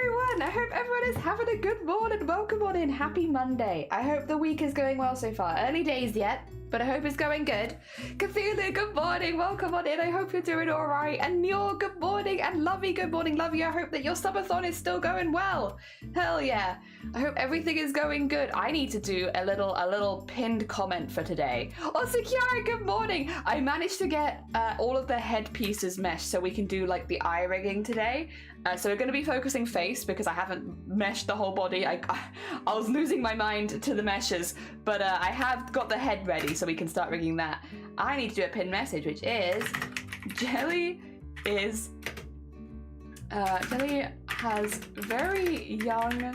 everyone! I hope everyone is having a good morning. Welcome on in. Happy Monday. I hope the week is going well so far. Early days yet, but I hope it's going good. Cthulhu, good morning. Welcome on in. I hope you're doing all right. And Nior, good morning. And Lovey, good morning. Lovey, I hope that your subathon is still going well. Hell yeah. I hope everything is going good. I need to do a little pinned comment for today. Also, Kiara, good morning. I managed to get all of the headpieces meshed so we can do like the eye rigging today. So we're going to be focusing face because I haven't meshed the whole body. I was losing my mind to the meshes, but I have got the head ready so we can start rigging that. I need to do a pinned message, which is Jelly has very young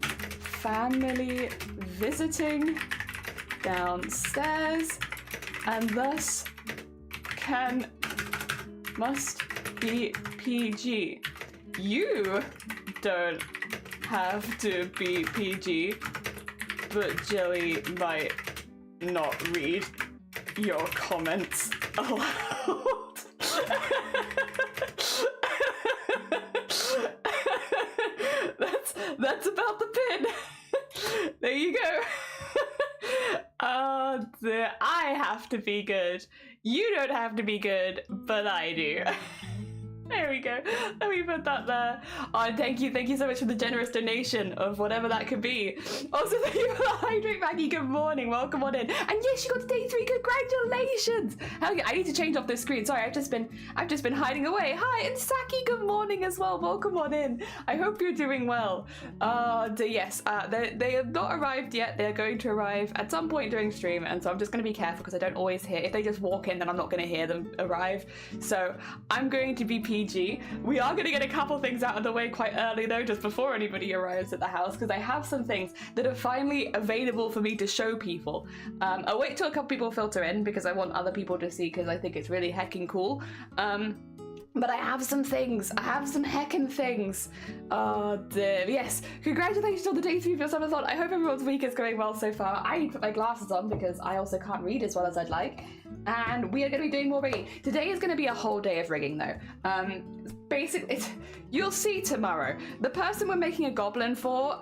family visiting downstairs and thus must be PG. You don't have to be PG, but Jelly might not read your comments aloud. That's about the pin. There you go. Oh dear, I have to be good. You don't have to be good, but I do. There we go. Let me put that there. Oh, thank you so much for the generous donation of whatever that could be. Also, thank you for the hydrate, Maggie. Good morning. Welcome on in. And yes, you got to day 3. Congratulations. Hell yeah, I need to change off this screen. Sorry, I've just been hiding away. Hi, and Saki, good morning as well. Welcome on in. I hope you're doing well. Yes, they have not arrived yet. They're going to arrive at some point during stream, and so I'm just going to be careful because I don't always hear. If they just walk in, then I'm not going to hear them arrive. So I'm going to be PG. We are going to get a couple things out of the way quite early though, just before anybody arrives at the house, because I have some things that are finally available for me to show people. I'll wait till a couple people filter in because I want other people to see, because I think it's really heckin' cool. But I have some things. I have some heckin' things. Oh dear. Yes. Congratulations on the day 3 of your subathon. I hope everyone's week is going well so far. I need to put my glasses on because I also can't read as well as I'd like. And we are going to be doing more rigging. Today is going to be a whole day of rigging though. Basically, you'll see tomorrow. The person we're making a goblin for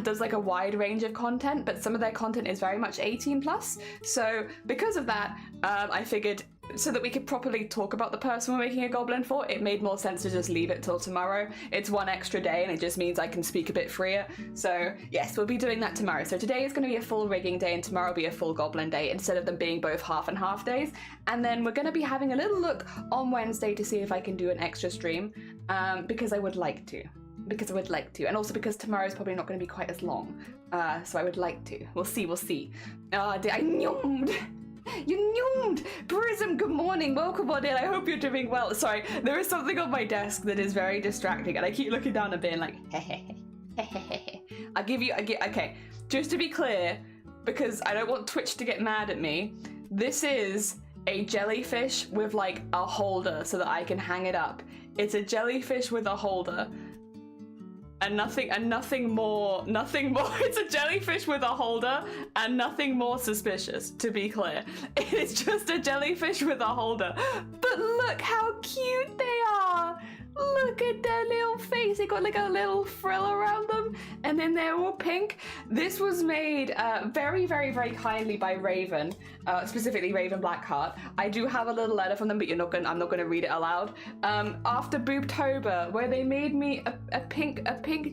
does like a wide range of content, but some of their content is very much 18 plus. So because of that, I figured so that we could properly talk about the person we're making a goblin for, it made more sense to just leave it till tomorrow. It's one extra day and it just means I can speak a bit freer. So yes, we'll be doing that tomorrow. So today is going to be a full rigging day and tomorrow will be a full goblin day instead of them being both half and half days. And then we're going to be having a little look on Wednesday to see if I can do an extra stream because I would like to. And also because tomorrow's probably not going to be quite as long. So I would like to. We'll see. I nyummed. You nyummed! Prism, good morning. Welcome on in. I hope you're doing well. Sorry, there is something on my desk that is very distracting and I keep looking down and being like, okay, just to be clear, because I don't want Twitch to get mad at me, this is a jellyfish with like a holder so that I can hang it up. It's a jellyfish with a holder. And nothing more. It's a jellyfish with a holder and nothing more suspicious, to be clear. It is just a jellyfish with a holder. But look how cute they are. Look at their little face. They got like a little frill around them and then they're all pink. This was made very, very, very kindly by Raven, specifically Raven Blackheart. I do have a little letter from them, but I'm not gonna read it aloud. After Boobtober, where they made me a pink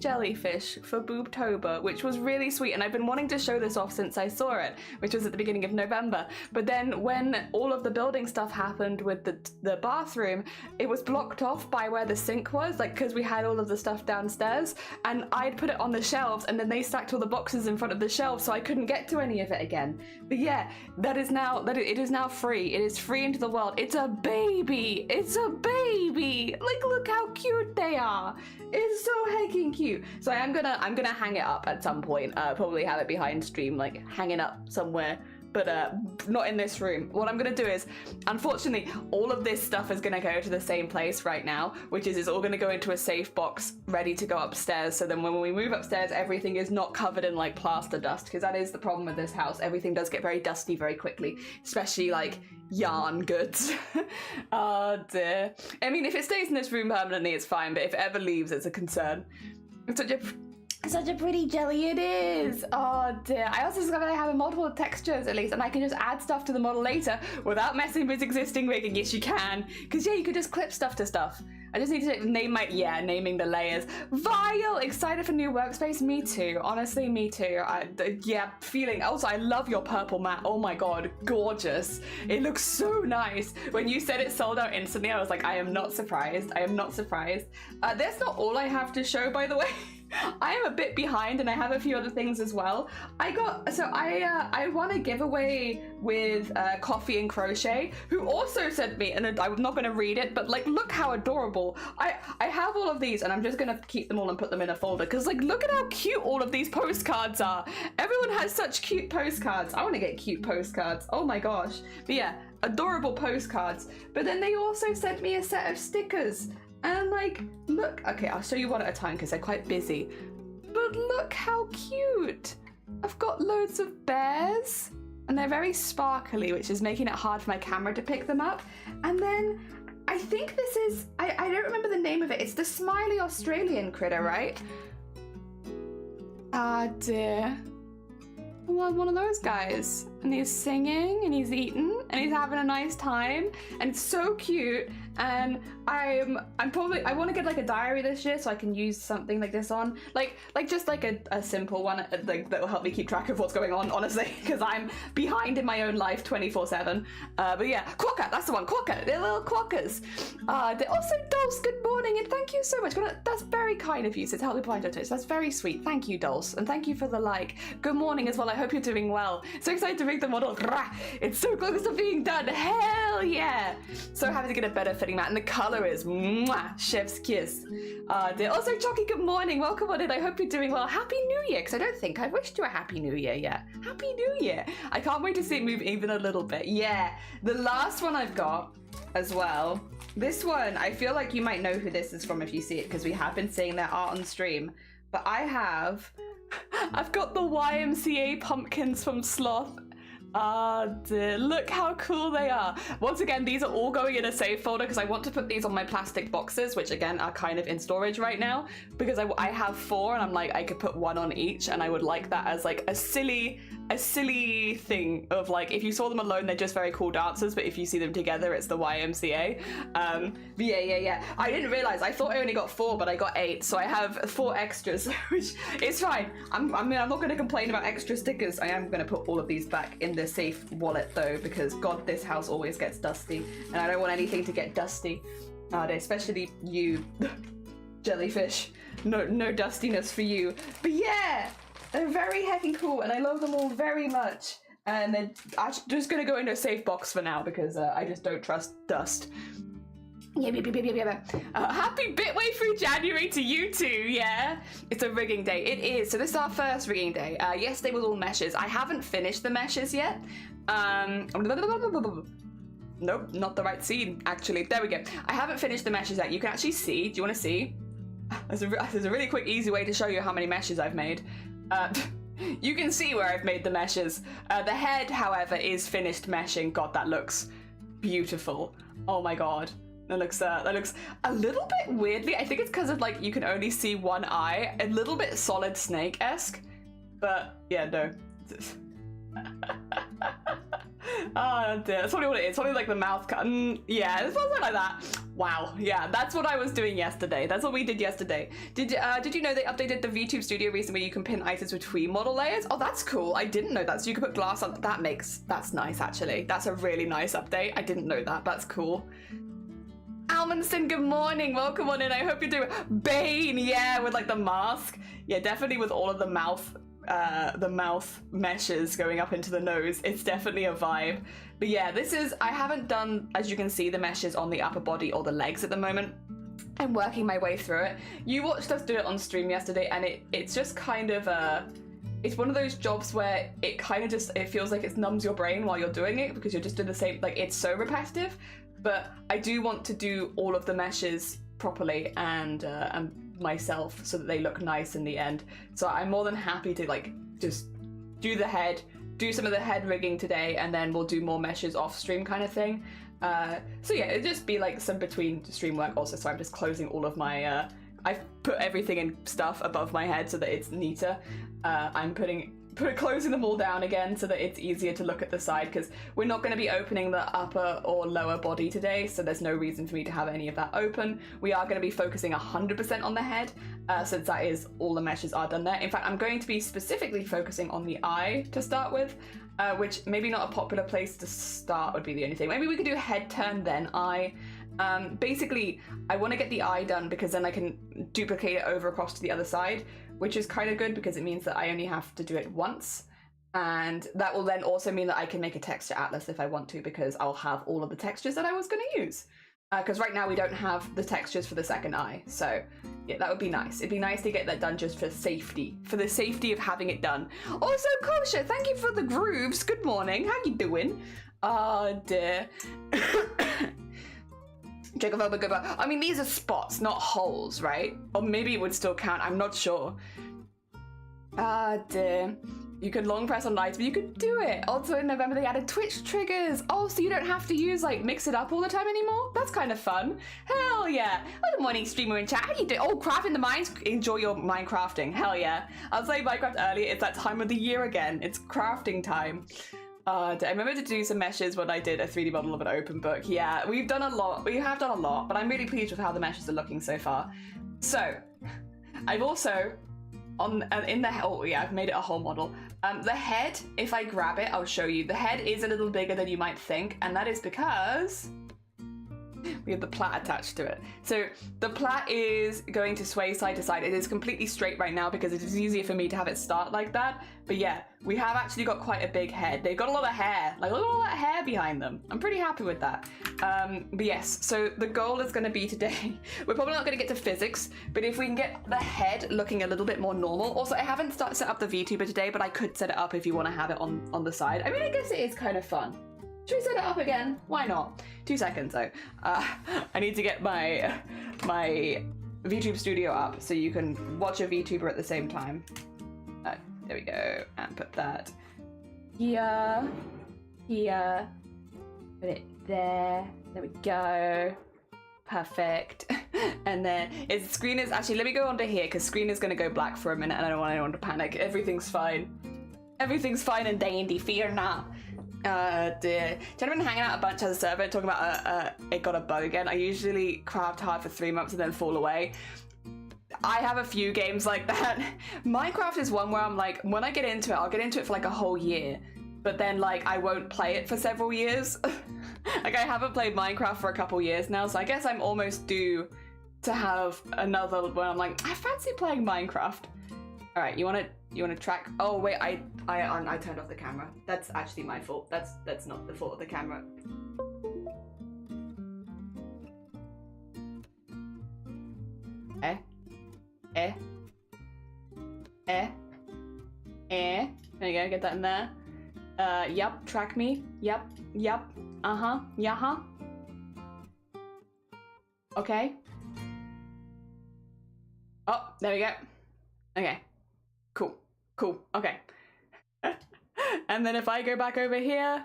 jellyfish for Boobtober, which was really sweet. And I've been wanting to show this off since I saw it, which was at the beginning of November. But then when all of the building stuff happened with the bathroom, it was blocked off by where the sink was, like because we had all of the stuff downstairs and I'd put it on the shelves and then they stacked all the boxes in front of the shelves so I couldn't get to any of it again. But yeah, it is now free. It is free into the world. It's a baby. Like look how cute they are. It's so heckin' cute. So I'm gonna hang it up at some point, probably have it behind stream, like hanging up somewhere, but not in this room. What I'm gonna do is, unfortunately, all of this stuff is gonna go to the same place right now, which is it's all gonna go into a safe box ready to go upstairs. So then when we move upstairs, everything is not covered in like plaster dust, because that is the problem with this house. Everything does get very dusty very quickly, especially like yarn goods. Oh dear. I mean, if it stays in this room permanently, it's fine, but if it ever leaves, it's a concern. Such a pretty jelly it is. Oh dear. I also discovered I have multiple textures at least, and I can just add stuff to the model later without messing with existing rigging. Yes, you can. Because yeah, you could just clip stuff to stuff. I just need to name naming the layers. Vile, excited for new workspace? Me too. Honestly, me too. Yeah, feeling. Also, I love your purple mat. Oh my god, gorgeous. It looks so nice. When you said it sold out instantly, I was like, I am not surprised. I am not surprised. That's not all I have to show, by the way. I am a bit behind and I have a few other things as well. I won a giveaway with Coffee and Crochet, who also sent me, and I'm not going to read it, but like, look how adorable. I have all of these and I'm just going to keep them all and put them in a folder because like, look at how cute all of these postcards are. Everyone has such cute postcards. I want to get cute postcards. Oh my gosh. But yeah, adorable postcards. But then they also sent me a set of stickers. And like, look, okay, I'll show you one at a time because they're quite busy. But look how cute. I've got loads of bears and they're very sparkly, which is making it hard for my camera to pick them up. And then I think this is, I don't remember the name of it. It's the smiley Australian critter, right? Ah dear. Well, one of those guys. And he's singing and he's eating and he's having a nice time and it's so cute. And I want to get like a diary this year so I can use something like this on, like just like a simple one, like that will help me keep track of what's going on, honestly, because I'm behind in my own life 24/7. But yeah, quokka, that's the one, quokka. They're little quokkas. They're also Dulce. Good morning and thank you so much. That's very kind of you to help me find photos. That's very sweet. Thank you, Dulce, and thank you for the like. Good morning as well. I hope you're doing well. So excited to make the model. It's so close to being done. Hell yeah! So happy to get a better fitting mat, and the color is mwah, chef's kiss. Also, Chucky, good morning. Welcome on in. I hope you're doing well. Happy New Year, because I don't think I've wished you a Happy New Year yet. Happy New Year. I can't wait to see it move even a little bit. Yeah, the last one I've got as well. This one, I feel like you might know who this is from if you see it, because we have been seeing their art on stream. But I've got the YMCA pumpkins from Sloth. Dear. Look how cool they are. Once again, these are all going in a save folder because I want to put these on my plastic boxes, which again are kind of in storage right now because I have 4 and I'm like, I could put 1 on each and I would like that as like a silly thing of like, if you saw them alone, they're just very cool dancers, but if you see them together, it's the YMCA. Yeah. I didn't realize, I thought I only got 4, but I got 8, so I have 4 extras, which is fine. I'm not going to complain about extra stickers. I am going to put all of these back in the safe wallet though, because God, this house always gets dusty, and I don't want anything to get dusty nowadays, especially you, jellyfish. No dustiness for you. But yeah, they're very heckin' cool, and I love them all very much. And they're just gonna go into a safe box for now because I just don't trust dust. Yeah. Happy bitway through January to you too, yeah? It's a rigging day. It is. So this is our first rigging day. Yesterday was all meshes. I haven't finished the meshes yet. Nope, not the right scene, actually. There we go. I haven't finished the meshes yet. You can actually see. Do you want to see? There's a really quick, easy way to show you how many meshes I've made. You can see where I've made the meshes. The head, however, is finished meshing. God, that looks beautiful. Oh my God. That looks a little bit weirdly. I think it's because of like you can only see one eye, a little bit Solid Snake-esque, but yeah, no. Oh dear, that's probably what it is. Probably like the mouth cut. Yeah, it's something like that. Wow, yeah, that's what I was doing yesterday. That's what we did yesterday. Did you know they updated the VTube Studio recently where you can pin items between model layers? Oh, that's cool. I didn't know that. So you can put glass on. That's nice actually. That's a really nice update. I didn't know that. That's cool. Almondson, good morning. Welcome on in. I hope you're doing Bane. Yeah, with like the mask. Yeah, definitely with all of the mouth meshes going up into the nose. It's definitely a vibe. But yeah, I haven't done, as you can see, the meshes on the upper body or the legs at the moment. I'm working my way through it. You watched us do it on stream yesterday, and it's just kind of it's one of those jobs where it kind of it feels like it numbs your brain while you're doing it because you're just doing the same, like it's so repetitive. But I do want to do all of the meshes properly and myself so that they look nice in the end. So I'm more than happy to like just do the head, do some of the head rigging today, and then we'll do more meshes off stream kind of thing. So yeah, it'd just be like some between stream work also. So I'm just closing all of my I've put everything and stuff above my head so that it's neater. I'm closing them all down again so that it's easier to look at the side, because we're not going to be opening the upper or lower body today, so there's no reason for me to have any of that open. We are going to be focusing 100% on the head, since that is all the meshes are done there. In fact, I'm going to be specifically focusing on the eye to start with, which maybe not a popular place to start would be the only thing. Maybe we could do head turn then eye. Basically, I want to get the eye done because then I can duplicate it over across to the other side, which is kind of good because it means that I only have to do it once. And that will then also mean that I can make a texture atlas if I want to, because I'll have all of the textures that I was going to use. Because right now we don't have the textures for the second eye. So yeah, that would be nice. It'd be nice to get that done just for safety, for the safety of having it done. Also, Kosha, thank you for the grooves. Good morning. How you doing? Oh dear. I mean, these are spots, not holes, right? Or maybe it would still count, I'm not sure. Ah, dear. You could long press on lights, but you could do it. Also in November, they added Twitch triggers. Oh, so you don't have to use, like, mix it up all the time anymore? That's kind of fun. Hell yeah. Good morning, streamer in chat. How you doing? Oh, crafting the mines. Enjoy your Minecrafting. Hell yeah. I was saying Minecraft earlier, it's that time of the year again. It's crafting time. I remember to do some meshes when I did a 3D model of an open book. Yeah, we've done a lot. We have done a lot, but I'm really pleased with how the meshes are looking so far. So, I've also, I've made it a whole model. The head, if I grab it, I'll show you. The head is a little bigger than you might think, and that is because we have the plait attached to it. So the plait is going to sway side to side. It is completely straight right now because it is easier for me to have it start like that. But yeah, we have actually got quite a big head. They've got a lot of hair, like look at all that hair behind them. I'm pretty happy with that. But yes, so the goal is going to be today, we're probably not going to get to physics, but if we can get the head looking a little bit more normal. Also, I haven't set up the VTuber today, but I could set it up if you want to have it on the side. I mean, I guess it is kind of fun. Should we set it up again? Why not? 2 seconds though. I need to get my VTube studio up so you can watch a VTuber at the same time. There we go. And put that here, here. Put it there. There we go. Perfect. And then screen is actually, let me go onto here because screen is going to go black for a minute and I don't want anyone to panic. Everything's fine. Everything's fine and dandy. Fear not. Dear. Gentlemen hanging out a bunch as a server talking about it got a bug again. I usually craft hard for 3 months and then fall away. I have a few games like that. Minecraft is one where I'm like, when I get into it, I'll get into it for like a whole year, but then like I won't play it for several years. Like I haven't played Minecraft for a couple years now, so I guess I'm almost due to have another where I'm like, I fancy playing Minecraft. All right, you wanna track? Oh wait, I turned off the camera. That's actually my fault. That's not the fault of the camera. There you go, get that in there. Yup, track me. Yup. Uh-huh. Yeah-huh. Okay. Oh, there we go. Okay. Cool. Okay. And then if I go back over here,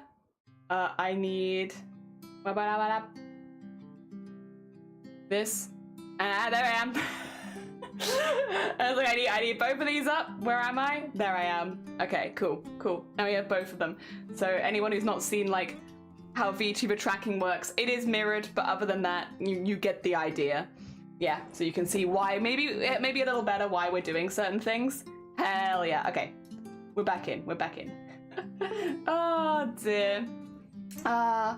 I need this. There I am. I was like, I need both of these up. Where am I? There I am. Okay, cool. Now we have both of them. So anyone who's not seen like how VTuber tracking works, it is mirrored, but other than that, you get the idea. Yeah, so you can see why, maybe a little better why we're doing certain things. Hell yeah. Okay, we're back in. Oh dear. Oh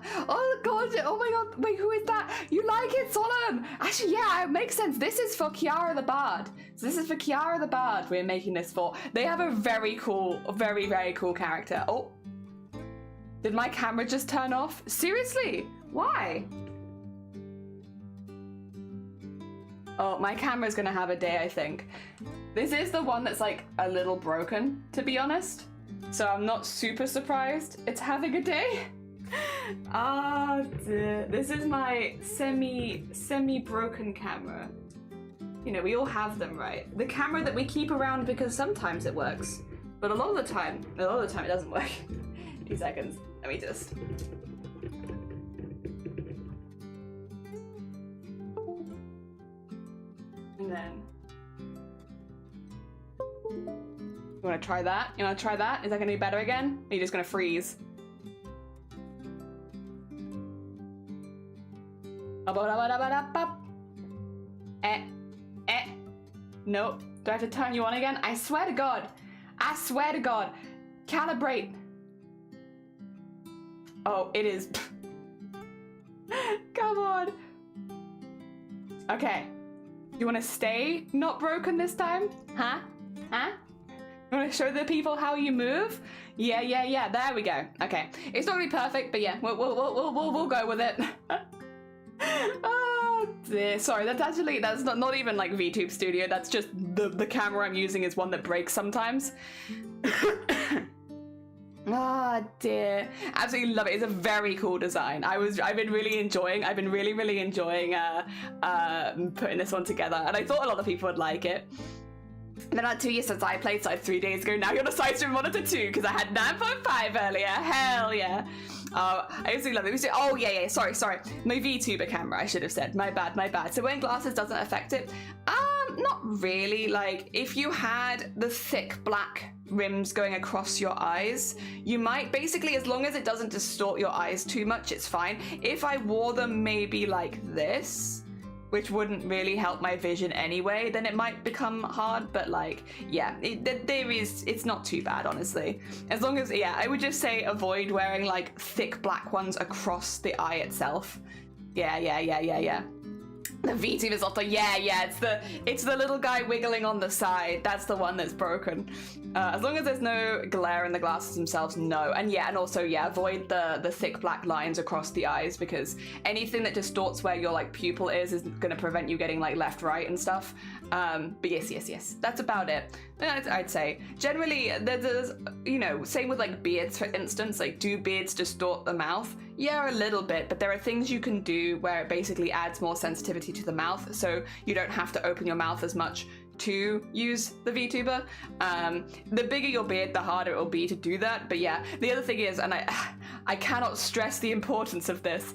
god, oh my god, wait, who is that? You like it, Solemn? Actually, yeah, it makes sense. This is for Kiara the Bard. So this is for Kiara the Bard we're making this for. They have a very cool, very cool character. Oh, did my camera just turn off? Seriously? Why? Oh, my camera's gonna have a day, I think. This is the one that's like a little broken, to be honest. So I'm not super surprised it's having a day. Ah, dear. This is my semi-broken camera. You know, we all have them, right? The camera that we keep around because sometimes it works, but a lot of the time it doesn't work. 2 seconds. Let me just. I'm then... You want to try that? You want to try that? Is that going to be better again? Or are you just going to freeze? Nope. Do I have to turn you on again? I swear to God. I swear to God. Calibrate. Oh, it is. Come on. Okay. You want to stay not broken this time? Huh? Huh? You want to show the people how you move? Yeah. There we go. Okay. It's not really perfect, but yeah, we'll go with it. Oh dear. Sorry, that's not even like VTube Studio. That's just the camera I'm using is one that breaks sometimes. Oh dear. Absolutely love it. It's a very cool design. I've been really enjoying putting this one together, and I thought a lot of people would like it. And then 2 years since I played Side 3 days ago. Now you're on a Side Stream Monitor 2 because I had 9.5 earlier. Hell yeah. I absolutely love it. Oh yeah. Sorry. My VTuber camera, I should have said. My bad. So wearing glasses doesn't affect it? Not really. Like, if you had the thick black rims going across your eyes, you might basically, as long as it doesn't distort your eyes too much, it's fine. If I wore them maybe like this, which wouldn't really help my vision anyway, then it might become hard, but like, yeah, it's not too bad, honestly. As long as, yeah, I would just say avoid wearing like thick black ones across the eye itself. Yeah. The VTuber's also, yeah, it's the little guy wiggling on the side. That's the one that's broken. As long as there's no glare in the glasses themselves, no. And also, avoid the thick black lines across the eyes, because anything that distorts where your like pupil is gonna prevent you getting like left, right and stuff. But yes, that's about it. I'd say generally there's, you know, same with like beards, for instance. Like, do beards distort the mouth? Yeah, a little bit, but there are things you can do where it basically adds more sensitivity to the mouth, so you don't have to open your mouth as much to use the VTuber. The bigger your beard, the harder it will be to do that. But yeah, the other thing is, and I cannot stress the importance of this,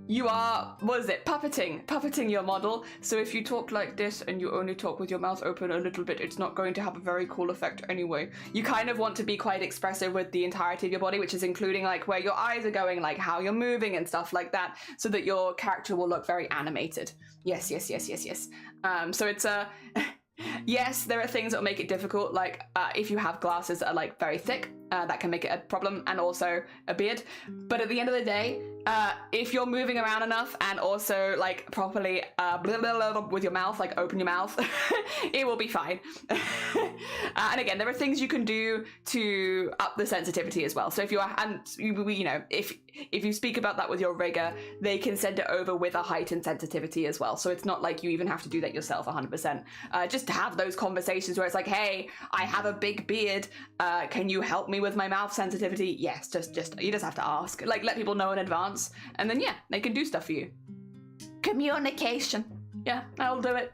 you are, puppeting your model. So if you talk like this and you only talk with your mouth open a little bit, it's not going to have a very cool effect anyway. You kind of want to be quite expressive with the entirety of your body, which is including like where your eyes are going, like how you're moving and stuff like that, so that your character will look very animated. Yes. So it's a... Yes, there are things that will make it difficult, like if you have glasses that are like very thick, that can make it a problem, and also a beard. But at the end of the day, if you're moving around enough and also like properly with your mouth, like open your mouth, it will be fine. And again, there are things you can do to up the sensitivity as well. So if you are, and you know, if you speak about that with your rigger, they can send it over with a heightened sensitivity as well. So it's not like you even have to do that yourself 100%. Just to have those conversations where it's like, hey, I have a big beard. Can you help me with my mouth sensitivity? Yes, just you just have to ask. Like, let people know in advance, and then yeah, they can do stuff for you. Communication. Yeah, I'll do it.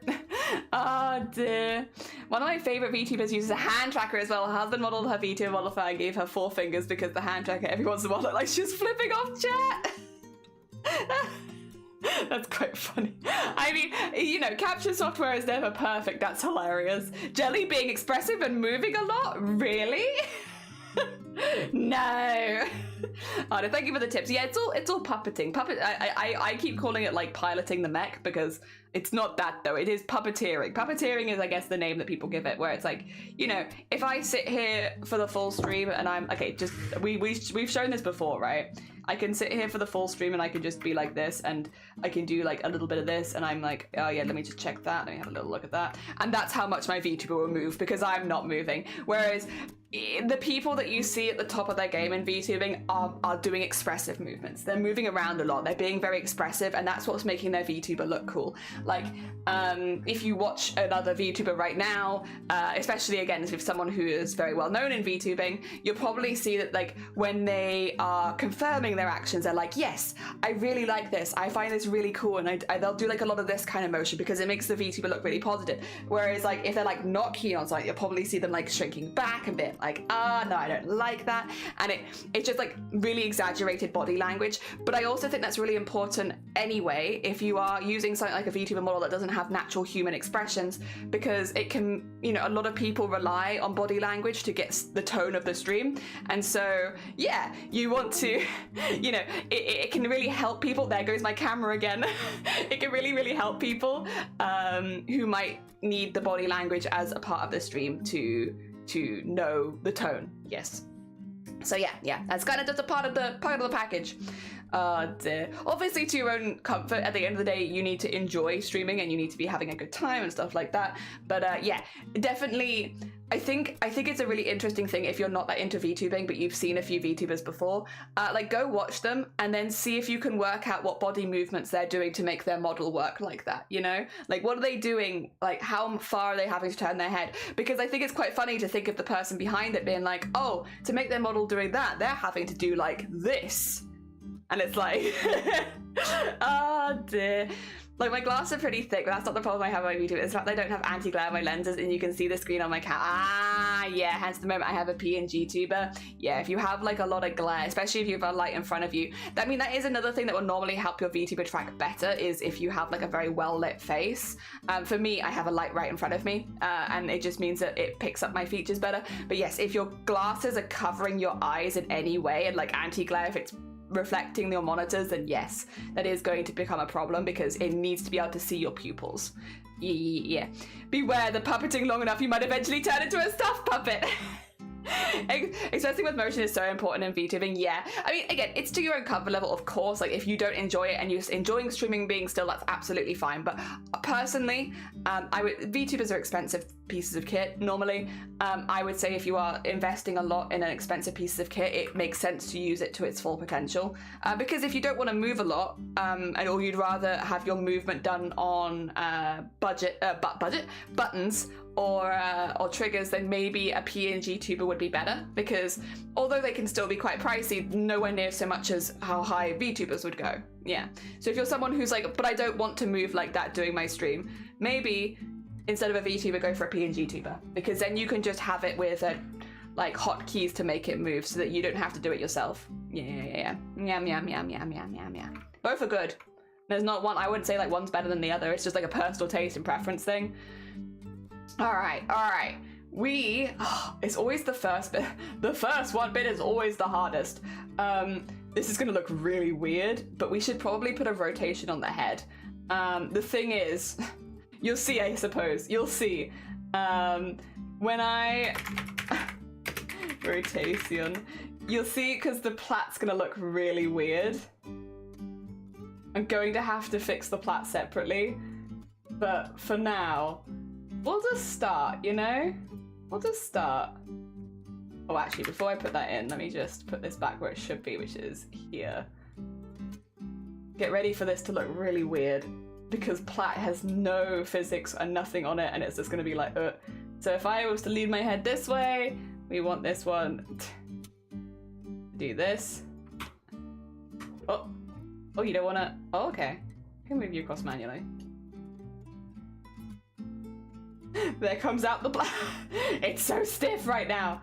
Oh dear. One of my favorite VTubers uses a hand tracker as well. Her husband modeled her VTuber model for her and gave her 4 fingers because the hand tracker every once in a while looked like she's flipping off chat. That's quite funny. I mean, you know, capture software is never perfect. That's hilarious. Jelly being expressive and moving a lot? Really? No. Oh, no, thank you for the tips. Yeah, it's all puppeting. I keep calling it like piloting the mech because it's not that though. It is puppeteering. Puppeteering is, I guess, the name that people give it, where it's like, you know, if I sit here for the full stream and I'm okay, just we've shown this before, right? I can sit here for the full stream and I can just be like this, and I can do like a little bit of this, and I'm like, oh yeah, let me just check that, let me have a little look at that, and that's how much my VTuber will move because I'm not moving. Whereas the people that you see at the top of their game in VTubing are doing expressive movements. They're moving around a lot. They're being very expressive, and that's what's making their VTuber look cool. Like, if you watch another VTuber right now, especially again if someone who is very well known in VTubing, you'll probably see that like when they are confirming their actions, they're like, yes, I really like this. I find this really cool, and they'll do like a lot of this kind of motion because it makes the VTuber look really positive. Whereas like if they're like not keen on something, you'll probably see them like shrinking back a bit, like, no, I don't like that, and it's just like really exaggerated body language. But I also think that's really important anyway if you are using something like a VTuber VTuber model that doesn't have natural human expressions, because it can, you know, a lot of people rely on body language to get the tone of the stream. And so, yeah, you want to, you know, it can really help people. There goes my camera again. It can really, really help people who might need the body language as a part of the stream to know the tone. Yes. So yeah, that's kind of just a part of the package. Obviously, to your own comfort, at the end of the day, you need to enjoy streaming and you need to be having a good time and stuff like that. But yeah, definitely, I think it's a really interesting thing if you're not that into VTubing, but you've seen a few VTubers before. Like, go watch them and then see if you can work out what body movements they're doing to make their model work like that, you know? Like, what are they doing? Like, how far are they having to turn their head? Because I think it's quite funny to think of the person behind it being like, oh, to make their model doing that, they're having to do like this. And it's like, oh dear. Like, my glasses are pretty thick, but that's not the problem I have on my YouTube. It's the fact that I don't have anti-glare on my lenses and you can see the screen on my camera. Yeah, hence the moment I have a PNG tuber. Yeah, if you have like a lot of glare, especially if you have a light in front of you, I mean, that is another thing that will normally help your VTuber track better, is if you have like a very well-lit face. For me, I have a light right in front of me, and it just means that it picks up my features better. But yes, if your glasses are covering your eyes in any way, and like anti-glare, if it's reflecting your monitors, then yes, that is going to become a problem, because it needs to be able to see your pupils. Yeah. Beware the puppeting long enough, you might eventually turn into a stuffed puppet. Expressing with motion is so important in VTubing. Yeah, I mean, again, it's to your own comfort level, of course. Like, if you don't enjoy it and you're enjoying streaming being still, that's absolutely fine. But personally, VTubers are expensive pieces of kit normally. I would say if you are investing a lot in an expensive piece of kit, it makes sense to use it to its full potential. Because if you don't want to move a lot, or you'd rather have your movement done on budget buttons or triggers, then maybe a PNG tuber would be better, because although they can still be quite pricey, nowhere near so much as how high VTubers would go. Yeah. So if you're someone who's like, but I don't want to move like that doing my stream, maybe instead of a VTuber, go for a PNG tuber, because then you can just have it with like hotkeys to make it move, so that you don't have to do it yourself. Yeah. Yum. Both are good. There's not one, I wouldn't say like one's better than the other. It's just like a personal taste and preference thing. All right. It's always the first bit. The first one bit is always the hardest. This is gonna look really weird, but we should probably put a rotation on the head. The thing is, you'll see, I suppose. You'll see. When I... rotation. You'll see, because the plat's gonna look really weird. I'm going to have to fix the plat separately. But for now, we'll just start, you know? We'll just start. Oh, actually, before I put that in, let me just put this back where it should be, which is here. Get ready for this to look really weird, because plat has no physics and nothing on it, and it's just gonna be like, So if I was to lead my head this way, we want this one to do this. Oh, you don't wanna, oh, okay. I can move you across manually. There comes out the black. It's so stiff right now.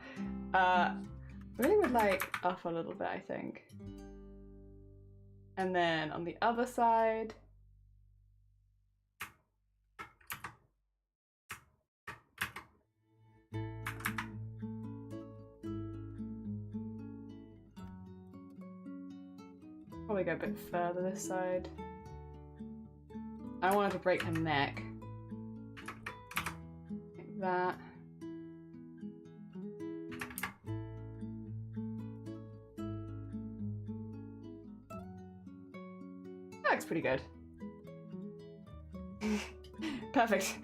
Really would like up a little bit, I think. And then on the other side. Probably go a bit further this side. I don't want her to break her neck. Like that. That looks pretty good. Perfect.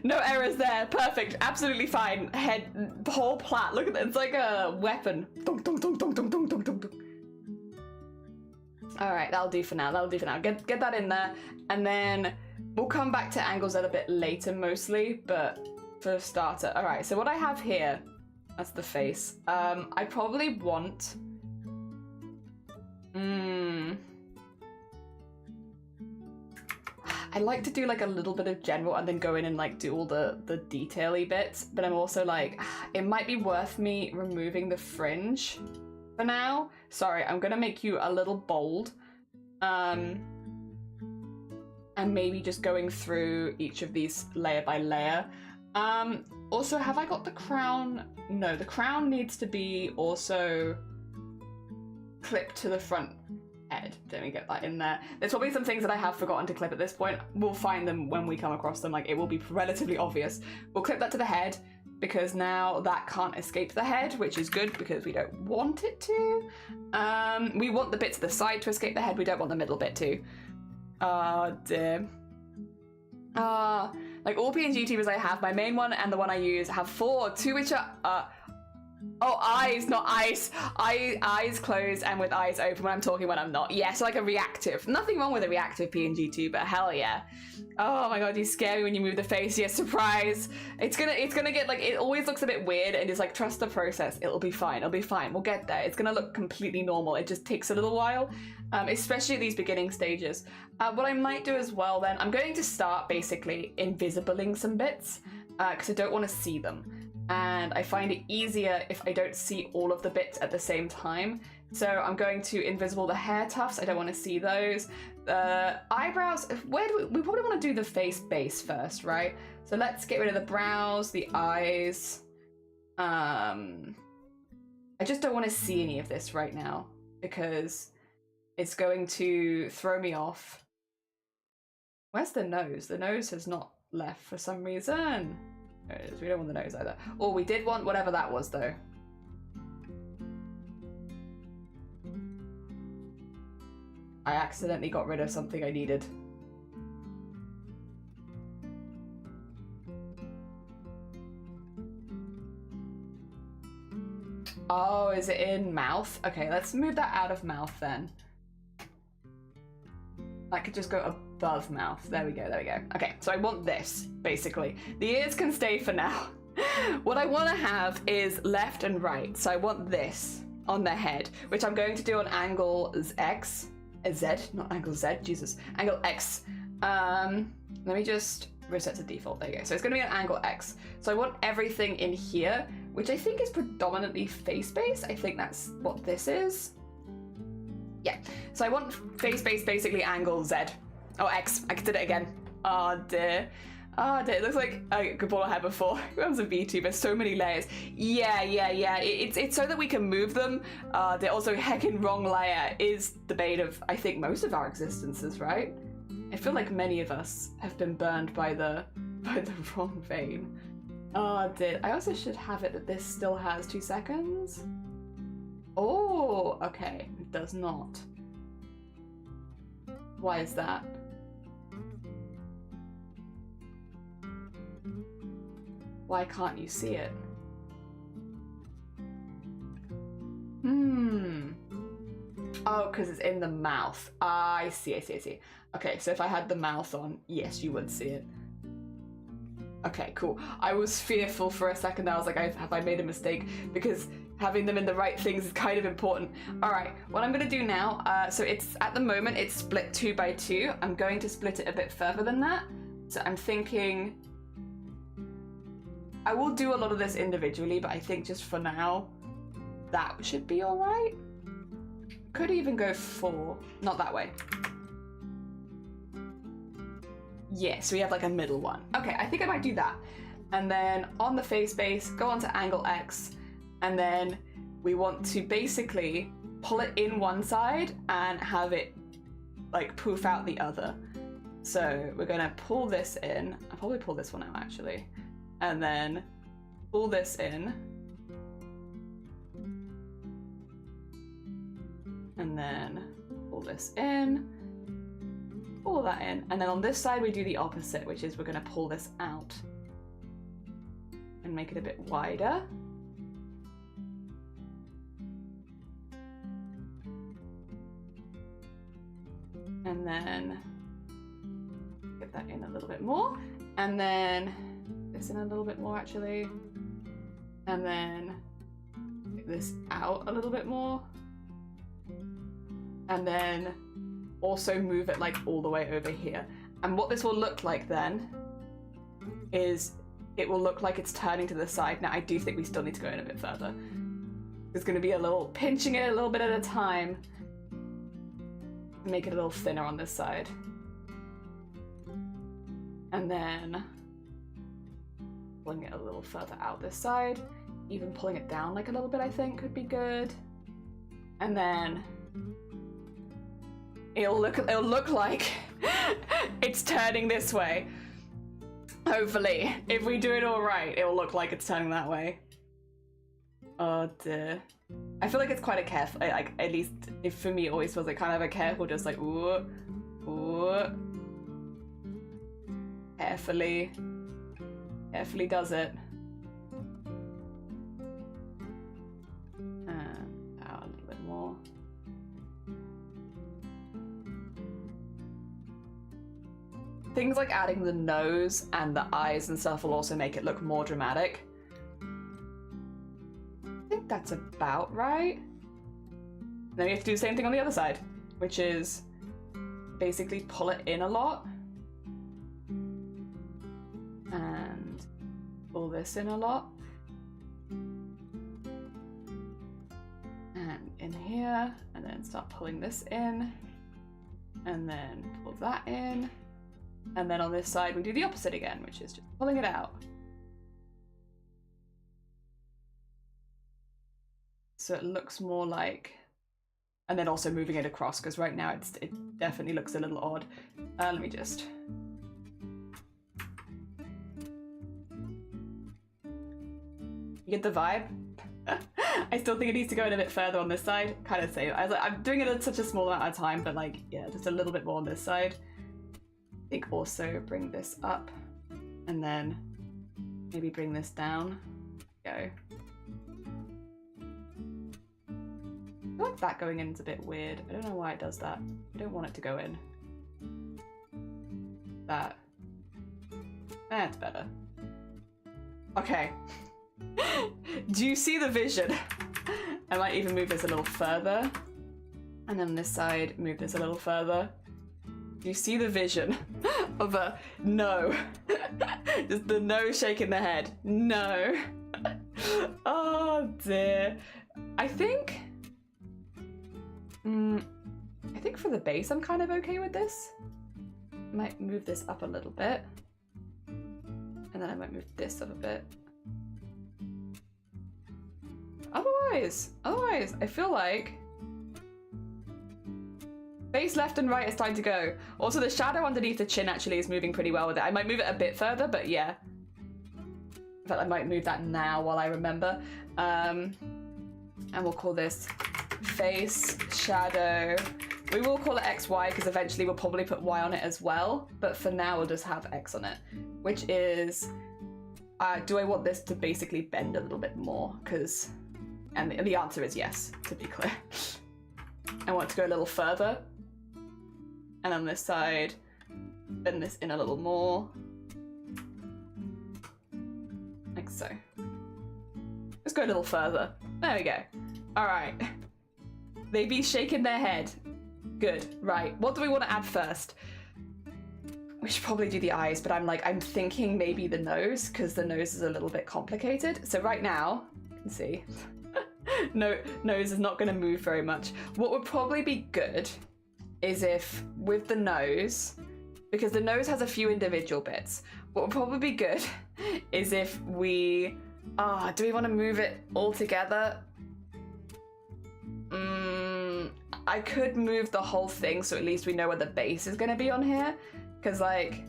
No errors there. Perfect. Absolutely fine. Head, whole plat. Look at that. It's like a weapon. Dunk, dunk, dunk, dunk, dunk, dunk, dunk, dunk. All right, that'll do for now. Get that in there, and then we'll come back to angles a bit later, mostly. But for a starter, all right. So what I have here, that's the face. I probably want. I like to do like a little bit of general and then go in and like do all the detail-y bits, but I'm also like, it might be worth me removing the fringe for now. Sorry, I'm gonna make you a little bold. And and maybe just going through each of these layer by layer. Also, have I got the crown? No, the crown needs to be also clipped to the front head. Let me get that in there. There's probably some things that I have forgotten to clip at this point. We'll find them when we come across them. Like, it will be relatively obvious. We'll clip that to the head because now that can't escape the head, which is good because we don't want it to. We want the bit to the side to escape the head. We don't want the middle bit to. Oh dear. Like all PNG tubers I have, my main one and the one I use have 4, 2 which are oh, eyes, not ice. Eyes closed and with eyes open when I'm talking, when I'm not. Yeah, so like a reactive. Nothing wrong with a reactive PNG tuber, hell yeah. Oh my god, you scare me when you move the face. Yeah, surprise. It's gonna get like, it always looks a bit weird and it's like, trust the process. It'll be fine, it'll be fine. We'll get there. It's gonna look completely normal. It just takes a little while, especially at these beginning stages. What I might do as well then, I'm going to start basically invisibling some bits because I don't want to see them. And I find it easier if I don't see all of the bits at the same time. So I'm going to invisible the hair tufts. I don't want to see those. Eyebrows, where do we probably want to do the face base first, right? So let's get rid of the brows, the eyes. I just don't want to see any of this right now because it's going to throw me off. Where's the nose? The nose has not left for some reason. There it is. We don't want the nose either. Oh, we did want whatever that was though. I accidentally got rid of something I needed. Oh, is it in mouth? Okay, let's move that out of mouth then. That could just go above mouth. There we go, there we go. Okay, so I want this, basically. The ears can stay for now. What I want to have is left and right. So I want this on the head, which I'm going to do on angle X. Z, not angle Z, Jesus. Angle X. Let me just reset to default. There you go. So it's going to be an angle X. So I want everything in here, which I think is predominantly face base. I think that's what this is. Yeah, so I want face base basically angle Z. Oh, X. I did it again. Oh dear. Oh dear. It looks like a good ball I had before. It was a VTuber. So many layers. Yeah. It's so that we can move them. The also heckin' wrong layer is the bane of, I think, most of our existences, right? I feel like many of us have been burned by the wrong vein. Oh dear. I also should have it that this still has 2 seconds. Oh, okay. It does not. Why is that? Why can't you see it? Oh, because it's in the mouth. I see. Okay, so if I had the mouth on, yes, you would see it. Okay, cool. I was fearful for a second. I was like, have I made a mistake? Because having them in the right things is kind of important. All right, what I'm gonna do now, so it's, at the moment, it's split 2 by 2. I'm going to split it a bit further than that. So I'm thinking, I will do a lot of this individually, but I think just for now, that should be all right. Could even go 4, not that way. Yeah, so we have like a middle one. Okay, I think I might do that. And then on the face base, go on to angle X, and then we want to basically pull it in one side and have it like poof out the other. So we're gonna pull this in. I'll probably pull this one out actually. And then pull this in. And then pull this in. Pull that in, and then on this side we do the opposite, which is we're going to pull this out and make it a bit wider. And then get that in a little bit more, and then this in a little bit more actually, and then get this out a little bit more, and then also move it like all the way over here. And what this will look like then is it will look like it's turning to the side. Now I do think we still need to go in a bit further. There's going to be a little pinching it a little bit at a time. Make it a little thinner on this side. And then pulling it a little further out this side. Even pulling it down like a little bit, I think, could be good. And then it'll look like it's turning this way. Hopefully, if we do it all right, it'll look like it's turning that way. Oh dear. I feel like it's quite a careful, like, at least if for me it always feels like kind of a careful, just like ooh, ooh. Carefully does it. Out a little bit more. Things like adding the nose and the eyes and stuff will also make it look more dramatic. I think that's about right. Then we have to do the same thing on the other side, which is basically pull it in a lot. And pull this in a lot. And in here, and then start pulling this in. And then pull that in. And then on this side, we do the opposite again, which is just pulling it out. So it looks more like, and then also moving it across, because right now it definitely looks a little odd. Let me just. You get the vibe? I still think it needs to go in a bit further on this side. Kind of same. I'm doing it at such a small amount of time, but like, yeah, just a little bit more on this side. I think also bring this up and then maybe bring this down. Go. I feel like that going in is a bit weird. I don't know why it does that. I don't want it to go in. That. That's better. Okay. Do you see the vision? I might even move this a little further. And then this side, move this a little further. Do you see the vision of a no? Just the no shaking the head. No. Oh dear. I think for the base I'm kind of okay with this. I might move this up a little bit. And then I might move this up a bit. Otherwise, I feel like base left and right is time to go. Also, the shadow underneath the chin actually is moving pretty well with it. I might move it a bit further, but yeah. In fact, I might move that now while I remember. And we'll call this face, shadow. We will call it XY because eventually we'll probably put Y on it as well. But for now, we'll just have X on it, which is, do I want this to basically bend a little bit more? And the answer is yes, to be clear. I want it to go a little further. And on this side, bend this in a little more. Like so. Let's go a little further. There we go. All right. They be shaking their head. Good. Right. What do we want to add first? We should probably do the eyes, but I'm thinking maybe the nose, because the nose is a little bit complicated. So right now, you can see, no, nose is not going to move very much. What would probably be good is if with the nose, because the nose has a few individual bits, what would probably be good is if we, do we want to move it all together? I could move the whole thing so at least we know where the base is going to be on here. Because, like,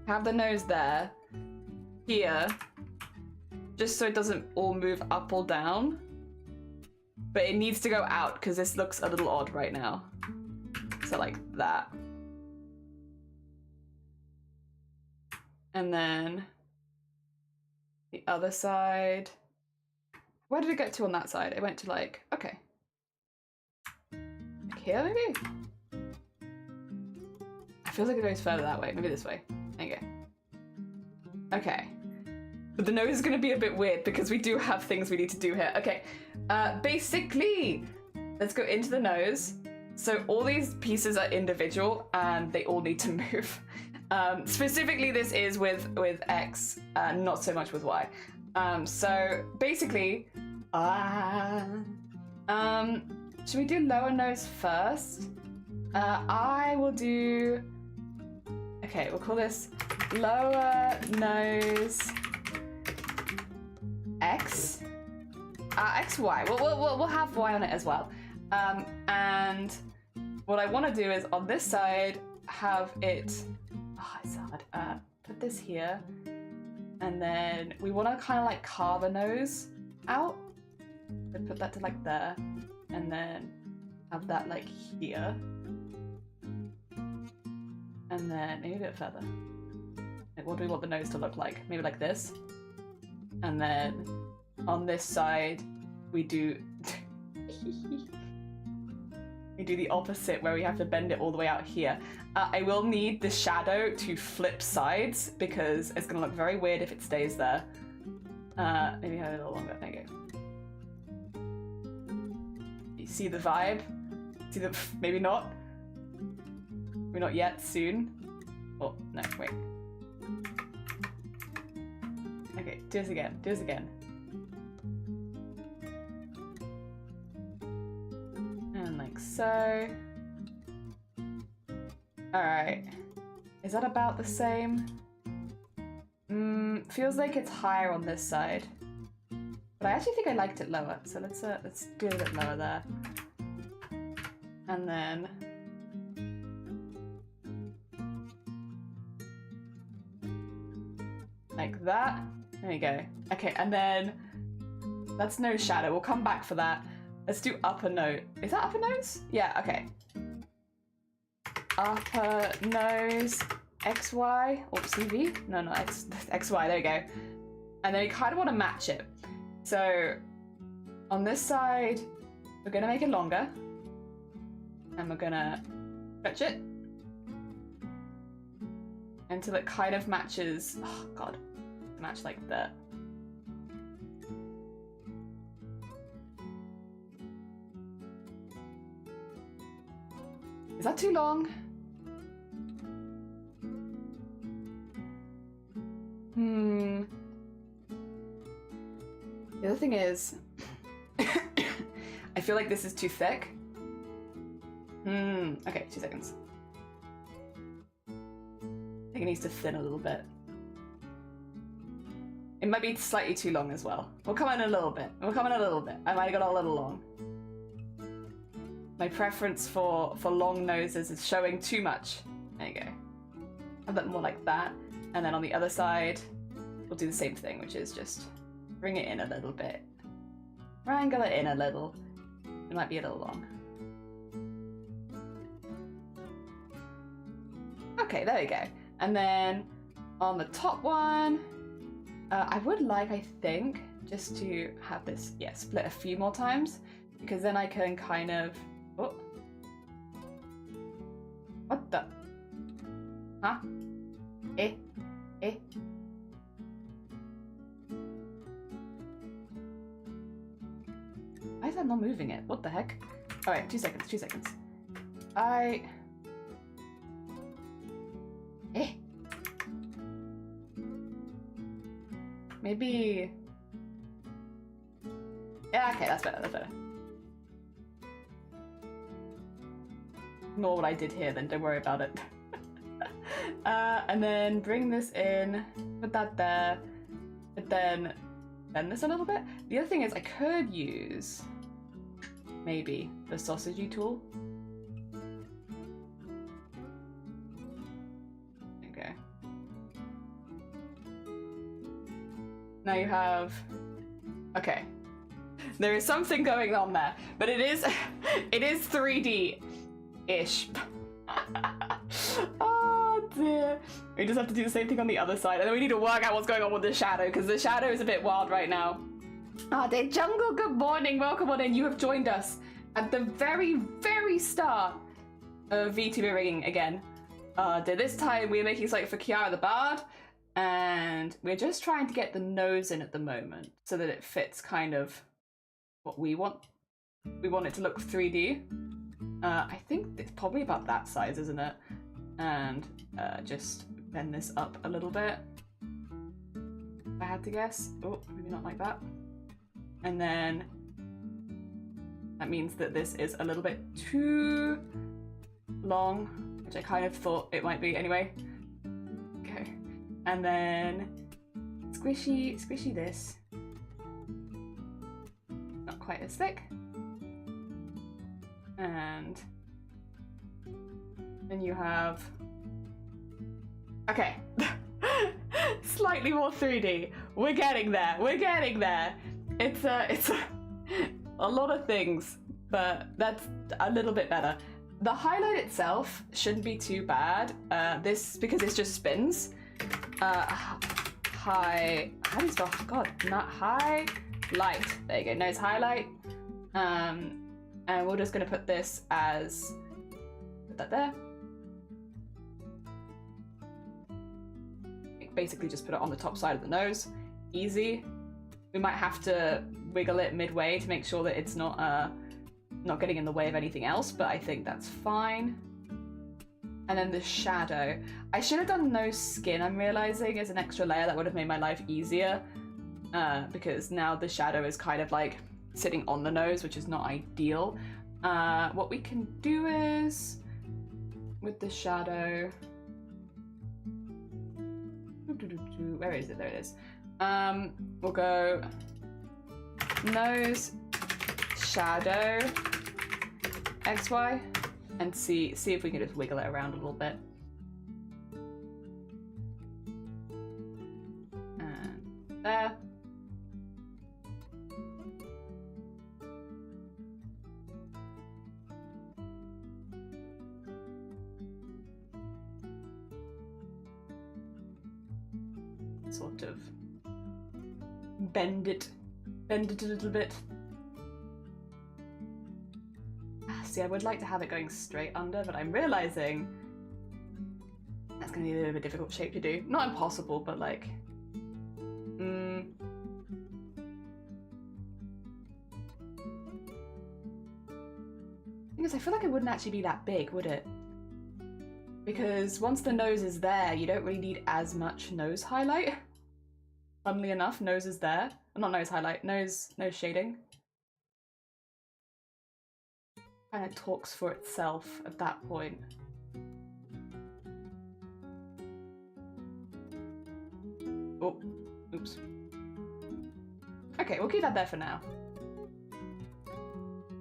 have the nose there, here, just so it doesn't all move up or down. But it needs to go out because this looks a little odd right now. So, like, that. And then the other side. Where did it get to on that side? It went to, like, okay. Like here, maybe? Feels like it goes further that way. Maybe this way. There you go. Okay. But the nose is going to be a bit weird because we do have things we need to do here. Okay. Basically, let's go into the nose. So all these pieces are individual and they all need to move. Specifically, this is with X, not so much with Y. So basically, should we do lower nose first? I will do. Okay, we'll call this lower nose X. XY. We'll have Y on it as well. And what I want to do is on this side have it. Oh, it's hard. Put this here, and then we want to kind of like carve a nose out. So put that to like there, and then have that like here, and then maybe a bit further. Like, what do we want the nose to look like? Maybe like this, and then on this side we do we do the opposite where we have to bend it all the way out here. I will need the shadow to flip sides because it's gonna look very weird if it stays there. Maybe have it a little longer. There you go. You see the vibe? See the maybe not. Maybe not yet. Soon. Oh no! Wait. Okay. Do this again. Do this again. And like so. Alright. Is that about the same? Feels like it's higher on this side. But I actually think I liked it lower, so let's do it a bit lower there. And then like that. There you go. Okay, and then that's no shadow. We'll come back for that. Let's do upper nose. Is that upper nose? Yeah, okay. Upper nose XY or CV? No, XY, there we go. And then you kind of want to match it. So on this side, we're going to make it longer. And we're going to stretch it until it kind of matches, oh god, match like that. Is that too long? The other thing is, I feel like this is too thick. Okay, 2 seconds. I think it needs to thin a little bit. It might be slightly too long as well. We'll come in a little bit. We'll come in a little bit. I might have got a little long. My preference for long noses is showing too much. There you go. A bit more like that. And then on the other side, we'll do the same thing, which is just bring it in a little bit. Wrangle it in a little. It might be a little long. Okay, there we go. And then on the top one, I would like, I think, just to have this, yeah, split a few more times, because then I can kind of, oh. What the? Huh? Eh? Why is that not moving it? What the heck? Alright, 2 seconds, 2 seconds. Maybe... Yeah, okay, that's better, that's better. Ignore what I did here then, don't worry about it. And then bring this in, put that there, but then bend this a little bit. The other thing is I could use maybe the sausagey tool. Okay. Now you have, okay. There is something going on there, but it is 3D-ish. Oh dear. We just have to do the same thing on the other side, and then we need to work out what's going on with the shadow, because the shadow is a bit wild right now. Ah, dear Jungle, good morning, welcome on in. You have joined us at the very, very start of VTuber rigging again. This time we're making something for Kiara the Bard, and we're just trying to get the nose in at the moment so that it fits kind of what we want. We want it to look 3D. I think it's probably about that size, isn't it? And just bend this up a little bit, if I had to guess. Oh, maybe not like that. And then that means that this is a little bit too long, which I kind of thought it might be anyway. Okay, And then squishy this. Not quite as thick. And then you have, okay, slightly more 3D. We're getting there. We're getting there. It's a lot of things, but that's a little bit better. The highlight itself shouldn't be too bad. This, because it just spins. How do you spell? God, not highlight. There you go. Nose highlight. And we're just gonna put this as, put that there. Basically just put it on the top side of the nose. Easy. We might have to wiggle it midway to make sure that it's not getting in the way of anything else, but I think that's fine. And then the shadow. I should have done nose skin, I'm realizing, as an extra layer. That would have made my life easier, because now the shadow is kind of like sitting on the nose, which is not ideal. What we can do is, with the shadow, where is it? There it is. We'll go nose, shadow, XY, and see if we can just wiggle it around a little bit. And there. Sort of bend it a little bit. See, I would like to have it going straight under, but I'm realizing that's going to be a little bit difficult shape to do. Not impossible, but like, because I feel like it wouldn't actually be that big, would it? Because once the nose is there, you don't really need as much nose highlight. Funnily enough, nose is there. Not nose highlight, nose shading. Kind of talks for itself at that point. Oh, oops. Okay, we'll keep that there for now.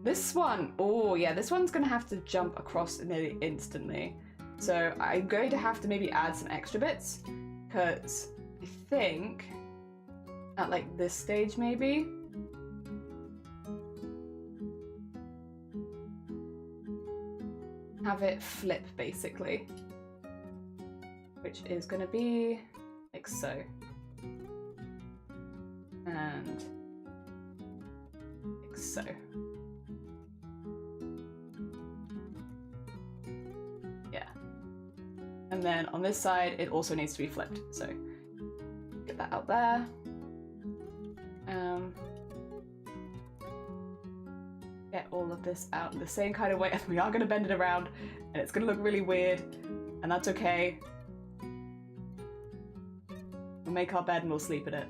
This one, oh yeah, this one's gonna have to jump across nearly instantly. So I'm going to have to maybe add some extra bits, because I think at like this stage maybe, have it flip basically, which is going to be like so, and like so. Yeah. And then on this side, it also needs to be flipped. So get that out there. Get all of this out in the same kind of way. We are going to bend it around, and it's going to look really weird, and that's okay. We'll make our bed and we'll sleep in it.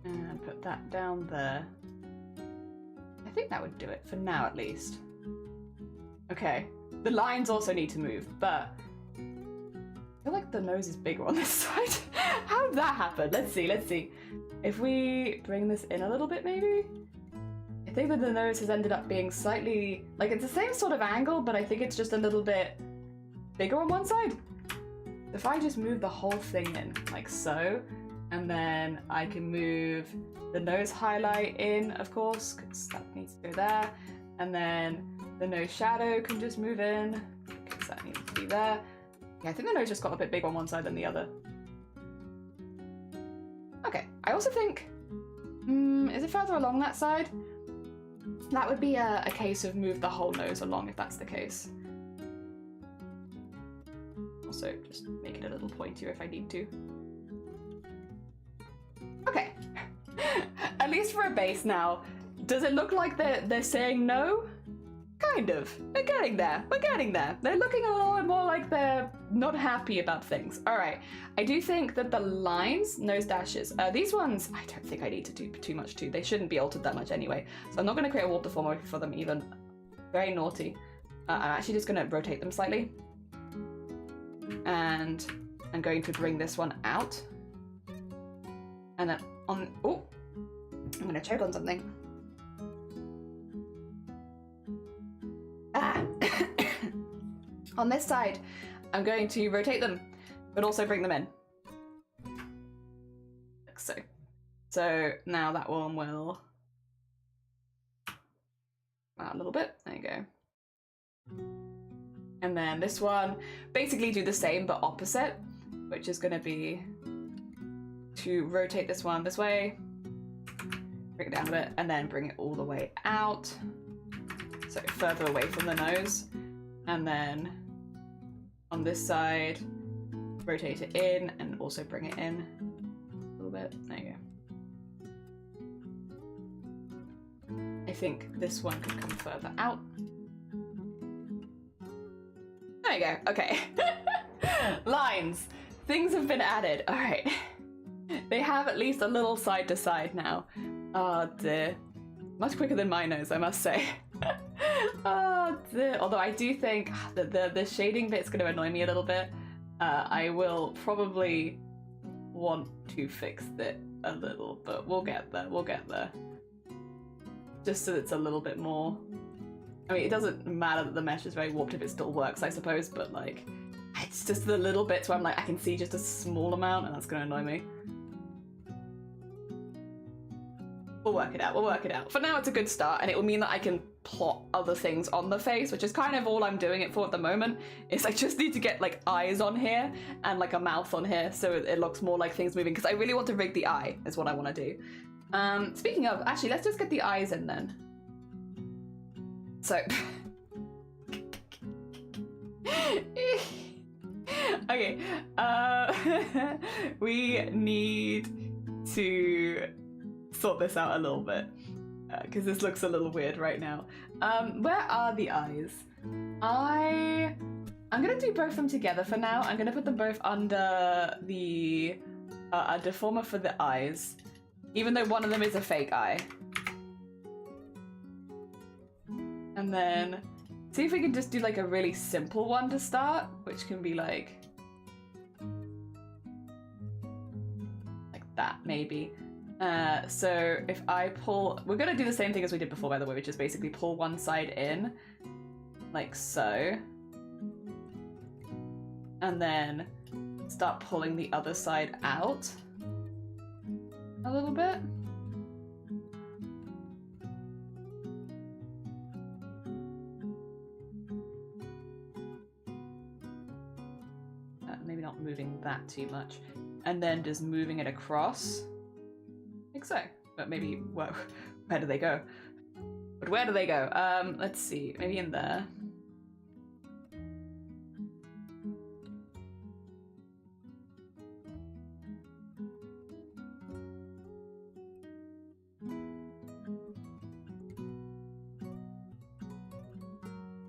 And put that down there. I think that would do it for now, at least. Okay, the lines also need to move, but I feel like the nose is bigger on this side. How did that happen? Let's see. If we bring this in a little bit, maybe? I think that the nose has ended up being slightly, like it's the same sort of angle, but I think it's just a little bit bigger on one side. If I just move the whole thing in, like so, and then I can move the nose highlight in, of course, because that needs to go there, and then the nose shadow can just move in, because that needs to be there. Yeah, I think the nose just got a bit big on one side than the other. Okay, I also think, is it further along that side? That would be a case of move the whole nose along if that's the case. Also, just make it a little pointier if I need to. Okay, at least for a base now. Does it look like they're saying no? Kind of. We're getting there. We're getting there. They're looking a little more like they're not happy about things. All right. I do think that the lines, nose dashes, these ones, I don't think I need to do too much to. They shouldn't be altered that much anyway. So I'm not going to create a warp deformer for them even. Very naughty. I'm actually just going to rotate them slightly. And I'm going to bring this one out. And then on, oh, I'm going to choke on something. Ah. On this side, I'm going to rotate them, but also bring them in. Like so. So now that one will out a little bit. There you go. And then this one, basically do the same but opposite, which is going to be to rotate this one this way, bring it down a bit, and then bring it all the way out. So further away from the nose. And then on this side, rotate it in and also bring it in a little bit. There you go. I think this one could come further out. There you go. Okay. Lines. Things have been added. All right. They have at least a little side to side now. Oh dear. Much quicker than my nose, I must say. Oh dear. Although I do think that the shading bit's going to annoy me a little bit. I will probably want to fix it a little, but we'll get there. We'll get there. Just so it's a little bit more. I mean, it doesn't matter that the mesh is very warped if it still works, I suppose, but like, it's just the little bits where I'm like, I can see just a small amount, and that's going to annoy me. We'll work it out, we'll work it out. For now, it's a good start, and it will mean that I can plot other things on the face, which is kind of all I'm doing it for at the moment, is I just need to get like eyes on here and like a mouth on here so it looks more like things moving, because I really want to rig the eye, is what I want to do. Speaking of, actually, let's just get the eyes in then. So, okay, we need to sort this out a little bit because this looks a little weird right now. Where are the eyes? I'm gonna do both of them together for now. I'm gonna put them both under the a deformer for the eyes, even though one of them is a fake eye. And then see if we can just do like a really simple one to start, which can be like that maybe. So if I pull, we're gonna do the same thing as we did before, by the way, which is basically pull one side in, like so, and then start pulling the other side out a little bit. Maybe not moving that too much, and then just moving it across. Like so, but maybe, whoa, where do they go? But where do they go? Let's see, maybe in there.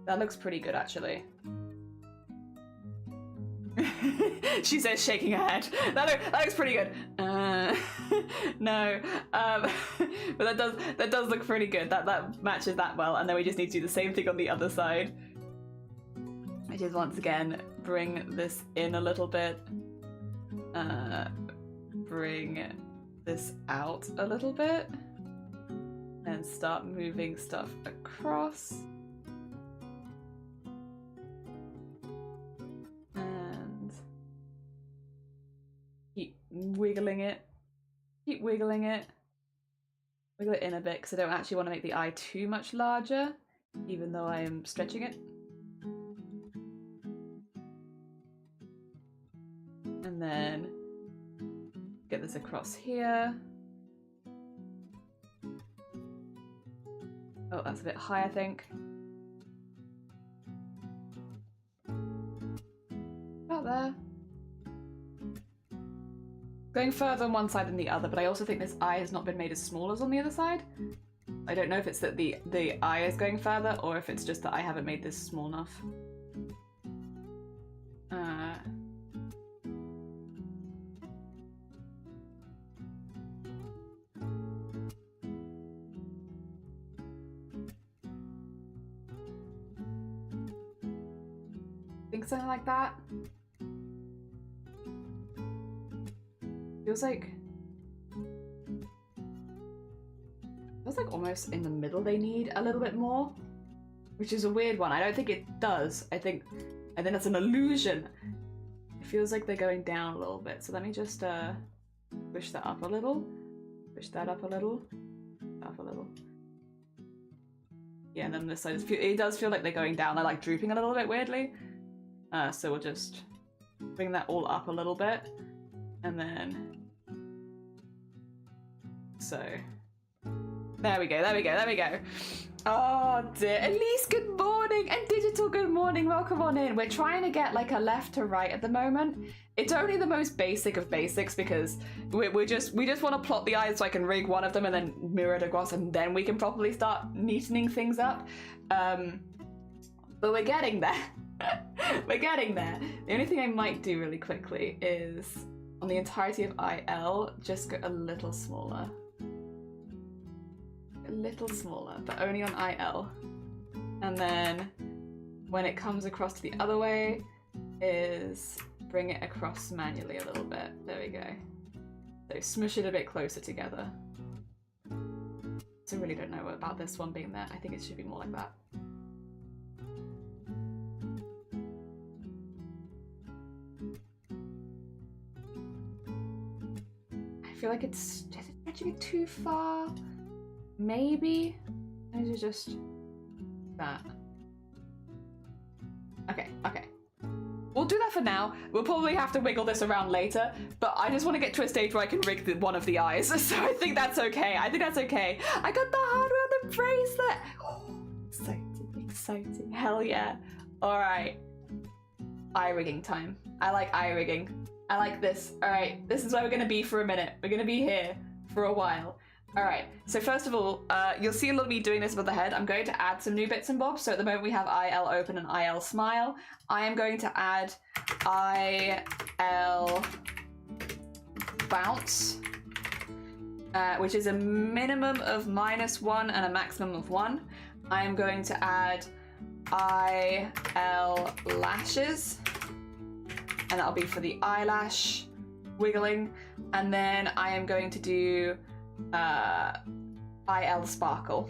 That looks pretty good, actually. She says, shaking her head. That looks pretty good. No, but that does look pretty good. That matches that well. And then we just need to do the same thing on the other side, which is once again bring this in a little bit, bring this out a little bit, and start moving stuff across. Keep wiggling it. Keep wiggling it. Wiggle it in a bit because I don't actually want to make the eye too much larger, even though I am stretching it. And then get this across here. Oh, that's a bit high, I think. About there. Going further on one side than the other, but I also think this eye has not been made as small as on the other side. I don't know if it's that the eye is going further or if it's just that I haven't made this small enough. Think something like that. Feels like almost in the middle they need a little bit more, which is a weird one. I don't think it does. I think that's an illusion. It feels like they're going down a little bit. So let me just push that up a little, push that up a little, up a little. Yeah, and then this side, it does feel like they're going down. They're like drooping a little bit weirdly. So we'll just bring that all up a little bit, and then so there we go, there we go, there we go. Oh dear. Elise, good morning, and Digital, good morning, welcome on in. We're trying to get like a left to right at the moment. It's only the most basic of basics because we just want to plot the eyes so I can rig one of them and then mirror it across, and then we can probably start neatening things up. But we're getting there. We're getting there. The only thing I might do really quickly is on the entirety of IL, just go a little smaller. A little smaller, but only on IL. And then when it comes across to the other way, is bring it across manually a little bit. There we go. So smush it a bit closer together. So I really don't know about this one being there. I think it should be more like that. I feel like is it stretching it too far? Maybe? Maybe just that. Okay, okay. We'll do that for now. We'll probably have to wiggle this around later, but I just want to get to a stage where I can rig one of the eyes, so I think that's okay. I think that's okay. I got the hardware on the bracelet! Oh, exciting, exciting. Hell yeah. Alright. Eye rigging time. I like eye rigging. I like this. Alright, this is where we're going to be for a minute. We're going to be here for a while. Alright, so first of all, you'll see a lot of me doing this with the head. I'm going to add some new bits and bobs. So at the moment we have IL open and IL smile. I am going to add IL bounce, which is a minimum of -1 and a maximum of 1. I am going to add IL lashes, and that'll be for the eyelash wiggling. And then I am going to do IL sparkle.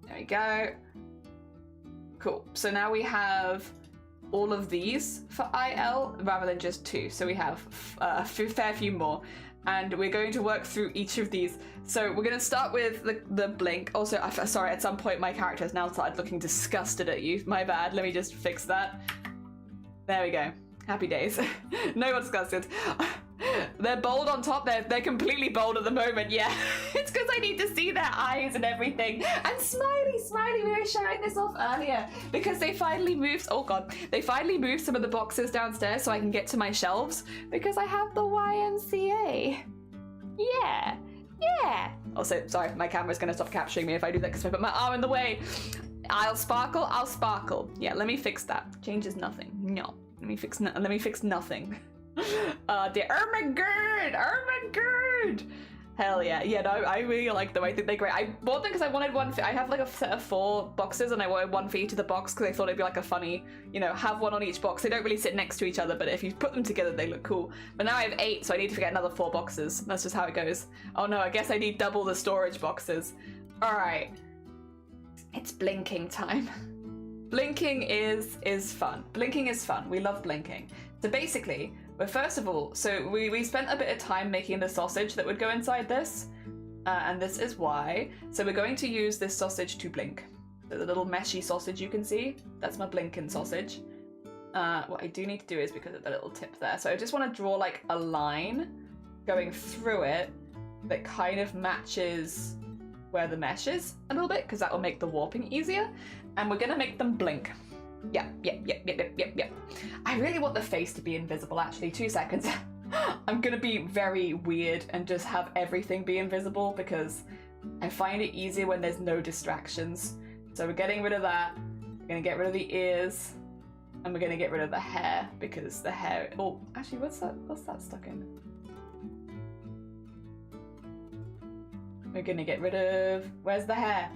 There we go. Cool. So now we have all of these for IL rather than just 2. So we have a fair few more. And we're going to work through each of these. So we're going to start with the blink. Also, sorry, at some point my character has now started looking disgusted at you. My bad. Let me just fix that. There we go. Happy days. No one's disgusted. They're bold on top. They're completely bold at the moment. Yeah, it's because I need to see their eyes and everything. And Smiley, we were showing this off earlier because they finally moved. Oh god, they finally moved some of the boxes downstairs so I can get to my shelves because I have the YMCA. Yeah. Also, sorry, my camera's gonna stop capturing me if I do that because if I put my arm in the way. I'll sparkle. Yeah, let me fix that. Changes nothing. No. Let me fix nothing. Oh dear. Oh my god. Hell yeah. Yeah, no, I really like them. I think they're great. I bought them because I wanted one. I have like a set of 4 boxes and I wanted one for each of the box because I thought it'd be like a funny, have one on each box. They don't really sit next to each other, but if you put them together, they look cool. But now I have 8, so I need to get another 4 boxes. That's just how it goes. Oh no, I guess I need double the storage boxes. All right. It's blinking time. Blinking is fun. Blinking is fun. We love blinking. So basically, first of all, so we spent a bit of time making the sausage that would go inside this, and this is why. So we're going to use this sausage to blink. So the little meshy sausage you can see, that's my blinking sausage. What I do need to do is, because of the little tip there, so I just want to draw like a line going through it that kind of matches where the mesh is a little bit, because that will make the warping easier. And we're gonna make them blink. Yep. I really want the face to be invisible, actually. 2 seconds. I'm gonna be very weird and just have everything be invisible because I find it easier when there's no distractions. So we're getting rid of that. We're gonna get rid of the ears, and we're gonna get rid of the hair because the hair. Oh, actually, what's that stuck in? We're gonna get rid of. Where's the hair?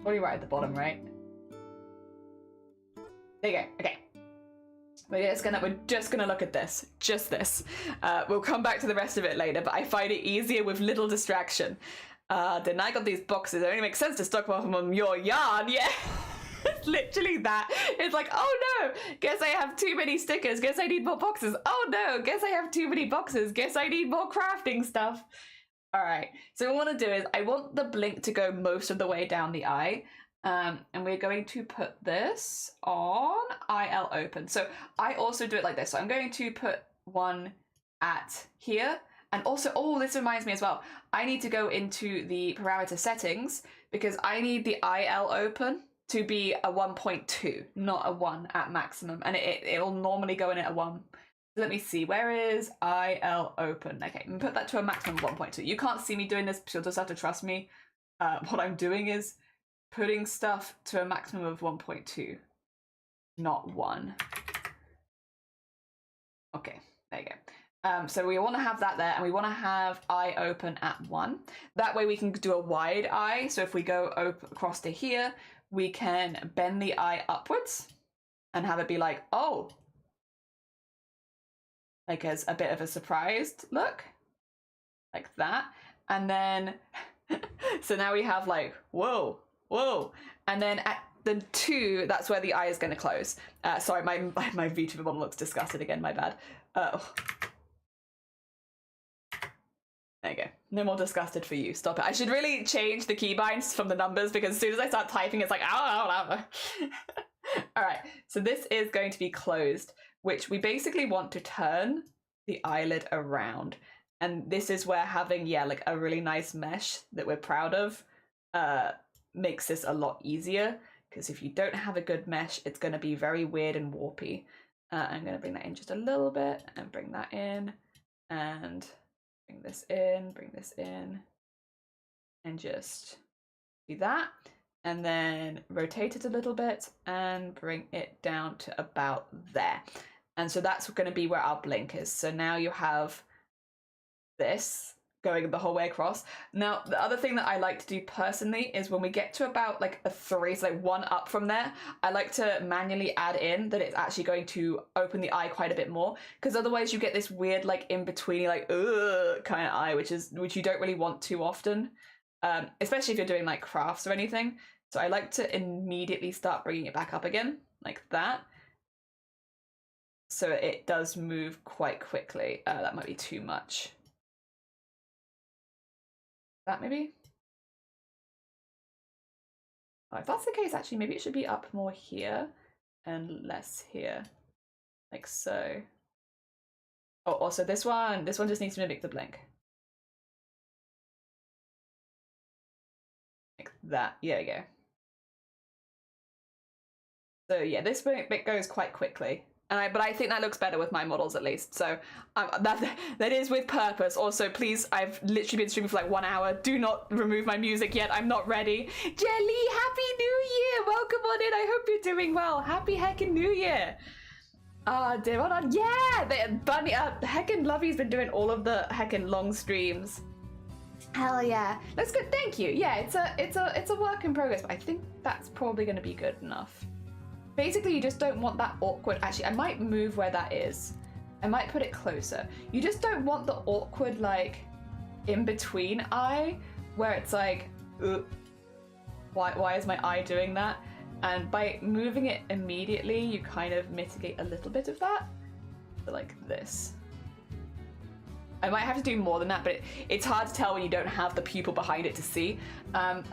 Probably right at the bottom, right? There you go. Okay. We're just gonna look at this, just this. We'll come back to the rest of it later, but I find it easier with little distraction. Then I got these boxes. It only makes sense to stockpile them on your yarn. Yeah, it's literally that. It's like, oh no, guess I have too many stickers. Guess I need more boxes. Oh no, guess I have too many boxes. Guess I need more crafting stuff. All right. So what I want to do is I want the blink to go most of the way down the eye. And we're going to put this on IL open. So I also do it like this. So I'm going to put one at here. And also, oh, this reminds me as well. I need to go into the parameter settings because I need the IL open to be a 1.2, not a 1 at maximum. And it'll normally go in at a 1. Let me see, where is IL open? Okay, I'm gonna put that to a maximum of 1.2. You can't see me doing this, so you'll just have to trust me. What I'm doing is putting stuff to a maximum of 1.2, not 1. Okay, there you go. So we want to have that there, and we want to have eye open at 1. That way we can do a wide eye. So if we go across to here, we can bend the eye upwards and have it be like, oh, like as a bit of a surprised look, like that. And then, so now we have like, whoa, whoa. And then at the 2, that's where the eye is going to close. Sorry, my VTuber model looks disgusted again, my bad. There you go. No more disgusted for you. Stop it. I should really change the keybinds from the numbers because as soon as I start typing, it's like, ow. All right, so this is going to be closed, which we basically want to turn the eyelid around. And this is where having, yeah, like a really nice mesh that we're proud of makes this a lot easier. Because if you don't have a good mesh, it's going to be very weird and warpy. I'm going to bring that in just a little bit and bring that in and bring this in, and just do that. And then rotate it a little bit and bring it down to about there. And so that's going to be where our blink is. So now you have this going the whole way across. Now, the other thing that I like to do personally is when we get to about like a 3, so like 1 up from there, I like to manually add in that it's actually going to open the eye quite a bit more, because otherwise you get this weird like in-between like kind of eye, which you don't really want too often, especially if you're doing like crafts or anything. So I like to immediately start bringing it back up again like that. So it does move quite quickly. That might be too much. That maybe? Oh, if that's the case, actually, maybe it should be up more here and less here, like so. Oh, also this one just needs to mimic the blink. Like that, yeah, there you go. So yeah, this bit goes quite quickly. But I think that looks better with my models at least. So that is with purpose. Also, please, I've literally been streaming for like 1 hour. Do not remove my music yet. I'm not ready. Jelly, Happy New Year. Welcome on in. I hope you're doing well. Happy heckin' New Year. Dear, hold on. Yeah, Bunny, heckin' Lovey's been doing all of the heckin' long streams. Hell yeah. That's good. Thank you. Yeah, it's a work in progress, but I think that's probably going to be good enough. Basically, you just don't want that awkward... Actually, I might move where that is. I might put it closer. You just don't want the awkward, like, in-between eye, where it's like, why is my eye doing that? And by moving it immediately, you kind of mitigate a little bit of that. So like this. I might have to do more than that, but it's hard to tell when you don't have the pupil behind it to see.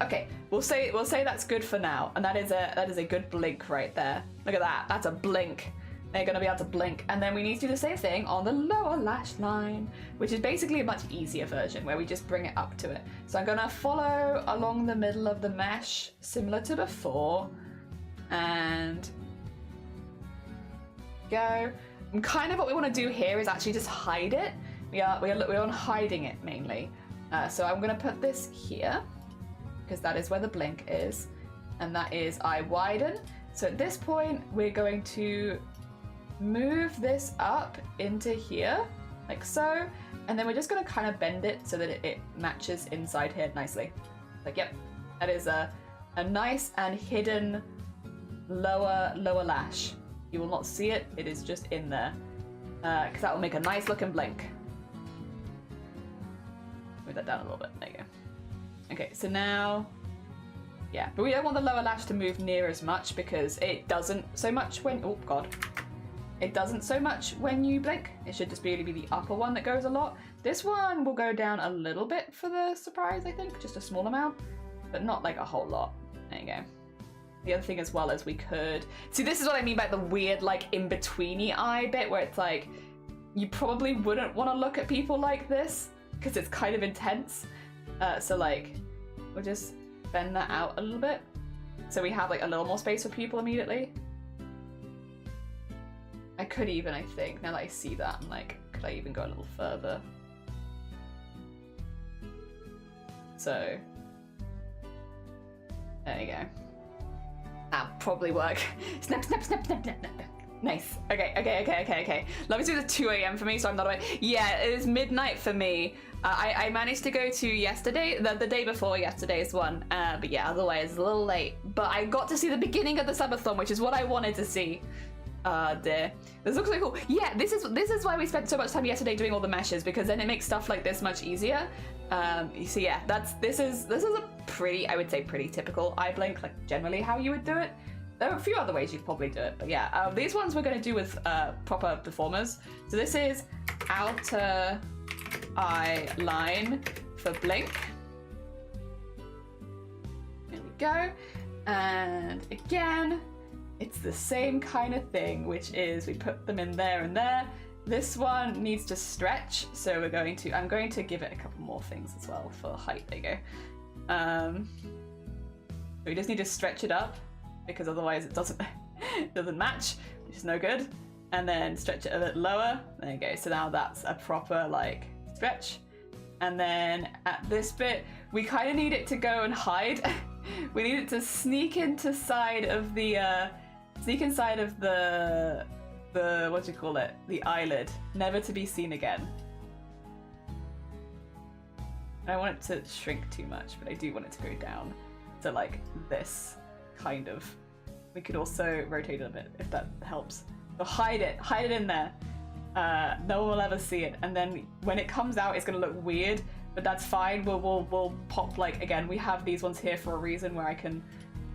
Okay, we'll say that's good for now, and that is a good blink right there. Look at that. That's a blink. They're going to be able to blink, and then we need to do the same thing on the lower lash line, which is basically a much easier version where we just bring it up to it. So I'm going to follow along the middle of the mesh, similar to before, and go. And kind of what we want to do here is actually just hide it. We're on hiding it mainly. So I'm going to put this here because that is where the blink is, and that is eye widen. So at this point, we're going to move this up into here, like so, and then we're just going to kind of bend it so that it matches inside here nicely. Like, yep, that is a nice and hidden lower lash. You will not see it, it is just in there, because that will make a nice looking blink. Move that down a little bit, there you go. Okay, so now, yeah, but we don't want the lower lash to move near as much because it doesn't so much when, oh god. It doesn't so much when you blink. It should just really be the upper one that goes a lot. This one will go down a little bit for the surprise, I think, just a small amount, but not like a whole lot. There you go. The other thing as well is we could, see this is what I mean by the weird like in-betweeny eye bit where it's like, you probably wouldn't want to look at people like this because it's kind of intense. So like, we'll just bend that out a little bit. So we have like a little more space for people immediately. I could even, I think, now that I see that, I'm like, could I even go a little further? So, there you go. That'll probably work. Snap, snap, snap, snap, snap, snap. Nice. Okay. Let me do the 2 a.m. for me so I'm not awake. Yeah, it is midnight for me. I managed to go to yesterday, the day before yesterday's one. But yeah, otherwise a little late. But I got to see the beginning of the subathon, which is what I wanted to see. Dear. This looks really cool. Yeah, this is why we spent so much time yesterday doing all the meshes, because then it makes stuff like this much easier. You see, yeah, this is a pretty, I would say, pretty typical eye blink, like generally how you would do it. There are a few other ways you'd probably do it, but yeah, these ones we're going to do with proper performers. So this is outer eye line for blink. There we go. And again, it's the same kind of thing, which is we put them in there and there. This one needs to stretch, so I'm going to give it a couple more things as well for height. There you go. We just need to stretch it up because otherwise it doesn't match, which is no good. And then stretch it a bit lower. There you go. So now that's a proper like stretch. And then at this bit, we kind of need it to go and hide. We need it to sneak inside of the what do you call it? The eyelid, never to be seen again. I don't want it to shrink too much, but I do want it to go down to like this kind of. We could also rotate it a bit if that helps. So hide it in there. No one will ever see it, and then when it comes out, it's gonna look weird, but that's fine. We'll pop, like, again, we have these ones here for a reason where I can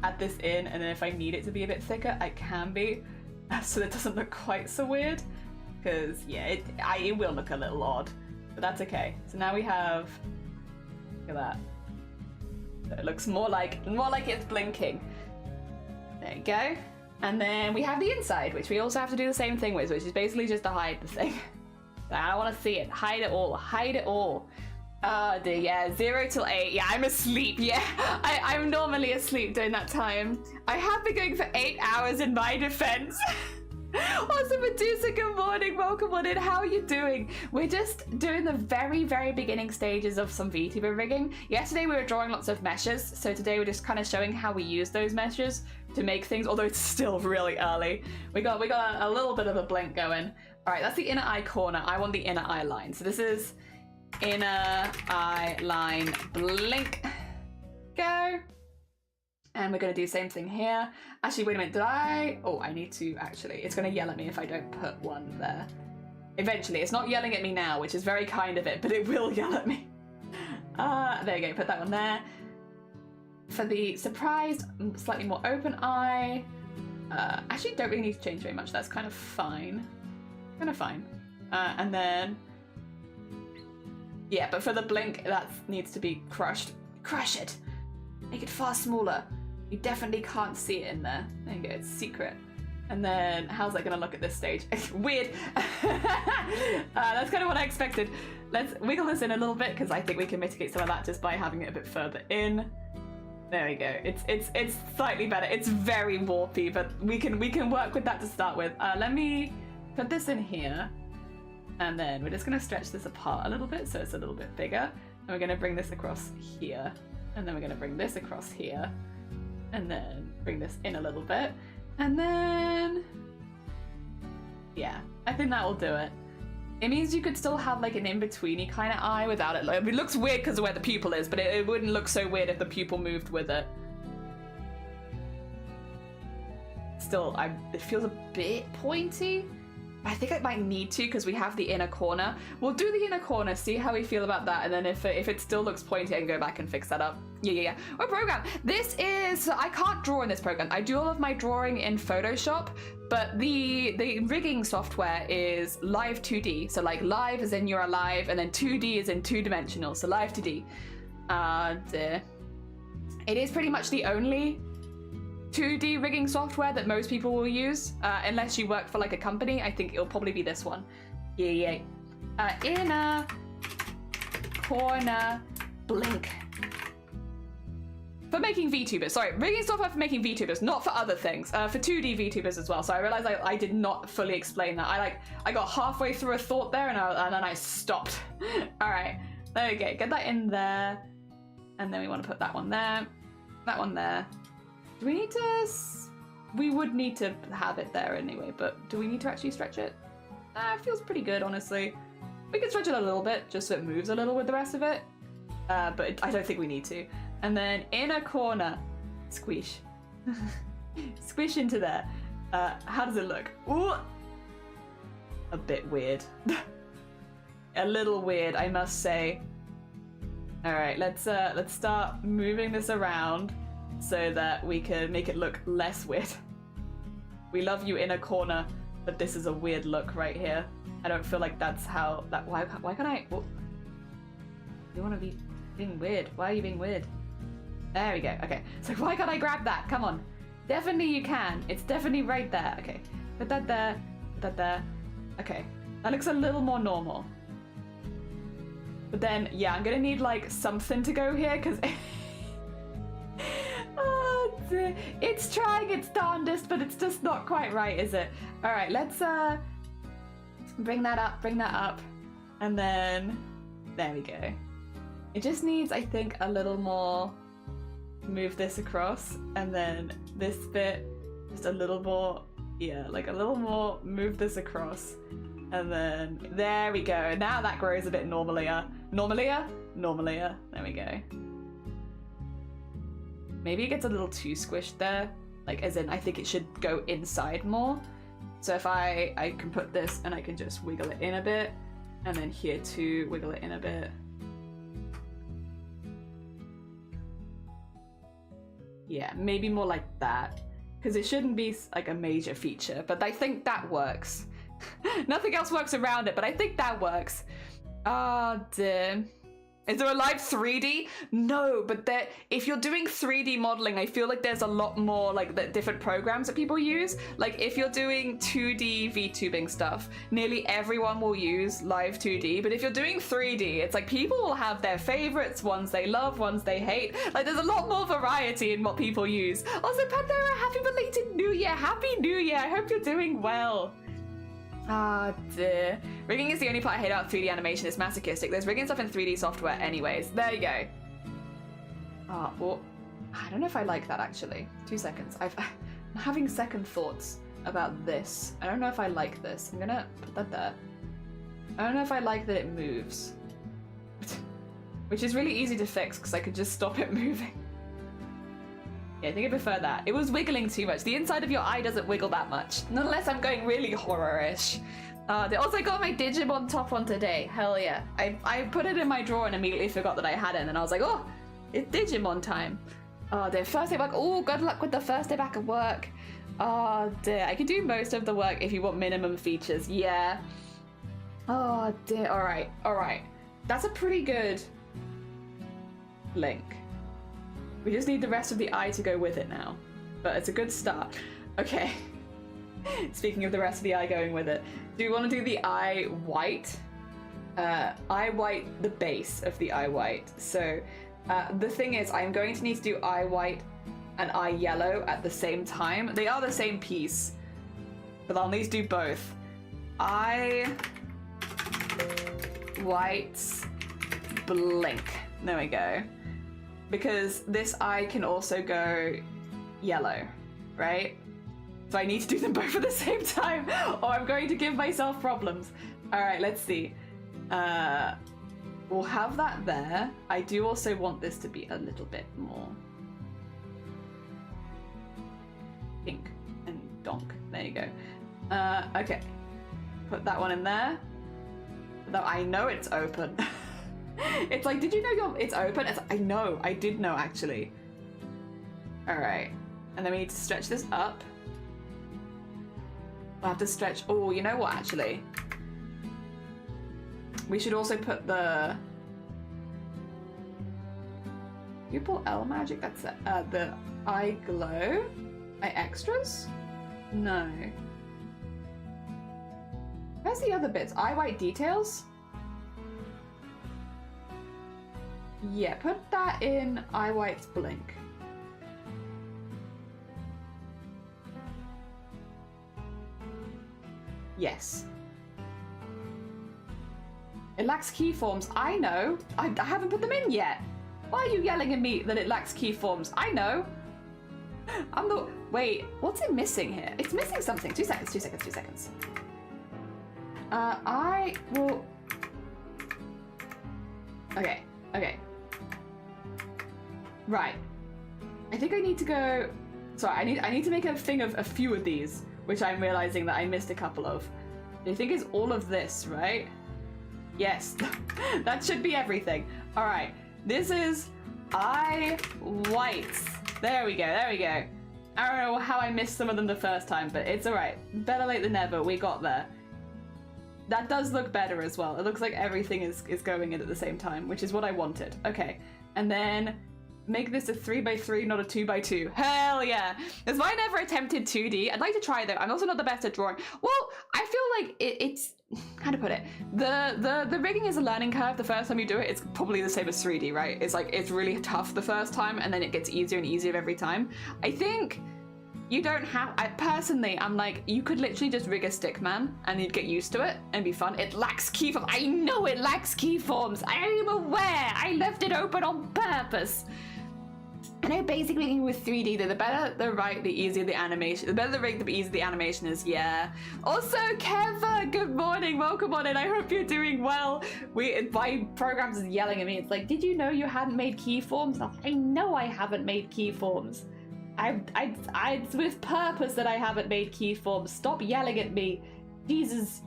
add this in, and then if I need it to be a bit thicker, I can be, so it doesn't look quite so weird. Because yeah, it will look a little odd, but that's okay. So now we have, look at that. So it looks more like it's blinking. There you go. And then we have the inside, which we also have to do the same thing with, which is basically just to hide the thing. I don't want to see it. Hide it all. Hide it all. Oh dear, yeah, 0 till 8. Yeah, I'm asleep. Yeah, I'm normally asleep during that time. I have been going for 8 hours in my defense. Also, Medusa, good morning. Welcome on in. How are you doing? We're just doing the very, very beginning stages of some VTuber rigging. Yesterday we were drawing lots of meshes, so today we're just kind of showing how we use those meshes to make things, although it's still really early. We got a little bit of a blink going. All right, that's the inner eye corner. I want the inner eye line. So this is inner eye line blink. Go. And we're going to do the same thing here. Actually, wait a minute, I need to actually, it's going to yell at me if I don't put one there. Eventually, it's not yelling at me now, which is very kind of it, but it will yell at me. There you go, put that one there. For the surprised, slightly more open eye, actually don't really need to change very much, that's kind of fine. And then, yeah, but for the blink, that needs to be crushed. Crush it! Make it far smaller. You definitely can't see it in there. There you go, it's secret. And then, how's that gonna look at this stage? Weird. That's kind of what I expected. Let's wiggle this in a little bit because I think we can mitigate some of that just by having it a bit further in. There we go. It's slightly better. It's very warpy, but we can work with that to start with. Let me put this in here, and then we're just gonna stretch this apart a little bit so it's a little bit bigger. And we're gonna bring this across here, and then we're gonna bring this across here, and then bring this in a little bit, and then yeah, I think that will do it. It means you could still have like an in-betweeny kind of eye without it. Like, it looks weird because of where the pupil is, but it wouldn't look so weird if the pupil moved with it. Still, it feels a bit pointy. I think I might need to because we have the inner corner. We'll do the inner corner, see how we feel about that, and then if it still looks pointy, I can go back and fix that up. Yeah. What program? This is, I can't draw in this program. I do all of my drawing in Photoshop, but the rigging software is Live 2D. So like live as in you're alive, and then 2D is in two-dimensional, so Live 2D. It is pretty much the only 2D rigging software that most people will use, unless you work for like a company. I think it'll probably be this one. Yeah. Inner corner blink. For making VTubers, sorry, rigging software for making VTubers, not for other things, for 2D VTubers as well. So I realized I did not fully explain that. I got halfway through a thought there and then I stopped. All right, there we go. Get that in there, and then we want to put that one there, that one there. Do we need to? We would need to have it there anyway, but do we need to actually stretch it? It feels pretty good, honestly. We can stretch it a little bit, just so it moves a little with the rest of it. But I don't think we need to. And then inner corner, squish. Squish into there. How does it look? Ooh! A bit weird. A little weird, I must say. All right, let's start moving this around so that we can make it look less weird. We love you, inner corner, but this is a weird look right here. I don't feel like that's how that. Why can't I? Oh. You want to be being weird? Why are you being weird? There we go. Okay, so why can't I grab that? Come on. Definitely you can. It's definitely right there. Okay, put that there. Put that there. Okay, that looks a little more normal. But then, yeah, I'm gonna need like something to go here because. It's trying its darndest, but it's just not quite right, is it? All right, let's bring that up, and then there we go. It just needs, I think, a little more. Move this across, and then this bit just a little more. Yeah, like a little more. Move this across, and then there we go. Now that grows a bit normalier. There we go. Maybe it gets a little too squished there, like as in I think it should go inside more. So if I can put this and I can just wiggle it in a bit, and then here too, wiggle it in a bit. Yeah, maybe more like that, because it shouldn't be like a major feature, but I think that works. Nothing else works around it, but I think that works. Ah, dear. Is there a live 3D? No, but if you're doing 3D modeling, I feel like there's a lot more like the different programs that people use. Like if you're doing 2D VTubing stuff, nearly everyone will use live 2D. But if you're doing 3D, it's like people will have their favorites, ones they love, ones they hate. Like there's a lot more variety in what people use. Also, Pandora, happy belated New Year. Happy New Year. I hope you're doing well. Ah, dear. Rigging is the only part I hate about 3D animation. It's masochistic. There's rigging stuff in 3D software anyways. There you go. Well, I don't know if I like that, actually. 2 seconds. I'm having second thoughts about this. I don't know if I like this. I'm gonna put that there. I don't know if I like that it moves. Which is really easy to fix, because I could just stop it moving. Yeah, I think I prefer that. It was wiggling too much. The inside of your eye doesn't wiggle that much. Not unless I'm going really horror-ish. They also got my Digimon top on today. Hell yeah. I put it in my drawer and immediately forgot that I had it. And then I was like, oh, it's Digimon time. Oh, dear. First day back. Oh, good luck with the first day back at work. Oh, dear. I can do most of the work if you want minimum features. Yeah. Oh, dear. All right. All right. That's a pretty good link. We just need the rest of the eye to go with it now. But it's a good start. Okay. Speaking of the rest of the eye going with it, do we want to do the eye white? Eye white, the base of the eye white. So the thing is, I'm going to need to do eye white and eye yellow at the same time. They are the same piece, but I'll need to do both. eye whites blink. There we go. Because this eye can also go yellow, right? So I need to do them both at the same time or I'm going to give myself problems. All right, let's see. We'll have that there. I do also want this to be a little bit more pink and donk. There you go. Okay. Put that one in there. Though I know it's open. It's like, did you know it's open? It's, I know, I did know actually. All right. And then we need to stretch this up. I'll have to stretch, oh, you know what actually? We should also put the Pupil L Magic, that's the Eye Glow. Eye Extras? No. Where's the other bits? Eye White Details? Yeah, put that in Eye White's Blink. Yes. It lacks keyforms. I know. I haven't put them in yet. Why are you yelling at me that it lacks keyforms? I know. I'm the... Wait, what's it missing here? It's missing something. 2 seconds, 2 seconds, 2 seconds. I will... Okay, okay. Right. I think I need to go... Sorry, I need to make a thing of a few of these, which I'm realizing that I missed a couple of. I think it's all of this, right? Yes, that should be everything. All right, this is eye whites. There we go, there we go. I don't know how I missed some of them the first time, but it's all right. Better late than never, we got there. That does look better as well. It looks like everything is going in at the same time, which is what I wanted. Okay, and then make this a 3x3, not a 2x2. Hell yeah! That's why I never attempted 2D. I'd like to try though. I'm also not the best at drawing. Well, I feel like it's how to put it. The rigging is a learning curve. The first time you do it, it's probably the same as 3D, right? It's like it's really tough the first time, and then it gets easier and easier every time. I think you don't have. Personally, I'm like, you could literally just rig a stick man, and you'd get used to it and be fun. It lacks keyforms. I know it lacks keyforms. I am aware. I left it open on purpose. I know basic rigging with 3D, the better the right, the easier the animation. The better the rig, the easier the animation is, yeah. Also, Keva, good morning, welcome on in. I hope you're doing well. My program's is yelling at me. It's like, did you know you hadn't made keyforms? I know I haven't made keyforms. It's with purpose that I haven't made keyforms. Stop yelling at me. Jesus,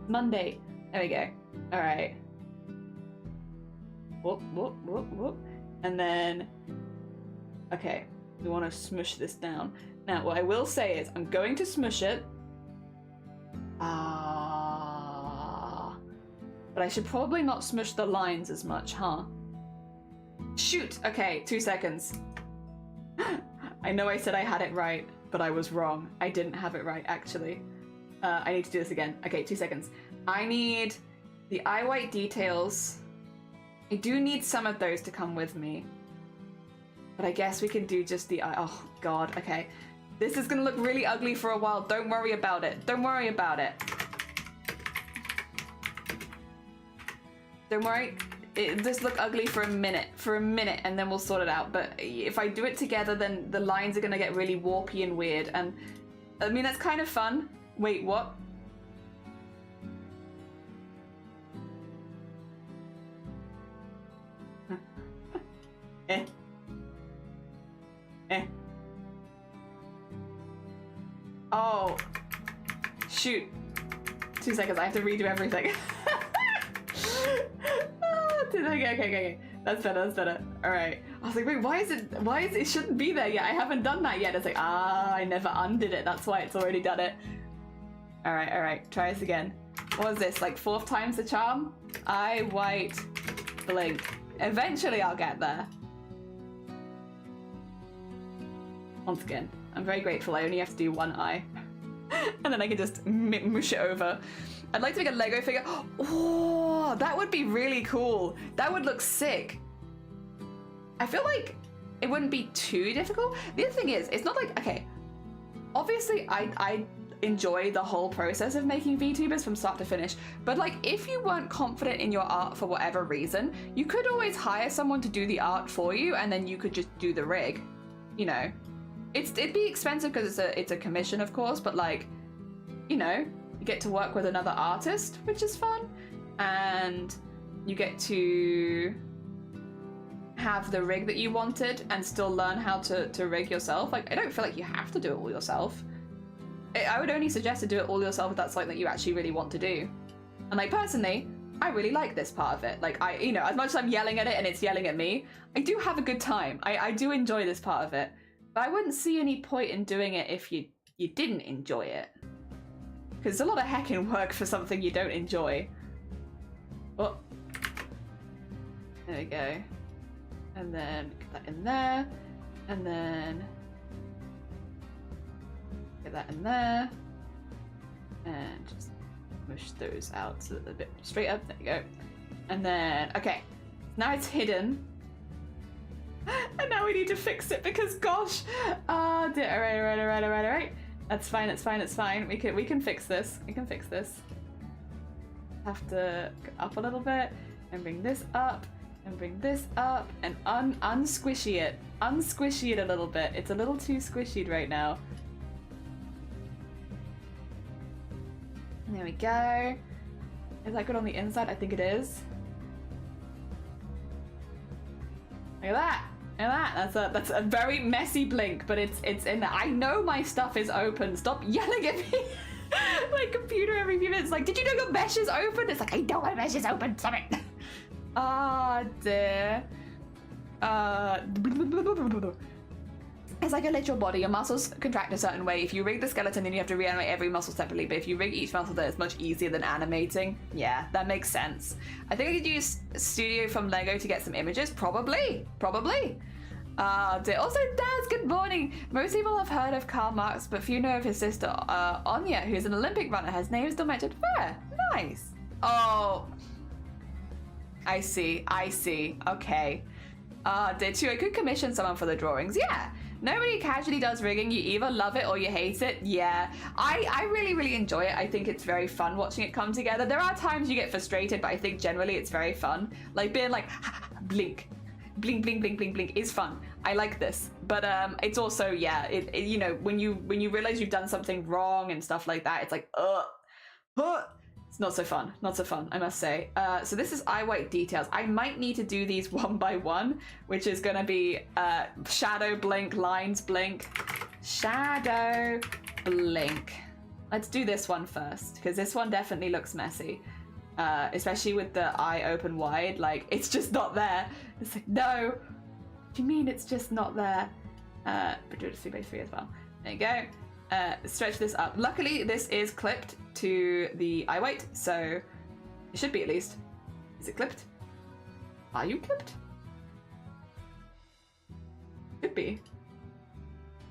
Monday. There we go. All right. Whoop, whoop, whoop, whoop. And then... Okay, we want to smush this down. Now, what I will say is, I'm going to smush it. But I should probably not smush the lines as much, huh? Shoot! Okay, 2 seconds. I know I said I had it right, but I was wrong. I didn't have it right, actually. I need to do this again. Okay, 2 seconds. I need the eye white details. I do need some of those to come with me. But I guess we can do just the eye. Oh, God. Okay. This is going to look really ugly for a while. Don't worry about it. Don't worry about it. Don't worry. It just look ugly for a minute. And then we'll sort it out. But if I do it together, then the lines are going to get really warpy and weird. And, I mean, that's kind of fun. Wait, what? Oh, shoot. 2 seconds, I have to redo everything. Okay. That's better. All right. I was like, wait, why is it shouldn't be there yet? I haven't done that yet. It's like, I never undid it. That's why it's already done it. All right. Try this again. What was this? Like 4th time's the charm? Eye white blink. Eventually I'll get there. Once again, I'm very grateful I only have to do one eye. And then I can just mush it over. I'd like to make a Lego figure. Oh, that would be really cool. That would look sick. I feel like it wouldn't be too difficult. The other thing is, it's not like, okay, obviously I enjoy the whole process of making VTubers from start to finish. But like, if you weren't confident in your art for whatever reason, you could always hire someone to do the art for you, and then you could just do the rig. You know, it'd be expensive because it's a commission, of course, but like, you know, you get to work with another artist, which is fun, and you get to have the rig that you wanted and still learn how to rig yourself. Like, I don't feel like you have to do it all yourself. I would only suggest to do it all yourself if that's something that you actually really want to do. And like, personally, I really like this part of it. Like, you know, as much as I'm yelling at it and it's yelling at me, I do have a good time. I do enjoy this part of it. But I wouldn't see any point in doing it if you didn't enjoy it. Because it's a lot of heckin' work for something you don't enjoy. Oh. There we go. And then get that in there. And then get that in there. And just mush those out so that they're a bit straight up. There you go. And then, okay. Now it's hidden. And now we need to fix it because, gosh. Alright. That's fine, it's fine, it's fine. We can fix this. We can fix this. Have to go up a little bit and bring this up and bring this up and unsquishy it. Unsquishy it a little bit. It's a little too squishy right now. There we go. Is that good on the inside? I think it is. Look at that. Look at that. That's a very messy blink, but it's in there. I know my stuff is open. Stop yelling at me. My computer every few minutes like, did you know your mesh is open? It's like, I know my mesh is open. Stop it. Ah, dear. It's like a literal body. Your muscles contract a certain way. If you rig the skeleton, then you have to reanimate every muscle separately. But if you rig each muscle, then it's much easier than animating. Yeah, that makes sense. I think I could use Studio from Lego to get some images. Probably. Also, Daz, good morning. Most people have heard of Karl Marx, but few know of his sister, Anya, who's an Olympic runner. Her name is still mentioned. Fair. Nice. Oh. I see. Okay. Did too. I could commission someone for the drawings. Yeah. Nobody casually does rigging. You either love it or you hate it. Yeah. I really enjoy it. I think it's very fun watching it come together. There are times you get frustrated, but I think generally it's very fun. Like being like, blink. Blink, blink, blink, blink, blink is fun. I like this. But it's also, yeah, you know, when you realize you've done something wrong and stuff like that, it's like, it's not so fun. Not so fun, I must say. So this is eye white details. I might need to do these one by one, which is gonna be shadow blink, lines blink, shadow blink. Let's do this one first, because this one definitely looks messy. Especially with the eye open wide, like, it's just not there. It's like, no. What do you mean it's just not there? But do it 3x3 as well. There you go. Stretch this up. Luckily, this is clipped to the eye white, so it should be at least. Is it clipped? Are you clipped? Could be.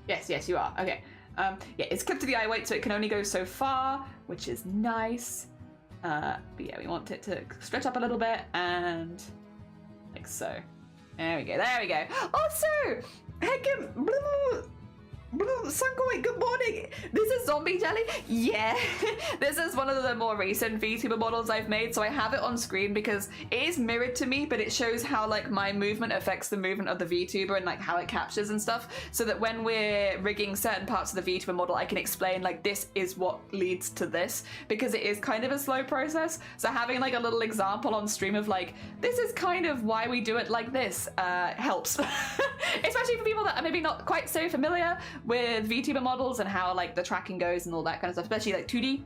Yes, you are. Okay. Yeah, it's clipped to the eye white, so it can only go so far, which is nice. But yeah, we want it to stretch up a little bit, and like so. There we go. Also, Sunkoy, good morning. This is zombie jelly. Yeah, this is one of the more recent VTuber models I've made, so I have it on screen because it is mirrored to me, but it shows how like my movement affects the movement of the VTuber and like how it captures and stuff, so that when we're rigging certain parts of the VTuber model, I can explain like this is what leads to this, because it is kind of a slow process. So having like a little example on stream of like, this is kind of why we do it like this helps. Especially for people that are maybe not quite so familiar with VTuber models and how like the tracking goes and all that kind of stuff, especially like 2D.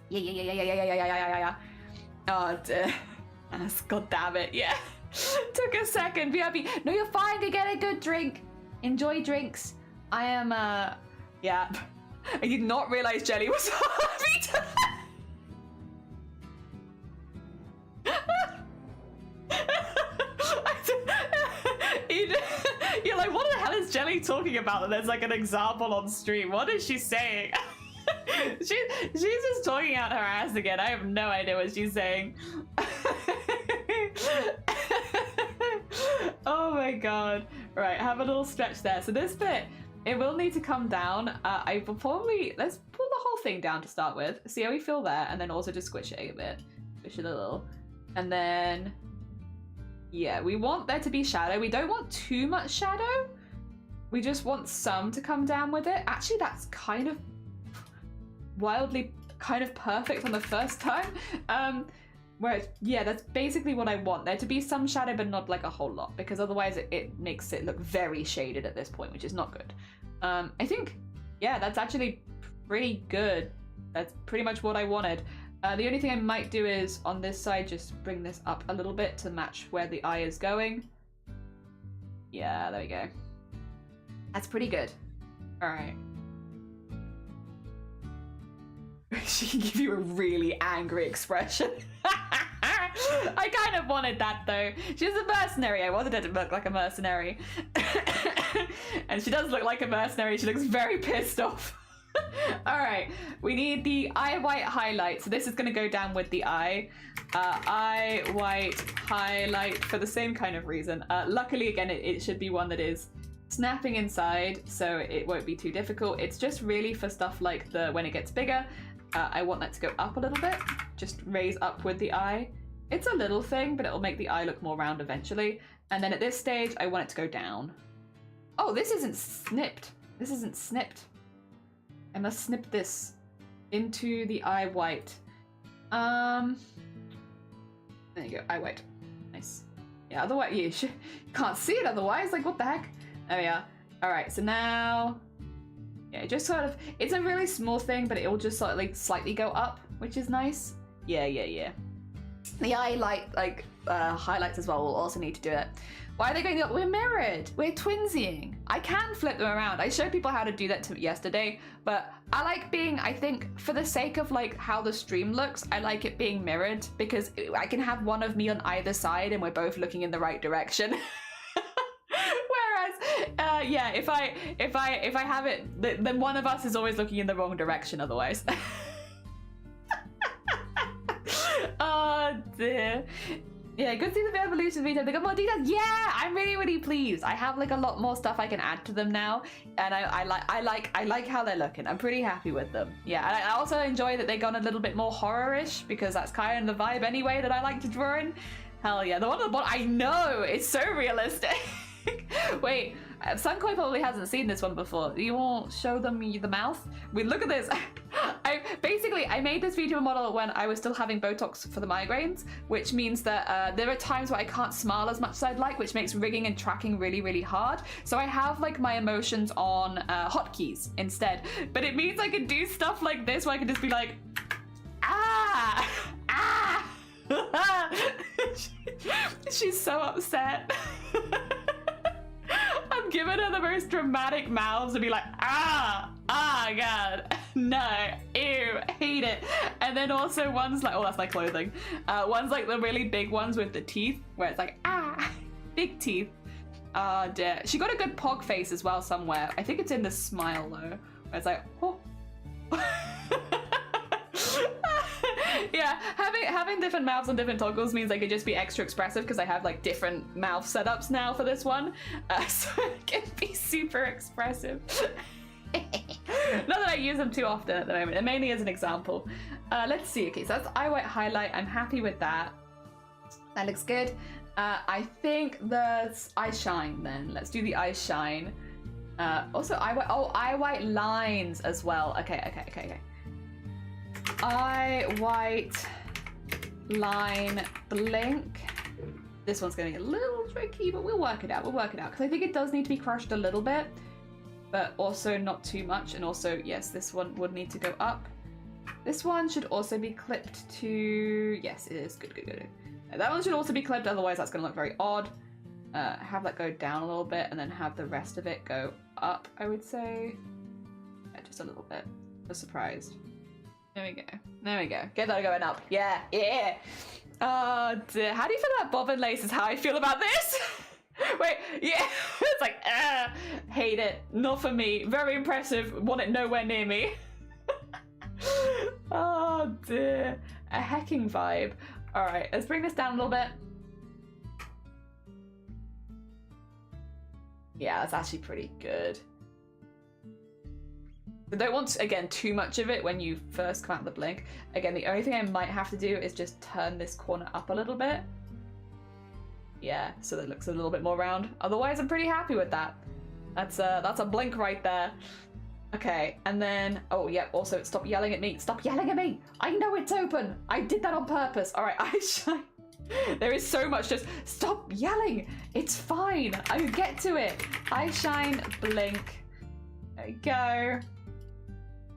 Yeah. Oh, god damn it, yeah. Took a second, BRB. No, you're fine, go get a good drink. Enjoy drinks. I am, yeah. I did not realize jelly was on You're like, what the hell is Jelly talking about? And there's like an example on stream. What is she saying? She's just talking out her ass again. I have no idea what she's saying. Oh my god. Right, have a little stretch there. So this bit, it will need to come down. I will probably, let's pull the whole small thing down to start with. See how we feel there, and then also just squish it a bit. Squish it a little. And then, yeah, we want there to be shadow. We don't want too much shadow. We just want some to come down with it. Actually, that's kind of wildly kind of perfect on the first time. Where, yeah, that's basically what I want. There to be some shadow, but not like a whole lot, because otherwise it makes it look very shaded at this point, which is not good. I think, yeah, that's actually pretty good. That's pretty much what I wanted. The only thing I might do is on this side, just bring this up a little bit to match where the eye is going. Yeah, there we go. That's pretty good. All right. She can give you a really angry expression. I kind of wanted that though. She's a mercenary. I wanted her to look like a mercenary. And she does look like a mercenary. She looks very pissed off. All right, we need the eye white highlight. So this is going to go down with the eye. Eye white highlight for the same kind of reason. Luckily, again, it should be one that is snapping inside, so it won't be too difficult. It's just really for stuff like when it gets bigger. I want that to go up a little bit. Just raise up with the eye. It's a little thing, but it'll make the eye look more round eventually. And then at this stage, I want it to go down. Oh, this isn't snipped. This isn't snipped. I must snip this into the eye white. There you go, eye white. Nice. Yeah, otherwise, you can't see it otherwise. Like, what the heck? There we are. All right, so now, yeah, just sort of, it's a really small thing, but it will just sort of like slightly go up, which is nice. Yeah. The eye light, like, highlights as well will also need to do it. Why are they going up? We're mirrored. We're twinsying. I can flip them around. I showed people how to do that yesterday, but I like being, I think, for the sake of like how the stream looks, I like it being mirrored because I can have one of me on either side and we're both looking in the right direction. Whereas, yeah, if I have it, then one of us is always looking in the wrong direction otherwise. Oh dear. Yeah, good to see the evolution video. They got more details. Yeah, I'm really pleased. I have like a lot more stuff I can add to them now, and I like how they're looking. I'm pretty happy with them. Yeah, and I also enjoy that they've gone a little bit more horror-ish because that's kind of the vibe anyway that I like to draw in. Hell yeah, the one on the bottom. I know it's so realistic. Wait, Sunkoi probably hasn't seen this one before. You won't show them the mouth? Wait, look at this. I made this video model when I was still having Botox for the migraines, which means that there are times where I can't smile as much as I'd like, which makes rigging and tracking really hard. So I have like my emotions on hotkeys instead, but it means I can do stuff like this where I can just be like, ah. She's so upset. I'm giving her the most dramatic mouths to be like, God, no, ew, hate it. And then also ones like, oh, that's my clothing. Ones like the really big ones with the teeth, where it's like, big teeth. Oh dear. She got a good pog face as well somewhere. I think it's in the smile though, where it's like, oh. Yeah, having different mouths on different toggles means I could just be extra expressive because I have like different mouth setups now for this one, so I can be super expressive. Not that I use them too often at the moment, and mainly as an example. Let's see. Okay, so that's eye white highlight. I'm happy with that. That looks good. I think the eye shine then. Let's do the eye shine. Also eye white. Oh, eye white lines as well. Okay. Eye white line blink. This one's going to get a little tricky, but we'll work it out. Because I think it does need to be crushed a little bit, but also not too much. And also, yes, this one would need to go up. This one should also be clipped to... Yes, it is. Good. That one should also be clipped, otherwise that's going to look very odd. Have that go down a little bit, and then have the rest of it go up, I would say. Yeah, just a little bit. I was surprised. There we go. Get that going up. Yeah. Oh dear. How do you feel about bobbin lace is how I feel about this? Wait, yeah. It's like, hate it. Not for me. Very impressive. Want it nowhere near me. Oh dear. A hecking vibe. Alright, let's bring this down a little bit. Yeah, that's actually pretty good. I don't want, again, too much of it when you first come out of the blink. Again, the only thing I might have to do is just turn this corner up a little bit. Yeah, so that it looks a little bit more round. Otherwise, I'm pretty happy with that. That's a blink right there. Okay, and then, oh yeah, also stop yelling at me. Stop yelling at me! I know it's open! I did that on purpose. All right, eye shine. There is so much, just stop yelling! It's fine, I will get to it. Eye shine, blink. There we go.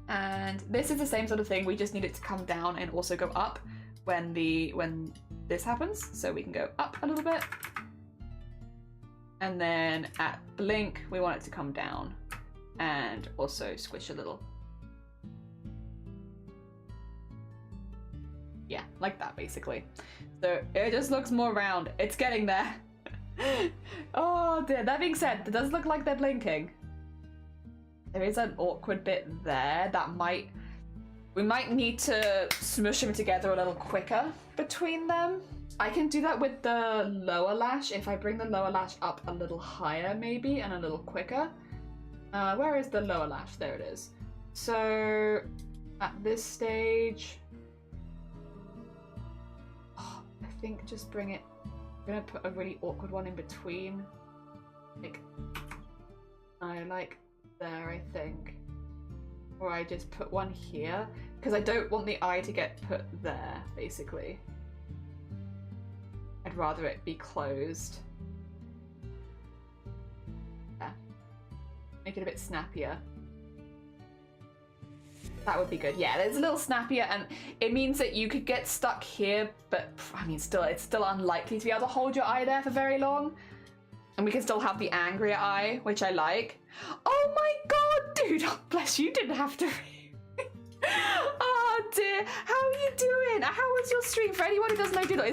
And this is the same sort of thing, we just need it to come down and also go up when this happens. So we can go up a little bit. And then at blink, we want it to come down and also squish a little. Yeah, like that basically. So it just looks more round. It's getting there. Oh dear, that being said, it does look like they're blinking. There is an awkward bit there that we might need to smush them together a little quicker between them. I can do that with the lower lash if I bring the lower lash up a little higher maybe and a little quicker. Where is the lower lash? There it is. So at this stage, I think just bring it, I'm gonna put a really awkward one in between. Like there, I think. Or I just put one here, because I don't want the eye to get put there, basically. I'd rather it be closed. Yeah. Make it a bit snappier. That would be good. Yeah, it's a little snappier, and it means that you could get stuck here, but I mean, it's still unlikely to be able to hold your eye there for very long. And we can still have the angrier eye, which I like. Oh my god, dude! Oh, bless you, didn't have to. Oh dear, how are you doing? How was your stream? For anyone who doesn't know Doodle,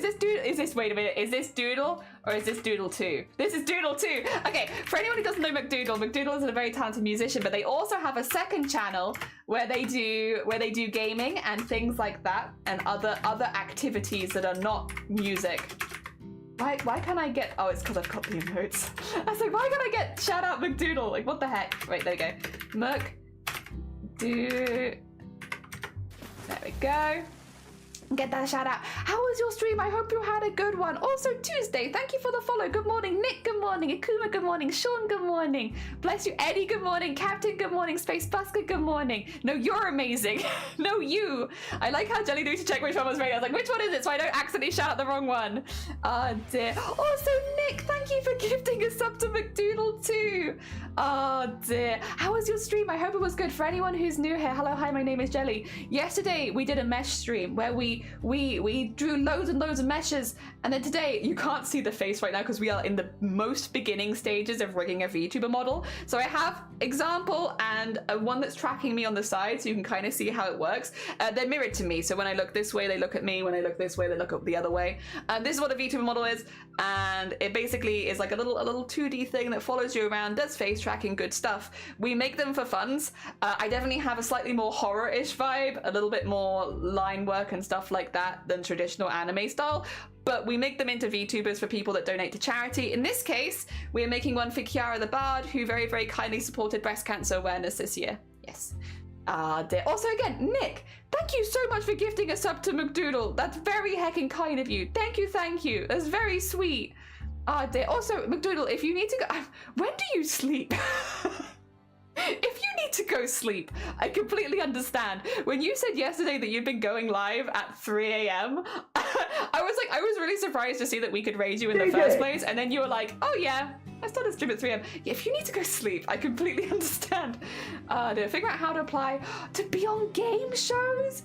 wait a minute, is this Doodle or is this Doodle 2? This is Doodle 2. Okay, for anyone who doesn't know McDoodle is a very talented musician, but they also have a second channel where they do gaming and things like that, and other activities that are not music. Why can't I get, oh, it's because I've got the emotes. I was like, why can't I get shout out McDoodle? Like, what the heck? Wait, there we go. McDoodle. There we go. Get that shout out. How was your stream? I hope you had a good one. Also, Tuesday, thank you for the follow. Good morning, Nick. Good morning, Akuma. Good morning, Sean. Good morning. Bless you, Eddie. Good morning, Captain. Good morning, Space Busker. Good morning. No, you're amazing. No, you. I like how Jelly needs to check which one was ready. I was like, which one is it? So I don't accidentally shout out the wrong one. Oh dear. Also, Nick, thank you for gifting a sub to McDoodle too. Oh dear. How was your stream? I hope it was good. For anyone who's new here, hello, hi, my name is Jelly. Yesterday we did a mesh stream where we drew loads and loads of meshes, and then today you can't see the face right now because we are in the most beginning stages of rigging a VTuber model. So I have example and one that's tracking me on the side, so you can kind of see how it works. They're mirrored to me, so when I look this way they look at me, when I look this way they look up the other way. This is what a VTuber model is, and it basically is like a little 2D thing that follows you around, does face tracking, good stuff. We make them for funs. I definitely have a slightly more horror-ish vibe, a little bit more line work and stuff like that than traditional anime style, but we make them into VTubers for people that donate to charity. In this case, we're making one for Kiara the Bard, who very, very kindly supported breast cancer awareness this year. Yes. Also again, Nick, thank you so much for gifting a sub to McDoodle. That's very heckin' kind of you. Thank you. That's very sweet. Also, McDoodle, if you need to go, when do you sleep? If you need to go sleep, I completely understand. When you said yesterday that you've been going live at 3 a.m, I was really surprised to see that we could raise you in the first place, and then you were like, oh yeah, I started stream at 3 a.m. Yeah, if you need to go sleep, I completely understand. To figure out how to apply to be on game shows?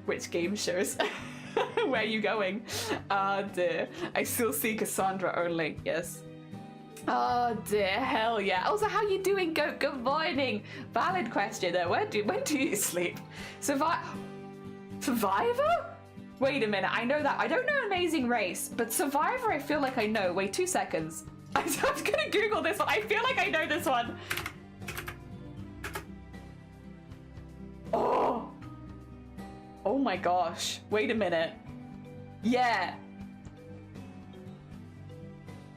Which game shows? Where are you going? Dear. I still see Cassandra only, yes. Oh dear, hell yeah. Also, how you doing, Goat? Good morning. Valid question though. When do you sleep? Survivor? Wait a minute, I know that. I don't know Amazing Race, but Survivor I feel like I know. Wait 2 seconds. I'm gonna Google this one. I feel like I know this one. Oh my gosh. Wait a minute. Yeah,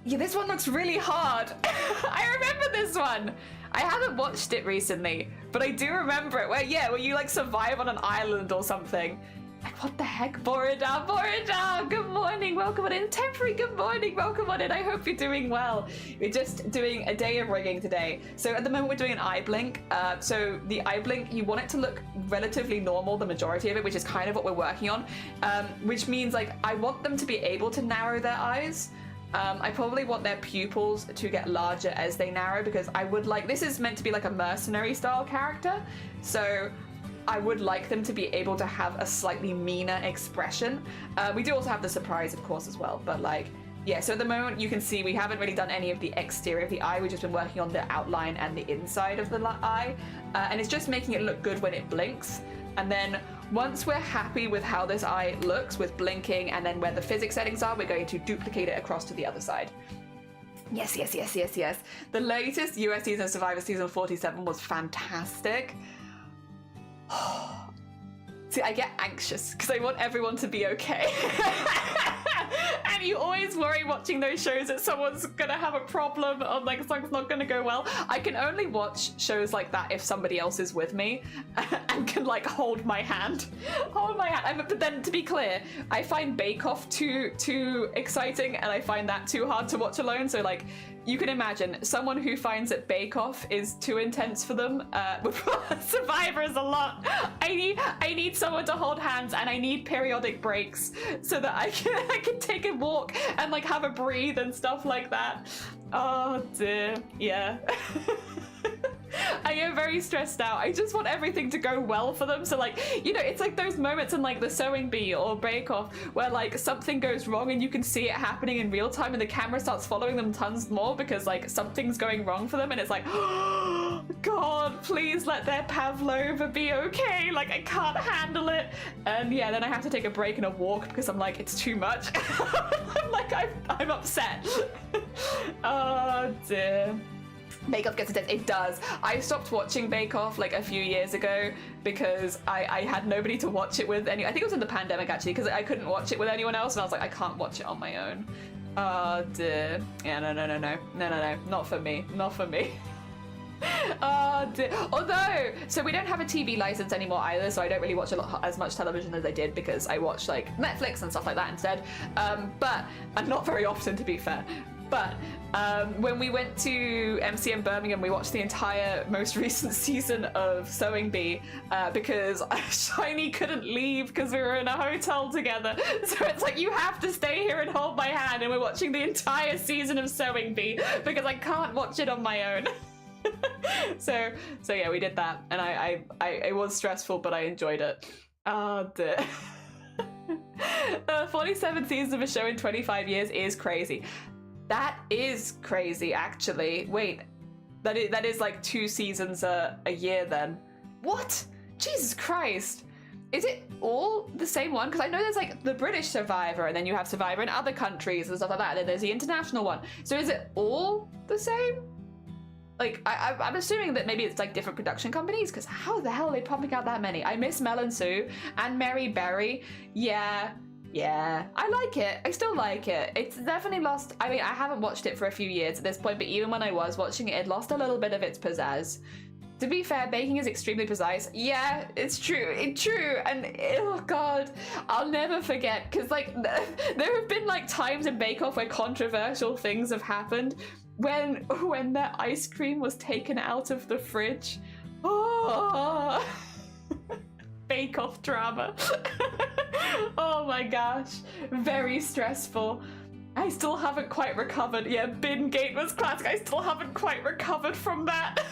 this one looks really hard. I remember this one. I haven't watched it recently, but I do remember it where you like survive on an island or something. Like, what the heck? Borida, good morning, welcome on in. Temporary, good morning, welcome on in. I hope you're doing well. We're just doing a day of rigging today. So at the moment we're doing an eye blink. So the eye blink, you want it to look relatively normal, the majority of it, which is kind of what we're working on. Which means like, I want them to be able to narrow their eyes. I probably want their pupils to get larger as they narrow, because I would like, this is meant to be like a mercenary style character. So I would like them to be able to have a slightly meaner expression. We do also have the surprise, of course, as well. But like, yeah, so at the moment you can see we haven't really done any of the exterior of the eye. We've just been working on the outline and the inside of the eye. And it's just making it look good when it blinks. And then once we're happy with how this eye looks with blinking and then where the physics settings are, we're going to duplicate it across to the other side. Yes. The latest US season of Survivor season 47 was fantastic. See, I get anxious because I want everyone to be okay. And you always worry watching those shows that someone's gonna have a problem or like something's not gonna go well. I can only watch shows like that if somebody else is with me and can like hold my hand. But then to be clear, I find Bake Off too exciting, and I find that too hard to watch alone. So like, you can imagine someone who finds that Bake Off is too intense for them. Survivor is a lot. I need someone to hold hands, and I need periodic breaks so that I can take a walk and like have a breathe and stuff like that. Oh dear, yeah. I get very stressed out. I just want everything to go well for them. So like, you know, it's like those moments in like the Sewing Bee or Bake Off where like something goes wrong and you can see it happening in real time and the camera starts following them tons more because like something's going wrong for them, and it's like, oh God, please let their pavlova be okay. Like, I can't handle it. And yeah, then I have to take a break and a walk because I'm like, it's too much. I'm like, I'm upset. Oh dear. Bake Off gets intense. It does. I stopped watching Bake Off like a few years ago because I had nobody to watch it with. I think it was in the pandemic actually, because I couldn't watch it with anyone else, and I was like, I can't watch it on my own. Oh dear. Yeah, no, not for me. Oh dear. Although, so we don't have a TV license anymore either, so I don't really watch as much television as I did because I watch like Netflix and stuff like that instead. But and not very often, to be fair. But when we went to MCM Birmingham, we watched the entire most recent season of Sewing Bee because Shiny couldn't leave because we were in a hotel together. So it's like, you have to stay here and hold my hand, and we're watching the entire season of Sewing Bee because I can't watch it on my own. so yeah, we did that, and I it was stressful, but I enjoyed it. Oh dear. 47 seasons of a show in 25 years is crazy. That is crazy, actually. Wait, that is like 2 seasons a year then. What? Jesus Christ. Is it all the same one? Because I know there's like the British Survivor, and then you have Survivor in other countries and stuff like that, and then there's the international one. So is it all the same? Like, I'm assuming that maybe it's like different production companies, because how the hell are they pumping out that many? I miss Mel and Sue and Mary Berry. Yeah, I like it. I still like it. It's definitely lost. I mean, I haven't watched it for a few years at this point, but even when I was watching it, it lost a little bit of its pizzazz. To be fair, baking is extremely precise. Yeah, it's true. It's true. And oh God, I'll never forget, because like there have been like times in Bake Off where controversial things have happened. When their ice cream was taken out of the fridge. Oh. Bake Off drama. Oh my gosh, very stressful. I still haven't quite recovered. Yeah, Bin Gate was classic. I still haven't quite recovered from that.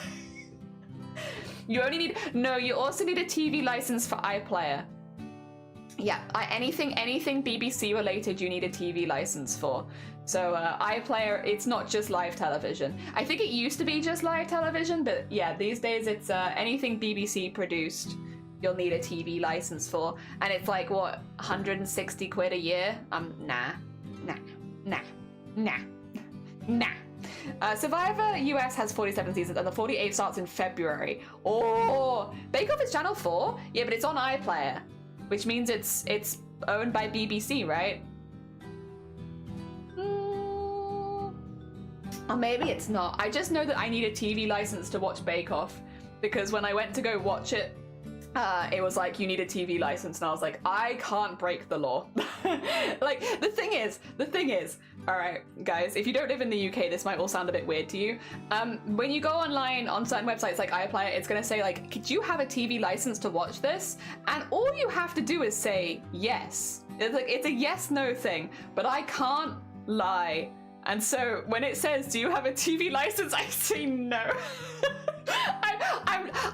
You also need a TV license for iPlayer. Yeah, anything BBC related you need a TV license for. So iPlayer, it's not just live television. I think it used to be just live television, but yeah, these days it's anything BBC produced. You'll need a TV license for, and it's like what, 160 quid a year? Nah. Survivor US has 47 seasons, and the 48 starts in February. Oh, Bake Off is Channel 4? Yeah, but it's on iPlayer, which means it's owned by BBC, right? Or maybe it's not. I just know that I need a TV license to watch Bake Off, because when I went to go watch it, it was like, you need a TV license, and I was like, I can't break the law. Like, the thing is, all right, guys, if you don't live in the UK, this might all sound a bit weird to you. When you go online on certain websites like iApply, it's gonna say like, could you have a TV license to watch this? And all you have to do is say yes. It's like, it's a yes/no thing, but I can't lie. And so when it says, do you have a TV license? I say no.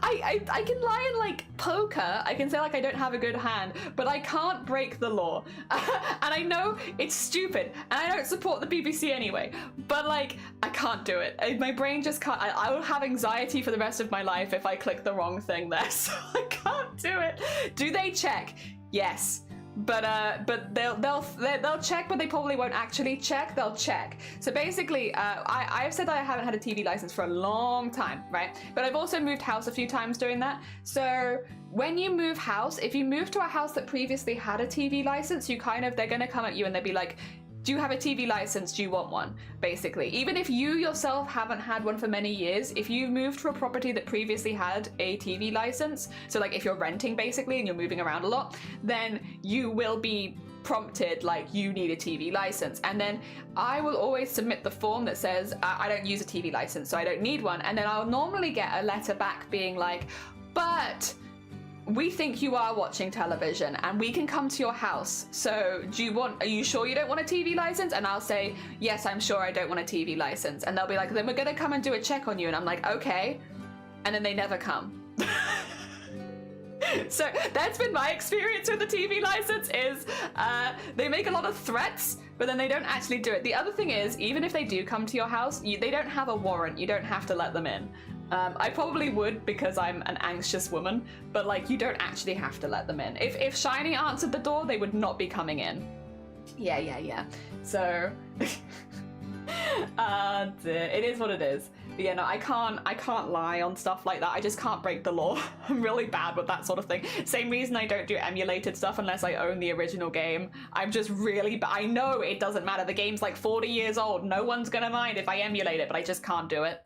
I can lie in like poker. I can say like I don't have a good hand, but I can't break the law. And I know it's stupid, and I don't support the BBC anyway, but like I can't do it. My brain just can't. I will have anxiety for the rest of my life if I click the wrong thing there, so I can't do it. Do they check? Yes. But they'll check, but they probably won't actually check. They'll check. So basically, I've said that I haven't had a TV license for a long time, right? But I've also moved house a few times doing that. So when you move house, if you move to a house that previously had a TV license, they're gonna come at you and they'll be like, do you have a TV license? Do you want one? Basically, even if you yourself haven't had one for many years, if you move to a property that previously had a TV license, so like if you're renting basically and you're moving around a lot, then you will be prompted like you need a TV license. And then I will always submit the form that says I don't use a TV license, so I don't need one. And then I'll normally get a letter back being like, but we think you are watching television and we can come to your house. So are you sure you don't want a TV license? And I'll say, yes, I'm sure I don't want a TV license. And they'll be like, then we're gonna come and do a check on you. And I'm like, okay. And then they never come. So that's been my experience with the TV license is they make a lot of threats, but then they don't actually do it. The other thing is, even if they do come to your house, they don't have a warrant. You don't have to let them in. I probably would because I'm an anxious woman, but like you don't actually have to let them in. If Shiny answered the door, they would not be coming in. Yeah. So it is what it is. But yeah, no, I can't lie on stuff like that. I just can't break the law. I'm really bad with that sort of thing. Same reason I don't do emulated stuff unless I own the original game. I'm just really I know it doesn't matter. The game's like 40 years old. No one's gonna mind if I emulate it, but I just can't do it.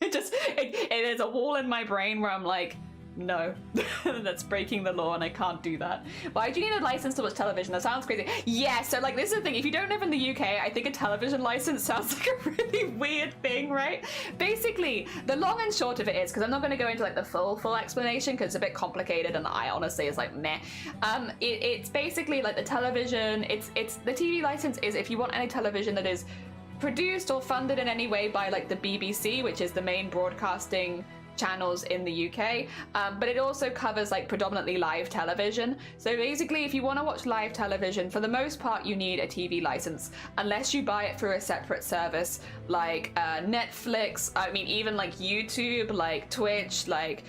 It is a wall in my brain where I'm like, no, that's breaking the law and I can't do that. Why do you need a license to watch television? That sounds crazy. Yeah, so like this is the thing. If you don't live in the UK, I think a television license sounds like a really weird thing, right? Basically, the long and short of it is, because I'm not going to go into like the full explanation because it's a bit complicated and I honestly is like meh. It's basically like the television. It's the TV license is if you want any television that is produced or funded in any way by like the BBC, which is the main broadcasting channels in the UK, but it also covers like predominantly live television. So basically, if you want to watch live television, for the most part you need a TV license, unless you buy it through a separate service like Netflix, I mean even like YouTube, like Twitch, like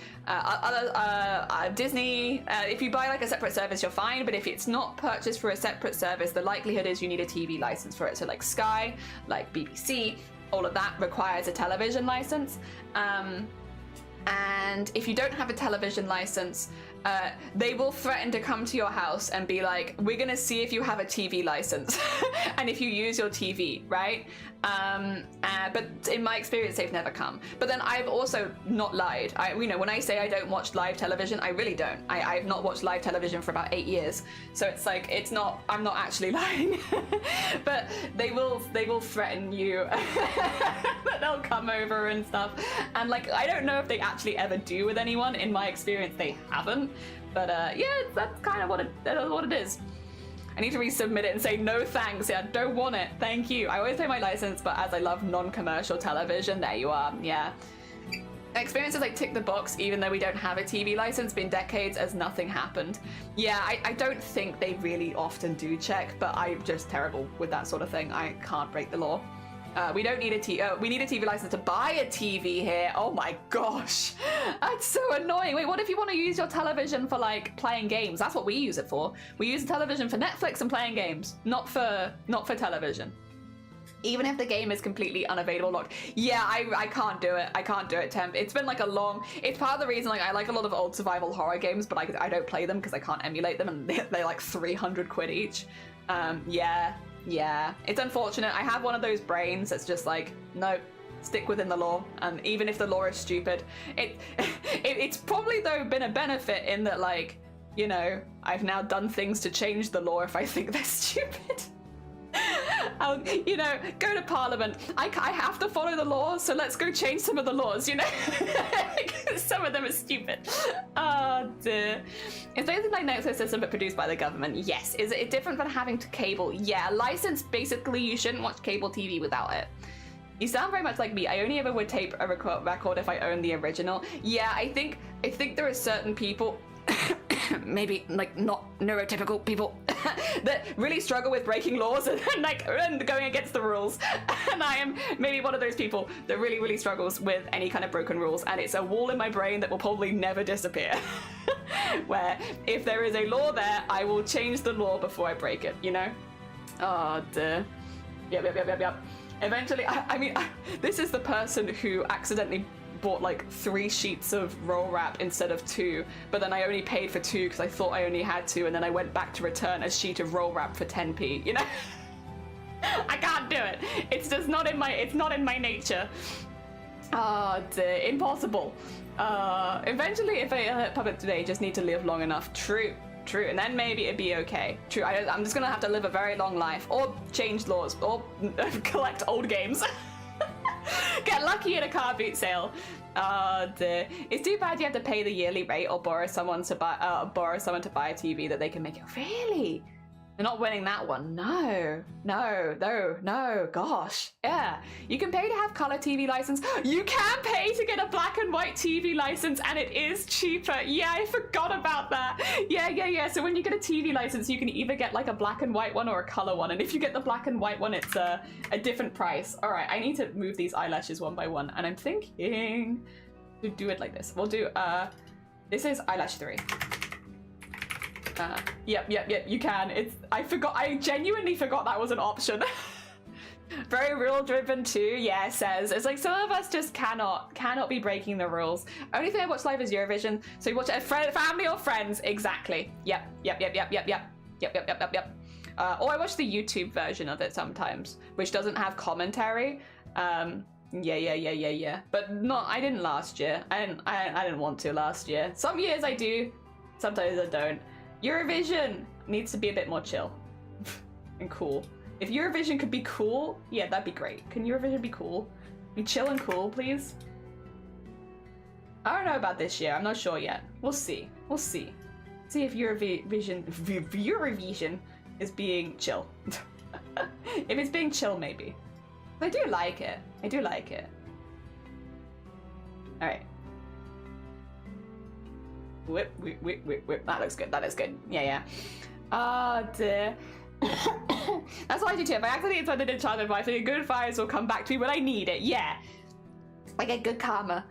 Disney. If you buy like a separate service, you're fine, but if it's not purchased through a separate service, the likelihood is you need a TV license for it. So like Sky, like BBC, all of that requires a television license. And if you don't have a television license, they will threaten to come to your house and be like, we're gonna see if you have a TV license and if you use your TV, right? But in my experience, they've never come. But then I've also not lied. When I say I don't watch live television, I really don't. I've not watched live television for about 8 years. So it's like, I'm not actually lying. But they will threaten you. That they'll come over and stuff. And like, I don't know if they actually ever do with anyone. In my experience, they haven't. But yeah, that's kind of what it is. I need to resubmit it and say no thanks. Yeah, don't want it. Thank you. I always pay my license, but as I love non-commercial television, there you are. Yeah. Experiences like tick the box, even though we don't have a TV license, been decades as nothing happened. Yeah, I don't think they really often do check, but I'm just terrible with that sort of thing. I can't break the law. We don't need we need a TV license to buy a TV here. Oh my gosh, that's so annoying. Wait, what if you want to use your television for like playing games? That's what we use it for. We use the television for Netflix and playing games, not for television. Even if the game is completely unavailable, locked. Yeah, I can't do it. I can't do it, Temp. It's been like it's part of the reason like I like a lot of old survival horror games, but I don't play them because I can't emulate them and they're like 300 quid each. Yeah, it's unfortunate. I have one of those brains that's just like, nope, Stick within the law, and even if the law is stupid, it's probably though been a benefit in that, like, you know, I've now done things to change the law if I think they're stupid. I'll, you know, go to Parliament. I have to follow the law, so let's go change some of the laws, you know? Some of them are stupid. Oh, dear. It's basically like Nexus system, but produced by the government. Yes. Is it different than having to cable? Yeah, license, basically, you shouldn't watch cable TV without it. You sound very much like me. I only ever would tape a record if I owned the original. Yeah, I think there are certain people... maybe like not neurotypical people that really struggle with breaking laws and going against the rules, and I am maybe one of those people that really struggles with any kind of broken rules, and it's a wall in my brain that will probably never disappear. Where if there is a law there, I will change the law before I break it, you know? Oh dear. Yep. Eventually, I mean, this is the person who accidentally bought like 3 sheets of roll wrap instead of 2, but then I only paid for 2 because I thought I only had 2, and then I went back to return a sheet of roll wrap for 10p, you know? I can't do it. It's just not in my nature. Oh dear, impossible. Eventually, if I hit public today, just need to live long enough. True, and then maybe it'd be okay. True, I'm just gonna have to live a very long life, or change laws, or collect old games. Get lucky at a car boot sale. Oh dear. It's too bad you have to pay the yearly rate or borrow someone to buy a TV that they can make it. Really? They're not winning that one. No. Gosh. Yeah. You can pay to have color TV license. You can pay to get a black and white TV license, and it is cheaper. Yeah, I forgot about that. Yeah. So when you get a TV license, you can either get like a black and white one or a color one. And if you get the black and white one, it's a different price. All right, I need to move these eyelashes one by one, and I'm thinking to do it like this. We'll do, this is eyelash 3. Yep, you can. I genuinely forgot that was an option. Very rule driven too. Yeah, it says. It's like some of us just cannot be breaking the rules. Only thing I watch live is Eurovision. So you watch it at family or friends. Exactly. Yep. Or I watch the YouTube version of it sometimes, which doesn't have commentary. Yeah. But I didn't last year. I didn't want to last year. Some years I do, sometimes I don't. Eurovision needs to be a bit more chill and cool. If Eurovision could be cool, yeah, that'd be great. Can Eurovision be cool? Be chill and cool, please? I don't know about this year. I'm not sure yet. We'll see. See if Eurovision is being chill. If it's being chill, maybe. I do like it. All right. Whip. That looks good. Yeah. Oh dear. That's what I do too. If I accidentally intended a child advice, a good advice will come back to me when I need it. Yeah. I get good karma.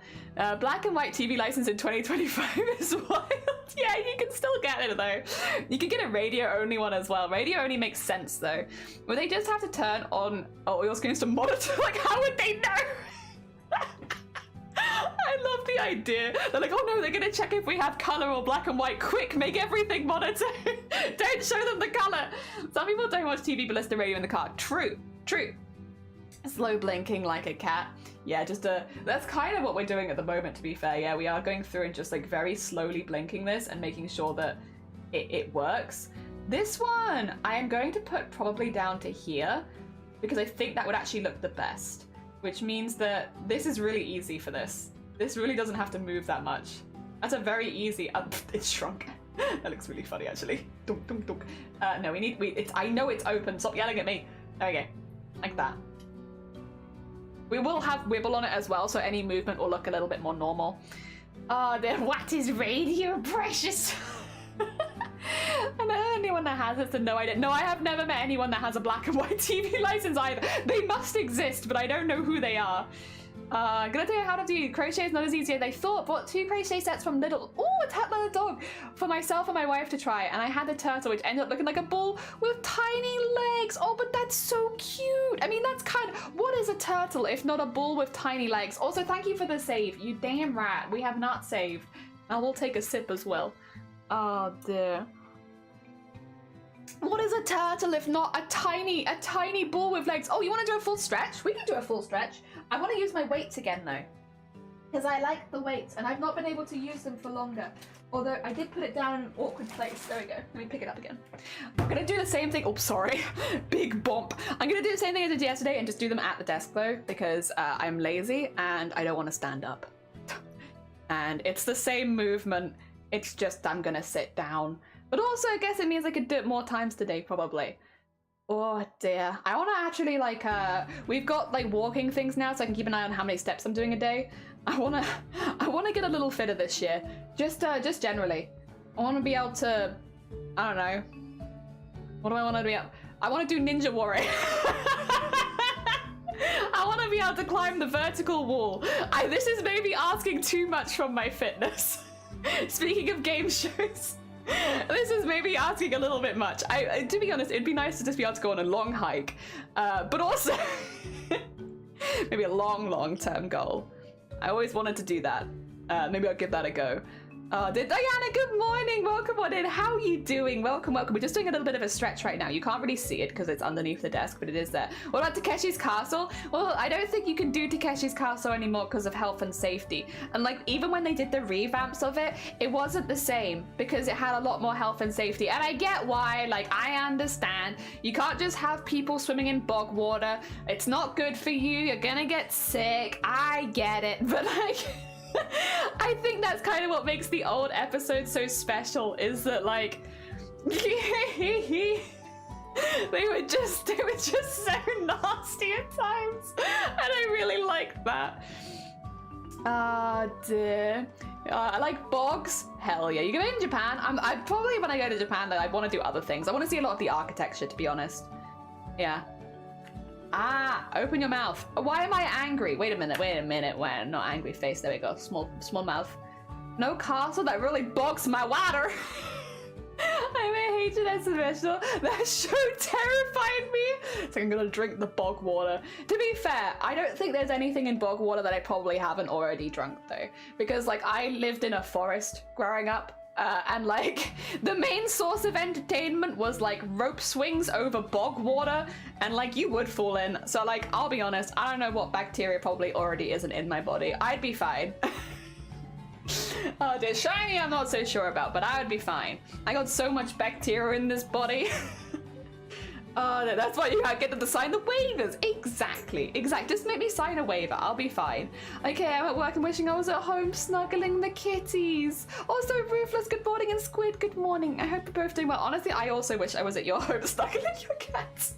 Black and white TV license in 2025 is wild. Yeah, you can still get it though. You can get a radio only one as well. Radio only makes sense though. Well, they just have to turn on your screens to monitor. Like, how would they know? I love the idea. They're like, oh no, they're gonna check if we have color or black and white. Quick, make everything monitor. Don't show them the color. Some people don't watch TV but listen to radio in the car. True. Slow blinking like a cat. Yeah, that's kind of what we're doing at the moment, to be fair. Yeah, we are going through and just like very slowly blinking this and making sure that it works. This one, I am going to put probably down to here because I think that would actually look the best, which means that this is really easy for this. This really doesn't have to move that much. That's a very easy, it's shrunk. That looks really funny actually. Dunk. No, I know it's open, stop yelling at me. There we go, like that. We will have wibble on it as well, so any movement will look a little bit more normal. What is radio, precious? And anyone that has it, so no, I didn't. No, I have never met anyone that has a black and white TV license either. They must exist, but I don't know who they are. Gonna tell you how to do crochet is not as easy as I thought. Bought 2 crochet sets from Little, a Tatler dog, for myself and my wife to try, and I had the turtle which ended up looking like a bull with tiny legs. Oh, but that's so cute. I mean, that's what is a turtle if not a bull with tiny legs? Also, thank you for the save. You damn rat. We have not saved. I will take a sip as well. Oh dear. What is a turtle if not a tiny ball with legs? Oh, you want to do a full stretch? We can do a full stretch. I want to use my weights again though, because I like the weights and I've not been able to use them for longer. Although I did put it down in an awkward place. There we go. Let me pick it up again. I'm gonna do the same thing. Oh, sorry. Big bump. I'm gonna do the same thing I did yesterday and just do them at the desk though, because I'm lazy and I don't want to stand up. And it's the same movement. It's just I'm gonna sit down. But also, I guess it means I could do it more times today, probably. Oh dear. I want to actually like, we've got like walking things now, so I can keep an eye on how many steps I'm doing a day. I want to get a little fitter this year. Just generally. I want to be able to, I don't know. What do I want to be able? I want to do Ninja Warrior. I want to be able to climb the vertical wall. This is maybe asking too much from my fitness. Speaking of game shows. This is maybe asking a little bit much. To be honest, it'd be nice to just be able to go on a long hike, but also maybe a long-term goal. I always wanted to do that. Maybe I'll give that a go. Diana, good morning. Welcome on in. How are you doing? Welcome. We're just doing a little bit of a stretch right now. You can't really see it because it's underneath the desk, but it is there. What about Takeshi's Castle? Well, I don't think you can do Takeshi's Castle anymore because of health and safety. And like, even when they did the revamps of it, it wasn't the same because it had a lot more health and safety. And I get why, like, I understand. You can't just have people swimming in bog water. It's not good for you. You're gonna get sick. I get it. But like... I think that's kind of what makes the old episodes so special, is that like they were just so nasty at times, and I really liked that. Dear. I like bogs. Hell yeah. You go in Japan. I probably, when I go to Japan, though, I want to do other things. I want to see a lot of the architecture, to be honest. Yeah. Open your mouth. Why am I angry? Wait a minute. When? Not angry face. There we go. Small mouth. No castle. That really bogs my water. I'm a HNS official. That show terrified me. So I'm gonna drink the bog water. To be fair, I don't think there's anything in bog water that I probably haven't already drunk though. Because like I lived in a forest growing up. And like the main source of entertainment was like rope swings over bog water, and like you would fall in. So like, I'll be honest, I don't know what bacteria probably already isn't in my body. I'd be fine. Oh dear, shiny I'm not so sure about, but I would be fine. I got so much bacteria in this body. Oh, no, that's why you get them to sign the waivers. Exactly. Just make me sign a waiver. I'll be fine. Okay, I'm at work and wishing I was at home snuggling the kitties. Also, Ruthless, good morning, and Squid, good morning. I hope you're both doing well. Honestly, I also wish I was at your home snuggling your cats.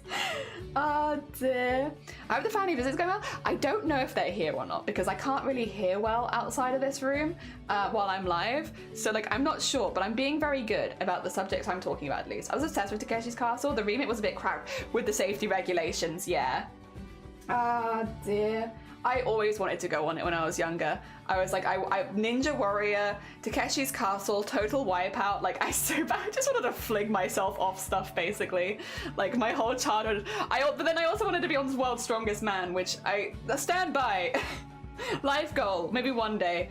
Oh, dear. I hope the family visit's going well. I don't know if they're here or not because I can't really hear well outside of this room while I'm live. So, like, I'm not sure, but I'm being very good about the subjects I'm talking about, at least. I was obsessed with Takeshi's Castle. The remake was a bit crap with the safety regulations, yeah. Dear. I always wanted to go on it when I was younger. I was like, I Ninja Warrior, Takeshi's Castle, Total Wipeout. Like, I just wanted to fling myself off stuff, basically. Like, my whole childhood. But then I also wanted to be on World's Strongest Man, which I stand by. Life goal, maybe one day.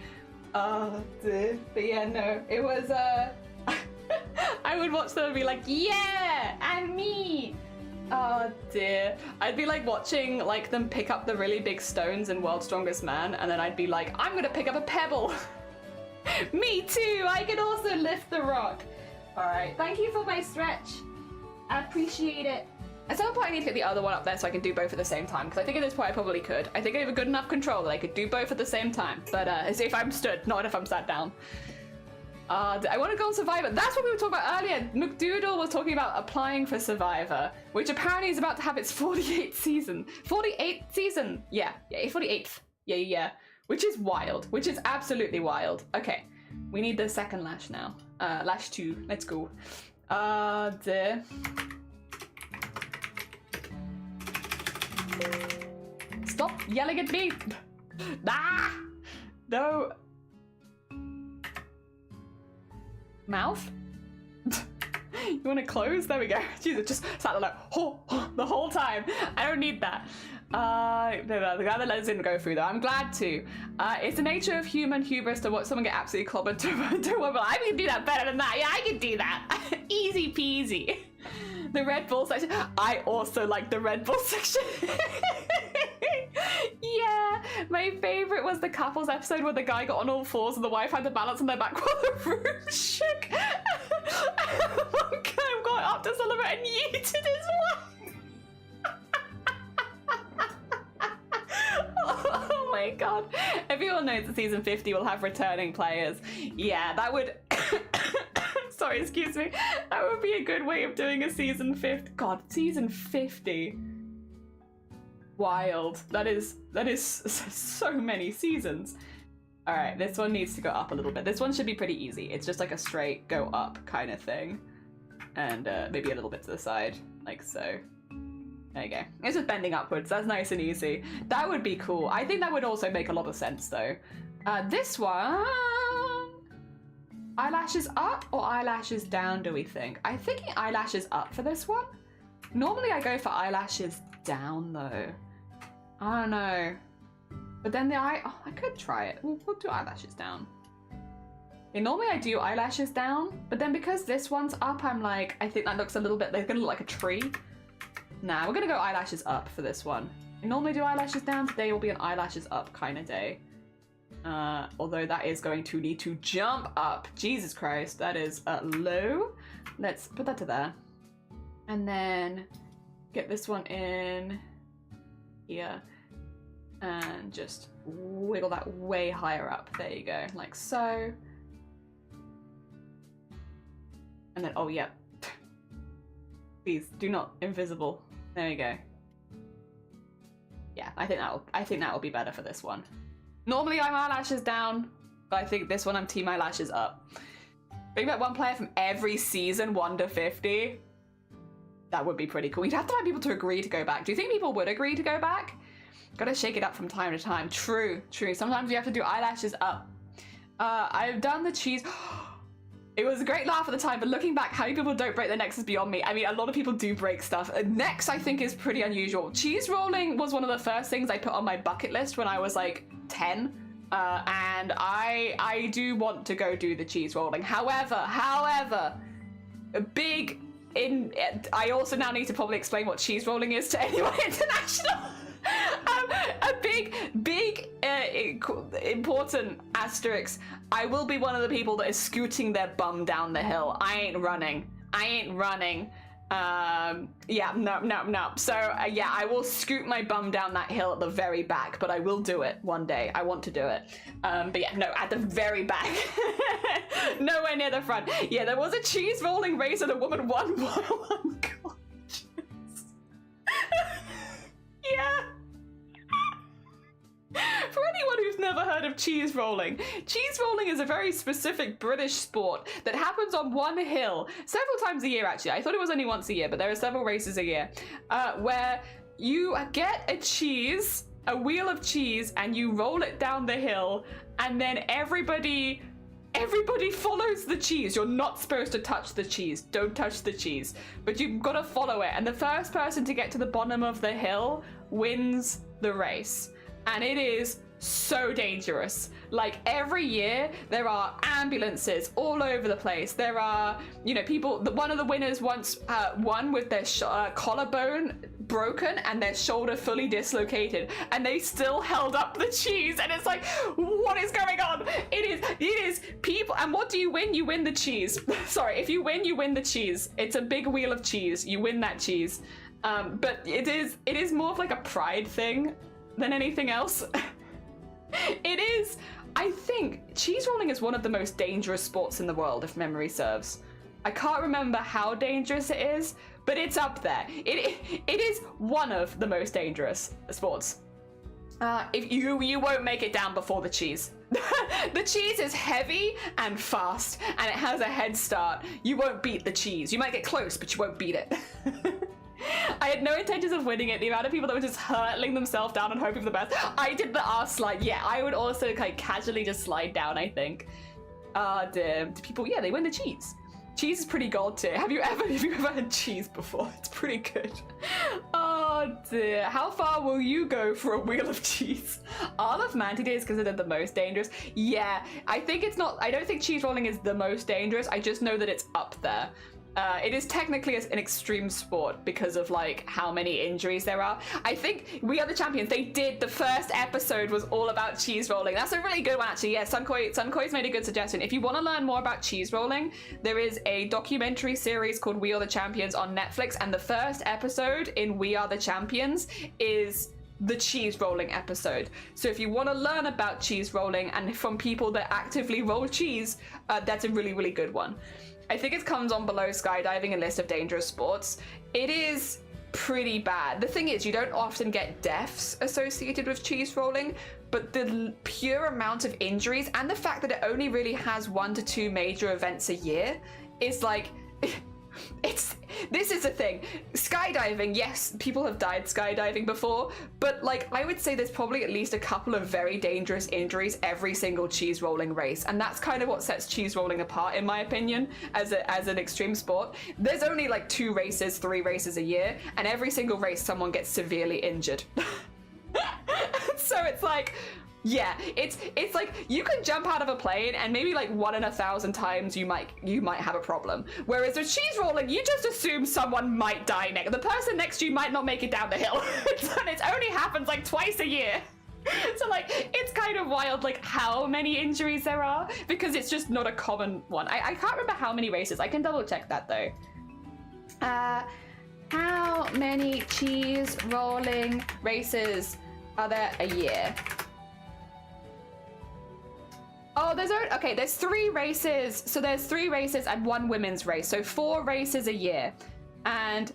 Dear. But yeah, no, it was, I would watch them and be like, yeah, and me. Oh dear. I'd be like watching like them pick up the really big stones in World's Strongest Man, and then I'd be like, I'm gonna pick up a pebble. Me too, I can also lift the rock. Alright, thank you for my stretch. I appreciate it. At some point I need to get the other one up there so I can do both at the same time, because I think at this point I probably could. I think I have a good enough control that I could do both at the same time, but as if I'm stood, not if I'm sat down. I want to go on Survivor. That's what we were talking about earlier. McDoodle was talking about applying for Survivor, which apparently is about to have its 48th season. 48th season. Yeah, 48th. Yeah. Which is wild. Which is absolutely wild. Okay, we need the second lash now. Lash 2. Let's go. Dear. Stop yelling at me. No. Mouth? You want to close? There we go. Jesus, just sat there like, the whole time. I don't need that. The guy that let us in go through though. I'm glad to. It's the nature of human hubris to watch someone get absolutely clobbered to one, but I can do that better than that. Yeah, I can do that. Easy peasy. The Red Bull section. I also like the Red Bull section. Yeah, my favorite was the couples episode where the guy got on all fours and the wife had to balance on their back while the room shook. One guy got up to celebrate and yeeted his wife. Oh my god. Everyone knows that season 50 will have returning players. Yeah, that would... Sorry, excuse me. That would be a good way of doing a season 50. God, season 50. Wild. That is so many seasons. All right, this one needs to go up a little bit. This one should be pretty easy. It's just like a straight go up kind of thing. And maybe a little bit to the side, like so. There you go. It's just bending upwards. That's nice and easy. That would be cool. I think that would also make a lot of sense though. This one... Eyelashes up or eyelashes down, do we think? I'm thinking eyelashes up for this one. Normally I go for eyelashes down though. I don't know. But then I could try it. We'll do eyelashes down. Okay, normally I do eyelashes down, but then because this one's up, I'm like, I think that looks a little bit, they're gonna look like a tree. Nah, we're gonna go eyelashes up for this one. I normally do eyelashes down, today will be an eyelashes up kind of day. Although that is going to need to jump up. Jesus Christ, that is low. Let's put that to there. And then get this one in here. And just wiggle that way higher up. There you go, like so. And then, oh yeah. Please, do not invisible. There you go. Yeah, I think that will be better for this one. Normally I'm eyelashes down, but I think this one I'm team eyelashes up. Bring back one player from every season 1 to 50. That would be pretty cool. You'd have to find people to agree to go back. Do you think people would agree to go back? Gotta shake it up from time to time. True, true. Sometimes you have to do eyelashes up. I've done the cheese. It was a great laugh at the time, but looking back, how many people don't break their necks is beyond me. I mean, a lot of people do break stuff. Necks, I think, is pretty unusual. Cheese rolling was one of the first things I put on my bucket list when I was like 10. And I do want to go do the cheese rolling. However, I also now need to probably explain what cheese rolling is to anyone international. A big important asterisk. I will be one of the people that is scooting their bum down the hill. I ain't running. Yeah, no. So yeah, I will scoot my bum down that hill at the very back, but I will do it one day. I want to do it. But yeah, no, at the very back. Nowhere near the front. Yeah, there was a cheese rolling race and a woman won 101 gorgeous. Yeah. For anyone who's never heard of cheese rolling is a very specific British sport that happens on one hill several times a year, actually. I thought it was only once a year, but there are several races a year where you get a wheel of cheese, and you roll it down the hill, and then everybody follows the cheese. You're not supposed to touch the cheese. Don't touch the cheese. But you've got to follow it. And the first person to get to the bottom of the hill wins the race. And it is so dangerous. Like, every year there are ambulances all over the place. There are, people. One of the winners once won with their collarbone broken and their shoulder fully dislocated, and they still held up the cheese. And it's like, what is going on? It is people. And what do you win? You win the cheese. Sorry, if you win, you win the cheese. It's a big wheel of cheese. You win that cheese. But it is more of like a pride thing than anything else. It is, I think, cheese rolling is one of the most dangerous sports in the world, if memory serves. I can't remember how dangerous it is, but it's up there. It is one of the most dangerous sports. If you won't make it down before the cheese. The cheese is heavy and fast, and it has a head start. You won't beat the cheese. You might get close, but you won't beat it. I had no intentions of winning it. The amount of people that were just hurtling themselves down and hoping for the best. I did the arse slide. Yeah, I would also like casually just slide down, I think. Dear. People, yeah, they win the cheese. Cheese is pretty gold tier. Have you ever had cheese before? It's pretty good. Oh dear. How far will you go for a wheel of cheese? Arm of Mantidae is considered the most dangerous. Yeah, I think it's not. I don't think cheese rolling is the most dangerous. I just know that it's up there. It is technically an extreme sport because of like how many injuries there are. I think We Are the Champions, the first episode was all about cheese rolling. That's a really good one actually. Yeah, Sunkoi's made a good suggestion. If you want to learn more about cheese rolling, there is a documentary series called We Are the Champions on Netflix, and the first episode in We Are the Champions is the cheese rolling episode. So if you want to learn about cheese rolling and from people that actively roll cheese, that's a really, really good one. I think it comes on below skydiving and list of dangerous sports. It is pretty bad. The thing is, you don't often get deaths associated with cheese rolling, but the pure amount of injuries and the fact that it only really has 1 to 2 major events a year is like... This is a thing. Skydiving, yes, people have died skydiving before, but like I would say there's probably at least a couple of very dangerous injuries every single cheese rolling race, and that's kind of what sets cheese rolling apart, in my opinion, as an extreme sport. There's only like 2 races, 3 races a year, and every single race someone gets severely injured. So it's like, yeah, it's like you can jump out of a plane and maybe like 1 in 1,000 times you might have a problem. Whereas with cheese rolling, you just assume someone might die next. The person next to you might not make it down the hill. And it only happens like twice a year. So like, it's kind of wild like how many injuries there are, because it's just not a common one. I can't remember how many races. I can double check that though. How many cheese rolling races are there a year? Oh, there's 3 races. So there's 3 races and 1 women's race. So 4 races a year. And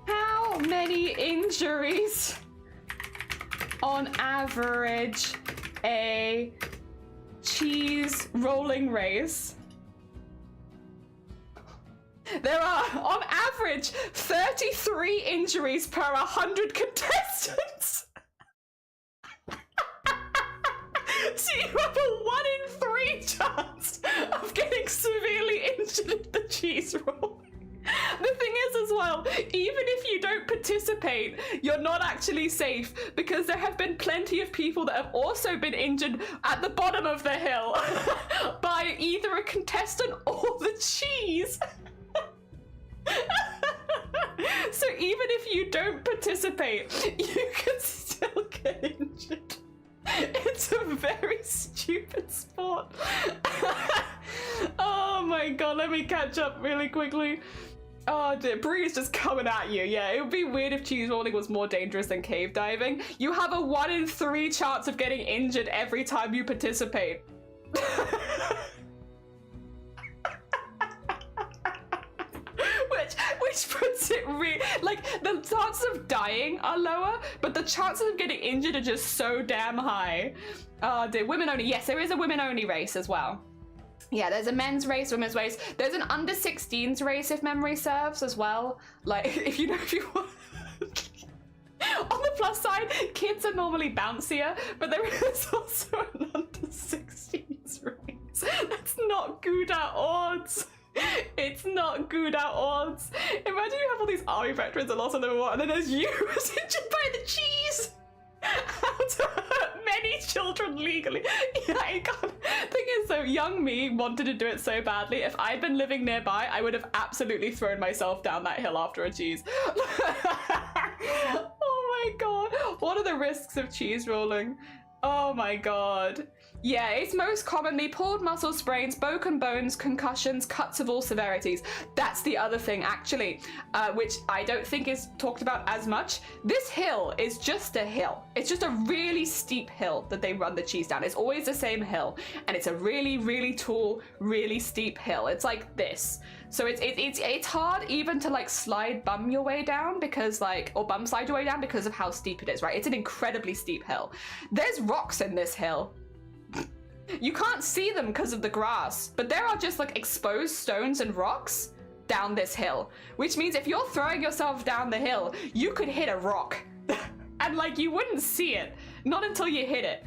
how many injuries on average a cheese rolling race? There are, on average, 33 injuries per 100 contestants. So you have a 1 in 3 chance of getting severely injured at the cheese roll. The thing is as well, even if you don't participate, you're not actually safe, because there have been plenty of people that have also been injured at the bottom of the hill by either a contestant or the cheese. So even if you don't participate, you can still get injured. It's a very stupid sport. Oh my god, let me catch up really quickly. Oh dear, Bree is just coming at you. Yeah, it would be weird if cheese rolling was more dangerous than cave diving. You have a 1 in 3 chance of getting injured every time you participate. Which puts it like, the chances of dying are lower, but the chances of getting injured are just so damn high. Oh dear, women only. Yes, there is a women only race as well. Yeah, there's a men's race, women's race. There's an under 16s race, if memory serves, as well. Like, if you want. On the plus side, kids are normally bouncier, but there is also an under 16s race. That's not good at odds. It's not good at odds. Imagine you have all these army veterans and lots of them, and then there's you who's injured by the cheese. How to hurt many children legally. Yeah, I can't. Thing is though, young me wanted to do it so badly. If I'd been living nearby, I would have absolutely thrown myself down that hill after a cheese. Oh my god. What are the risks of cheese rolling? Oh my god. Yeah, it's most commonly pulled muscle sprains, broken bones, concussions, cuts of all severities. That's the other thing, actually, which I don't think is talked about as much. This hill is just a hill. It's just a really steep hill that they run the cheese down. It's always the same hill, and it's a really, really tall, really steep hill. It's like this. So it's hard even to like bum your way down, because like, or bum slide your way down because of how steep it is, right? It's an incredibly steep hill. There's rocks in this hill. You can't see them because of the grass, but there are just like exposed stones and rocks down this hill, which means if you're throwing yourself down the hill, you could hit a rock. And like, you wouldn't see it, not until you hit it.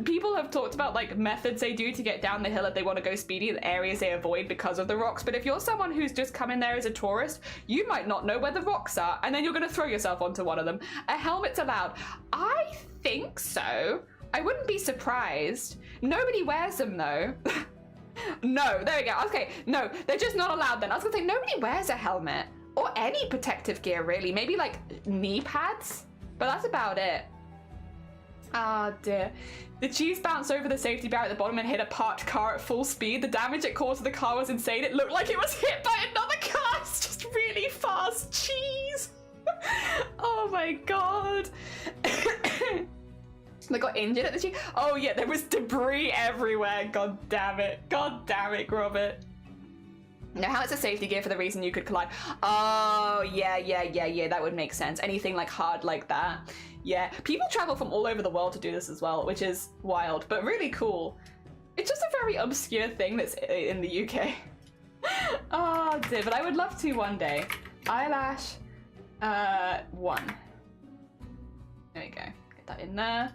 People have talked about like methods they do to get down the hill if they want to go speedy, and areas they avoid because of the rocks. But if you're someone who's just coming there as a tourist, you might not know where the rocks are, and then you're going to throw yourself onto one of them. A helmet's allowed. I think so. I wouldn't be surprised. Nobody wears them though. No, there we go. Okay, no, they're just not allowed then. I was gonna say, nobody wears a helmet or any protective gear, really. Maybe like knee pads, but that's about it. Ah, dear. The cheese bounced over the safety barrier at the bottom and hit a parked car at full speed. The damage it caused to the car was insane. It looked like it was hit by another car. It's just really fast cheese. Oh my god. They got injured at the cheese. Oh yeah, there was debris everywhere. God damn it. God damn it, Robert. Now, how it's a safety gear for the reason you could collide. Oh, yeah. That would make sense. Anything like hard like that. Yeah, people travel from all over the world to do this as well, which is wild, but really cool. It's just a very obscure thing that's in the UK. Oh dear, but I would love to one day. Eyelash, 1. There we go. Get that in there.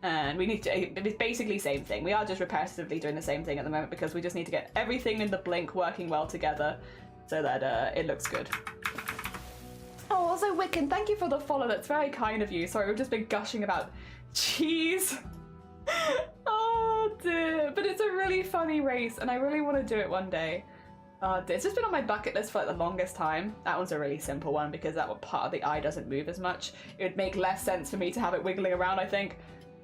And we need to, it's basically same thing. We are just repetitively doing the same thing at the moment because we just need to get everything in the blink working well together so that it looks good. Oh, also Wiccan, thank you for the follow. That's very kind of you. Sorry, we've just been gushing about cheese. Oh dear, but it's a really funny race and I really want to do it one day. It's just been on my bucket list for like the longest time. That one's a really simple one because that one part of the eye doesn't move as much. It would make less sense for me to have it wiggling around, I think.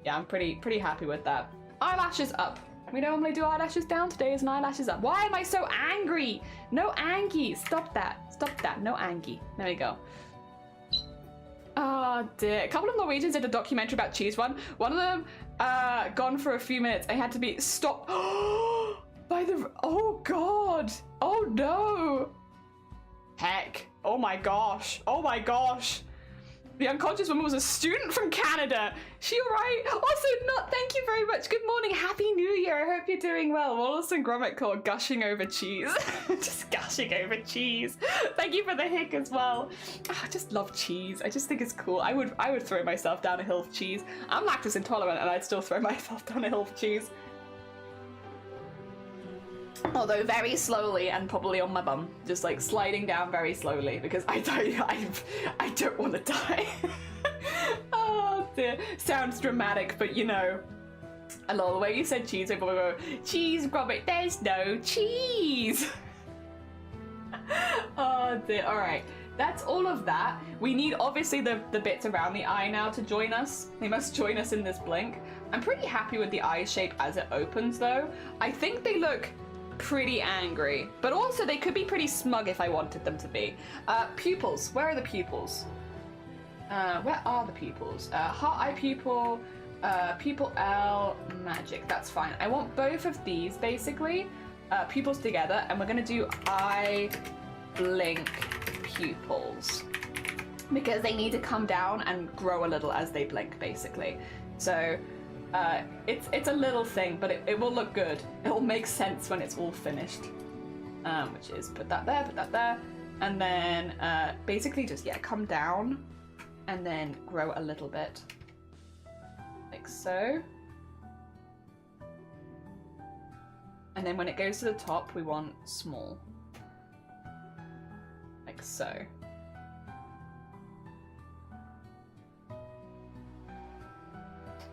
Yeah, I'm pretty happy with that. Eyelashes up. We normally do eyelashes down. Today is an eyelashes up. Why am I so angry? No Angie. Stop that. Stop that. No Angie. There we go. Oh dear. A couple of Norwegians did a documentary about cheese run. One of them gone for a few minutes. I had to be stopped by the... Oh god. Oh no. Heck. Oh my gosh. Oh my gosh. The unconscious woman was a student from Canada. She alright? Also, not. Thank you very much. Good morning. Happy New Year. I hope you're doing well. Wallace and Gromit called gushing over cheese. Just gushing over cheese. Thank you for the hick as well. Oh, I just love cheese. I just think it's cool. I would throw myself down a hill of cheese. I'm lactose intolerant and I'd still throw myself down a hill of cheese. Although very slowly and probably on my bum, just like sliding down very slowly because I don't want to die. Oh dear, sounds dramatic, but you know, I love the way you said cheese. People go, cheese, Robert. There's no cheese. Oh dear. All right, that's all of that. We need obviously the bits around the eye now to join us. They must join us in this blink. I'm pretty happy with the eye shape as it opens, though. I think they look pretty angry, but also they could be pretty smug if I wanted them to be. Pupils, where are the pupils? Where are the pupils? Heart eye pupil, pupil L, magic, that's fine. I want both of these basically, pupils together, and we're gonna do eye blink pupils because they need to come down and grow a little as they blink basically. So it's a little thing, but it will look good. It will make sense when it's all finished. Which is put that there, and then basically just, yeah, come down and then grow a little bit. Like so. And then when it goes to the top, we want small. Like so.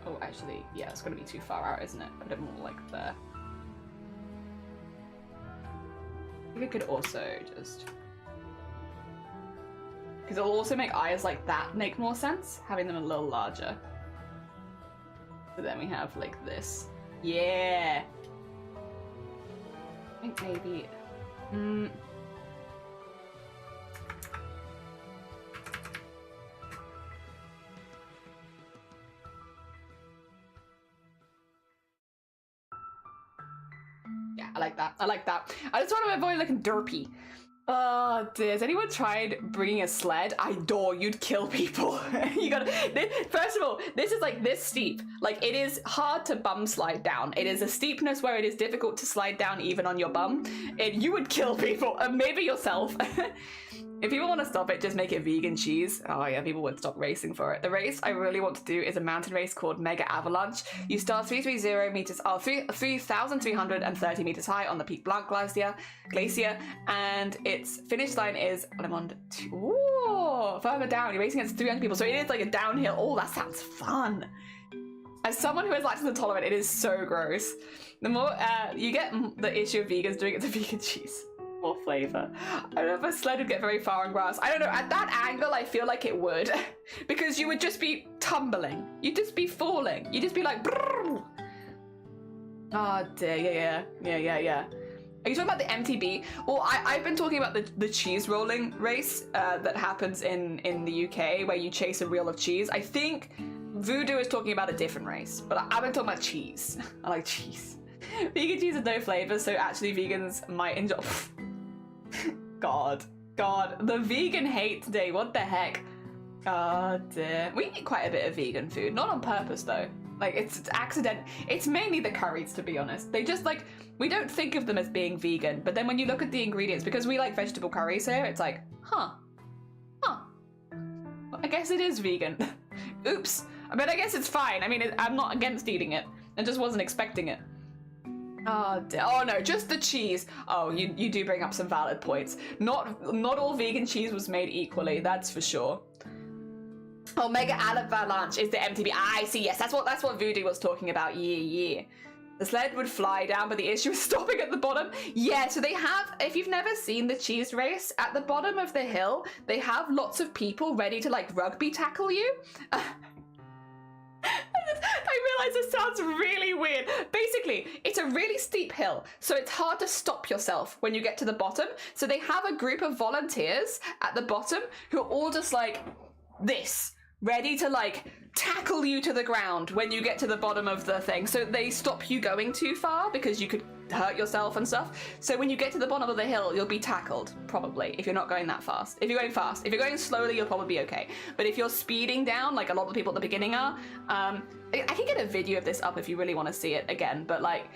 Oh, actually, yeah, it's gonna be too far out, isn't it? Put it more like there. We could also just... because it'll also make eyes like that make more sense, having them a little larger. So then we have like this. Yeah! I think maybe... yeah, I like that. I like that. I just want to avoid looking derpy. Oh, dear. Has anyone tried bringing a sled? I adore you'd kill people. You gotta. First of all, this is like this steep. Like, it is hard to bum slide down. It is a steepness where it is difficult to slide down even on your bum. You would kill people, maybe yourself. If people want to stop it, just make it vegan cheese. Oh yeah, people would stop racing for it. The race I really want to do is a mountain race called Mega Avalanche. You start 330 meters, 3,330 meters high on the Peak Blanc glacier, and its finish line is, I'm on further down. You're racing against 300 people, so it is like a downhill. Oh, that sounds fun. As someone who is lactose intolerant, it is so gross. The more you get the issue of vegans doing it to vegan cheese. More flavor. I don't know if a sled would get very far on grass. I don't know. At that angle, I feel like it would. Because you would just be tumbling. You'd just be falling. You'd just be like... Brrr. Oh, dear. Yeah. Are you talking about the MTB? Well, I've been talking about the cheese rolling race that happens in the UK, where you chase a reel of cheese. I think Voodoo is talking about a different race, but I've been talking about cheese. I like cheese. Vegan cheese has no flavor, so actually vegans might enjoy... God, the vegan hate today, what the heck? God dear. We eat quite a bit of vegan food, not on purpose though. Like, it's accident. It's mainly the curries, to be honest. They just, like, we don't think of them as being vegan, but then when you look at the ingredients, because we like vegetable curries here, it's like, huh. Well, I guess it is vegan. Oops. But I guess it's fine. I mean, I'm not against eating it. I just wasn't expecting it. Oh no, just the cheese. Oh, you do bring up some valid points. Not all vegan cheese was made equally, that's for sure. Oh, Mega Avalanche is the MTB. I see, yes, that's what Voodoo was talking about. Yeah. The sled would fly down, but the issue is stopping at the bottom. Yeah, so they have, if you've never seen the cheese race, at the bottom of the hill, they have lots of people ready to, like, rugby tackle you. I realize this sounds really weird. Basically, it's a really steep hill, so it's hard to stop yourself when you get to the bottom. So they have a group of volunteers at the bottom who are all just like this, ready to like tackle you to the ground when you get to the bottom of the thing. So they stop you going too far because you could hurt yourself and stuff. So when you get to the bottom of the hill, you'll be tackled, probably, if you're not going that fast. If you're going fast. If you're going slowly, you'll probably be okay. But if you're speeding down, like a lot of the people at the beginning are, I can get a video of this up if you really want to see it again, but like,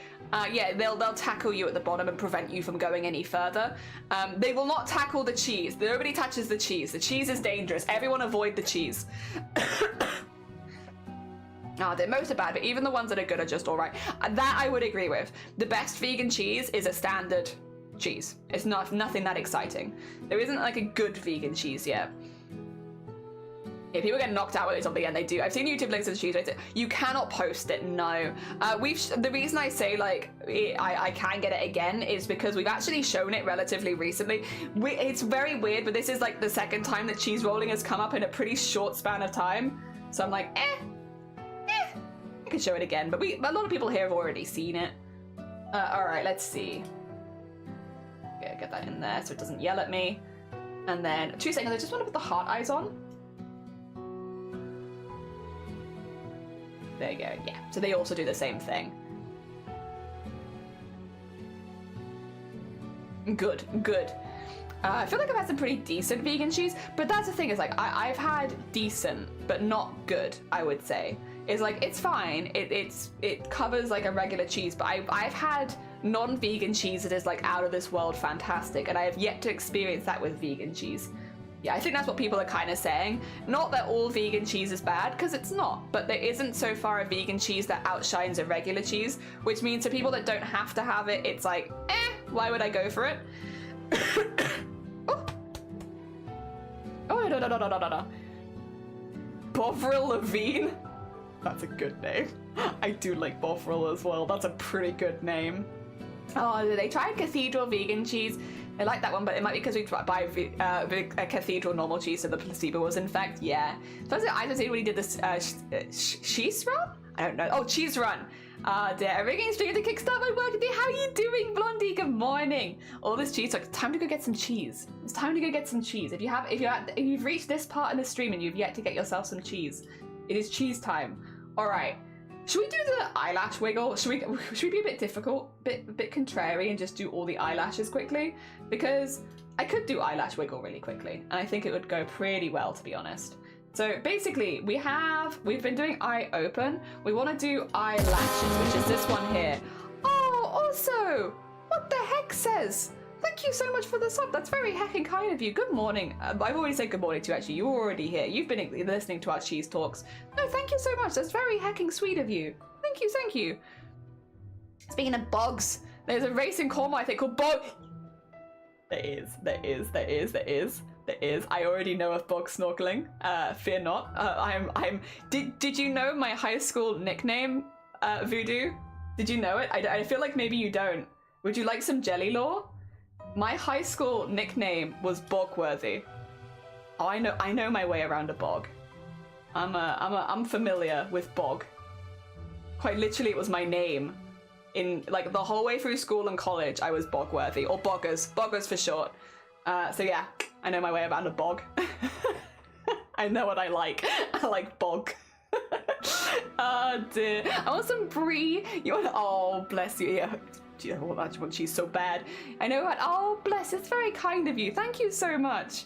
yeah, they'll tackle you at the bottom and prevent you from going any further. They will not tackle the cheese. Nobody touches the cheese. The cheese is dangerous. Everyone avoid the cheese. Most are bad, but even the ones that are good are just all right. That I would agree with. The best vegan cheese is a standard cheese. It's nothing that exciting. There isn't like a good vegan cheese yet. Yeah, people get knocked out with it at the end, they do. I've seen YouTube links to the cheese race. You cannot post it, no. The reason I say like I can get it again is because we've actually shown it relatively recently. It's very weird, but this is like the second time that cheese rolling has come up in a pretty short span of time. So I'm like, I could show it again, but a lot of people here have already seen it. All right, let's see. Okay, get that in there so it doesn't yell at me. And then 2 seconds, I just want to put the heart eyes on. There you go, yeah. So they also do the same thing. Good. I feel like I've had some pretty decent vegan cheese, but that's the thing, is like, I've had decent, but not good, I would say. It's like, it's fine, it covers like a regular cheese, but I've had non-vegan cheese that is like out of this world fantastic, and I have yet to experience that with vegan cheese. Yeah, I think that's what people are kind of saying. Not that all vegan cheese is bad, because it's not, but there isn't so far a vegan cheese that outshines a regular cheese, which means to people that don't have to have it, it's like, why would I go for it? Oh, no. Bovril Levine? That's a good name. I do like Bovril as well. That's a pretty good name. Oh, they tried Cathedral vegan cheese. I like that one, but it might be because we buy a Cathedral normal cheese, so the placebo was in fact, yeah. So I was when he did this cheese run? I don't know. Oh, cheese run. Dear, everything straight to kickstart my work day. How are you doing, Blondie? Good morning. All this cheese. Like, time to go get some cheese. It's time to go get some cheese. If you've reached this part in the stream and you've yet to get yourself some cheese, it is cheese time. All right. Should we do the eyelash wiggle? Should we be a bit difficult, a bit contrary, and just do all the eyelashes quickly? Because I could do eyelash wiggle really quickly, and I think it would go pretty well, to be honest. So basically, we've been doing eye open. We want to do eyelashes, which is this one here. Oh, also, what the heck says? Thank you so much for the sub. That's very heckin' kind of you. Good morning. I've already said good morning to you, actually. You were already here. You've been listening to our cheese talks. No, thank you so much. That's very heckin' sweet of you. Thank you. Speaking of bogs, there's a race in Cornwall, I think, called Bog... There is. There is. I already know of bog snorkeling. Fear not. Did you know my high school nickname, Voodoo? Did you know it? I feel like maybe you don't. Would you like some jelly lore? My high school nickname was Bogworthy. Oh, I know my way around a bog. I'm familiar with bog. Quite literally, it was my name. In like the whole way through school and college, I was Bogworthy, or Boggers for short. So yeah, I know my way around a bog. I know what I like. I like bog. Oh dear. I want some brie. You want? Oh bless you. Yeah. Do you want cheese so bad? I know what. Oh bless. It's very kind of you. Thank you so much.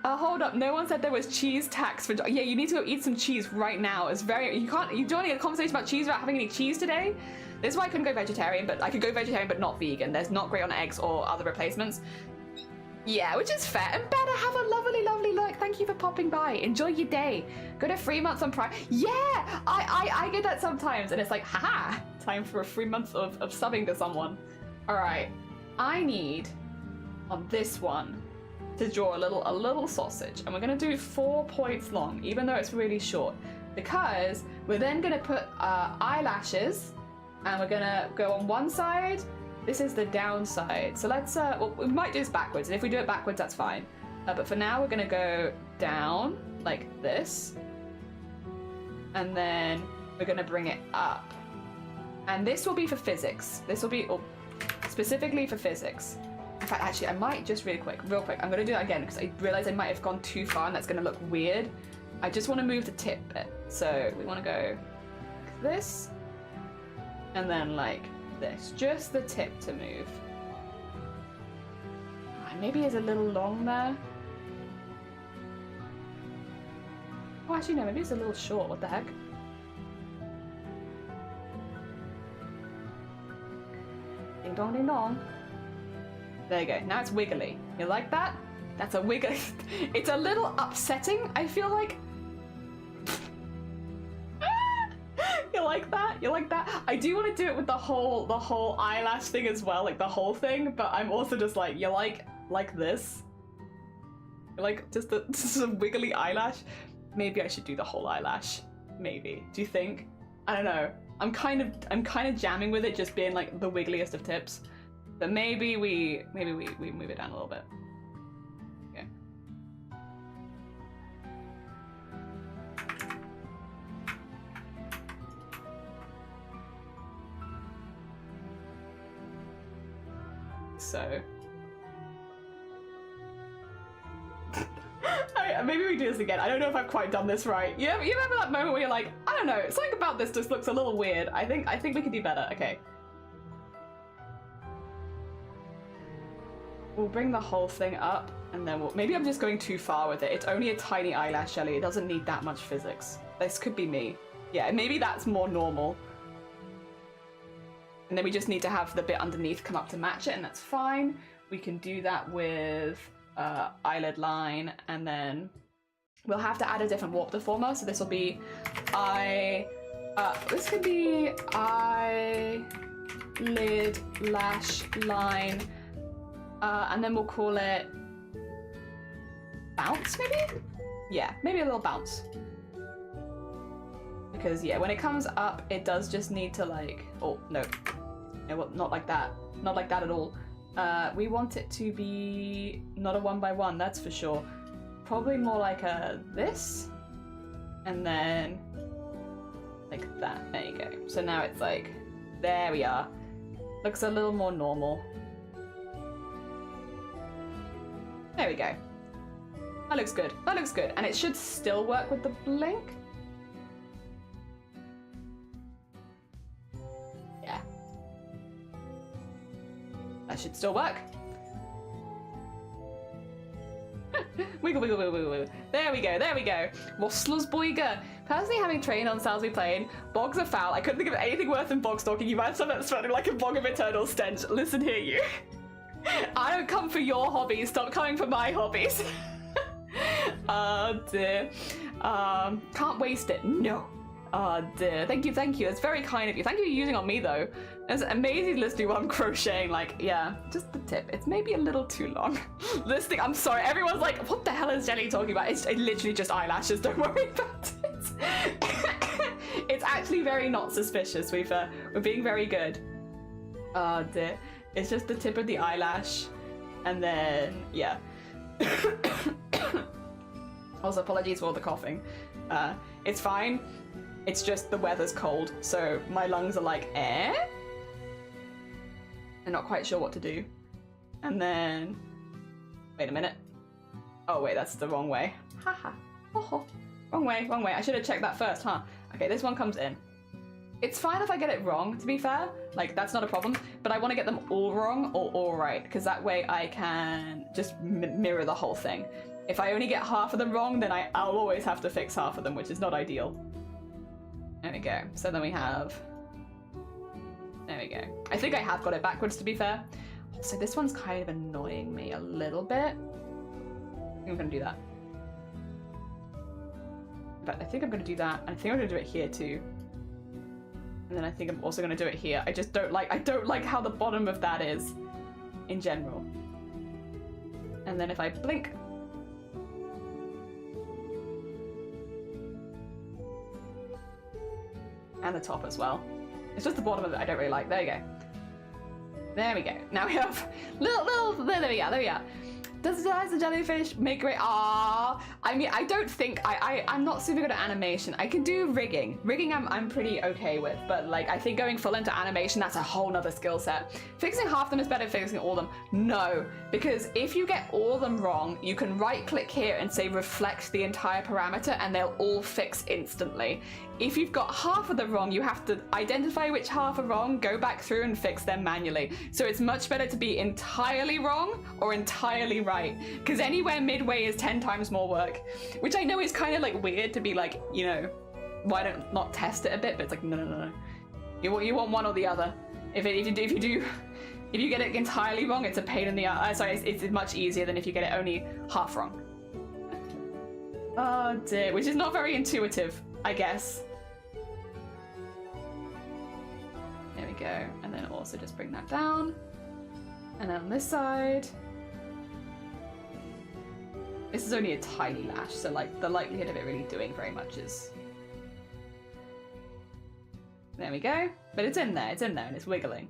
Hold up. No one said there was cheese tax for. Yeah, you need to go eat some cheese right now. It's very. You can't. You don't need a conversation about cheese without having any cheese today. This is why I couldn't go vegetarian, but I could go vegetarian but not vegan. There's not great on eggs or other replacements. Yeah, which is fair. And better have a lovely, lovely look. Thank you for popping by. Enjoy your day. Go to 3 months on Prime. Yeah, I get that sometimes, and it's like, haha, time for a 3 months of subbing to someone. All right, I need on this one to draw a little sausage, and we're gonna do 4 points long, even though it's really short, because we're then gonna put eyelashes, and we're gonna go on one side. This is the downside. So let's, well, we might do this backwards, and if we do it backwards, that's fine. But for now, we're gonna go down like this. And then we're gonna bring it up. And this will be for physics. This will be specifically for physics. In fact, actually, I might just real quick, I'm gonna do that again because I realized I might have gone too far and that's gonna look weird. I just wanna move the tip bit. So we wanna go like this, and then like this, just the tip to move. Maybe it's a little long there. Oh, actually no, maybe it's a little short. What the heck? Ding dong, ding dong. There you go. Now it's wiggly. You like that? That's a wiggly. It's a little upsetting, I feel like. You like that? You like that? I do want to do it with the whole eyelash thing as well, like the whole thing, but I'm also just like, you like this? You like just a wiggly eyelash? Maybe I should do the whole eyelash. Maybe. Do you think? I don't know. I'm kind of jamming with it just being like the wiggliest of tips. But maybe we move it down a little bit. Okay. So maybe we do this again. I don't know if I've quite done this right. You remember that moment where you're like, I don't know, something about this just looks a little weird. I think we could do better. Okay. We'll bring the whole thing up, and then maybe I'm just going too far with it. It's only a tiny eyelash jelly. It doesn't need that much physics. This could be me. Yeah, maybe that's more normal. And then we just need to have the bit underneath come up to match it, and that's fine. We can do that with eyelid line, and then we'll have to add a different warp deformer. So this will be this could be eyelid lash line, and then we'll call it bounce, maybe? Yeah, maybe a little bounce. Because yeah, when it comes up, it does just need to like, oh no, well, not like that, not like that at all. We want it to be not a 1x1, that's for sure. Probably more like a this, and then like that. There you go. So now it's like, there we are. Looks a little more normal. There we go. That looks good. That looks good. And it should still work with the blink. Yeah. That should still work. Wiggle, wiggle, wiggle, wiggle, wiggle. There we go, there we go. Wasslers boiger. Personally, having trained on Salisbury Plain, bogs are foul. I couldn't think of anything worse than bog stalking. You might have something that's smelling like a bog of eternal stench. Listen here, you. I don't come for your hobbies. Stop coming for my hobbies. Oh dear. Can't waste it. No. Oh dear, thank you. That's very kind of you. Thank you for using on me though. It's amazing listening while I'm crocheting. Like, yeah, just the tip. It's maybe a little too long. Listening, I'm sorry. Everyone's like, what the hell is Jenny talking about? It's literally just eyelashes. Don't worry about it. It's actually very not suspicious. We're being very good. Oh dear. It's just the tip of the eyelash, and then yeah. Also, apologies for all the coughing. It's fine. It's just the weather's cold, so my lungs are like, eh? I'm not quite sure what to do. And then, wait a minute. Oh wait, that's the wrong way. Haha. Oh, wrong way. I should have checked that first, huh? Okay, this one comes in. It's fine if I get it wrong, to be fair. Like, that's not a problem. But I want to get them all wrong or all right, because that way I can just mirror the whole thing. If I only get half of them wrong, then I'll always have to fix half of them, which is not ideal. There we go. So then we have... There we go. I think I have got it backwards, to be fair. So this one's kind of annoying me a little bit. I think I'm going to do that. But I think I'm going to do that. And I think I'm going to do it here too. And then I think I'm also going to do it here. I just don't like... I don't like how the bottom of that is in general. And then if I blink... And the top as well. It's just the bottom of it I don't really like. There you go. There we go. Now we have there we are. Does the jellyfish make great? I mean, I don't think I'm not super good at animation. I can do rigging. Rigging I'm pretty okay with, but like I think going full into animation, that's a whole nother skill set. Fixing half them is better than fixing all of them. No, because if you get all of them wrong, you can right click here and say reflect the entire parameter and they'll all fix instantly. If you've got half of them wrong, you have to identify which half are wrong, go back through and fix them manually. So it's much better to be entirely wrong or entirely right, because anywhere midway is 10 times more work, which I know is kind of like weird to be like, you know, why don't not test it a bit? But it's like, no. You want one or the other. If you get it entirely wrong, it's a pain in the ass. Sorry, it's much easier than if you get it only half wrong. Oh dear, which is not very intuitive, I guess. There we go, and then also just bring that down. And then on this side, this is only a tiny lash, so like the likelihood of it really doing very much is... There we go, but it's in there and it's wiggling.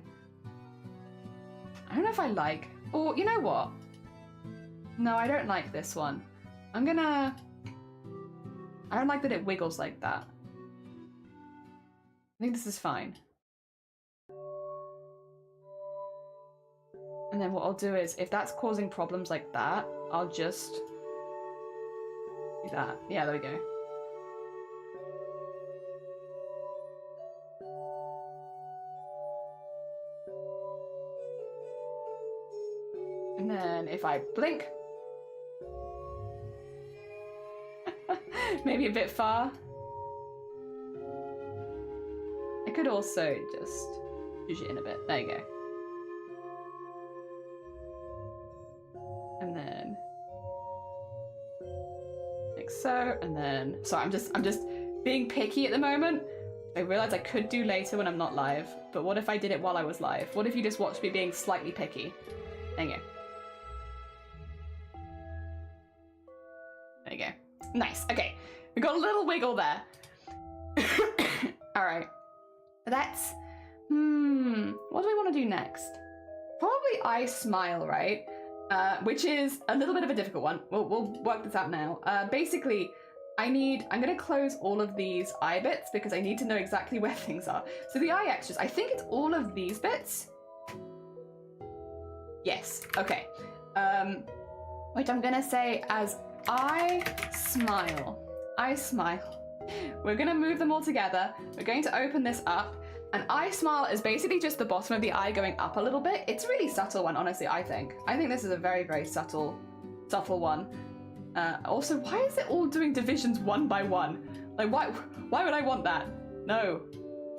I don't know if I like, or you know what? No, I don't like this one. I don't like that it wiggles like that. I think this is fine. And then what I'll do is, if that's causing problems like that, I'll just do that. Yeah, there we go. And then if I blink, maybe a bit far. I could also just push it in a bit. There you go. And then like so, and then sorry, I'm just being picky at the moment. I realize I could do later when I'm not live, but what if I did it while I was live? What if you just watched me being slightly picky? There you go. There you go. Nice. Okay, we got a little wiggle there. All right. That's what do we want to do next? Probably I smile, right? Which is a little bit of a difficult one. We'll work this out now. Basically, I'm gonna close all of these eye bits because I need to know exactly where things are. So the eye extras, I think it's all of these bits. Yes, okay. Which I'm gonna say as I smile. We're gonna move them all together. We're going to open this up. And I smile is basically just the bottom of the eye going up a little bit. It's a really subtle one, honestly, I think. I think this is a very, very subtle one. Also, why is it all doing divisions one by one? Like, why would I want that? No.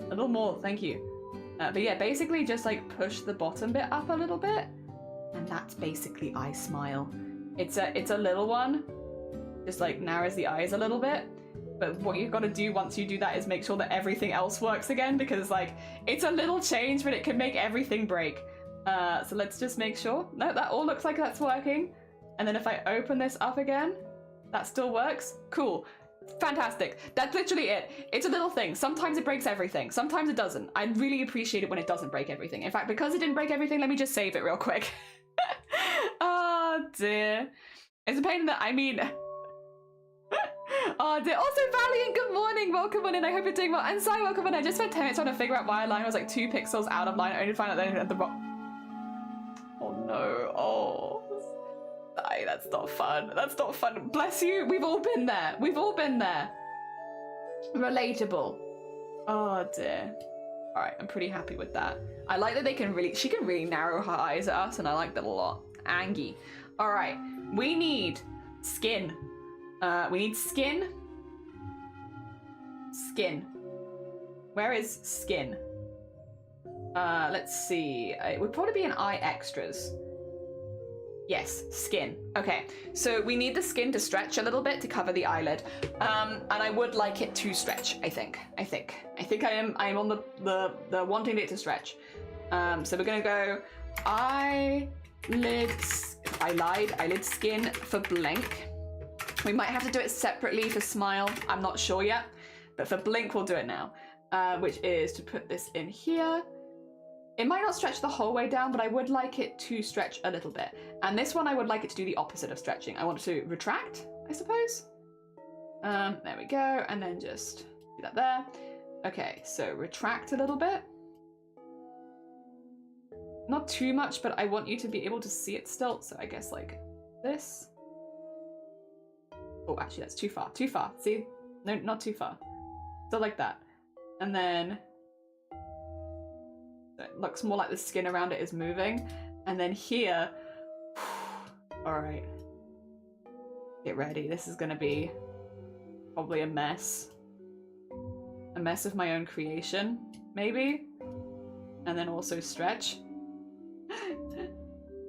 A little more, thank you. But yeah, basically just like push the bottom bit up a little bit. And that's basically I smile. It's a little one. Just like narrows the eyes a little bit. But what you've got to do once you do that is make sure that everything else works again, because like it's a little change, but it can make everything break. So let's just make sure. No, that all looks like that's working. And then if I open this up again, that still works. Cool. Fantastic. That's literally it. It's a little thing. Sometimes it breaks everything. Sometimes it doesn't. I really appreciate it when it doesn't break everything. In fact, because it didn't break everything, let me just save it real quick. Oh dear. It's a pain in the, I mean... Oh dear. Also, Valiant, good morning. Welcome on in. I hope you're doing well. And Sai, welcome on in. I just spent 10 minutes trying to figure out why a line was like 2 pixels out of line, only to find out that I had the wrong... Oh no. Oh. Sai, that's not fun. That's not fun. Bless you. We've all been there. We've all been there. Relatable. Oh dear. All right, I'm pretty happy with that. I like that they can really, she can really narrow her eyes at us, and I like that a lot. Angie. All right, we need skin. We need skin. Skin. Where is skin? Let's see. It would probably be in eye extras. Yes, skin. Okay, so we need the skin to stretch a little bit to cover the eyelid. And I would like it to stretch, I think I'm on the wanting it to stretch. So we're gonna go eyelid skin for blink. We might have to do it separately for smile. I'm not sure yet, but for blink we'll do it now, which is to put this in here. It might not stretch the whole way down, but I would like it to stretch a little bit. And this one I would like it to do the opposite of stretching. I want it to retract, I suppose. There we go, and then just do that there. Okay, so retract a little bit. Not too much, but I want you to be able to see it still, so I guess like this. Oh, actually that's too far, see? No, not too far. Still like that. And then it looks more like the skin around it is moving. And then here, all right, get ready. This is gonna be probably a mess of my own creation, maybe. And then also stretch.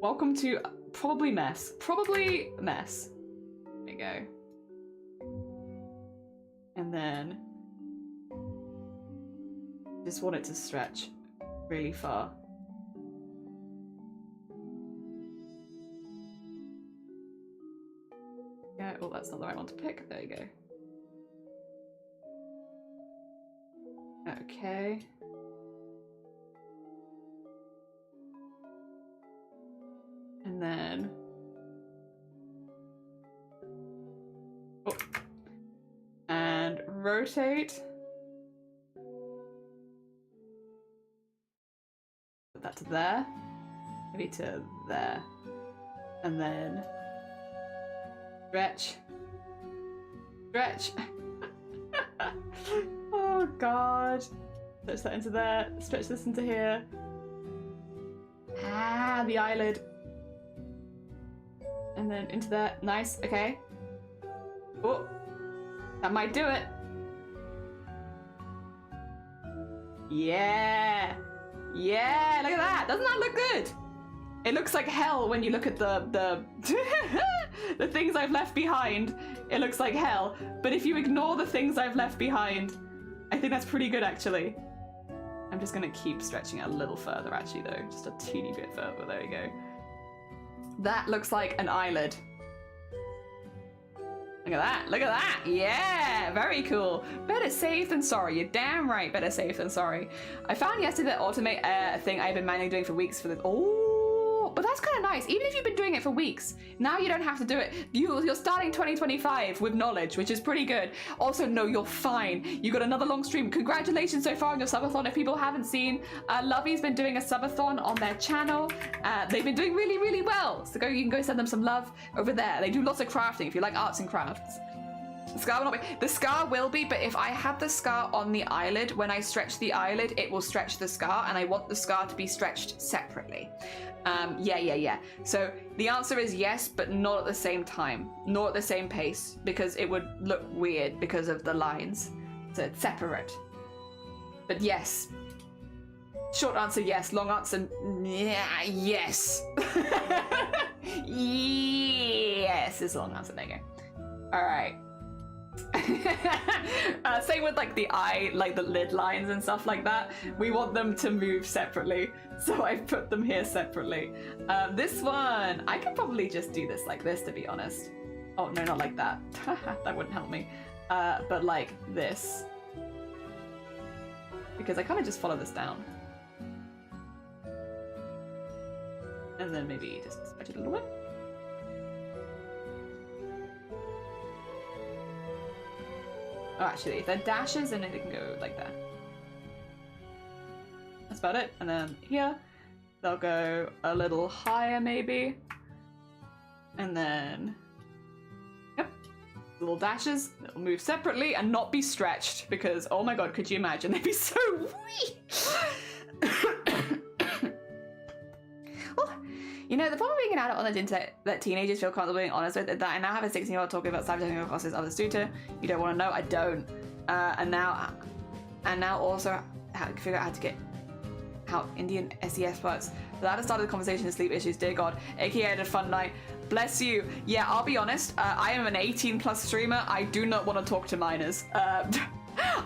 Welcome to probably mess. There you go. And then just want it to stretch really far. Yeah, oh, that's not the right one to pick. There you go. Okay. And then... Oh. And rotate. Put that to there. Maybe to there. And then stretch. Stretch. Oh god. Stretch that into there. Stretch this into here. Ah, the eyelid. And then into there. Nice. Okay. Oh, that might do it. Yeah. Yeah, look at that. Doesn't that look good? It looks like hell when you look at the the things I've left behind. It looks like hell. But if you ignore the things I've left behind, I think that's pretty good actually. I'm just gonna keep stretching it a little further actually though. Just a teeny bit further. There we go. That looks like an eyelid. Look at that, look at that. Yeah, very cool. Better safe than sorry. You're damn right, better safe than sorry. I found yesterday that automate thing I've been manually doing for weeks for this. Oh, but that's kind of nice. Even if you've been doing it for weeks, now you don't have to do it. You're starting 2025 with knowledge, which is pretty good. Also, no, you're fine. You got another long stream. Congratulations so far on your subathon. If people haven't seen, Lovey's been doing a subathon on their channel. They've been doing really, really well. So you can go send them some love over there. They do lots of crafting if you like arts and crafts. The scar will not be. The scar will be, but if I have the scar on the eyelid, when I stretch the eyelid, it will stretch the scar, and I want the scar to be stretched separately. Yeah. So the answer is yes, but not at the same time, nor at the same pace, because it would look weird because of the lines. So it's separate. But yes. Short answer, yes. Long answer, yeah, yes. Yes is the long answer. There you go. All right. Same with like the eye, like the lid lines and stuff like that. We want them to move separately, so I've put them here separately. This one, I could probably just do this like this, to be honest. Oh no, not like that. That wouldn't help me. But like this, because I kind of just follow this down, and then maybe just stretch it a little bit. Oh, actually, if they're dashes, then it can go like that. That's about it. And then here, they'll go a little higher, maybe. And then, yep, little dashes. They'll move separately and not be stretched because, oh my god, could you imagine? They'd be so wee. You know, the problem being an adult on the internet that teenagers feel comfortable being honest with is that I now have a 16-year-old talking about sabotaging across his other suitor. You don't want to know? I don't. And now also how to figure out how to get how Indian SES works. But that has started the conversation of sleep issues, dear God. AKA I had a fun night. Bless you. Yeah, I'll be honest. I am an 18+ streamer. I do not want to talk to minors.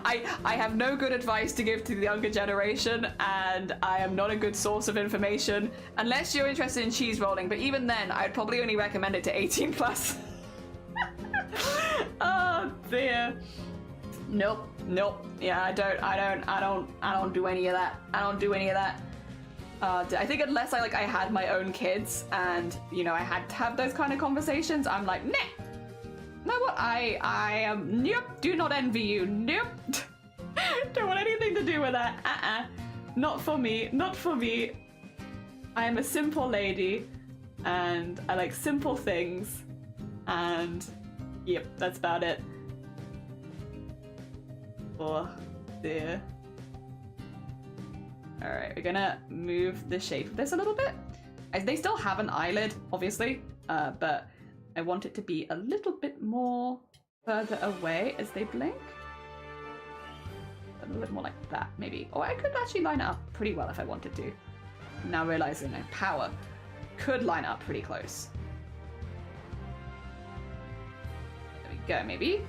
I have no good advice to give to the younger generation, and I am not a good source of information unless you're interested in cheese rolling, but even then I'd probably only recommend it to 18+. Oh dear. Nope. Yeah, I don't do any of that. I don't do any of that. I think unless I had my own kids and, you know, I had to have those kind of conversations, I'm like, nah. You know what? I am, nope, do not envy you. Nope. Don't want anything to do with that. Not for me. Not for me. I am a simple lady and I like simple things, and yep, that's about it. Oh dear. Alright, we're gonna move the shape of this a little bit. They still have an eyelid, obviously, but I want it to be a little bit more further away as they blink. A little bit more like that, maybe. Or I could actually line it up pretty well if I wanted to. Now realizing my power could line up pretty close. There we go, maybe.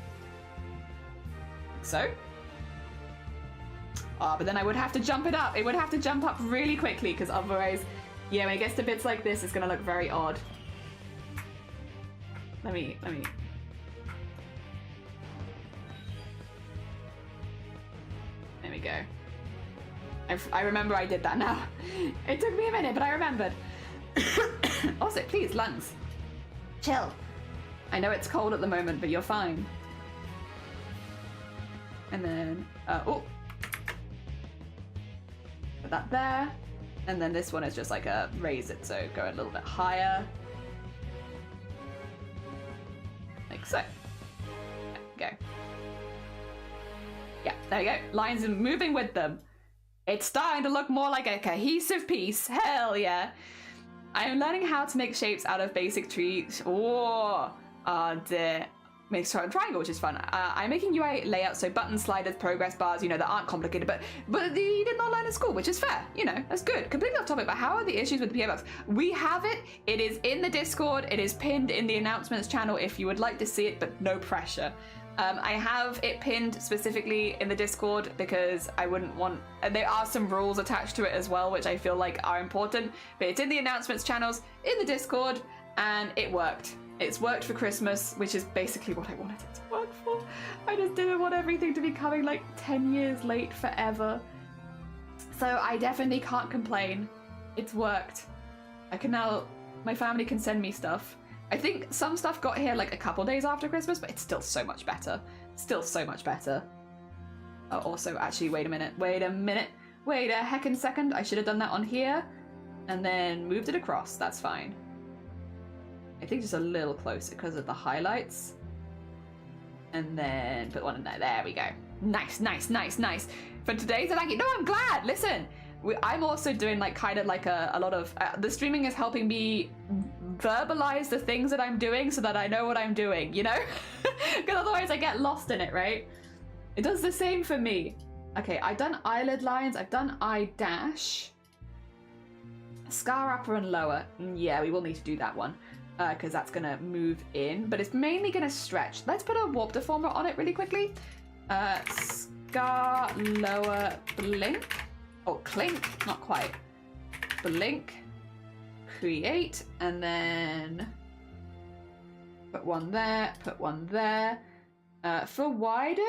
Like so. But then I would have to jump it up. It would have to jump up really quickly because otherwise, yeah, when it gets to bits like this, it's gonna look very odd. Let me. There we go. I remember I did that now. It took me a minute, but I remembered. Also, please, lungs. Chill. I know it's cold at the moment, but you're fine. And then, oh. Put that there. And then this one is just like a raise it, so go a little bit higher. Like so. There we go. Yeah, there you go. Lines are moving with them. It's starting to look more like a cohesive piece. Hell yeah. I am learning how to make shapes out of basic trees. Oh dear. Makes a triangle, which is fun. I'm making UI layouts, so buttons, sliders, progress bars, you know, that aren't complicated, but you did not learn at school, which is fair. You know, that's good. Completely off topic, but how are the issues with the PO box? We have it. It is in the Discord. It is pinned in the announcements channel if you would like to see it, but no pressure. I have it pinned specifically in the Discord because I wouldn't want, and there are some rules attached to it as well, which I feel like are important, but it's in the announcements channels, in the Discord, and it worked. It's worked for Christmas, which is basically what I wanted it to work for. I just didn't want everything to be coming like 10 years late forever. So I definitely can't complain. It's worked. I can now, my family can send me stuff. I think some stuff got here like a couple days after Christmas, but it's still so much better. Still so much better. Oh, also, actually, wait a minute. Wait a heckin' second. I should have done that on here and then moved it across. That's fine. I think just a little closer because of the highlights. And then put one in there. There we go. Nice, nice, nice, nice. For today's thank you. No, I'm glad. Listen, I'm also doing like kind of like a lot of the streaming is helping me verbalize the things that I'm doing so that I know what I'm doing, you know? Because otherwise I get lost in it, right? It does the same for me. Okay, I've done eyelid lines. I've done eye dash. Scar upper and lower. Yeah, we will need to do that one. because that's gonna move in, but it's mainly gonna stretch. Let's put a warp deformer on it really quickly. Scar, lower, blink. Oh, clink, not quite. Blink, create, and then put one there, put one there. For widen,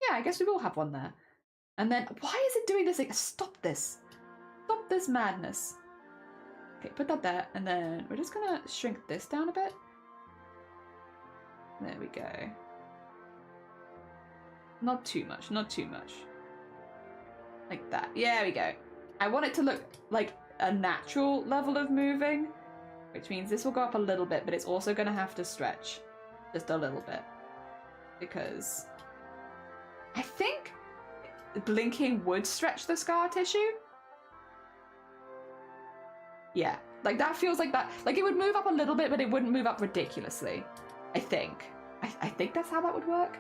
yeah, I guess we will have one there. And then, why is it doing this? Like, stop this. Stop this madness. Okay, put that there, and then we're just gonna shrink this down a bit. There we go. Not too much, not too much. Like that. Yeah, there we go. I want it to look like a natural level of moving, which means this will go up a little bit, but it's also gonna have to stretch just a little bit. Because I think blinking would stretch the scar tissue. Yeah, like that feels like that. Like it would move up a little bit, but it wouldn't move up ridiculously. I think. I think that's how that would work.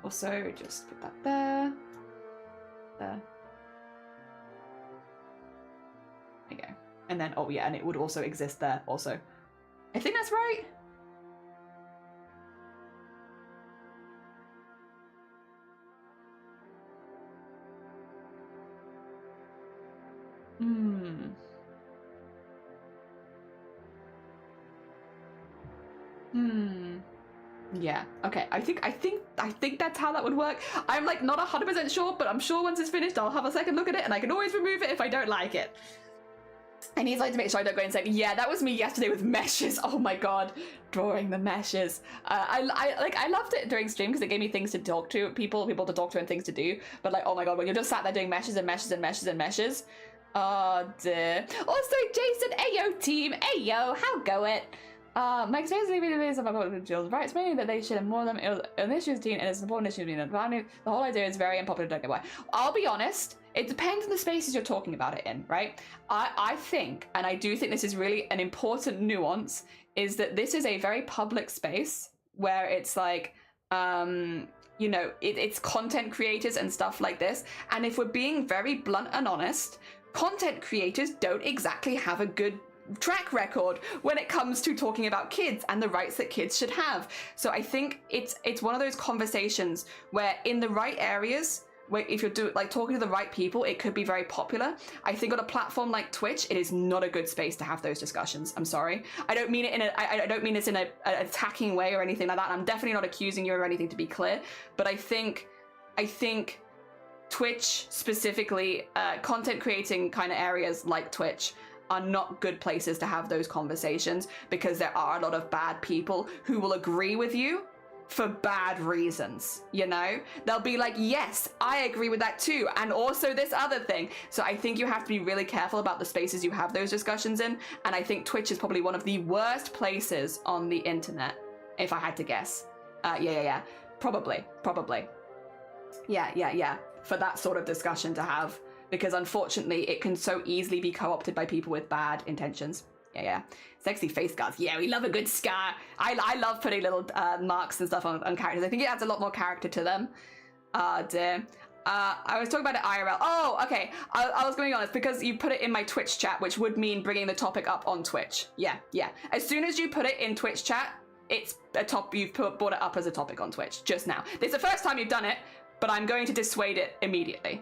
Also, just put that there. There. There you go. And then, oh yeah, and it would also exist there also. I think that's right. Yeah. Okay. I think that's how that would work. I'm like not 100% sure, but I'm sure once it's finished, I'll have a second look at it, and I can always remove it if I don't like it. I need like to make sure I don't go insane. Yeah, that was me yesterday with meshes. Oh my god, drawing the meshes. I loved it during stream because it gave me things to talk to people to talk to and things to do. But like, oh my god, when you're just sat there doing meshes and meshes and meshes and meshes. Oh dear. Also, Jason, ayo team, ayo, how go it? My experience with videos about Jill's rights, mainly that they should have more of them in this year's team, and it's an important issue to be done. The whole idea is very unpopular, don't get why. I'll be honest, it depends on the spaces you're talking about it in, right? I think, and I do think this is really an important nuance, is that this is a very public space where it's like, you know, it's content creators and stuff like this. And if we're being very blunt and honest, content creators don't exactly have a good track record when it comes to talking about kids and the rights that kids should have. So I think it's one of those conversations where in the right areas, where if you're talking to the right people, it could be very popular. I think on a platform like Twitch, it is not a good space to have those discussions. I'm sorry. I don't mean it in I don't mean this in an attacking way or anything like that. I'm definitely not accusing you or anything, to be clear. But I think Twitch specifically, content creating kind of areas like Twitch are not good places to have those conversations, because there are a lot of bad people who will agree with you for bad reasons, you know? They'll be like, yes, I agree with that too, and also this other thing. So I think you have to be really careful about the spaces you have those discussions in, and I think Twitch is probably one of the worst places on the internet, if I had to guess. Yeah. Probably. Yeah. For that sort of discussion to have. Because unfortunately, it can so easily be co-opted by people with bad intentions. Yeah. Sexy face scars. Yeah, we love a good scar. I love putting little marks and stuff on characters. I think it adds a lot more character to them. Dear. I was talking about it IRL. Oh, okay. I was going on. It's because you put it in my Twitch chat, which would mean bringing the topic up on Twitch. Yeah. As soon as you put it in Twitch chat, it's a top. You've brought it up as a topic on Twitch just now. This is the first time you've done it. But I'm going to dissuade it immediately.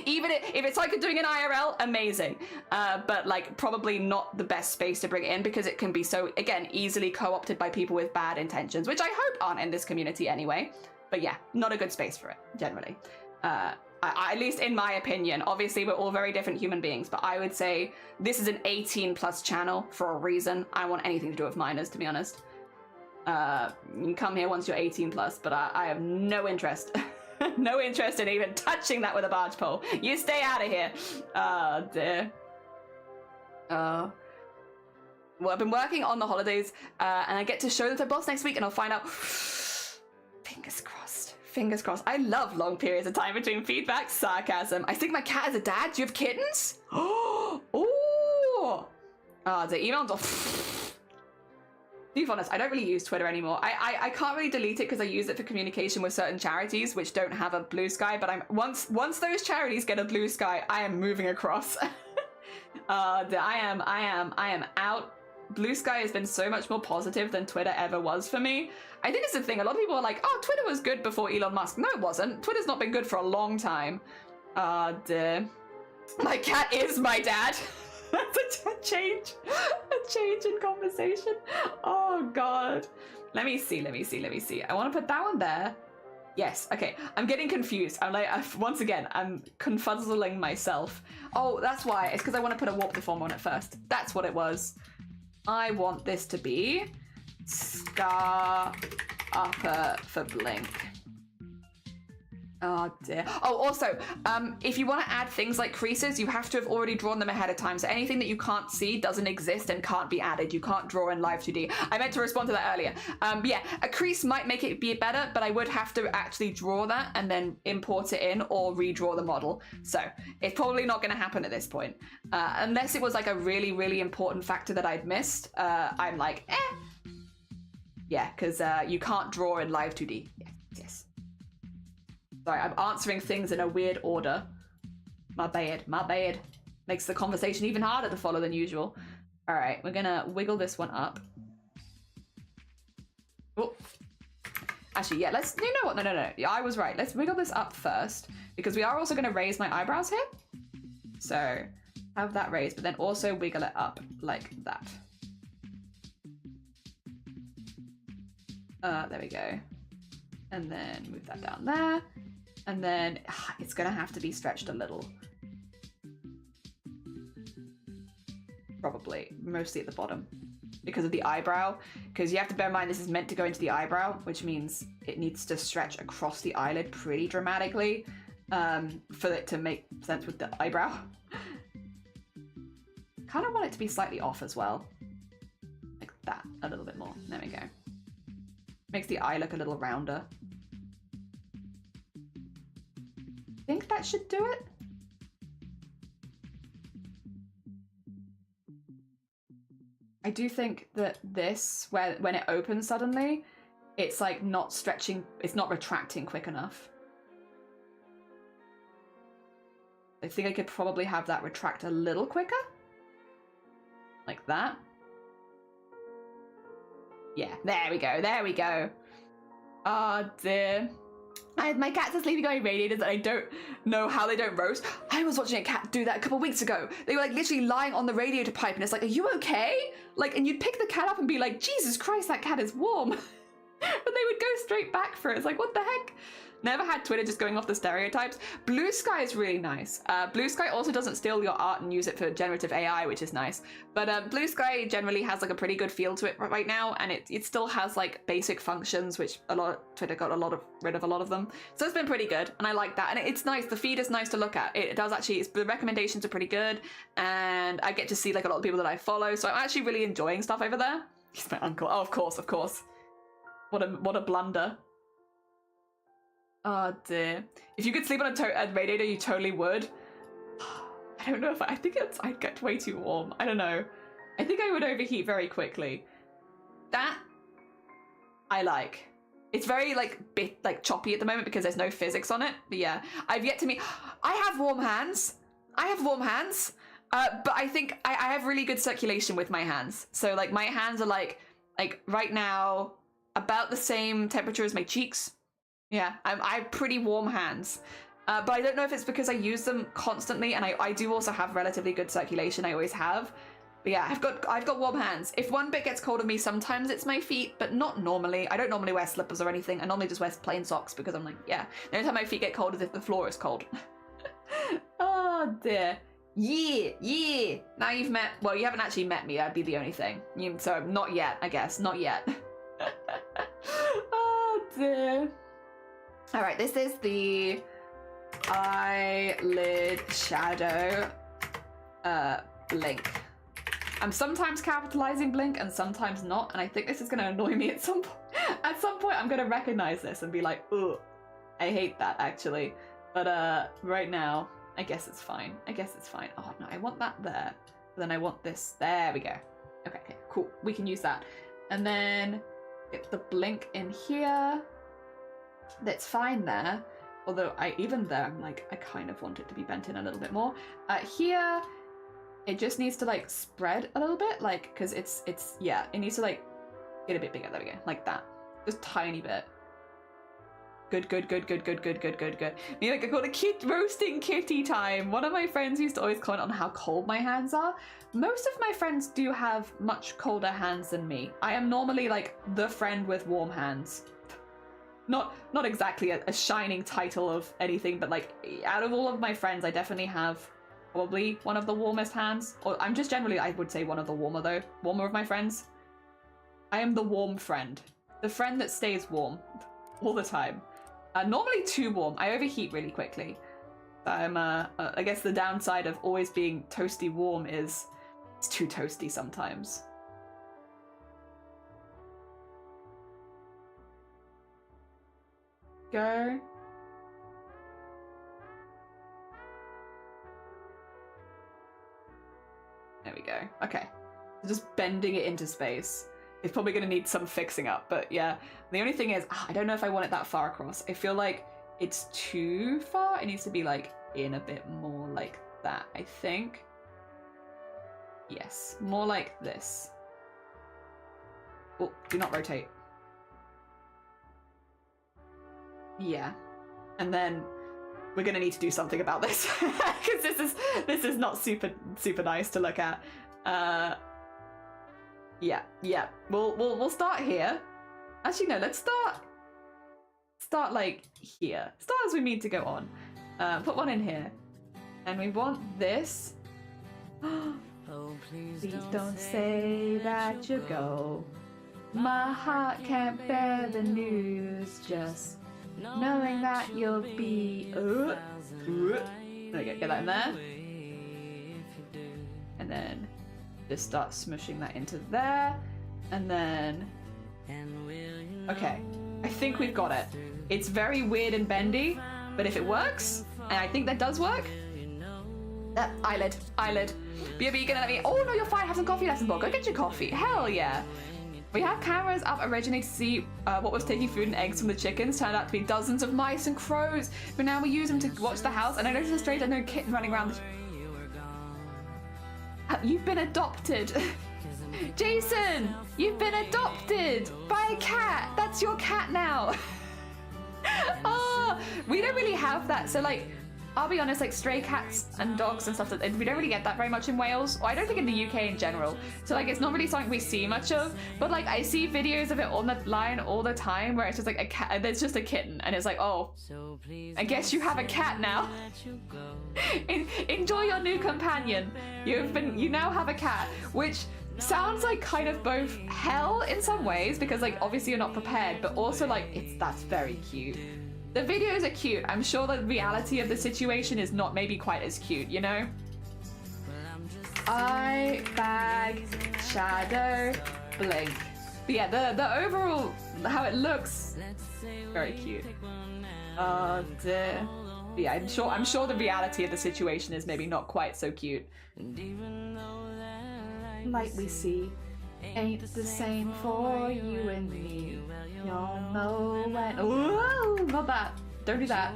Even if it's like doing an IRL, amazing. But like probably not the best space to bring it in, because it can be so, again, easily co-opted by people with bad intentions, which I hope aren't in this community anyway. But yeah, not a good space for it, generally. At least in my opinion. Obviously, we're all very different human beings, but I would say this is an 18+ channel for a reason. I don't want anything to do with minors, to be honest. You can come here once you're 18+, but I have no interest. No interest in even touching that with a barge pole. You stay out of here. Oh, dear. Well, I've been working on the holidays, and I get to show them to boss next week, and I'll find out. Fingers crossed. Fingers crossed. I love long periods of time between feedback. Sarcasm. I think my cat is a dad. Do you have kittens? Oh. The email. To be honest, I don't really use Twitter anymore. I can't really delete it because I use it for communication with certain charities which don't have a blue sky, but once those charities get a blue sky, I am moving across. I am out. Blue Sky has been so much more positive than Twitter ever was for me. I think it's the thing. A lot of people are like, oh, Twitter was good before Elon Musk. No, it wasn't. Twitter's not been good for a long time. My cat is my dad. That's a change in conversation. Oh God. Let me see. I want to put that one there. Yes, okay. I'm getting confused. I'm like, once again, I'm confuzzling myself. Oh, that's why. It's because I want to put a warp deform on it first. That's what it was. I want this to be scar upper for blink. Oh dear. Oh, also, if you want to add things like creases, you have to have already drawn them ahead of time. So anything that you can't see doesn't exist and can't be added. You can't draw in Live 2D. I meant to respond to that earlier. Yeah, a crease might make it be better, but I would have to actually draw that and then import it in or redraw the model. So it's probably not going to happen at this point. Unless it was like a really, really important factor that I'd missed. I'm like, eh. Yeah, because you can't draw in Live 2D. Yes. Sorry, I'm answering things in a weird order. My bad. Makes the conversation even harder to follow than usual. All right, we're gonna wiggle this one up. Oh. Actually, yeah, let's, you know what? No. Yeah, I was right. Let's wiggle this up first because we are also gonna raise my eyebrows here. So have that raised, but then also wiggle it up like that. There we go. And then move that down there. And then it's gonna have to be stretched a little. Probably, mostly at the bottom. Because of the eyebrow. Because you have to bear in mind this is meant to go into the eyebrow, which means it needs to stretch across the eyelid pretty dramatically for it to make sense with the eyebrow. Kind of want it to be slightly off as well. Like that, a little bit more. There we go. Makes the eye look a little rounder. Think that should do it? I do think that this, when it opens suddenly, it's like not stretching, it's not retracting quick enough. I think I could probably have that retract a little quicker. Like that. Yeah, there we go. Oh dear. My cats are sleeping on radiators and I don't know how they don't roast. I was watching a cat do that a couple weeks ago. They were like literally lying on the radiator pipe and it's like, are you okay? Like, and you'd pick the cat up and be like, Jesus Christ, that cat is warm. But they would go straight back for it. It's like, what the heck? Never had Twitter just going off the stereotypes. Blue Sky is really nice. Blue Sky also doesn't steal your art and use it for generative AI, which is nice. But Blue Sky generally has like a pretty good feel to it right now, and it still has like basic functions, which Twitter got rid of a lot of them. So it's been pretty good, and I like that. And it's nice. The feed is nice to look at. It does actually. The recommendations are pretty good, and I get to see like a lot of people that I follow. So I'm actually really enjoying stuff over there. He's my uncle. Oh, of course. What a blunder. Oh dear. If you could sleep on a radiator, you totally would. I don't know if I think I'd get way too warm. I don't know. I think I would overheat very quickly. That I like. It's very like choppy at the moment because there's no physics on it. But yeah, I've yet to meet. I have warm hands. But I think I have really good circulation with my hands. So like my hands are like right now about the same temperature as my cheeks. Yeah, I have pretty warm hands. But I don't know if it's because I use them constantly, and I do also have relatively good circulation. I always have. But yeah, I've got warm hands. If one bit gets cold of me, sometimes it's my feet, but not normally. I don't normally wear slippers or anything. I normally just wear plain socks because I'm like, yeah. The only time my feet get cold is if the floor is cold. Oh dear. Yeah. Now you've met. Well, you haven't actually met me. That'd be the only thing. So not yet, I guess. Not yet. Oh dear. All right, this is the eyelid shadow blink. I'm sometimes capitalizing blink and sometimes not, and I think this is going to annoy me at some point. At some point, I'm going to recognize this and be like, ugh, I hate that actually. But right now, I guess it's fine. Oh no, I want that there. But then I want this. There we go. Okay, cool. We can use that. And then get the blink in here. That's fine there, although even there I'm like, I kind of want it to be bent in a little bit more. Here, it just needs to like spread a little bit, like, because it's yeah, it needs to like get a bit bigger. There we go, like that, just tiny bit. Good. Me, like, I call it roasting kitty time. One of my friends used to always comment on how cold my hands are. Most of my friends do have much colder hands than me. I am normally like the friend with warm hands. Not exactly a shining title of anything, but like out of all of my friends, I definitely have probably one of the warmest hands. Or I'm just generally, I would say, one of the warmer of my friends. I am the warm friend. The friend that stays warm all the time. Normally too warm. I overheat really quickly. I guess the downside of always being toasty warm is it's too toasty sometimes. Go. There we go. Okay. Just bending it into space. It's probably going to need some fixing up, but yeah. The only thing is, I don't know if I want it that far across. I feel like it's too far. It needs to be like in a bit more like that, I think. Yes, more like this. Oh, do not rotate. Yeah. And then we're going to need to do something about this because this is not super nice to look at. Yeah. We'll start here. Actually, no. Let's start like here. Start as we mean to go on. Put one in here, and we want this. Oh, please don't say that you go. My heart can't bear the news. Just knowing that you'll be. There we go. Get that in there, and then. Just start smushing that into there, and then okay, I think we've got it. It's very weird and bendy, but if it works, and I think that does work. Eyelid. BB, you gonna let me? Oh no, you're fine. Have some coffee lesson, book. Go get your coffee. Hell yeah. We have cameras up originally to see what was taking food and eggs from the chickens. Turned out to be dozens of mice and crows, but now we use them to watch the house. And I noticed a strange unknown kitten running around. You've been adopted. Jason, you've been adopted by a cat. That's your cat now. Oh, we don't really have that. So like, I'll be honest, like stray cats and dogs and stuff, we don't really get that very much in Wales, or I don't think in the UK in general. So like, it's not really something we see much of, but like I see videos of it on the line all the time where it's just like a cat, there's just a kitten, and it's like, oh, I guess you have a cat now. Enjoy your new companion. You now have a cat, which sounds like kind of both hell in some ways, because like obviously you're not prepared, but also like that's very cute. The videos are cute. I'm sure the reality of the situation is not maybe quite as cute, you know? Eye, bag, shadow, blink. But yeah, the overall, how it looks, very cute. Oh dear. But yeah, I'm sure the reality of the situation is maybe not quite so cute. Light we see ain't the same for you and me. You'll know when. Whoa, not that. Don't do that.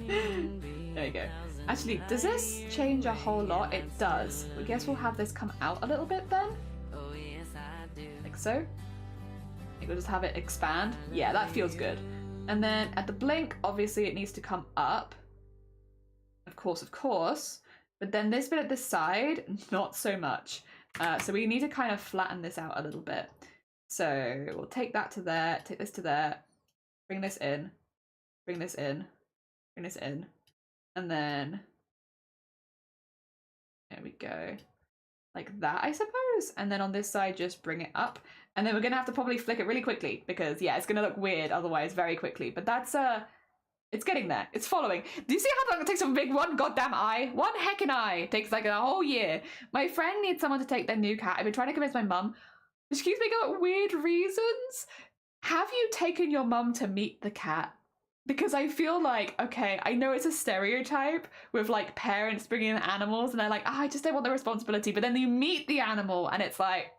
There you go. Actually, does this change a whole lot? It does. I guess we'll have this come out a little bit then. Like so. I think we'll just have it expand. Yeah, that feels good. And then at the blink, obviously it needs to come up. Of course. But then this bit at the side, not so much. So we need to kind of flatten this out a little bit. So we'll take that to there, take this to there, bring this in, bring this in, bring this in, and then there we go. Like that, I suppose. And then on this side, just bring it up. And then we're gonna have to probably flick it really quickly because yeah, it's gonna look weird otherwise very quickly. But that's it's getting there. It's following. Do you see how long it takes to make one goddamn eye? One heckin' eye takes like a whole year. My friend needs someone to take their new cat. I've been trying to convince my mum. She keeps making up weird reasons. Have you taken your mum to meet the cat? Because I feel like, okay, I know it's a stereotype with like parents bringing in animals and they're like, I just don't want the responsibility. But then you meet the animal and it's like,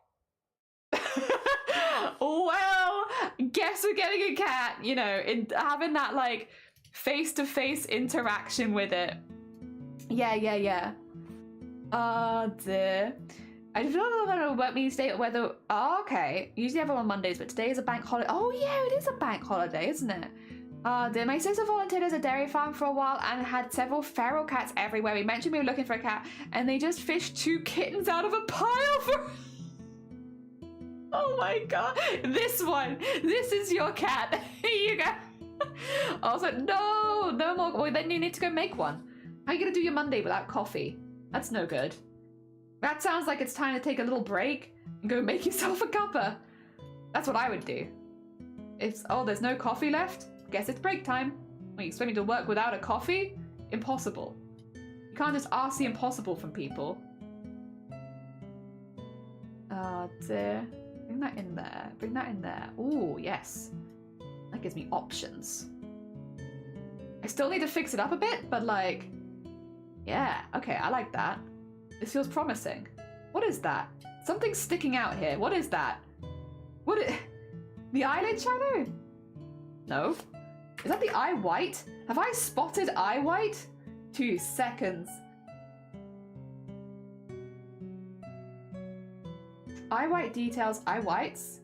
well, guess we're getting a cat, you know, having that like face-to-face interaction with it. Yeah. Dear. I don't know what means date whether. Oh, okay. Usually everyone on Mondays, but today is a bank holiday. Oh, yeah, it is a bank holiday, isn't it? Dear, my sister volunteered as a dairy farm for a while and had several feral cats everywhere. We mentioned we were looking for a cat, and they just fished 2 kittens out of a pile for. Oh my god. This one. This is your cat. Here you go. Also, no more. Well, then you need to go make one. How are you gonna do your Monday without coffee? That's no good. That sounds like it's time to take a little break and go make yourself a cuppa. That's what I would do. Oh, there's no coffee left? Guess it's break time. You expect me to work without a coffee? Impossible. You can't just ask the impossible from people. Dear. Bring that in there. Bring that in there. Ooh, yes. That gives me options. I still need to fix it up a bit, but like... Yeah, okay, I like that. This feels promising. What is that? Something's sticking out here. What is that? The eyelid shadow? No. Is that the eye white? Have I spotted eye white? 2 seconds. Eye white details, eye whites.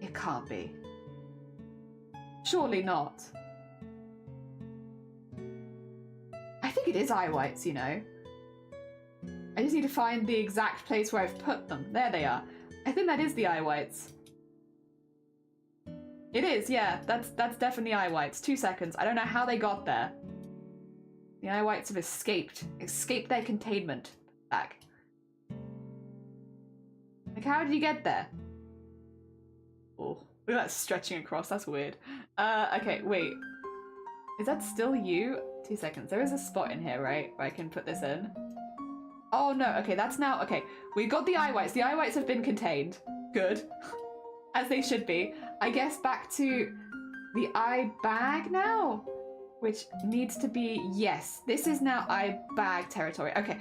It can't be. Surely not. I think it is eye whites, you know. I just need to find the exact place where I've put them. There they are. I think that is the eye whites. It is, yeah. That's definitely eye whites. 2 seconds. I don't know how they got there. The eye whites have escaped their containment bag. Like, how did you get there? Oh, look at that stretching across. That's weird. Okay, wait. Is that still you? 2 seconds. There is a spot in here, right, where I can put this in? Oh, no. Okay, that's now... Okay, we got the eye whites. The eye whites have been contained. Good. As they should be. I guess back to the eye bag now? Which needs to be... Yes, this is now eye bag territory. Okay.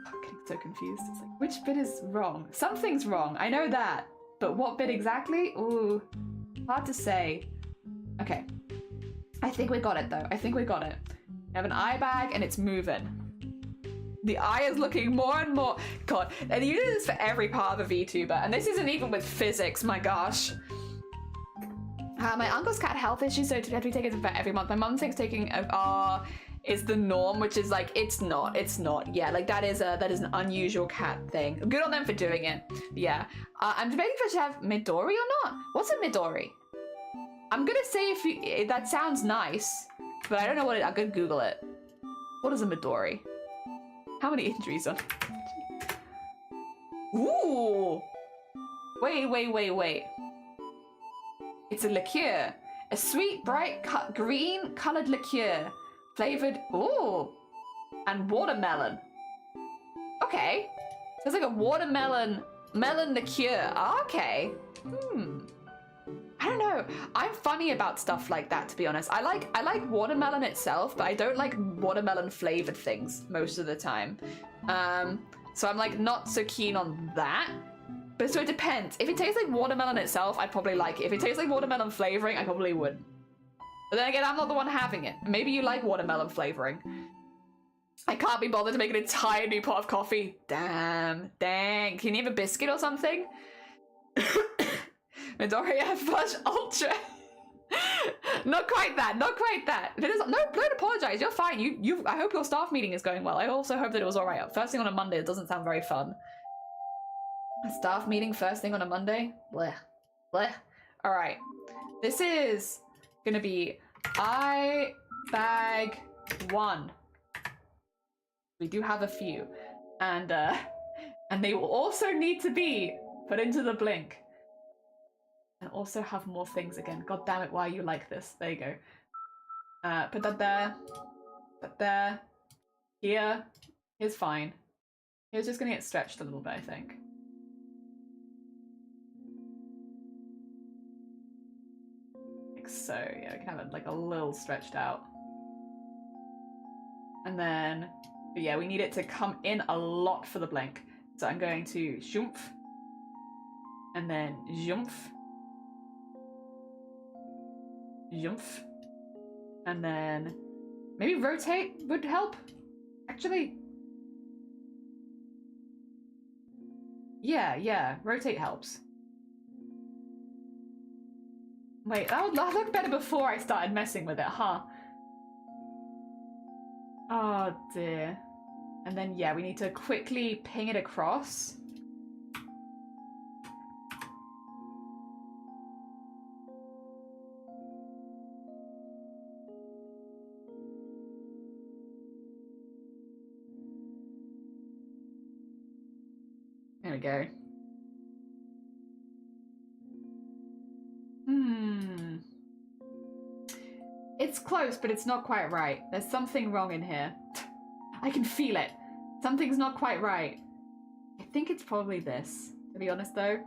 I'm getting so confused. It's like, which bit is wrong? Something's wrong. I know that. But what bit exactly? Ooh. Hard to say. Okay. I think we got it, though. I think we got it. We have an eye bag, and it's moving. The eye is looking more and more... God, and you do this for every part of a VTuber, and this isn't even with physics, my gosh. My uncle's cat health issues, so we have to take it to vet every month. My mum thinks taking is the norm, which is like, it's not. Yeah, like that is an unusual cat thing. Good on them for doing it. Yeah. I'm debating if I should have Midori or not. What's a Midori? I'm gonna say if that sounds nice, but I don't know what I'm gonna Google it. What is a Midori? How many injuries on? Ooh! Wait. It's a liqueur. A sweet, bright green colored liqueur. Flavored, ooh! And watermelon. Okay. So it's like a melon liqueur. Okay. I don't know. I'm funny about stuff like that, to be honest. I like watermelon itself, but I don't like watermelon flavored things most of the time. So I'm like not so keen on that. But so it depends. If it tastes like watermelon itself, I'd probably like it. If it tastes like watermelon flavoring, I probably wouldn't. But then again, I'm not the one having it. Maybe you like watermelon flavoring. I can't be bothered to make an entire new pot of coffee. Damn. Dang. Can you have a biscuit or something? Midoriya Flush Ultra. Not quite that. No, don't apologize. You're fine. I hope your staff meeting is going well. I also hope that it was alright. First thing on a Monday, it doesn't sound very fun. A staff meeting first thing on a Monday? Blech. Alright. This is gonna be eye bag 1. We do have a few. And they will also need to be put into the blink. And also have more things again. God damn it, why you like this? There you go. Put that there. Put there. Here. Here's fine. Here's just gonna get stretched a little bit, I think. Like so, yeah, kind of like a little stretched out. And then, yeah, we need it to come in a lot for the blink. So I'm going to jump. And then jump. And then maybe rotate would help, actually. Yeah, rotate helps. Wait, that would look better before I started messing with it, huh? Oh dear. And then, yeah, we need to quickly ping it across. There we go. It's close, but it's not quite right. There's something wrong in here. I can feel it. Something's not quite right. I think it's probably this, to be honest though.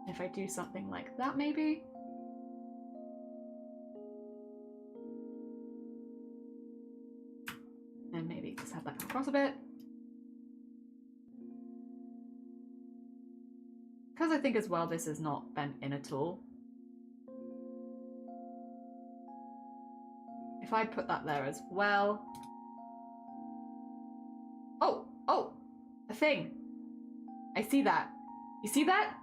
If I do something like that, maybe? And maybe just have that come across a bit. Because I think as well this is not bent in at all. If I put that there as well. Oh, a thing. I see that. You see that?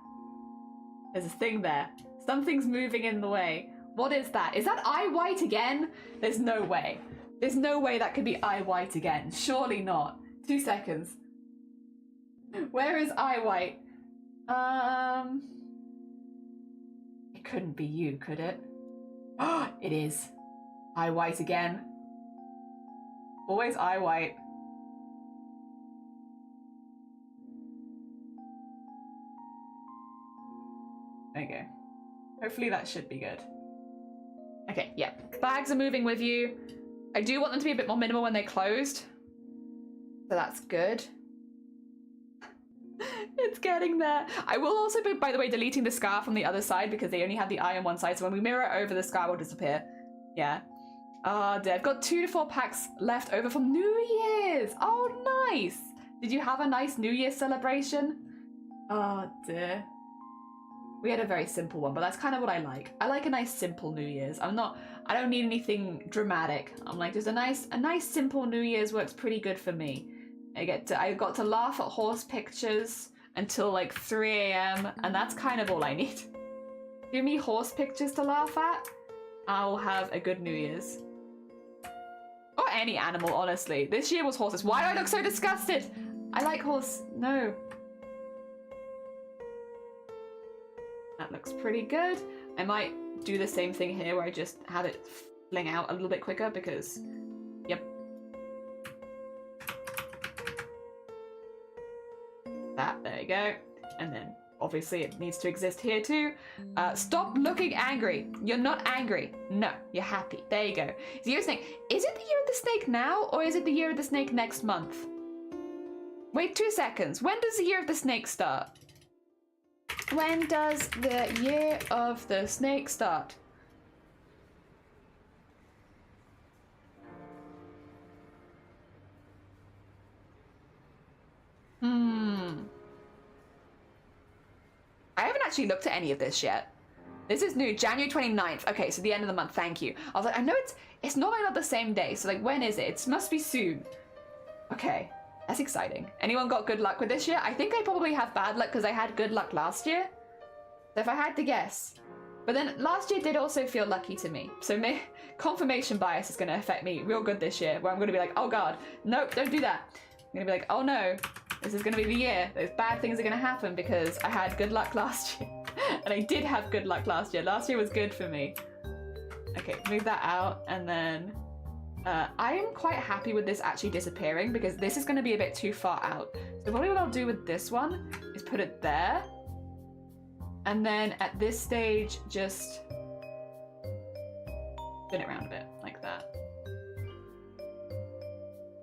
There's a thing there. Something's moving in the way. What is that? Is that eye white again? There's no way. There's no way that could be eye white again. Surely not. 2 seconds. Where is eye white? It couldn't be you, could it? It is. Eye white again. Always eye white. There you go. Hopefully that should be good. Okay, yeah. Bags are moving with you. I do want them to be a bit more minimal when they're closed. So that's good. It's getting there. I will also be, by the way, deleting the scarf on the other side because they only have the eye on one side. So when we mirror it over, the scar will disappear. Yeah. Oh dear. I've got 2 to 4 packs left over from New Year's. Oh, nice. Did you have a nice New Year's celebration? Oh dear. We had a very simple one, but that's kind of what I like. I like a nice simple New Year's. I don't need anything dramatic. I'm like, just a nice simple New Year's works pretty good for me. I got to laugh at horse pictures until like 3 AM, and that's kind of all I need. Give me horse pictures to laugh at, I'll have a good New Year's. Or any animal, honestly. This year was horses. Why do I look so disgusted? I like horse. No. That looks pretty good. I might do the same thing here where I just have it fling out a little bit quicker because, yep. There you go. And then obviously it needs to exist here too. Stop looking angry. You're not angry. No, you're happy. There you go. It's the year of the snake. Is it the year of the snake now or is it the year of the snake next month? Wait 2 seconds. When does the year of the snake start? When does the year of the snake start? I haven't actually looked at any of this yet. This is new, January 29th. Okay, so the end of the month, thank you. I was like, I know it's normally not the same day, so like, when is it? It must be soon. Okay, that's exciting. Anyone got good luck with this year? I think I probably have bad luck because I had good luck last year. So if I had to guess. But then last year did also feel lucky to me. So confirmation bias is going to affect me real good this year, where I'm going to be like, oh god, nope, don't do that. I'm going to be like, oh no, this is going to be the year. Those bad things are going to happen because I had good luck last year. And I did have good luck last year. Last year was good for me. Okay, move that out. And then I am quite happy with this actually disappearing because this is going to be a bit too far out. So probably what I'll do with this one is put it there. And then at this stage, just spin it around a bit like that.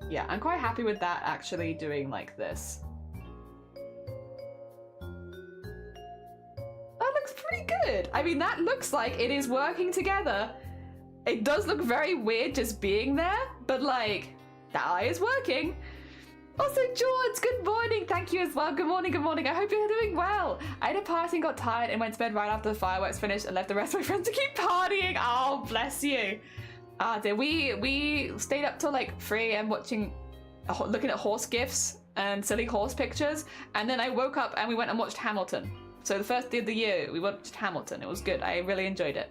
Yeah, I'm quite happy with that actually doing like this. That looks pretty good. I mean, that looks like it is working together. It does look very weird just being there, but like, that eye is working. Also, George, good morning. Thank you as well. Good morning, good morning. I hope you're doing well. I had a party and got tired and went to bed right after the fireworks finished and left the rest of my friends to keep partying. Oh, bless you. Dear, we stayed up till like 3 a.m. looking at horse gifs and silly horse pictures. And then I woke up and we went and watched Hamilton. So the first day of the year, we watched Hamilton. It was good. I really enjoyed it.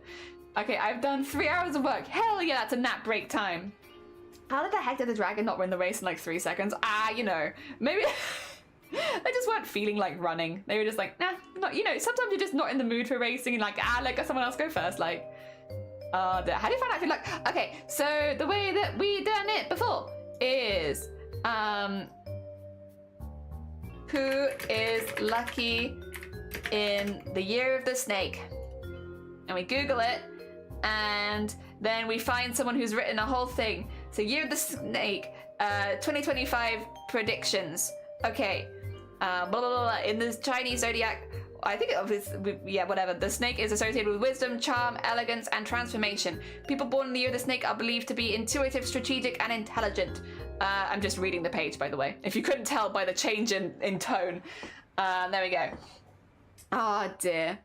Okay, I've done 3 hours of work. Hell yeah, that's a nap break time. How the heck did the dragon not win the race in like 3 seconds? You know, maybe they just weren't feeling like running. They were just like, nah, not, you know, sometimes you're just not in the mood for racing and like, let someone else go first. Like, how do you find out if you like, okay, so the way that we done it before is, who is lucky in the year of the snake? And we Google it and then we find someone who's written a whole thing. So year of the snake, 2025 predictions. Okay, blah, blah, blah. In the Chinese zodiac, I think whatever. The snake is associated with wisdom, charm, elegance, and transformation. People born in the year of the snake are believed to be intuitive, strategic, and intelligent. I'm just reading the page, by the way. If you couldn't tell by the change in tone. There we go. Oh dear.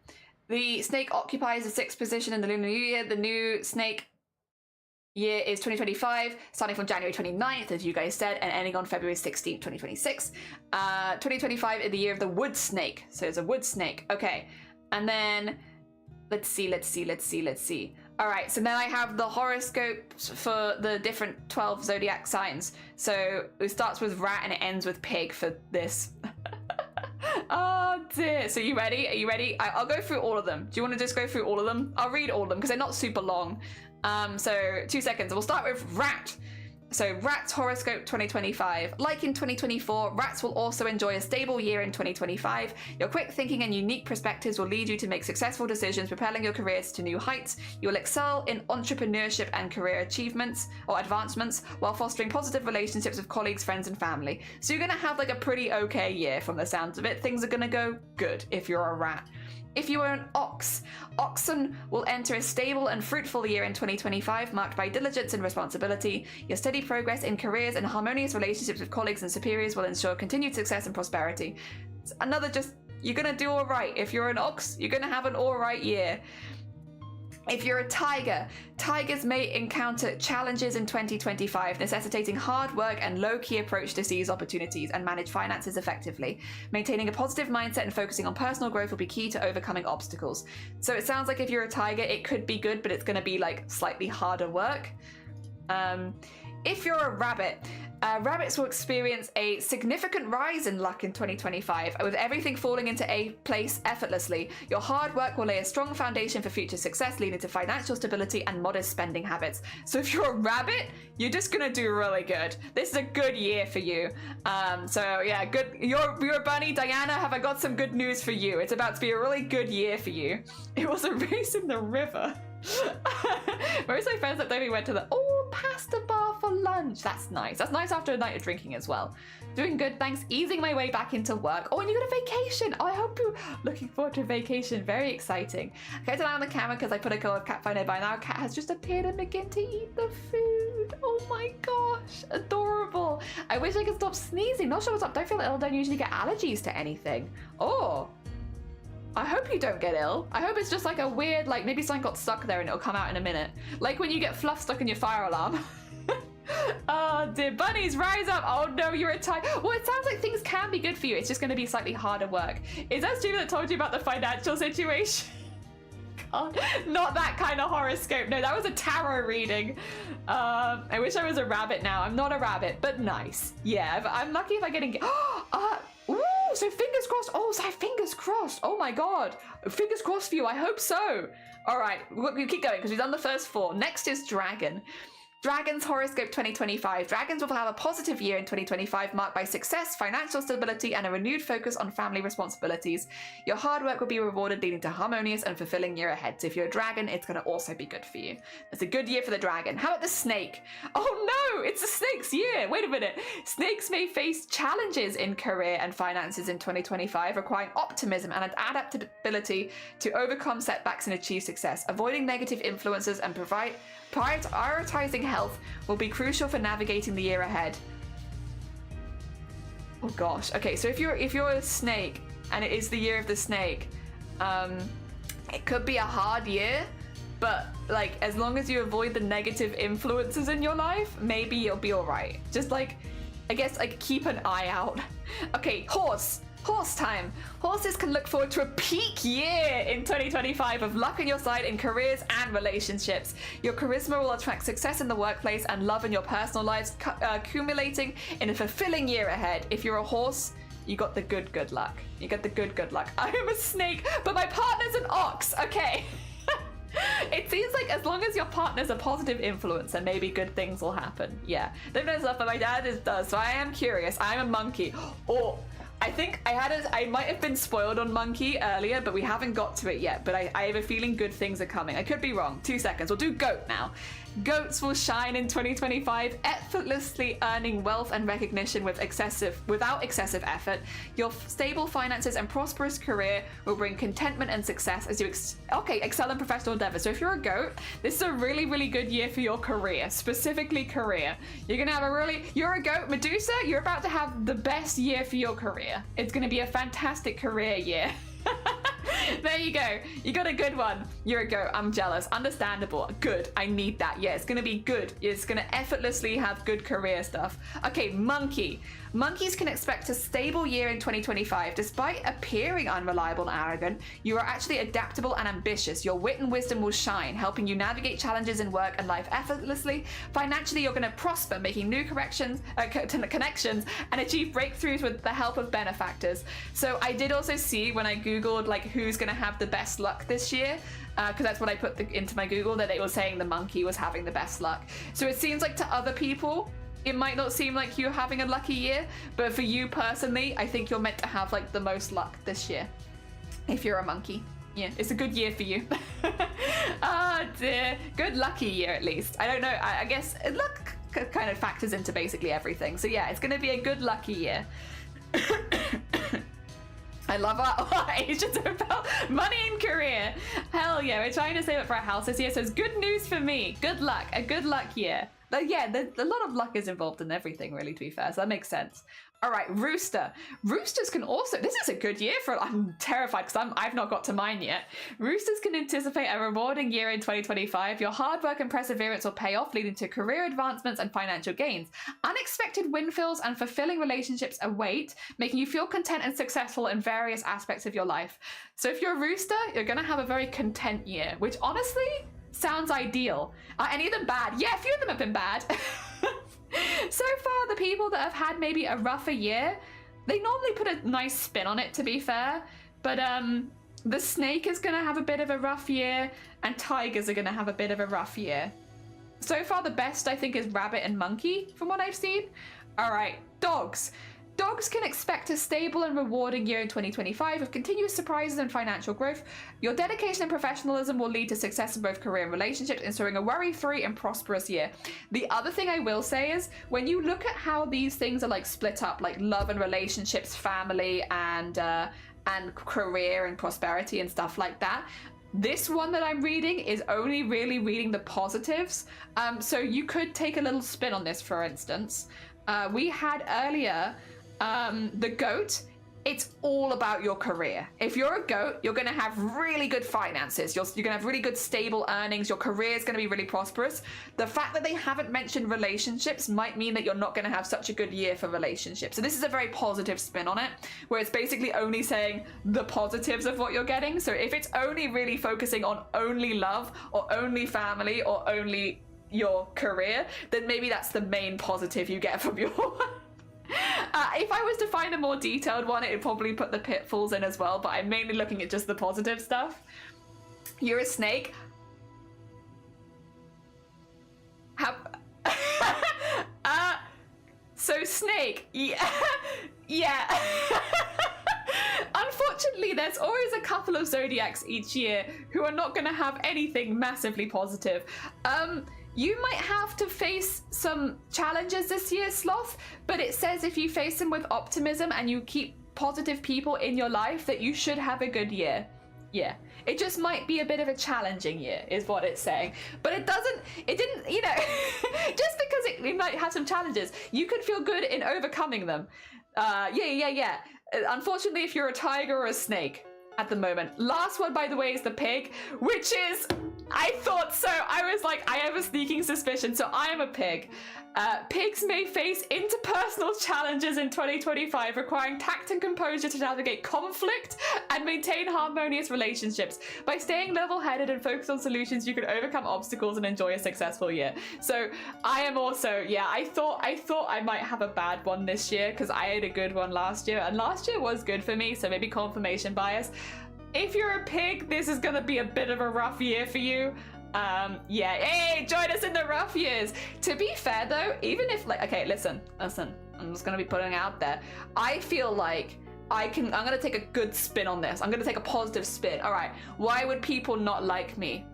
The snake occupies the 6th position in the Lunar New Year. The new snake year is 2025, starting from January 29th, as you guys said, and ending on February 16th, 2026. 2025 is the year of the wood snake. So it's a wood snake. Okay. And then let's see. All right. So then I have the horoscopes for the different 12 zodiac signs. So it starts with rat and it ends with pig for this. Oh dear. So you ready? Are you ready? I'll go through all of them. Do you want to just go through all of them? I'll read all of them because they're not super long. So 2 seconds. We'll start with rat. So rat's horoscope 2025. Like in 2024, rats will also enjoy a stable year in 2025. Your quick thinking and unique perspectives will lead you to make successful decisions, propelling your careers to new heights. You will excel in entrepreneurship and career achievements or advancements while fostering positive relationships with colleagues, friends, and family. So you're going to have like a pretty okay year from the sounds of it. Things are going to go good if you're a rat. If you are an ox, oxen will enter a stable and fruitful year in 2025, marked by diligence and responsibility. Your steady progress in careers and harmonious relationships with colleagues and superiors will ensure continued success and prosperity. It's you're gonna do all right. If you're an ox, you're gonna have an all right year. If you're a tiger, tigers may encounter challenges in 2025, necessitating hard work and low-key approach to seize opportunities and manage finances effectively. Maintaining a positive mindset and focusing on personal growth will be key to overcoming obstacles. So it sounds like if you're a tiger, it could be good, but it's going to be like slightly harder work. If you're a rabbit, rabbits will experience a significant rise in luck in 2025, with everything falling into a place effortlessly. Your hard work will lay a strong foundation for future success, leading to financial stability and modest spending habits. So if you're a rabbit, you're just gonna do really good. This is a good year for you. So yeah, good. You're a bunny, Diana. Have I got some good news for you? It's about to be a really good year for you. It was a race in the river. Most of my friends that day we went to the pasta bar for lunch. That's nice. That's nice after a night of drinking as well. Doing good, thanks. Easing my way back into work. Oh, and you got a vacation. Oh, I hope you're looking forward to a vacation. Very exciting. I kept an eye on the camera because I put a cold cat finder by now. A cat has just appeared and begun to eat the food. Oh my gosh, adorable. I wish I could stop sneezing. Not sure what's up. Don't feel ill. Don't usually get allergies to anything. Oh. I hope you don't get ill. I hope it's just like a weird, like maybe something got stuck there and it'll come out in a minute. Like when you get fluff stuck in your fire alarm. Oh dear, bunnies, rise up. Oh no, you're a tiger. Well, it sounds like things can be good for you. It's just going to be slightly harder work. Is that Stephen that told you about the financial situation? God, not that kind of horoscope. No, that was a tarot reading. I wish I was a rabbit now. I'm not a rabbit, but nice. Yeah, I'm lucky if I get engaged. Ooh, so fingers crossed. Oh, so fingers crossed. Oh my God. Fingers crossed for you. I hope so. All right, we'll keep going because we've done the first 4. Next is dragon. Dragon's horoscope 2025. Dragons will have a positive year in 2025, marked by success, financial stability, and a renewed focus on family responsibilities. Your hard work will be rewarded, leading to harmonious and fulfilling year ahead. So if you're a dragon, it's going to also be good for you. It's a good year for the dragon. How about the snake? Oh no, it's the snake's year. Wait a minute. Snakes may face challenges in career and finances in 2025, requiring optimism and adaptability to overcome setbacks and achieve success. Avoiding negative influences and prioritizing health will be crucial for navigating the year ahead. Oh gosh. Okay, so if you're a snake and it is the year of the snake, it could be a hard year, but like as long as you avoid the negative influences in your life, maybe you'll be all right. Just like, I guess, like keep an eye out. Okay, horse time. Horses can look forward to a peak year in 2025 of luck on your side in careers and relationships. Your charisma will attract success in the workplace and love in your personal lives, accumulating in a fulfilling year ahead. If you're a horse, you got the good luck. You got the good luck. I am a snake, but my partner's an ox. Okay. It seems like as long as your partner's a positive influence, then maybe good things will happen. Yeah. Don't know stuff, but my dad does, so I am curious. I'm a monkey. Oh, I think I might have been spoiled on monkey earlier, but we haven't got to it yet. But I have a feeling good things are coming. I could be wrong. 2 seconds. We'll do goat now. Goats will shine in 2025, effortlessly earning wealth and recognition without excessive effort. Your stable finances and prosperous career will bring contentment and success as you excel in professional endeavors. So if you're a goat, this is a really, really good year for your career, specifically career. You're gonna have you're a goat, Medusa, you're about to have the best year for your career. It's gonna be a fantastic career year. There you go. You got a good one. You're a goat. I'm jealous. Understandable. Good. I need that. Yeah, it's going to be good. It's going to effortlessly have good career stuff. Okay, monkey. Monkeys can expect a stable year in 2025. Despite appearing unreliable and arrogant, you are actually adaptable and ambitious. Your wit and wisdom will shine, helping you navigate challenges in work and life effortlessly. Financially, you're going to prosper, making new connections and achieve breakthroughs with the help of benefactors. So I did also see when I Googled like who's going to have the best luck this year, because that's what I put into my Google, that it was saying the monkey was having the best luck. So it seems like to other people, it might not seem like you're having a lucky year, but for you personally, I think you're meant to have like the most luck this year. If you're a monkey. Yeah, it's a good year for you. Oh dear. Good lucky year at least. I don't know, I guess luck kind of factors into basically everything. So yeah, it's going to be a good lucky year. I love our agents about money and career. Hell yeah, we're trying to save up for a house this year, so it's good news for me. Good luck, a good luck year. But yeah, a lot of luck is involved in everything, really, to be fair, so that makes sense. All right, rooster. Roosters can also, this is a good year for, I'm terrified because I've not got to mine yet. Roosters can anticipate a rewarding year in 2025. Your hard work and perseverance will pay off, leading to career advancements and financial gains. Unexpected windfalls and fulfilling relationships await, making you feel content and successful in various aspects of your life. So if you're a rooster, you're going to have a very content year, which honestly sounds ideal. Are any of them bad? Yeah, a few of them have been bad. So far, the people that have had maybe a rougher year, they normally put a nice spin on it, to be fair. But the snake is going to have a bit of a rough year, and tigers are going to have a bit of a rough year. So far, the best, I think, is rabbit and monkey, from what I've seen. All right, dogs. Dogs can expect a stable and rewarding year in 2025 with continuous surprises and financial growth. Your dedication and professionalism will lead to success in both career and relationships, ensuring a worry-free and prosperous year. The other thing I will say is, when you look at how these things are like split up, like love and relationships, family, and career and prosperity and stuff like that, this one that I'm reading is only really reading the positives. So you could take a little spin on this, for instance. We had earlier the goat. It's all about your career. If you're a goat, you're going to have really good finances. You're going to have really good stable earnings. Your career is going to be really prosperous. The fact that they haven't mentioned relationships might mean that you're not going to have such a good year for relationships. So this is a very positive spin on it, where it's basically only saying the positives of what you're getting. So if it's only really focusing on only love or only family or only your career, then maybe that's the main positive you get from your if I was to find a more detailed one, it would probably put the pitfalls in as well, but I'm mainly looking at just the positive stuff. You're a snake. So snake, yeah. Unfortunately, there's always a couple of zodiacs each year who are not going to have anything massively positive. You might have to face some challenges this year, Sloth, but it says if you face them with optimism and you keep positive people in your life, that you should have a good year. Yeah, it just might be a bit of a challenging year is what it's saying, but it didn't, you know, just because it might have some challenges, you could feel good in overcoming them. Yeah. Unfortunately, if you're a tiger or a snake at the moment. Last one, by the way, is the pig, which is, I thought so. I was like, I have a sneaking suspicion, so I am a pig. Pigs may face interpersonal challenges in 2025, requiring tact and composure to navigate conflict and maintain harmonious relationships. By staying level-headed and focused on solutions, you can overcome obstacles and enjoy a successful year. So I am also, yeah, I thought I might have a bad one this year because I had a good one last year, and last year was good for me, so maybe confirmation bias. If you're a pig, this is gonna be a bit of a rough year for you. Yeah, hey, join us in the rough years. To be fair though, even if like, okay, listen, I'm just gonna be putting it out there. I feel like I'm gonna take a good spin on this. I'm gonna take a positive spin. All right, why would people not like me?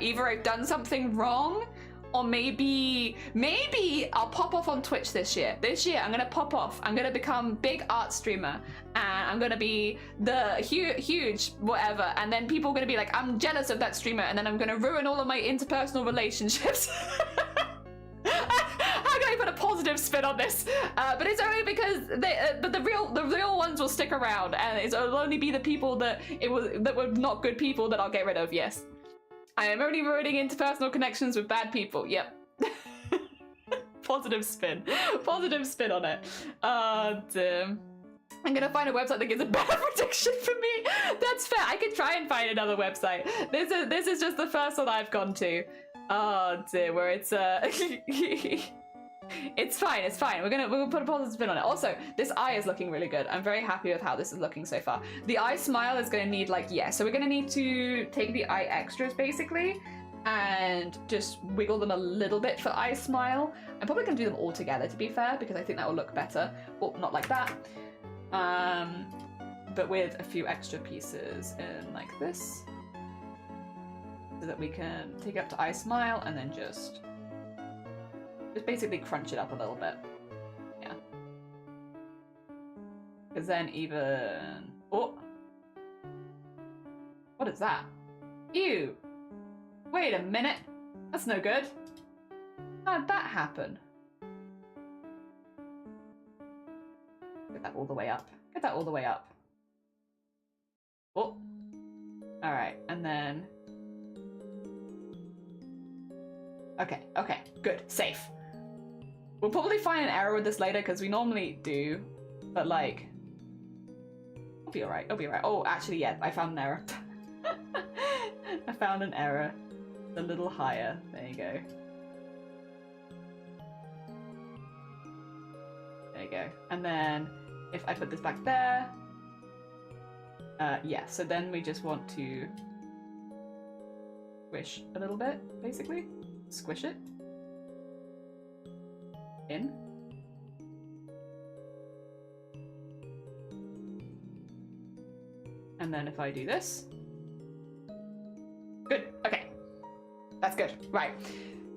Either I've done something wrong, or maybe I'll pop off on Twitch this year. This year, I'm gonna pop off. I'm gonna become big art streamer, and I'm gonna be the huge whatever. And then people are gonna be like, I'm jealous of that streamer, and then I'm gonna ruin all of my interpersonal relationships. How can I put a positive spin on this? But it's only because but the real ones will stick around, and it'll only be the people that were not good people that I'll get rid of. Yes. I am only ruining interpersonal connections with bad people. Yep. Positive spin. Positive spin on it. Damn. I'm gonna find a website that gives a better prediction for me. That's fair. I can try and find another website. This is just the first one I've gone to. Oh dear, where it's It's fine. We're gonna put a positive spin on it. Also, this eye is looking really good. I'm very happy with how this is looking so far. The eye smile is gonna need like, yeah, so we're gonna need to take the eye extras basically and just wiggle them a little bit for eye smile. I'm probably gonna do them all together to be fair, because I think that will look better. Well, not like that. But with a few extra pieces in like this, so that we can take it up to eye smile and then just basically crunch it up a little bit. Yeah. Because then even... Oh! What is that? Ew! Wait a minute! That's no good. How did that happen? Get that all the way up. Get that all the way up. Oh! Alright, and then... Okay, good. Safe. We'll probably find an error with this later, because we normally do, but like, it'll be alright, Oh, actually, yeah, I found an error. I found an error. A little higher. There you go. There you go. And then, if I put this back there, yeah, so then we just want to squish a little bit, basically. Squish it. In. And then if I do this. Good, okay. That's good, right.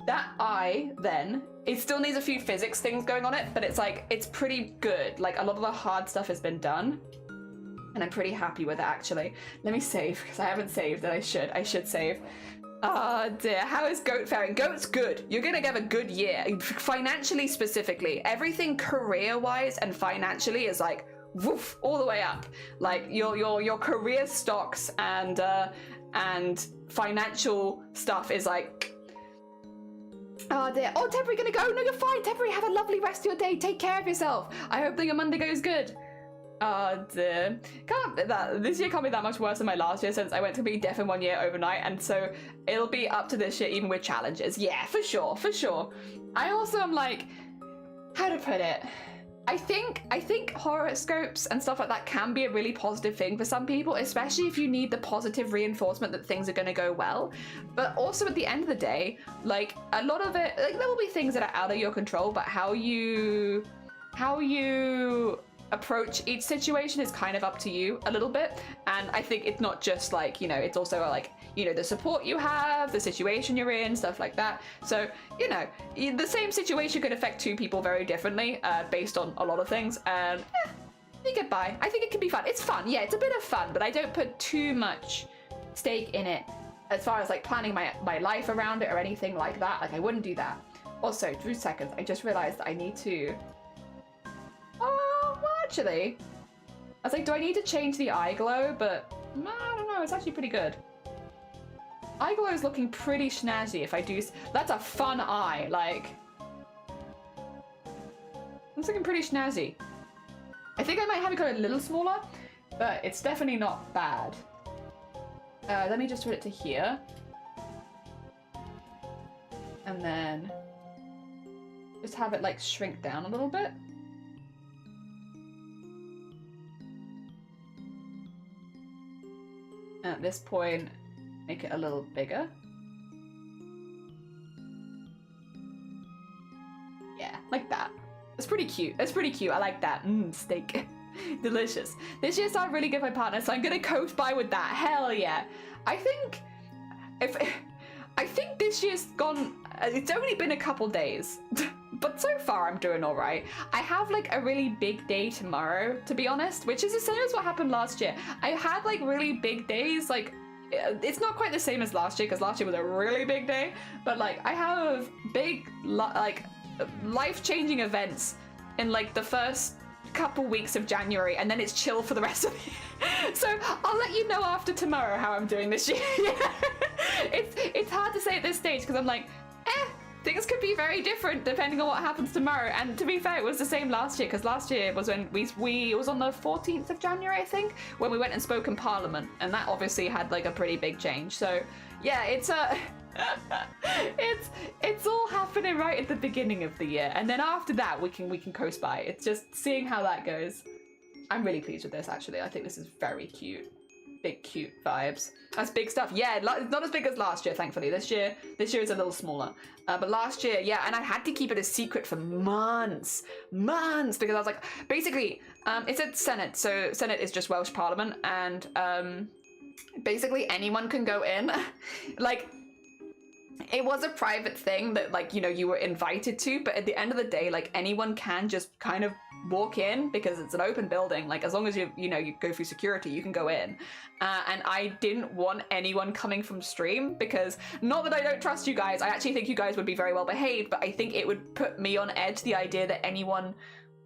That eye, then, it still needs a few physics things going on it, but it's like, it's pretty good. Like, a lot of the hard stuff has been done, and I'm pretty happy with it, actually. Let me save, because I haven't saved, and I should save. Oh dear, how is Goat faring? Goat's good. You're gonna have a good year. Financially, specifically. Everything career-wise and financially is like, woof, all the way up. Like, your career stocks and financial stuff is like... Oh dear. Oh, Temporary gonna go? No, you're fine. Temporary, have a lovely rest of your day. Take care of yourself. I hope that your Monday goes good. Oh dear. This year can't be that much worse than my last year, since I went to be deaf in 1 year overnight, and so it'll be up to this year even with challenges. Yeah, for sure. I also am like, how to put it? I think horoscopes and stuff like that can be a really positive thing for some people, especially if you need the positive reinforcement that things are going to go well. But also at the end of the day, like, a lot of it, like, there will be things that are out of your control, but how you approach each situation is kind of up to you a little bit. And I think it's not just like, you know, it's also like, you know, the support you have, the situation you're in, stuff like that. So, you know, the same situation could affect two people very differently based on a lot of things. And you get by. I think it can be fun. It's fun. Yeah, it's a bit of fun, but I don't put too much stake in it as far as like planning my life around it or anything like that. Like, I wouldn't do that. Also, 2 seconds, I just realized that I need to... Oh, what? actually. I was like, do I need to change the eye glow? But I don't know, it's actually pretty good. Eye glow is looking pretty snazzy if I do. That's a fun eye, like. It's looking pretty snazzy. I think I might have it go a little smaller, but it's definitely not bad. Let me just put it to here. And then just have it like shrink down a little bit. And at this point, make it a little bigger. Yeah, like that. It's pretty cute. It's pretty cute. I like that. Steak. Delicious. This year started really good with my partner, so I'm gonna coast by with that. Hell yeah. I think this year's gone. It's only been a couple days, but so far I'm doing all right. I have like a really big day tomorrow, to be honest, which is the same as what happened last year. I had like really big days, like it's not quite the same as last year because last year was a really big day, but like I have big like life-changing events in like the first couple weeks of January, and then it's chill for the rest of the year. So I'll let you know after tomorrow how I'm doing this year. It's hard to say at this stage because I'm like, things could be very different depending on what happens tomorrow. And to be fair, it was the same last year because last year was when it was on the 14th of January, I think, when we went and spoke in Parliament, and that obviously had like a pretty big change. So yeah, it's it's all happening right at the beginning of the year, and then after that we can coast by. It's just seeing how that goes. I'm really pleased with this, actually. I think this is very cute. Big cute vibes. That's big stuff. Yeah, it's not as big as last year, thankfully. This year is a little smaller. But last year, yeah, and I had to keep it a secret for months, because I was like, basically, it's at Senate. So Senate is just Welsh Parliament, and basically anyone can go in. Like, it was a private thing that, like, you know, you were invited to, but at the end of the day, like, anyone can just kind of walk in because it's an open building. Like, as long as you go through security, you can go in. And I didn't want anyone coming from stream because, not that I don't trust you guys, I actually think you guys would be very well behaved, but I think it would put me on edge, the idea that anyone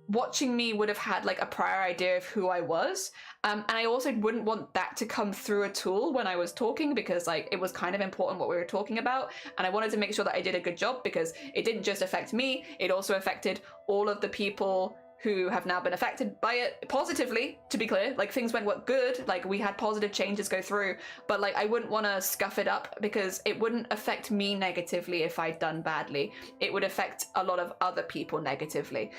watching me would have had like a prior idea of who I was. And I also wouldn't want that to come through a tool when I was talking, because like it was kind of important what we were talking about, and I wanted to make sure that I did a good job because it didn't just affect me, it also affected all of the people who have now been affected by it positively, to be clear. Like, things went good, like we had positive changes go through, but like I wouldn't want to scuff it up because it wouldn't affect me negatively if I'd done badly. It would affect a lot of other people negatively,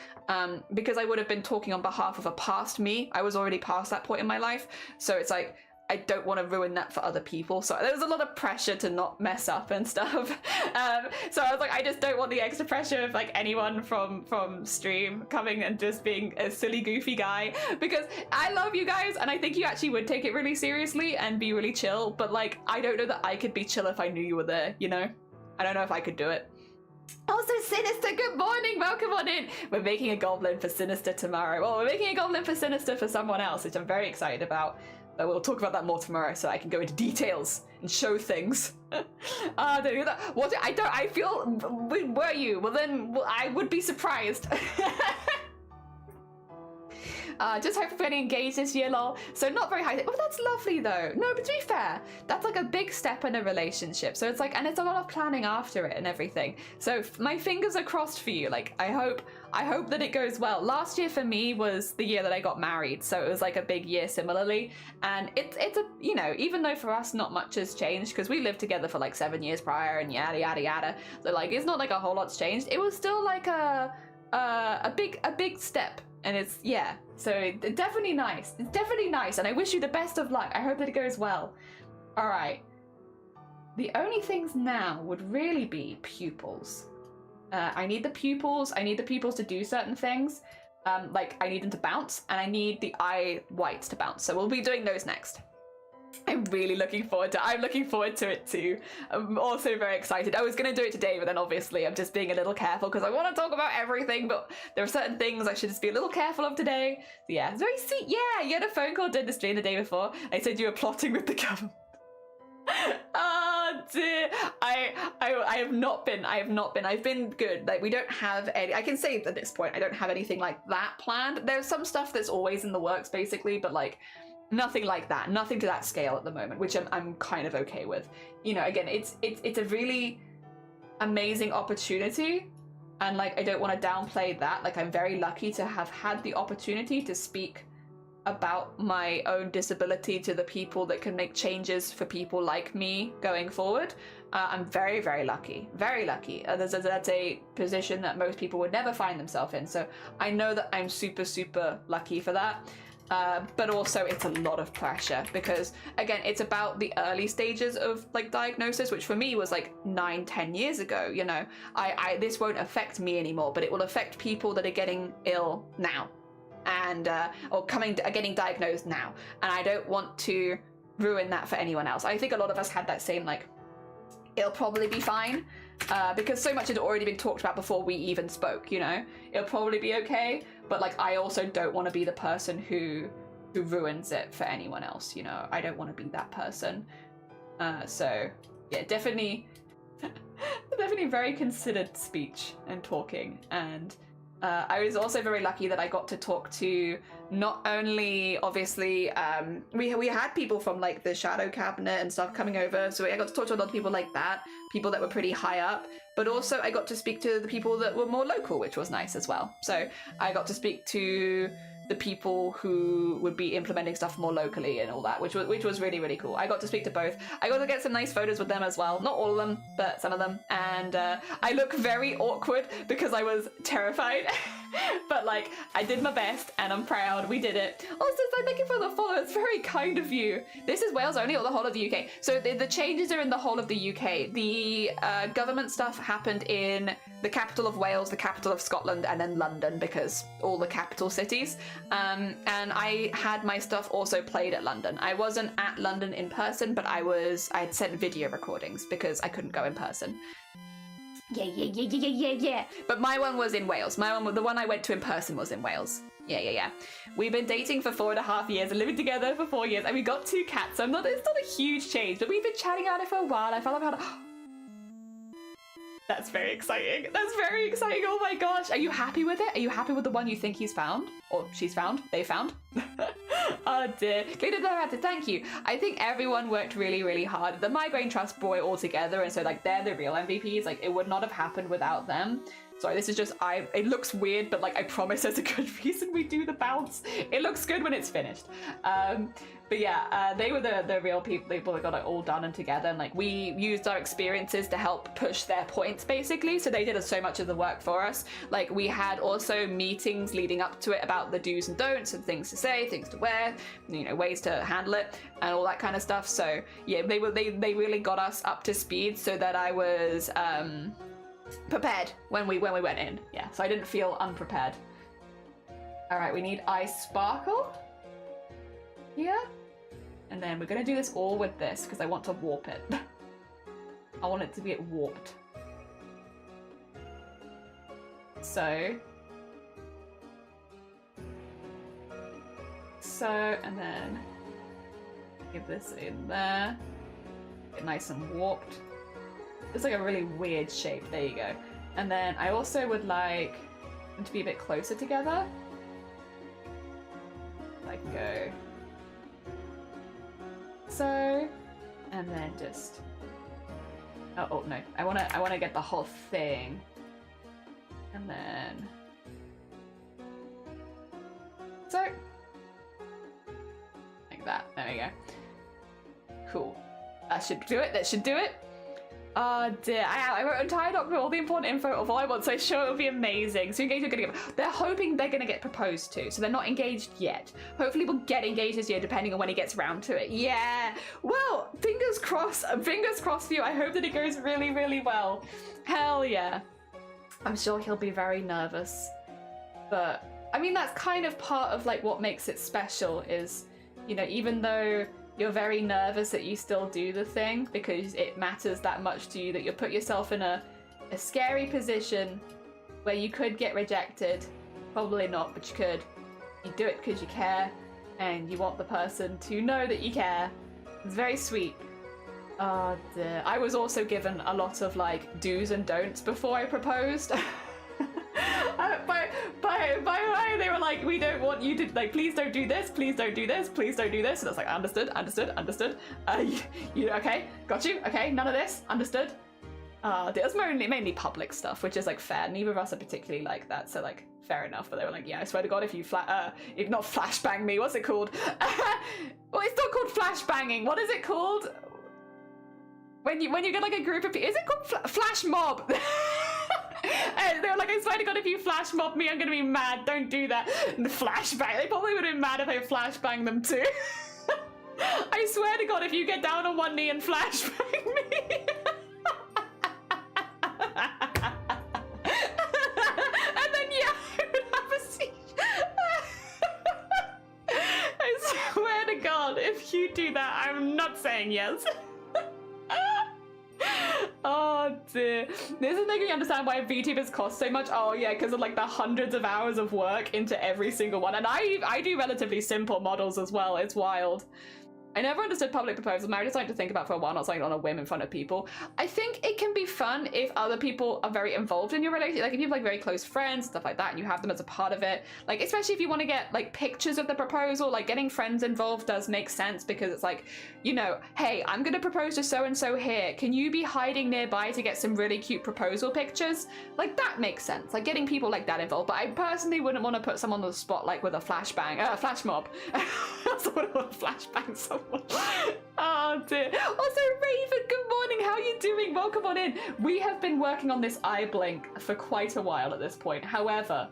because I would have been talking on behalf of a past me. I was already past that point in my life, so it's like I don't want to ruin that for other people. So there was a lot of pressure to not mess up and stuff. So I was like, I just don't want the extra pressure of like anyone from stream coming and just being a silly, goofy guy, because I love you guys and I think you actually would take it really seriously and be really chill. But like, I don't know that I could be chill if I knew you were there, you know? I don't know if I could do it. Also, Sinister, good morning, welcome on in. We're making a goblin for Sinister tomorrow. Well, we're making a goblin for Sinister for someone else, which I'm very excited about. But we'll talk about that more tomorrow, so I can go into details and show things. Don't do that. What? I feel. Were you? Well, then I would be surprised. Just hope for getting engaged this year, lol. So not very high. Oh, that's lovely though. No, but to be fair, that's like a big step in a relationship. So it's like, and it's a lot of planning after it and everything. So my fingers are crossed for you. Like, I hope that it goes well. Last year for me was the year that I got married, so it was like a big year similarly. And it's a, you know, even though for us not much has changed because we lived together for like 7 years prior and yada yada yada. So like, it's not like a whole lot's changed. It was still like a big step. And it's, yeah, so it's definitely nice. It's definitely nice, and I wish you the best of luck. I hope that it goes well. All right. The only things now would really be pupils. I need the pupils. I need the pupils to do certain things. Like, I need them to bounce, and I need the eye whites to bounce. So we'll be doing those next. I'm really looking forward to it. I'm looking forward to it too. I'm also very excited. I was going to do it today, but then obviously I'm just being a little careful because I want to talk about everything, but there are certain things I should just be a little careful of today. So yeah, it's very sweet. Yeah, you had a phone call during the stream the day before. I said you were plotting with the government. Oh Oh dear. I have not been. I've been good. Like, we don't have any, I can say at this point, I don't have anything like that planned. There's some stuff that's always in the works basically, but like nothing like that, nothing to that scale at the moment, which I'm kind of okay with. You know, again, it's a really amazing opportunity, and like I don't want to downplay that. Like, I'm very lucky to have had the opportunity to speak about my own disability to the people that can make changes for people like me going forward. I'm very, very lucky, very lucky. That's a position that most people would never find themselves in. So I know that I'm super, super lucky for that. But also it's a lot of pressure because, again, it's about the early stages of like diagnosis, which for me was like 9-10 years ago. You know, this won't affect me anymore, but it will affect people that are getting ill now, and or getting diagnosed now, and I don't want to ruin that for anyone else. I think a lot of us had that same like, it'll probably be fine, because so much had already been talked about before we even spoke. You know, it'll probably be okay, but like I also don't want to be the person who ruins it for anyone else. You know, I don't want to be that person. So yeah, definitely very considered speech and talking. And I was also very lucky that I got to talk to not only, obviously, we had people from like the Shadow Cabinet and stuff coming over, so I got to talk to a lot of people like that, people that were pretty high up, but also I got to speak to the people that were more local, which was nice as well. So I got to speak to the people who would be implementing stuff more locally and all that, which was really, really cool. I got to speak to both. I got to get some nice photos with them as well. Not all of them, but some of them. And I look very awkward because I was terrified. But like, I did my best and I'm proud. We did it. Also, thank you for the follow. It's very kind of you. This is Wales only or the whole of the UK? So the changes are in the whole of the UK. The government stuff happened in the capital of Wales, the capital of Scotland, and then London, because all the capital cities. And I had my stuff also played at London. I wasn't at London in person, but I had sent video recordings because I couldn't go in person. Yeah. But my one was in Wales. The one I went to in person was in Wales. Yeah. We've been dating for 4.5 years and living together for 4 years, and we got 2 cats. So it's not a huge change, but we've been chatting about it for a while. I felt like that's very exciting. That's very exciting. Oh my gosh. Are you happy with it? Are you happy with the one you think he's found? Or she's found? They found? Oh dear. Thank you. I think everyone worked really, really hard. The Migraine Trust brought it all together, and so like they're the real MVPs. Like it would not have happened without them. Sorry, this is just, it looks weird, but like I promise there's a good reason we do the bounce. It looks good when it's finished. But yeah, they were the real people that got it all done and together, and like we used our experiences to help push their points basically. So they did so much of the work for us. Like we had also meetings leading up to it about the do's and don'ts and things to say, things to wear, you know, ways to handle it and all that kind of stuff. So yeah, they really got us up to speed so that I was prepared when we went in. Yeah, so I didn't feel unprepared. All right, we need ice sparkle. Yeah. And then we're gonna do this all with this because I want to warp it. I want it to be warped. So, and then give this in there. Get nice and warped. It's like a really weird shape. There you go. And then I also would like them to be a bit closer together. Like go. So, and then just, oh no, I wanna get the whole thing, and then, so, like that, there we go, cool, that should do it. Oh dear, I wrote an entire document with all the important info of all I want, so I'm sure it'll be amazing. So engaged, they're hoping they're gonna get proposed to, so they're not engaged yet. Hopefully we'll get engaged this year, depending on when he gets around to it. Yeah, well, fingers crossed for you. I hope that it goes really, really well. Hell yeah. I'm sure he'll be very nervous, but I mean, that's kind of part of like what makes it special is, you know, even though you're very nervous that you still do the thing because it matters that much to you, that you put yourself in a scary position where you could get rejected. Probably not, but you could. You do it because you care and you want the person to know that you care. It's very sweet. Dear. I was also given a lot of like do's and don'ts before I proposed. By they were like, we don't want you to, like, please don't do this, please don't do this, please don't do this. And I was like, understood. You okay, got you, okay, none of this, understood. It was mainly public stuff, which is like fair. Neither of us are particularly like that, so like fair enough. But they were like, yeah, I swear to God, if you if not flashbang me, what's it called? Well, it's not called flashbanging. What is it called? When you get like a group of people, is it called flash mob? And they were like, I swear to God, if you flash mob me, I'm gonna be mad. Don't do that. And the flashbang. They probably would have been mad if I flashbanged them too. I swear to God, if you get down on one knee and flashbang me. And then yeah, I would have a seizure. I swear to God, if you do that, I'm not saying yes. Oh dear. This is making me understand why VTubers cost so much. Oh yeah, because of like the hundreds of hours of work into every single one. And I do relatively simple models as well. It's wild. I never understood public proposals. I just like to think about for a while, not something on a whim in front of people. I think it can be fun if other people are very involved in your relationship. Like if you have like very close friends, stuff like that, and you have them as a part of it. Like especially if you want to get like pictures of the proposal, like getting friends involved does make sense because it's like, you know, hey, I'm going to propose to so-and-so here. Can you be hiding nearby to get some really cute proposal pictures? Like that makes sense. Like getting people like that involved. But I personally wouldn't want to put someone on the spot like with a flashbang, flash mob. I also wouldn't want to flashbang someone. Oh dear. Also, Raven, good morning. How are you doing? Welcome on in. We have been working on this eye blink for quite a while at this point. However,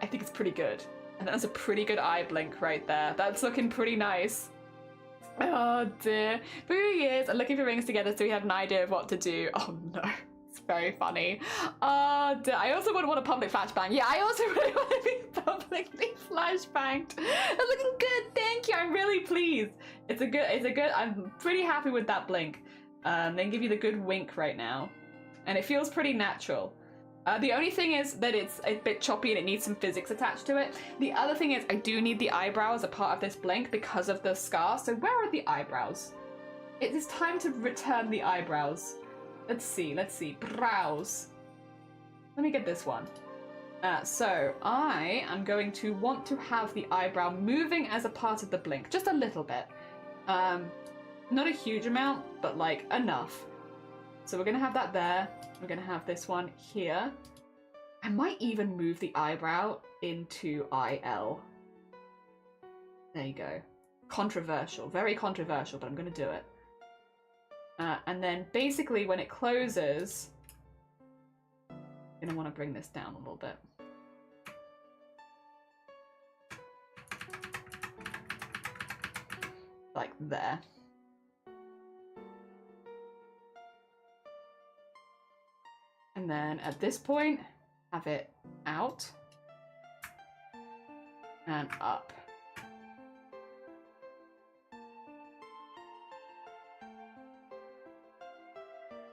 I think it's pretty good. And that's a pretty good eye blink right there. That's looking pretty nice. Oh dear. For years, I'm looking for rings together so we had an idea of what to do. Oh no. It's very funny. I also wouldn't want a public flashbang. Yeah, I also really want to be publicly flashbanged. It's looking good. Thank you. I'm really pleased. It's a good. I'm pretty happy with that blink. They give you the good wink right now, and it feels pretty natural. The only thing is that it's a bit choppy and it needs some physics attached to it. The other thing is I do need the eyebrow as a part of this blink because of the scar. So where are the eyebrows? It is time to return the eyebrows. Let's see. Brows. Let me get this one. So I am going to want to have the eyebrow moving as a part of the blink, just a little bit. Not a huge amount, but like enough. So we're gonna have that there. We're gonna have this one here. I might even move the eyebrow into IL. There you go. Controversial, very controversial, but I'm gonna do it. And then basically when it closes, I'm gonna want to bring this down a little bit. Like there. And then at this point, have it out and up.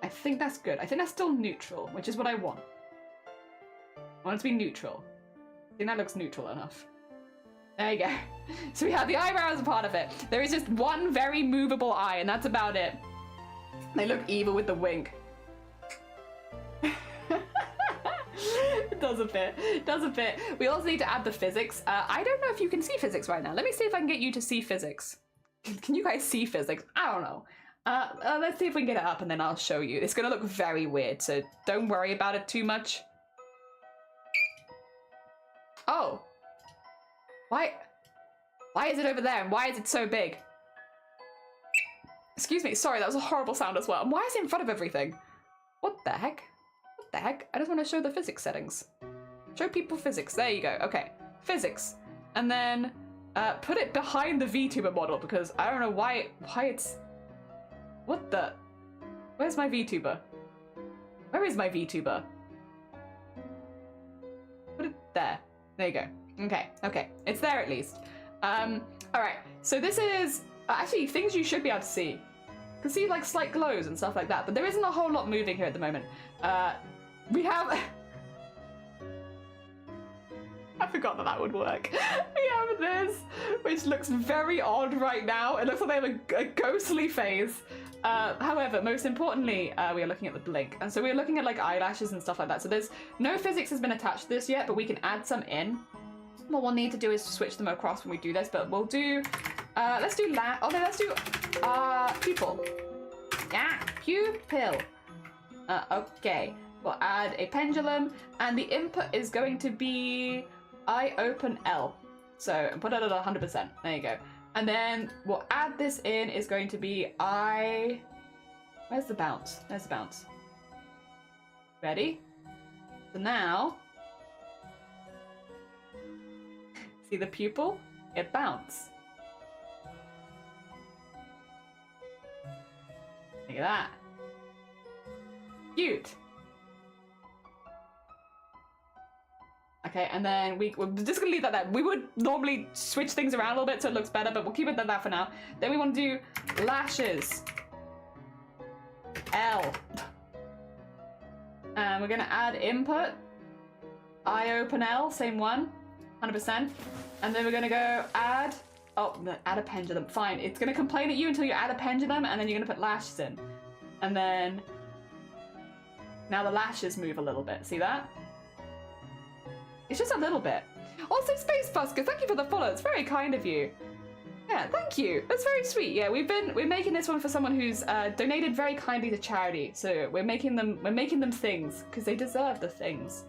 I think that's good. I think that's still neutral, which is what I want. I want it to be neutral. I think that looks neutral enough. There you go. So we have the eyebrow as a part of it. There is just one very movable eye, and that's about it. They look evil with the wink. It does a bit. It does a bit. We also need to add the physics. I don't know if you can see physics right now. Let me see if I can get you to see physics. Can you guys see physics? I don't know. Let's see if we can get it up and then I'll show you. It's gonna look very weird, so don't worry about it too much. Oh. Why is it over there and why is it so big? Excuse me, sorry, that was a horrible sound as well. And why is it in front of everything? What the heck? What the heck? I just want to show the physics settings. Show people physics. There you go. Okay. Physics. And then put it behind the VTuber model because I don't know why it's... What the... Where's my VTuber? Where is my VTuber? Put it there. There you go. Okay. Okay. It's there at least. Alright. So this is... actually, things you should be able to see. You can see like slight glows and stuff like that, but there isn't a whole lot moving here at the moment. We have... I forgot that would work. We have this, which looks very odd right now. It looks like they have a ghostly face. However, most importantly, we are looking at the blink. And so we're looking at like eyelashes and stuff like that. So there's no physics has been attached to this yet, but we can add some in. What we'll need to do is switch them across when we do this, but we'll do, let's do let's do, pupil. Yeah, pupil. Okay, we'll add a pendulum, and the input is going to be I open L. So put it at 100%. There you go. And then we'll add this in is going to be where's the bounce? There's the bounce. Ready? So now, see the pupil? It bounce. Look at that. Cute. Okay, and then we're just gonna leave that there. We would normally switch things around a little bit so it looks better, but we'll keep it at that for now. Then we want to do lashes. L. And we're gonna add input. I open L, same one, 100%. And then we're gonna go add a pendulum. Fine, it's gonna complain at you until you add a pendulum, and then you're gonna put lashes in. And then now the lashes move a little bit. See that? It's just a little bit. Also, Space Busker, thank you for the follow. It's very kind of you. Yeah, thank you. That's very sweet. Yeah, we're making this one for someone who's donated very kindly to charity. So we're making them things because they deserve the things.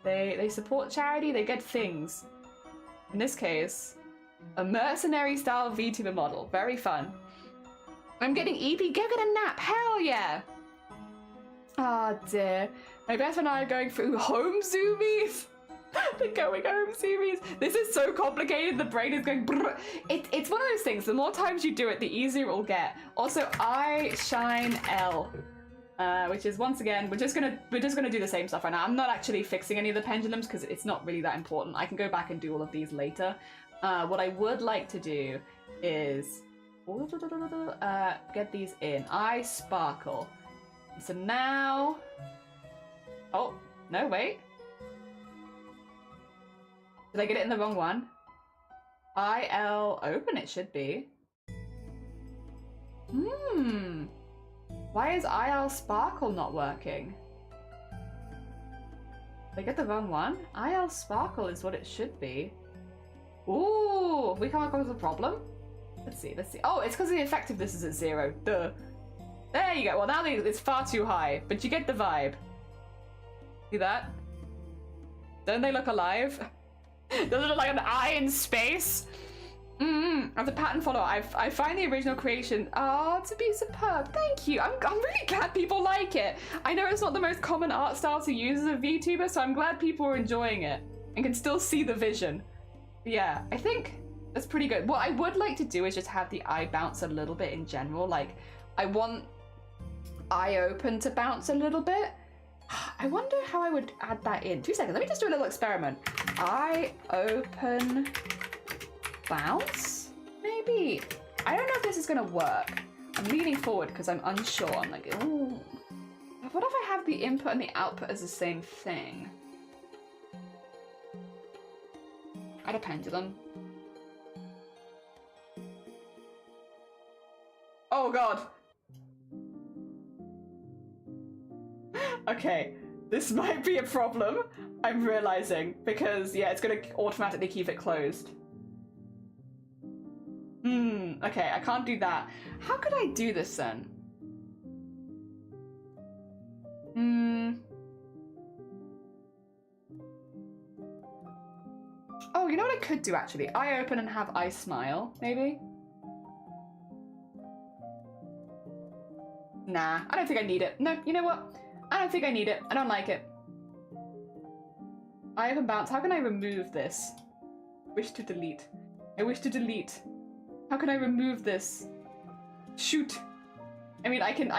They support charity. They get things. In this case, a mercenary style VTuber model. Very fun. I'm getting EP. Go get a nap. Hell yeah. Oh dear. My best friend and I are going through home zoomies. The going home series. This is so complicated. The brain is going brrr. It's one of those things. The more times you do it, the easier it will get. Also, I shine L, which is once again we're just gonna do the same stuff right now. I'm not actually fixing any of the pendulums because it's not really that important. I can go back and do all of these later. What I would like to do is get these in. I sparkle. So now, oh no, wait. Did I get it in the wrong one? IL open it should be. Why is IL sparkle not working? Did I get the wrong one? IL sparkle is what it should be. Ooh, have we come across a problem? Let's see. Oh, it's because the effectiveness is at 0. Duh. There you go. Well, now it's far too high, but you get the vibe. See that? Don't they look alive? Does it look like an eye in space? As a pattern follower, I find the original creation to be superb. Thank you. I'm really glad people like it. I know it's not the most common art style to use as a VTuber, so I'm glad people are enjoying it and can still see the vision. But yeah, I think that's pretty good. What I would like to do is just have the eye bounce a little bit in general. Like, I want eye open to bounce a little bit. I wonder how I would add that in. 2 seconds, let me just do a little experiment. Eye open bounce? Maybe. I don't know if this is gonna work. I'm leaning forward because I'm unsure. I'm like, ooh. What if I have the input and the output as the same thing? Add a pendulum. Oh god. Okay, this might be a problem, I'm realizing, because, yeah, it's gonna automatically keep it closed. Okay, I can't do that. How could I do this then? Oh, you know what I could do, actually? Eye open and have eye smile, maybe? Nah, I don't think I need it. No, you know what? I don't think I need it. I don't like it. I open bounce. How can I remove this? Wish to delete. I wish to delete. How can I remove this? Shoot. I mean, I can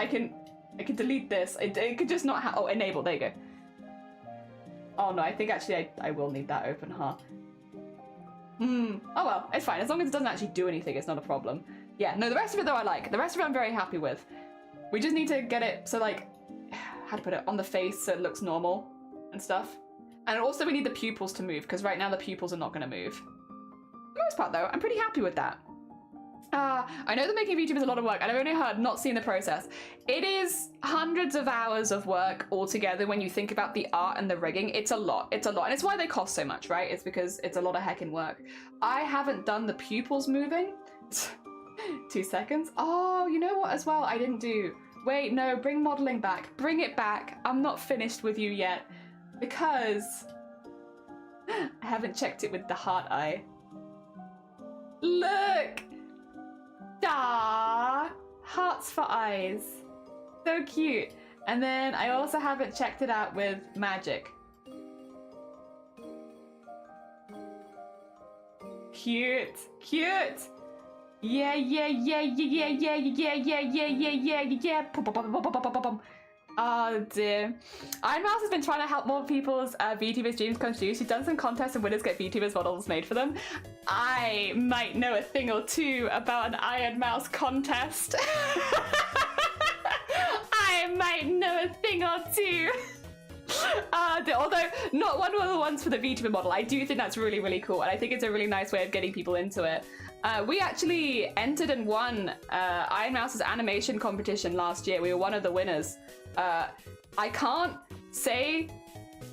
delete this. It could just not have. Oh, enable. There you go. Oh no, I think actually I will need that open, huh? Oh well, it's fine. As long as it doesn't actually do anything, it's not a problem. Yeah, no, the rest of it though I like. The rest of it I'm very happy with. We just need to get it so like, how to put it, on the face so it looks normal and stuff. And also we need the pupils to move because right now the pupils are not going to move. For the most part though, I'm pretty happy with that. I know that making YouTube is a lot of work, and I've only heard, not seen the process. It is hundreds of hours of work altogether when you think about the art and the rigging. It's a lot, and it's why they cost so much, right? It's because it's a lot of heckin' work. I haven't done the pupils moving. 2 seconds. Oh, you know what as well I didn't do? Wait, no, bring modeling back. Bring it back. I'm not finished with you yet because I haven't checked it with the heart eye. Look! Ah, hearts for eyes. So cute. And then I also haven't checked it out with magic. Cute, cute. Yeah, yeah, yeah, yeah, yeah, yeah, yeah, yeah, yeah, yeah, yeah. Oh dear. Iron Mouse has been trying to help more people's VTuber streams come true. She's done some contests and winners get VTubers models made for them. I might know a thing or two about an Iron Mouse contest. I might know a thing or two. Although not one of the ones for the VTuber model. I do think that's really, really cool, and I think it's a really nice way of getting people into it. We actually entered and won Iron Mouse's animation competition last year. We were one of the winners. I can't say...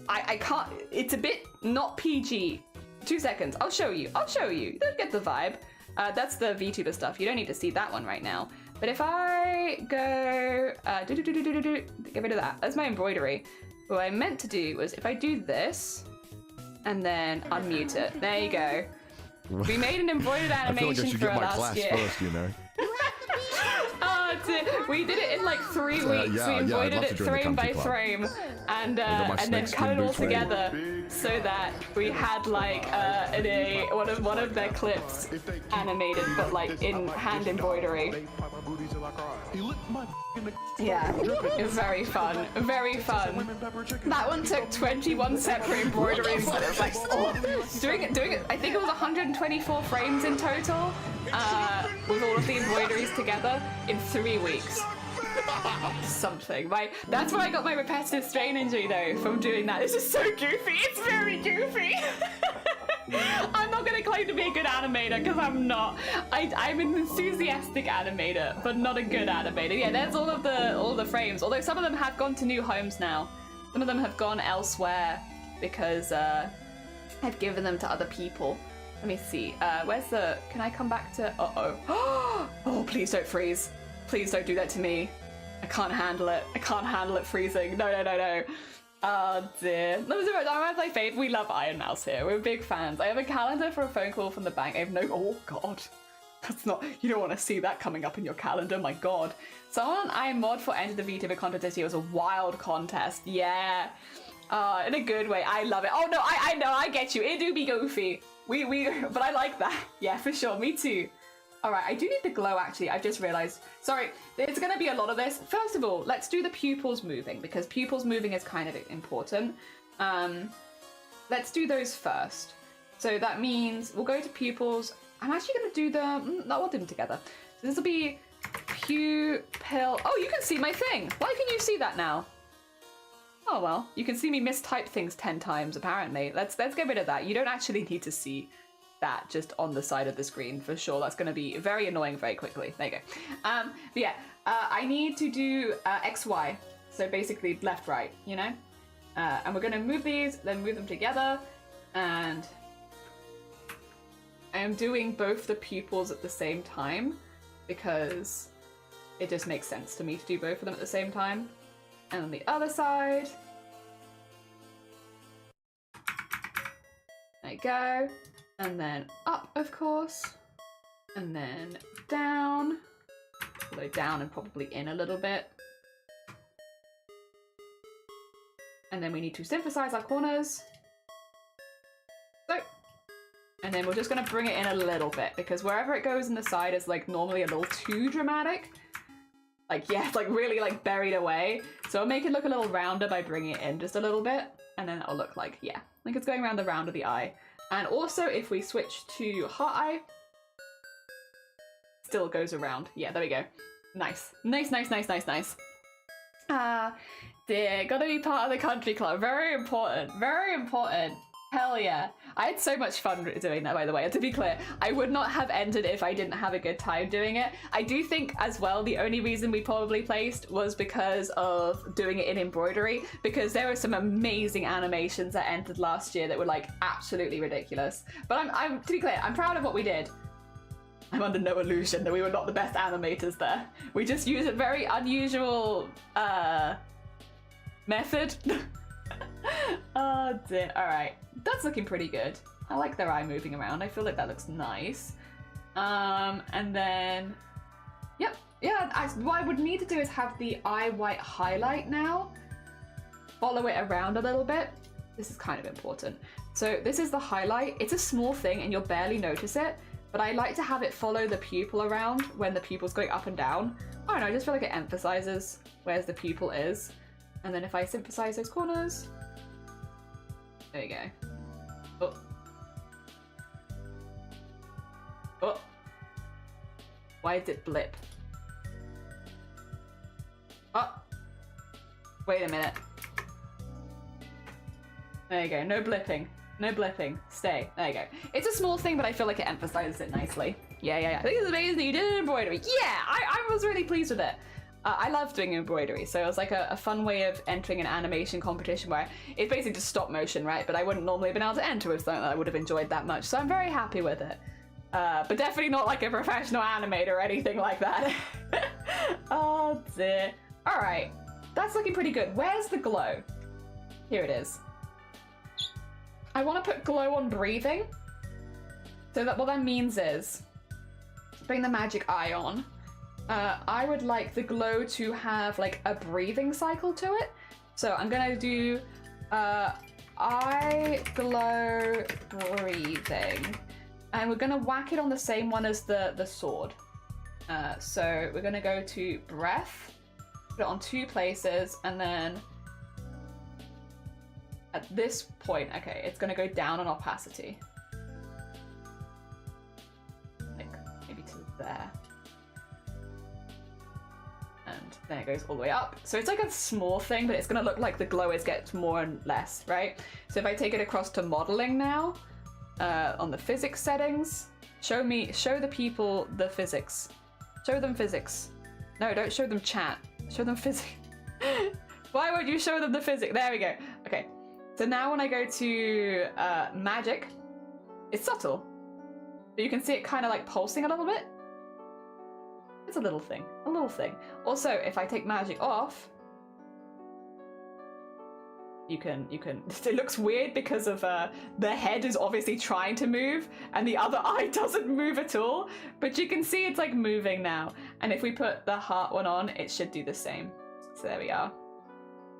I can't... It's a bit not PG. 2 seconds. I'll show you. I'll show you. You'll get the vibe. That's the VTuber stuff. You don't need to see that one right now. But if I go... get rid of that. That's my embroidery. What I meant to do was if I do this and then unmute it. There you go. We made an embroidered animation for last year. First, you know. We did it in like 3 weeks. We embroidered it frame by frame, and then cut it all together so that we had like one of their clips animated, but like in hand embroidery. Yeah, it was very fun. Very fun. That one took 21 separate embroideries. It was like, oh, doing it. I think it was 124 frames in total, with all of the embroideries together in 3 weeks. Something. That's where I got my repetitive strain injury though, from doing that. This is so goofy. It's very goofy. I'm not gonna claim to be a good animator because I'm not. I'm an enthusiastic animator, but not a good animator. Yeah, there's all the frames. Although some of them have gone to new homes now. Some of them have gone elsewhere because I've given them to other people. Let me see. Where's the? Can I come back to? Oh, please don't freeze. Please don't do that to me. I can't handle it. I can't handle it freezing. No. Oh dear. I'm my fave. We love Iron Mouse here. We're big fans. I have a calendar for a phone call from the bank. I have no. Oh god. That's not. You don't want to see that coming up in your calendar. My god. Someone I mod for entered the VTuber contest. It was a wild contest. Yeah. In a good way. I love it. Oh no. I know. I get you. It do be goofy. But I like that. Yeah, for sure. Me too. Alright, I do need the glow actually, I've just realised. Sorry, there's going to be a lot of this. First of all, let's do the pupils moving, because pupils moving is kind of important. Let's do those first. So that means we'll go to pupils. I'm actually going to do the... No, we'll do them together. So this will be pupil... Oh, you can see my thing! Why can you see that now? Oh well, you can see me mistype things 10 times apparently. Let's get rid of that. You don't actually need to see that just on the side of the screen for sure. That's going to be very annoying very quickly. There you go. But yeah, I need to do XY. So basically left, right, you know? And we're going to move these, then move them together. And I am doing both the pupils at the same time because it just makes sense to me to do both of them at the same time. And on the other side. There you go. And then up, of course. And then down. Although down and probably in a little bit. And then we need to synthesize our corners. So. And then we're just going to bring it in a little bit, because wherever it goes in the side is like normally a little too dramatic. Like, yeah, it's like really like buried away. So I'll make it look a little rounder by bringing it in just a little bit. And then it'll look like, yeah, like it's going around the round of the eye. And also if we switch to heart eye, still goes around. Yeah, there we go. Nice. Nice. Dear, gotta be part of the country club. Very important. Very important. Hell yeah. I had so much fun doing that, by the way. To be clear, I would not have entered if I didn't have a good time doing it. I do think as well the only reason we probably placed was because of doing it in embroidery, because there were some amazing animations that entered last year that were like absolutely ridiculous. But I'm to be clear, I'm proud of what we did. I'm under no illusion that we were not the best animators there. We just used a very unusual method. Oh dear. Alright. That's looking pretty good. I like their eye moving around. I feel like that looks nice. And then... Yep. Yeah, what I would need to do is have the eye white highlight now. Follow it around a little bit. This is kind of important. So this is the highlight. It's a small thing and you'll barely notice it, but I like to have it follow the pupil around when the pupil's going up and down. I don't know, I just feel like it emphasizes where the pupil is. And then if I emphasize those corners... There you go. Oh. Oh. Why did it blip? Oh. Wait a minute. There you go. No blipping. No blipping. Stay. There you go. It's a small thing, but I feel like it emphasizes it nicely. Yeah. I think it's amazing that you did embroidery. Yeah, I was really pleased with it. I love doing embroidery, so it was like a fun way of entering an animation competition where it's basically just stop motion, right? But I wouldn't normally have been able to enter with something that I would have enjoyed that much, so I'm very happy with it. But definitely not like a professional animator or anything like that. Oh dear. All right, that's looking pretty good. Where's the glow? Here it is. I want to put glow on breathing. So that what that means is, bring the magic eye on. I would like the glow to have like a breathing cycle to it. So I'm gonna do eye glow breathing. And we're gonna whack it on the same one as the sword. So we're gonna go to breath, put it on 2 places, and then at this point, okay, it's gonna go down on opacity. Like maybe to there. And then it goes all the way up. So it's like a small thing, but it's gonna look like the glow gets more and less, right? So if I take it across to modeling now, on the physics settings, show the people the physics. Show them physics. No, don't show them chat. Show them physics. Why would you show them the physics? There we go. Okay. So now when I go to magic, it's subtle. But you can see it kind of like pulsing a little bit. It's a little thing. A little thing. Also, if I take magic off, you can it looks weird because of the head is obviously trying to move and the other eye doesn't move at all, but you can see it's like moving now. And if we put the heart one on, it should do the same. So there we are.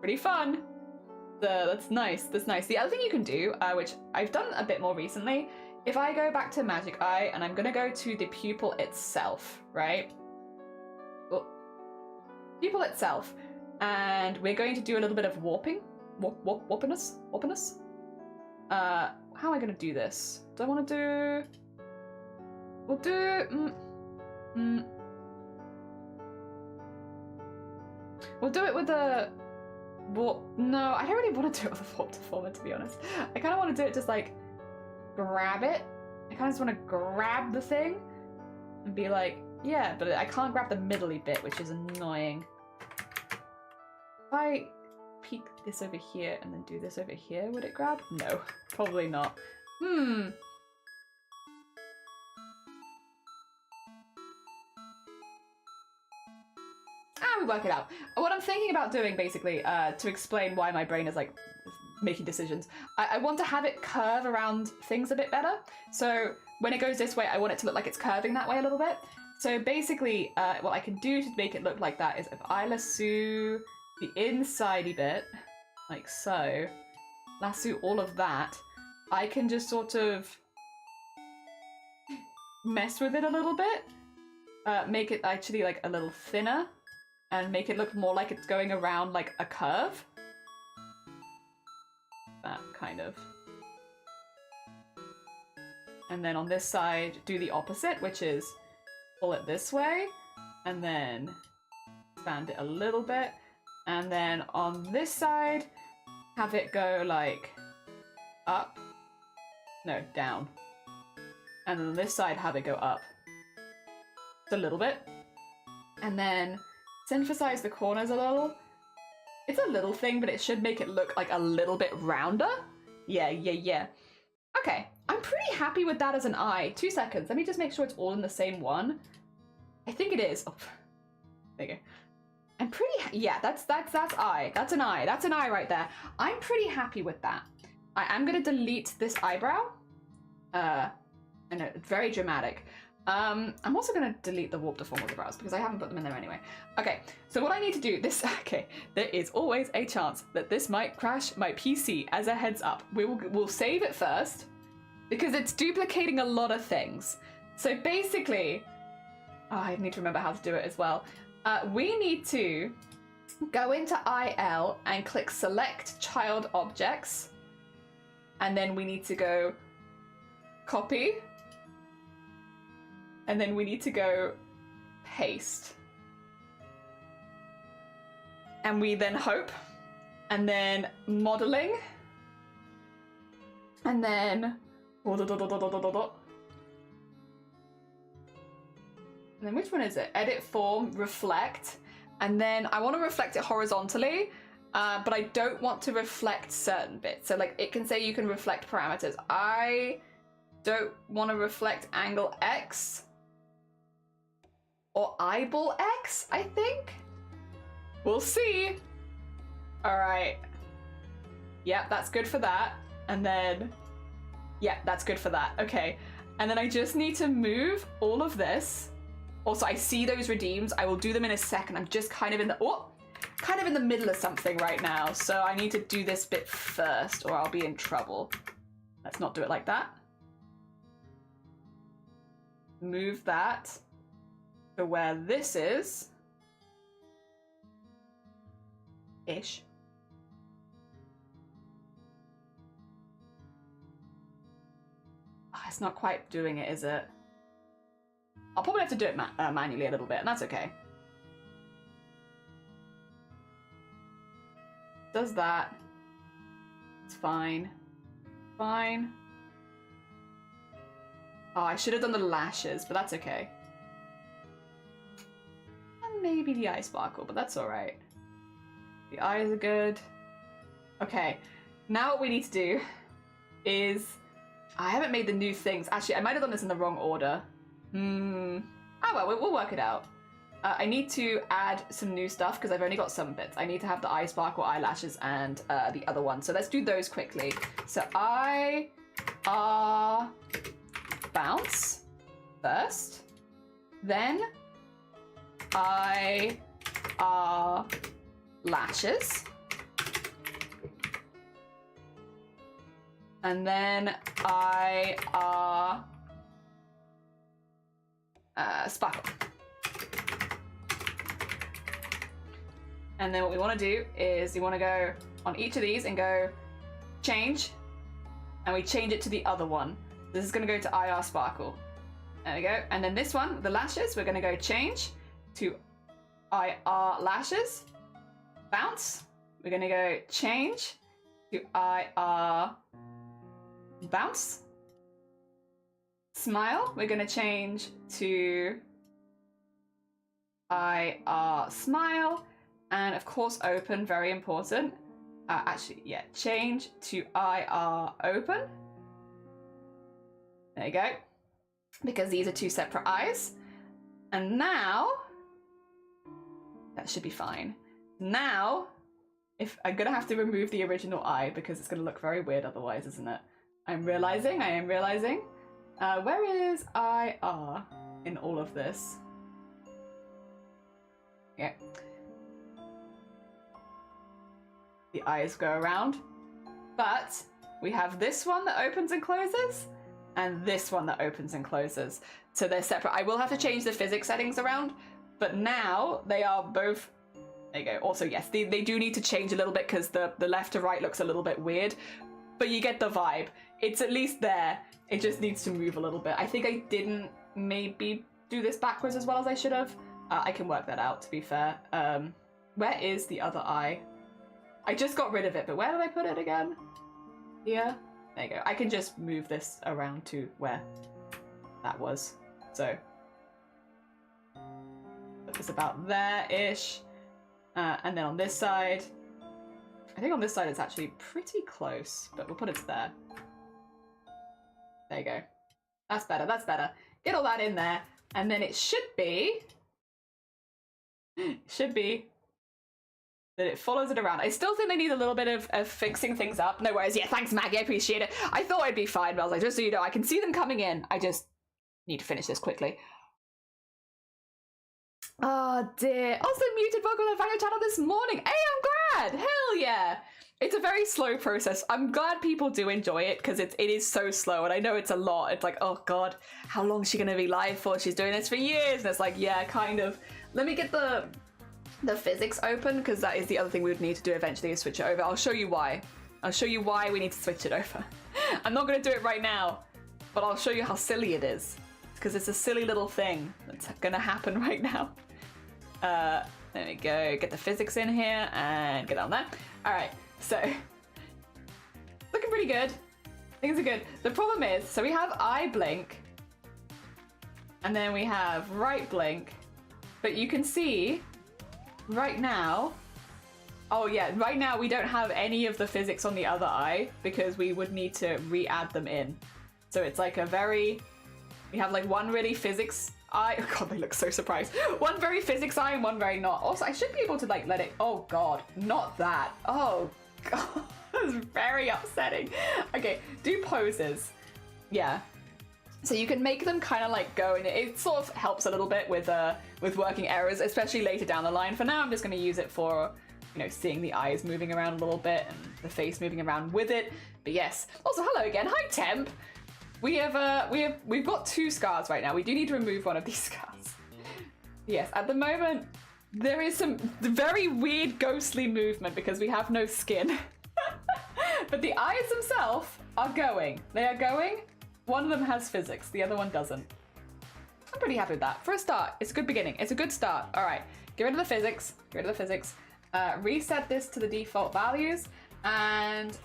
Pretty fun. That's nice. That's nice. The other thing you can do, which I've done a bit more recently, if I go back to magic eye and I'm gonna go to the pupil itself, right? Oh. Pupil itself, and we're going to do a little bit of warping. Warpiness? How am I gonna do this? Do I want to do... We'll do... We'll do it with the... No, I don't really want to do it with a warp deformer, to be honest. I kind of want to do it just like... grab it. I kind of just want to grab the thing and be like, yeah, but I can't grab the middly bit, which is annoying. If I peek this over here and then do this over here, would it grab? No, probably not. We work it out. What I'm thinking about doing, basically, to explain why my brain is like making decisions, I want to have it curve around things a bit better. So when it goes this way, I want it to look like it's curving that way a little bit. So basically, what I can do to make it look like that is if I lasso the inside-y bit, like so, lasso all of that, I can just sort of mess with it a little bit, make it actually like a little thinner, and make it look more like it's going around like a curve. That kind of. And then on this side, do the opposite, which is pull it this way, and then expand it a little bit. And then on this side, have it go like up No, down. And then on this side, have it go up. Just a little bit. And then emphasize the corners a little. It's a little thing, but it should make it look like a little bit rounder. Yeah. Okay, I'm pretty happy with that as an eye. 2 seconds. Let me just make sure it's all in the same one. I think it is. Oh, there you go. I'm pretty, yeah, that's eye. That's an eye. That's an eye right there. I'm pretty happy with that. I am gonna delete this eyebrow. I know, very dramatic. I'm also gonna delete the warp deformed brows because I haven't put them in there anyway. Okay, so what I need to do, okay, there is always a chance that this might crash my PC as a heads up. We'll save it first because it's duplicating a lot of things. So basically, I need to remember how to do it as well. We need to go into IL and click select child objects. And then we need to go copy. And then we need to go paste. And we then hope. And then modeling. And then... And then which one is it? Edit form, reflect. And then I want to reflect it horizontally, but I don't want to reflect certain bits. So like it can say you can reflect parameters. I don't want to reflect angle X or eyeball X, I think. We'll see. All right. Yep, that's good for that. And then, yeah, that's good for that. Okay. And then I just need to move all of this. Also, I see those redeems. I will do them in a second. I'm just kind of in the middle of something right now. So I need to do this bit first or I'll be in trouble. Let's not do it like that. Move that to where this is. Ish. Oh, it's not quite doing it, is it? I'll probably have to do it manually a little bit, and that's okay. Does that. It's fine. Fine. Oh, I should have done the lashes, but that's okay. And maybe the eye sparkle, but that's alright. The eyes are good. Okay, now what we need to do is... I haven't made the new things. Actually, I might have done this in the wrong order. Oh well, we'll work it out. I need to add some new stuff because I've only got some bits. I need to have the eye sparkle, eyelashes, and the other one. So let's do those quickly. So bounce first, then lashes, and then sparkle. And then what we want to do is we want to go on each of these and go change, and we change it to the other one. This is going to go to IR sparkle. There we go. And then this one, the lashes, we're going to go change to IR lashes. Bounce. We're going to go change to IR bounce. Smile, we're going to change to IR smile. And of course, open, very important. Actually, yeah, change to IR open. There you go. Because these are two separate eyes. And now, that should be fine. Now, if I'm going to have to remove the original eye because it's going to look very weird otherwise, isn't it? I am realizing. Where is IR in all of this? Yeah. The eyes go around, but we have this one that opens and closes, and this one that opens and closes. So they're separate. I will have to change the physics settings around, but now they are both... There you go. Also, yes, they do need to change a little bit because the left to right looks a little bit weird, but you get the vibe. It's at least there. It just needs to move a little bit. I think I didn't maybe do this backwards as well as I should have. I can work that out, to be fair. Where is the other eye? I just got rid of it, but where did I put it again? Here? There you go. I can just move this around to where that was. So it's about there-ish. And then on this side, I think on this side it's actually pretty close, but we'll put it there. There you go. That's better, that's better. Get all that in there, and then it should be that it follows it around. I still think they need a little bit of fixing things up. No worries. Yeah, thanks, Maggie. I appreciate it. I thought I'd be fine, but I was like, just so you know, I can see them coming in. I just need to finish this quickly. Oh, dear. Also muted. Welcome to the Fangio channel this morning. Hey, I'm glad. Hell yeah. It's a very slow process. I'm glad people do enjoy it because it is so slow, and I know it's a lot. It's like, oh, God, how long is she going to be live for? She's doing this for years. And it's like, yeah, kind of. Let me get the physics open, because that is the other thing we would need to do eventually, is switch it over. I'll show you why. I'll show you why we need to switch it over. I'm not going to do it right now, but I'll show you how silly it is, because it's a silly little thing that's going to happen right now. There we go. Get the physics in here and get on there. All right, so looking pretty good. Things are good. The problem is, so we have eye blink, and then we have right blink, but you can see right now, oh yeah, right now we don't have any of the physics on the other eye because we would need to re-add them in. So it's like we have like one really physics eye. Oh God, they look so surprised. One very physics eye and one very not. Also, I should be able to like let it, oh God, not that. Oh God, that's very upsetting. Okay, do poses. Yeah. So you can make them kind of like go, and it sort of helps a little bit with working errors, especially later down the line. For now, I'm just going to use it for, you know, seeing the eyes moving around a little bit and the face moving around with it. But yes. Also, hello again. Hi, Temp. We've got 2 scars right now. We do need to remove one of these scars. Yes, at the moment there is some very weird ghostly movement because we have no skin. But the eyes themselves are going. They are going. One of them has physics, the other one doesn't. I'm pretty happy with that. For a start, it's a good beginning. It's a good start. All right, get rid of the physics. Get rid of the physics. Reset this to the default values. And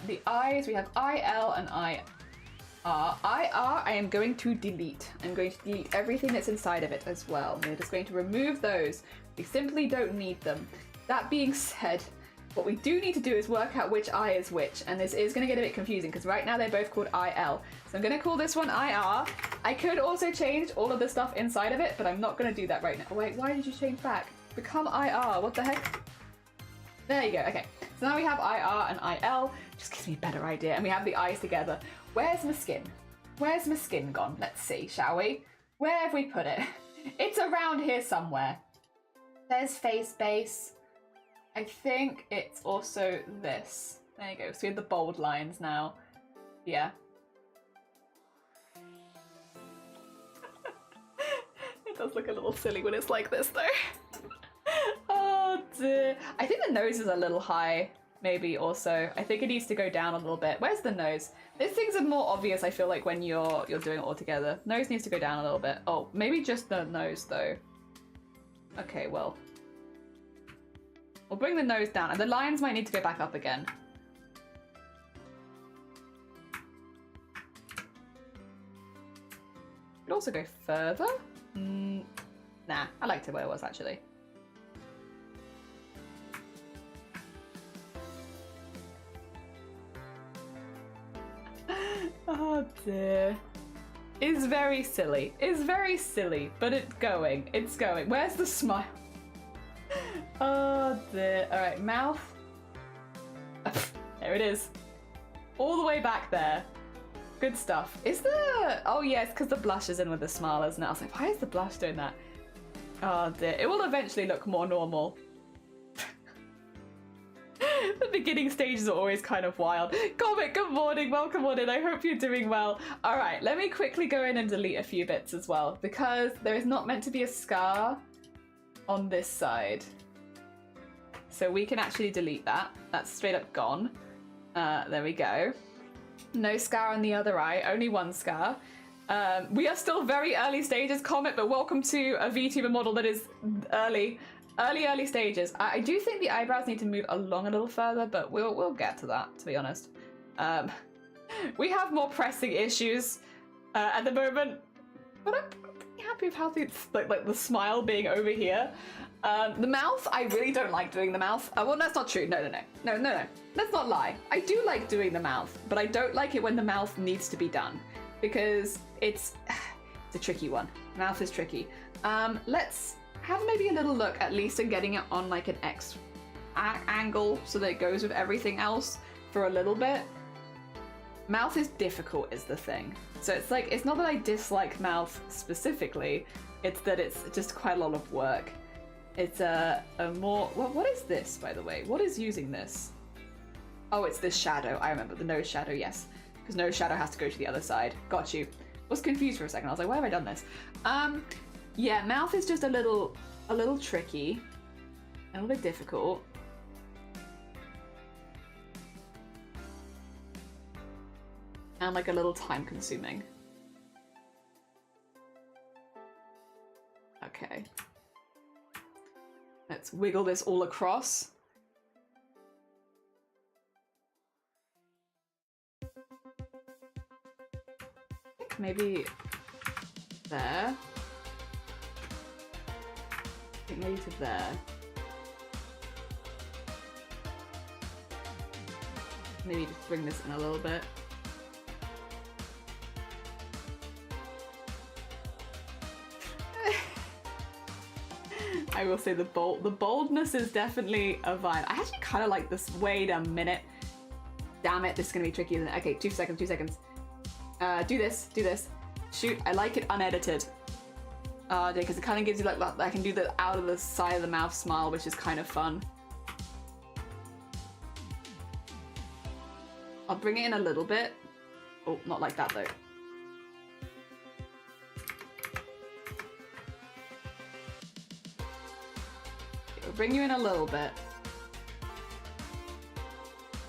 the eyes, we have IL and IR. IR, I am going to delete. I'm going to delete everything that's inside of it as well. We're just going to remove those. We simply don't need them. That being said, what we do need to do is work out which eye is which, and this is going to get a bit confusing because right now they're both called IL. So I'm going to call this one IR. I could also change all of the stuff inside of it, but I'm not going to do that right now. Wait, why did you change back? Become IR, what the heck? There you go, okay. So now we have IR and IL, just gives me a better idea, and we have the eyes together. Where's my skin? Where's my skin gone? Let's see, shall we? Where have we put it? It's around here somewhere. There's face base. I think it's also this. There you go. So we have the bold lines now. Yeah. It does look a little silly when it's like this though. Oh dear. I think the nose is a little high, maybe also. I think it needs to go down a little bit. Where's the nose? These things are more obvious, I feel like, when you're doing it all together. Nose needs to go down a little bit. Oh, maybe just the nose though. Okay, well. We'll bring the nose down, and the lines might need to go back up again. Could also go further. Nah, I liked it where it was actually. Oh dear. It's very silly. It's very silly, but it's going. It's going. Where's the smile? Oh dear. Alright, mouth. There it is. All the way back there. Good stuff. Is the... Oh yeah, it's because the blush is in with the smile, isn't it? I was like, why is the blush doing that? Oh dear. It will eventually look more normal. The beginning stages are always kind of wild. Comet, good morning. Welcome on in. I hope you're doing well. Alright, let me quickly go in and delete a few bits as well, because there is not meant to be a scar on this side. So we can actually delete that. That's straight up gone. There we go. No scar on the other eye, only one scar. We are still very early stages, Comet, but welcome to a VTuber model that is early stages. I do think the eyebrows need to move along a little further, but we'll get to that, to be honest. We have more pressing issues at the moment, but I'm pretty happy with how things, like the smile being over here. The mouth, I really don't like doing the mouth. Well, that's not true. No. Let's not lie. I do like doing the mouth, but I don't like it when the mouth needs to be done because it's a tricky one. Mouth is tricky. Let's have maybe a little look at least in getting it on like an X angle so that it goes with everything else for a little bit. Mouth is difficult is the thing. So it's like, it's not that I dislike mouth specifically, it's that it's just quite a lot of work. It's a more, what is this, by the way? What is using this? Oh, it's this shadow. I remember, the nose shadow, yes. Because nose shadow has to go to the other side. Got you. Was confused for a second. I was like, why have I done this? Yeah, mouth is just a little tricky. A little bit difficult. And like a little time consuming. Okay. Let's wiggle this all across. I think maybe there. I think maybe to there. Maybe just bring this in a little bit. I will say the boldness is definitely a vibe. I actually kind of like this. Wait a minute. Damn it, this is gonna be tricky, isn't it? Okay, 2 seconds. Do this. Shoot, I like it unedited. Because it kind of gives you like, I can do the out of the side of the mouth smile, which is kind of fun. I'll bring it in a little bit. Oh, not like that though. I'll bring you in a little bit.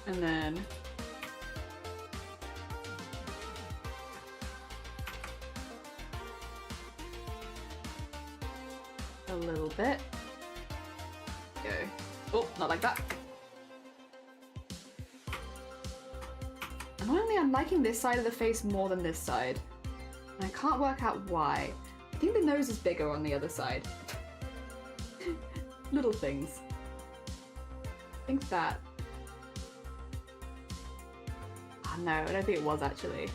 And then a little bit. Go. Oh, not like that. Annoyingly, I'm liking this side of the face more than this side. And I can't work out why. I think the nose is bigger on the other side. Little things. I think that. Oh no, I don't think it was actually.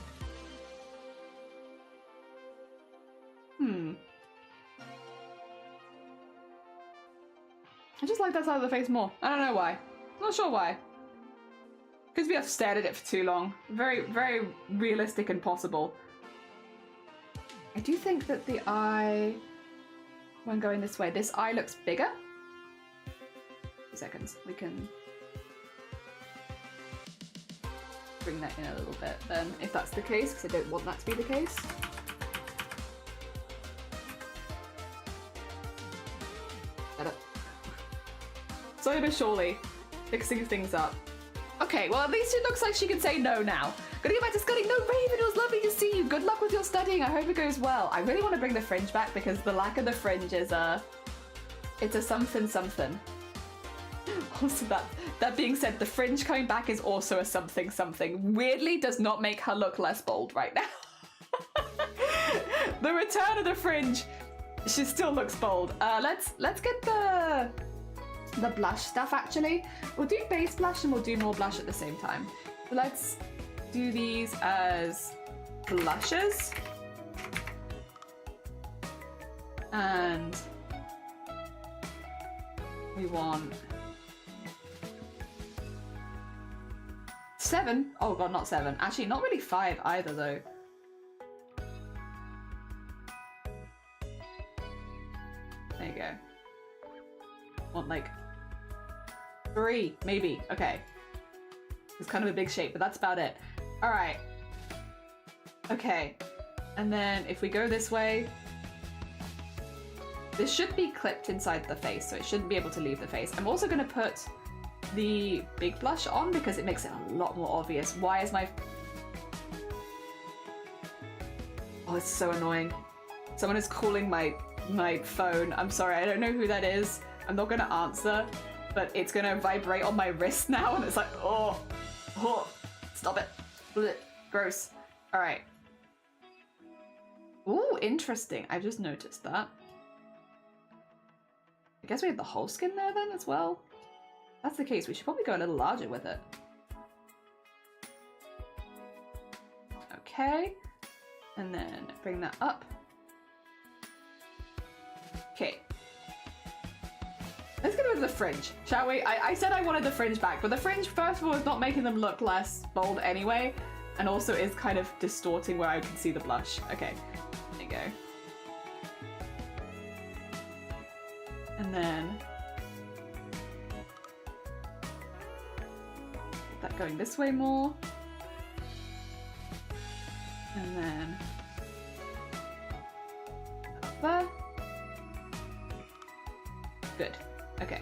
I just like that side of the face more. I don't know why. Not sure why. Because we have stared at it for too long. Very, very realistic and possible. I do think that the eye, when going this way, this eye looks bigger. 2 seconds. We can bring that in a little bit then, if that's the case, because I don't want that to be the case. Better. Slowly but surely, fixing things up. Okay, well at least it looks like she can say no now. Gotta get back to studying. No, Raven, it was lovely to see you. Good luck with your studying. I hope it goes well. I really want to bring the fringe back because the lack of the fringe is it's a something. Also, that being said, the fringe coming back is also a something. Weirdly does not make her look less bold right now. The return of the fringe, she still looks bold. Let's get the blush stuff actually. We'll do base blush and we'll do more blush at the same time. So let's do these as blushes. And we want 7. Oh god, not 7. Actually, not really 5 either though. There you go. Want like 3, maybe. Okay. It's kind of a big shape, but that's about it. All right. Okay. And then if we go this way, this should be clipped inside the face, so it shouldn't be able to leave the face. I'm also going to put the big blush on because it makes it a lot more obvious. Why is my... Oh, it's so annoying. Someone is calling my phone. I'm sorry, I don't know who that is. I'm not going to answer, but it's going to vibrate on my wrist now, and it's like, oh, stop it. Gross. All right. Ooh, interesting. I just noticed that. I guess we have the whole skin there then as well. If that's the case, we should probably go a little larger with it. Okay. And then bring that up. Okay. Let's get rid of the fringe, shall we? I said I wanted the fringe back, but the fringe, first of all, is not making them look less bold anyway, and also is kind of distorting where I can see the blush. Okay, there you go. And then get that going this way more. And then up there. Good. Okay.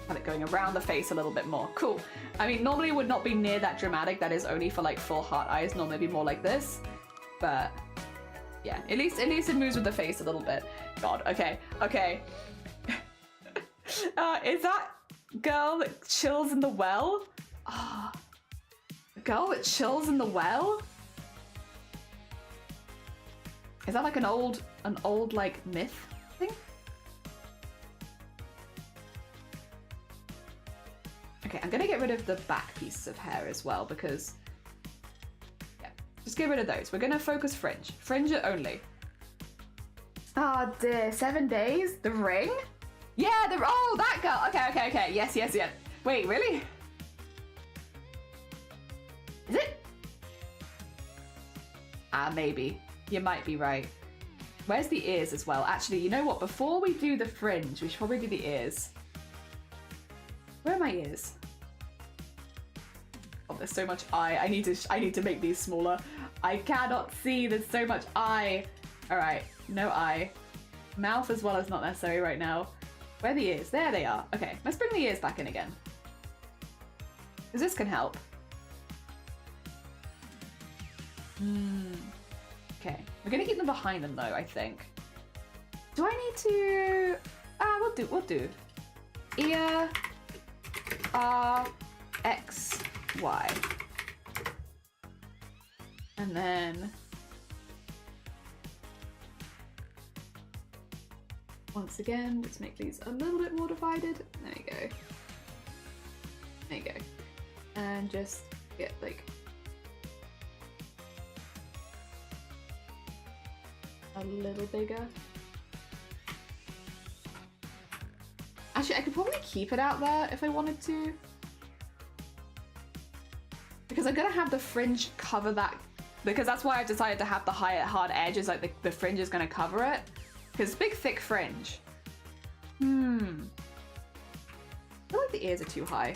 Have it going around the face a little bit more. Cool. I mean, normally it would not be near that dramatic. That is only for like full heart eyes. Normally it'd be more like this. But yeah, at least it moves with the face a little bit. God. Okay. Okay. Is that girl that chills in the well? Ah, girl that chills in the well? Is that like an old like myth thing? Okay, I'm gonna get rid of the back pieces of hair as well because, yeah, just get rid of those. We're gonna focus fringe. Fringe it only. Oh dear, 7 days? The ring? Yeah, oh, that girl. Okay. Yes. Wait, really? Is it? Maybe. You might be right. Where's the ears as well? Actually, you know what? Before we do the fringe, we should probably do the ears. Where are my ears? Oh, there's so much eye. I need to make these smaller. I cannot see. There's so much eye. All right, no eye. Mouth as well is not necessary right now. Where are the ears? There they are. Okay, let's bring the ears back in again. Because this can help. Okay, we're gonna keep them behind them though, I think. Do I need to... we'll do. Ear, R, X, Y. And then... once again, let's make these a little bit more divided. There you go. There you go. And just get like... a little bigger. Actually, I could probably keep it out there if I wanted to. Because I'm gonna have the fringe cover that, because that's why I've decided to have the hard edges, like the fringe is gonna cover it. Because big thick fringe. I feel like the ears are too high.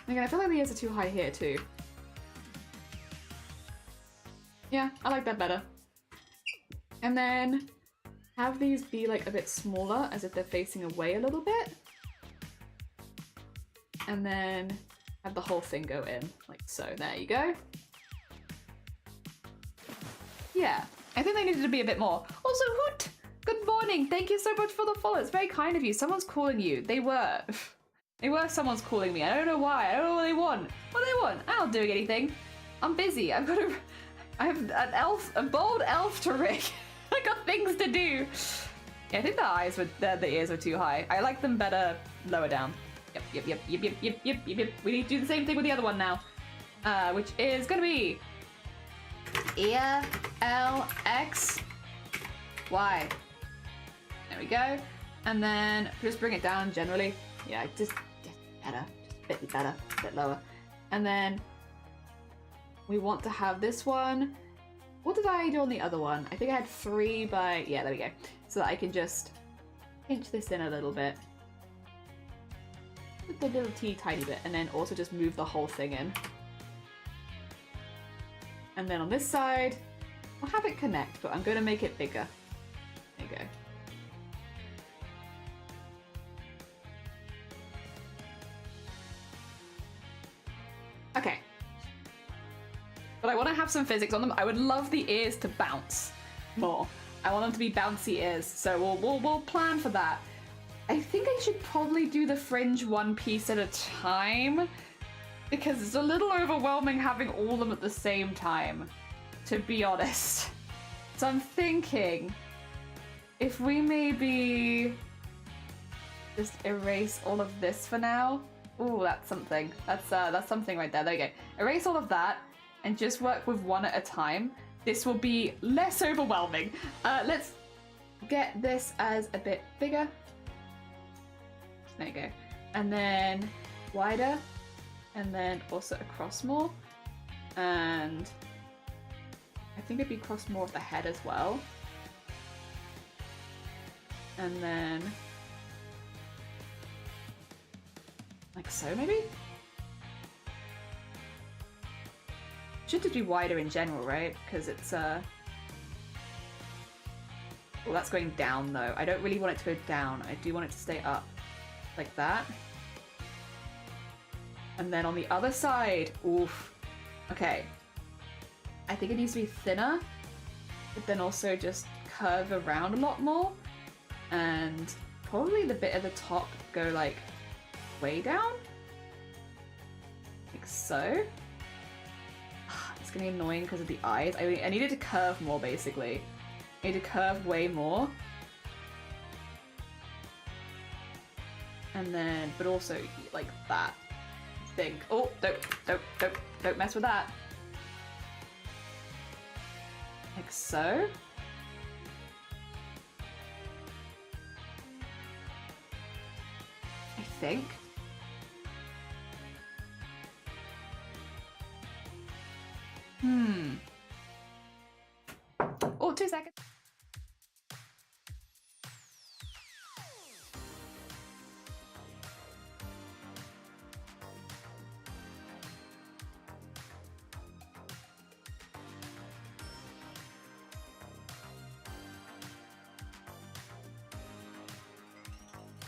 Again, I feel like the ears are too high here too. Yeah, I like that better. And then have these be like a bit smaller as if they're facing away a little bit. And then have the whole thing go in like so. There you go. Yeah, I think they needed to be a bit more. Also, Hoot! Good morning. Thank you so much for the follow. It's very kind of you. Someone's calling you. They were. Someone's calling me. I don't know why. I don't know what they want. What do they want? I'm not doing anything. I'm busy. I have an elf, a bold elf to rig. I got things to do. Yeah, I think the ears were too high. I like them better lower down. Yep. We need to do the same thing with the other one now, which is gonna be ear, L, X, Y. There we go. And then just bring it down generally. Yeah, just better, just a bit better, a bit lower. And then we want to have this one. What did I do on the other one? I think I had 3 by... yeah, there we go. So that I can just pinch this in a little bit. Just a little tiny bit. And then also just move the whole thing in. And then on this side, I'll have it connect, but I'm going to make it bigger. There you go. Okay. But I want to have some physics on them. I would love the ears to bounce more. I want them to be bouncy ears, so we'll plan for that. I think I should probably do the fringe one piece at a time, because it's a little overwhelming having all of them at the same time, to be honest. So I'm thinking, if we maybe just erase all of this for now. Ooh, that's something. That's something right there. There you go. Erase all of that and just work with one at a time. This will be less overwhelming. Let's get this as a bit bigger. There you go. And then wider. And then also across more. And I think it'd be across more of the head as well. And then like so, maybe? Should just be wider in general, right? Because it's, well, that's going down, though. I don't really want it to go down. I do want it to stay up. Like that. And then on the other side, oof. Okay. I think it needs to be thinner, but then also just curve around a lot more. And probably the bit at the top go, like, way down? Like so. It's gonna be annoying because of the eyes. I needed to curve more, basically. I need to curve way more. And then, but also like that. I think. Oh, don't mess with that. Like so. I think. Oh, 2 seconds.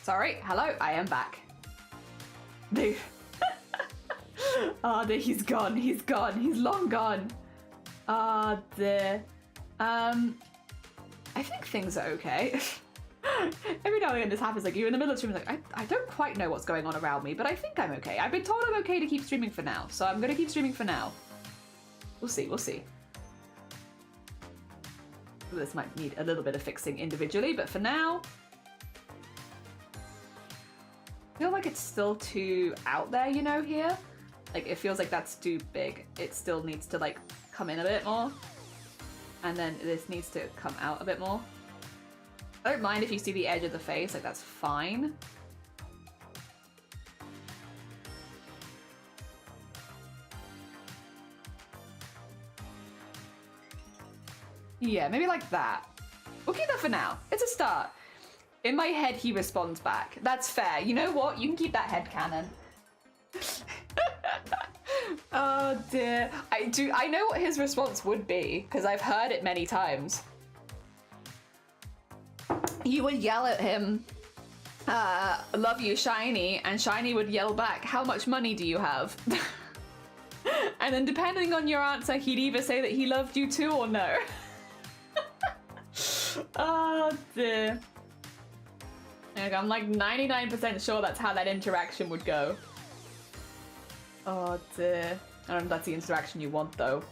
Sorry, hello, I am back. Dude. Oh, he's gone, he's long gone. Dear. I think things are okay. Every now and again this happens, like you're in the middle of streaming, like, I don't quite know what's going on around me, but I think I'm okay. I've been told I'm okay to keep streaming for now, so I'm gonna keep streaming for now. We'll see, we'll see. This might need a little bit of fixing individually, but for now, I feel like it's still too out there, you know, here. Like, it feels like that's too big. It still needs to, like, come in a bit more. And then this needs to come out a bit more. I don't mind if you see the edge of the face, like, that's fine. Yeah, maybe like that. We'll keep that for now. It's a start. In my head, he responds back. That's fair. You know what? You can keep that head canon. Oh dear. I know what his response would be, because I've heard it many times. You would yell at him, love you, Shiny, and Shiny would yell back, how much money do you have? And then depending on your answer, he'd either say that he loved you too or no. Oh dear. Okay, I'm like 99% sure that's how that interaction would go. Oh dear. I don't know if that's the interaction you want though.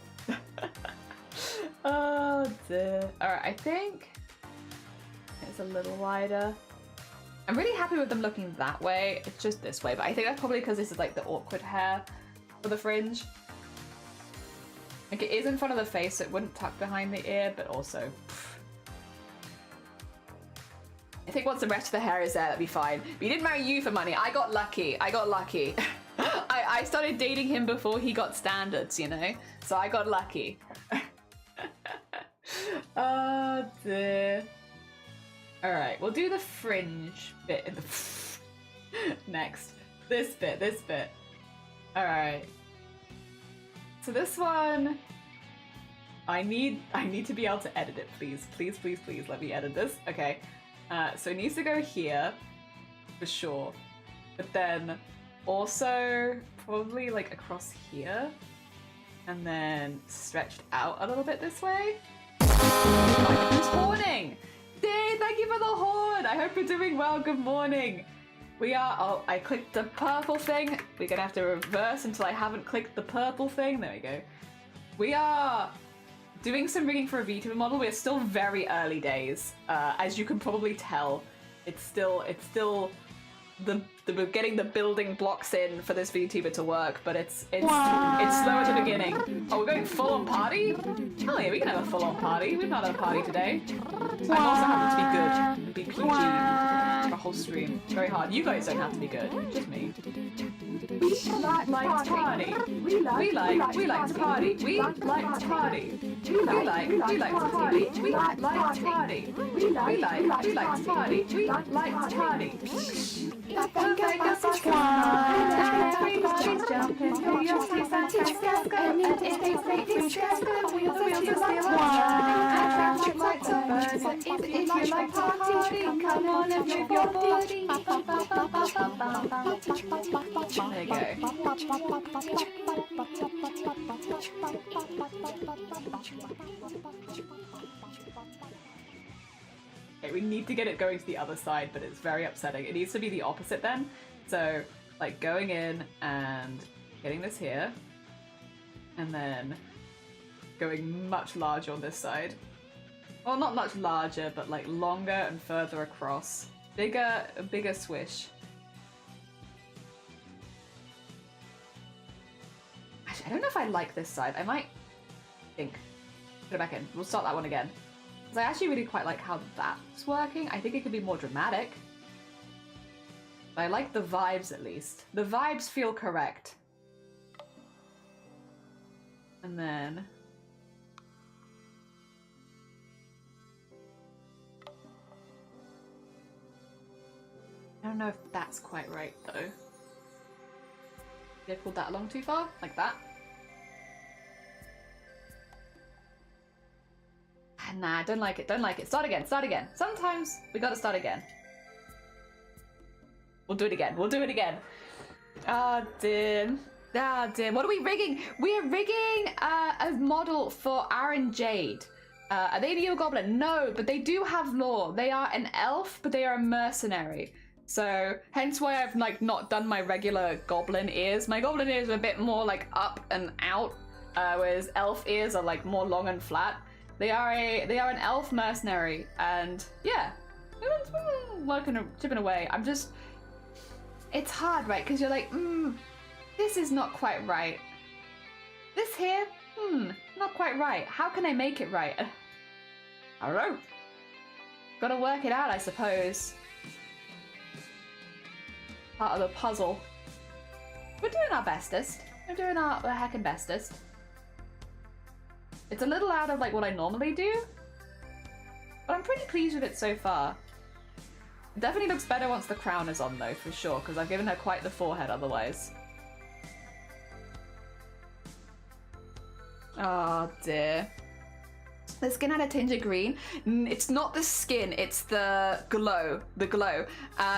Oh dear. Alright, I think it's a little wider. I'm really happy with them looking that way. It's just this way, but I think that's probably because this is like the awkward hair for the fringe. Like it is in front of the face, so it wouldn't tuck behind the ear, but also... I think once the rest of the hair is there, that'd be fine. But he didn't marry you for money. I got lucky. I got lucky. I started dating him before he got standards, you know? So I got lucky. Oh dear. Alright, we'll do the fringe bit in the next. This bit. Alright. So this one, I need to be able to edit it, please. Please, please, please let me edit this. Okay. So it needs to go here, for sure. But then also probably like across here. And then stretched out a little bit this way. Oh, who's horning? Dave, thank you for the horn! good. I hope you're doing well. Good morning. We are, oh, I clicked the purple thing. We're gonna have to reverse until I haven't clicked the purple thing. There we go. We are doing some rigging for a VTuber model. We're still very early days. As you can probably tell, it's still we're getting the building blocks in for this VTuber to work, but it's slow at the beginning. Oh, we're going full on party? Oh yeah, we can have a full on party. We've not had a party today. I'm also having to be good and be PG for a whole stream. It's very hard. You guys don't have to be good, just me. We like to party. We like to party. We like to party. We like to party. We like to party. We like to party. We like to party. There you go. Okay, we need to get it going to the other side, but it's very upsetting. It needs to be the opposite then. So, like, going in and getting this here, and then going much larger on this side. Well, not much larger, but like longer and further across. A bigger swish. Actually, I don't know if I like this side. I might think. Put it back in. We'll start that one again. Because I actually really quite like how that's working. I think it could be more dramatic. But I like the vibes at least. The vibes feel correct. And then... I don't know if that's quite right though. Did I pull that along too far? Like that? Nah, don't like it, don't like it. Start again, start again. Sometimes we gotta start again. We'll do it again, we'll do it again. Ah, dear. Ah, dear. What are we rigging? We're rigging a model for Aaron Jade. Are they the goblin? No, but they do have lore. They are an elf, but they are a mercenary. So, hence why I've like not done my regular goblin ears. My goblin ears are a bit more like up and out, whereas elf ears are like more long and flat. They are an elf mercenary, and yeah, chipping away. I'm just, it's hard, right? Because you're like, this is not quite right. This here, not quite right. How can I make it right? I don't know. Gotta work it out, I suppose. Part of the puzzle. We're doing our bestest. We're doing our heckin' bestest. It's a little out of like what I normally do, but I'm pretty pleased with it so far. It definitely looks better once the crown is on though, for sure, because I've given her quite the forehead otherwise. Oh dear. The skin had a tinge of green. It's not the skin, it's the glow. The glow.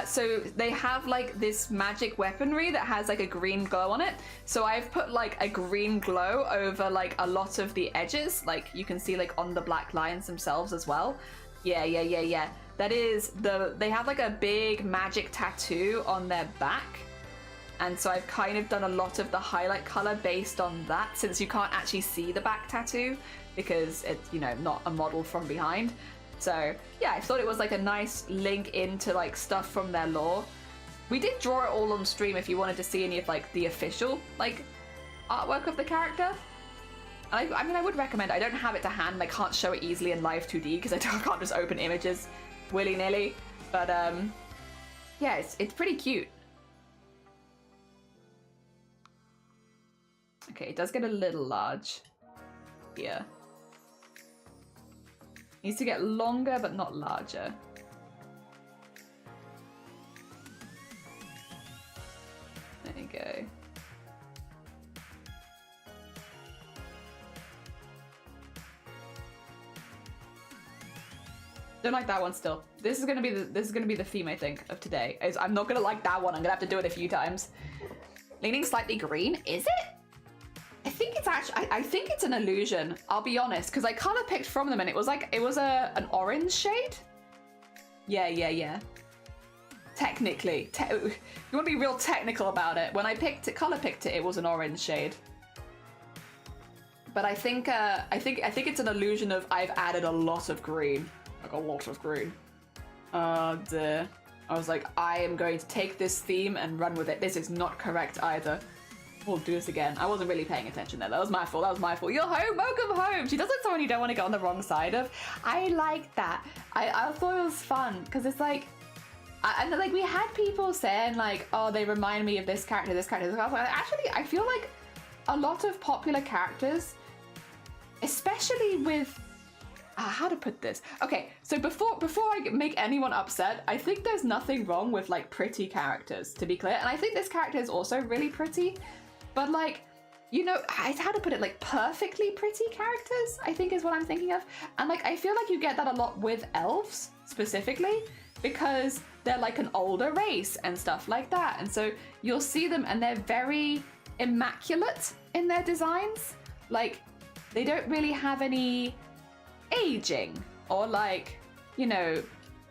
So they have like this magic weaponry that has like a green glow on it. So I've put like a green glow over like a lot of the edges. Like you can see like on the black lines themselves as well. Yeah. That is they have like a big magic tattoo on their back. And so I've kind of done a lot of the highlight color based on that, since you can't actually see the back tattoo because it's, you know, not a model from behind. So yeah, I thought it was like a nice link into like stuff from their lore. We did draw it all on stream if you wanted to see any of like the official like artwork of the character. I mean, I would recommend. I don't have it to hand. I can't show it easily in live 2D because I can't just open images willy-nilly. But yeah, it's pretty cute. Okay, it does get a little large here. Needs to get longer, but not larger. There you go. Don't like that one still. This is gonna be the theme, I think, of today. I'm not gonna like that one. I'm gonna have to do it a few times. Leaning slightly green, is it? I think it's actually, I think it's an illusion, I'll be honest, because I color picked from them and it was like, an orange shade. Yeah. Technically, you want to be real technical about it. When I color picked it, it was an orange shade. But I think it's an illusion of I've added a lot of green, like a lot of green. I was like, I am going to take this theme and run with it. This is not correct either. We'll do this again. I wasn't really paying attention there. That was my fault. You're home. Welcome home. She does it someone you don't want to get on the wrong side of. I like that. I thought it was fun because it's like, and like we had people saying like, oh, they remind me of this character, this character, this character. Actually, I feel like a lot of popular characters, especially with how to put this. Okay, so before I make anyone upset, I think there's nothing wrong with like pretty characters, to be clear. And I think this character is also really pretty, but like, you know, how to put it, like perfectly pretty characters, I think is what I'm thinking of. And like, I feel like you get that a lot with elves specifically, because they're like an older race and stuff like that. And so you'll see them and they're very immaculate in their designs. Like, they don't really have any aging or like, you know,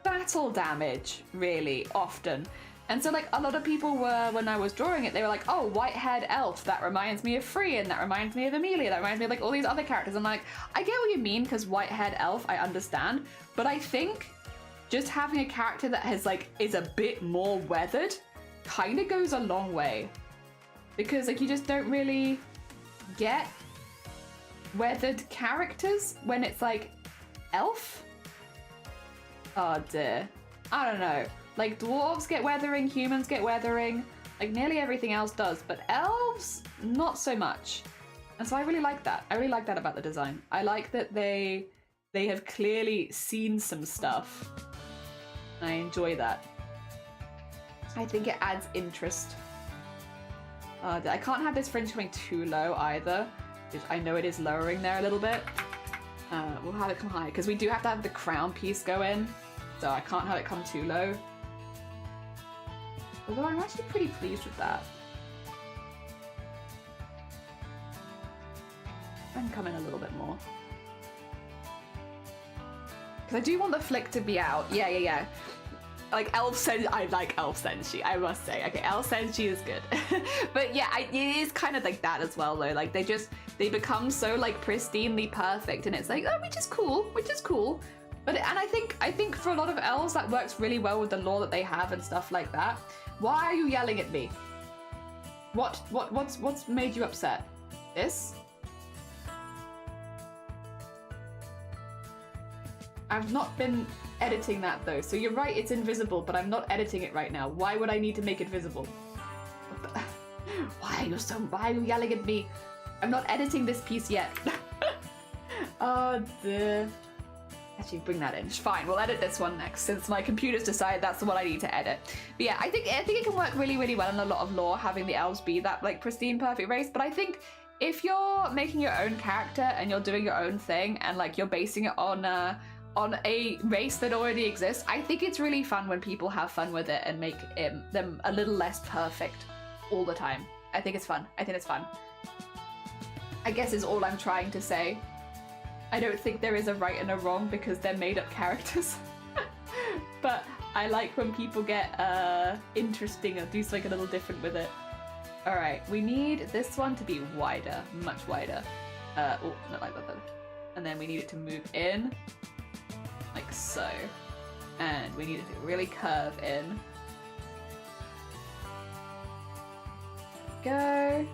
battle damage really often. And so like a lot of people were, when I was drawing it, they were like, oh, white-haired elf, that reminds me of Frian, that reminds me of Amelia, that reminds me of like all these other characters. I'm like, I get what you mean, because white-haired elf, I understand. But I think just having a character that has like, is a bit more weathered kind of goes a long way. Because like you just don't really get weathered characters when it's like elf. Oh dear. I don't know. Like dwarves get weathering, humans get weathering, like nearly everything else does, but elves, not so much. And so I really like that. I really like that about the design. I like that they have clearly seen some stuff. I enjoy that. I think it adds interest. I can't have this fringe coming too low either. I know it is lowering there a little bit. We'll have it come high, because we do have to have the crown piece go in, so I can't have it come too low. Although I'm actually pretty pleased with that. I can come in a little bit more. Because I do want the flick to be out. Yeah. Like I like Elf Senshi, I must say. Okay, Elf Senshi is good. But yeah, it is kind of like that as well though. Like they become so like pristinely perfect, and it's like, oh, which is cool. But I think for a lot of elves that works really well with the lore that they have and stuff like that. Why are you yelling at me? What's made you upset? This? I've not been editing that though, so you're right, it's invisible, but I'm not editing it right now. Why would I need to make it visible? Why are you yelling at me? I'm not editing this piece yet. Oh dear. Actually, bring that in. Fine, we'll edit this one next, since my computer's decided that's the one I need to edit. But yeah, I think it can work really, really well in a lot of lore, having the elves be that like pristine, perfect race. But I think if you're making your own character and you're doing your own thing, and like you're basing it on a race that already exists, I think it's really fun when people have fun with it and make them a little less perfect all the time. I think it's fun. I guess is all I'm trying to say. I don't think there is a right and a wrong because they're made up characters. But I like when people get interesting or do something a little different with it. Alright, we need this one to be wider, much wider. Oh, not like that though. And then we need it to move in, like so. And we need it to really curve in. Go.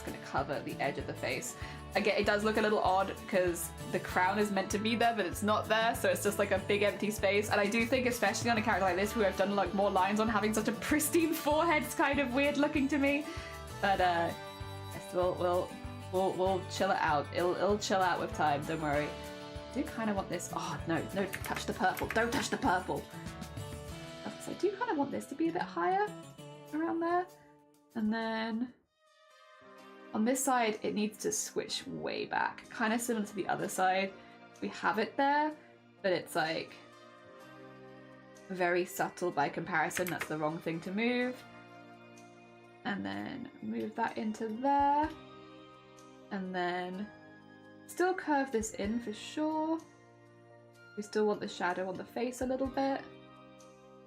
Going to cover the edge of the face. Again, it does look a little odd because the crown is meant to be there, but it's not there, so it's just like a big empty space. And I do think, especially on a character like this, who I've done like more lines on, having such a pristine forehead is kind of weird looking to me. But yes, we'll chill it out. It'll chill out with time. Don't worry. I do kind of want this. Oh no! Touch the purple. Don't touch the purple. So I do kind of want this to be a bit higher around there, and then. On this side, it needs to switch way back, kind of similar to the other side. We have it there, but it's like very subtle by comparison. That's the wrong thing to move. And then move that into there. And then still curve this in for sure. We still want the shadow on the face a little bit.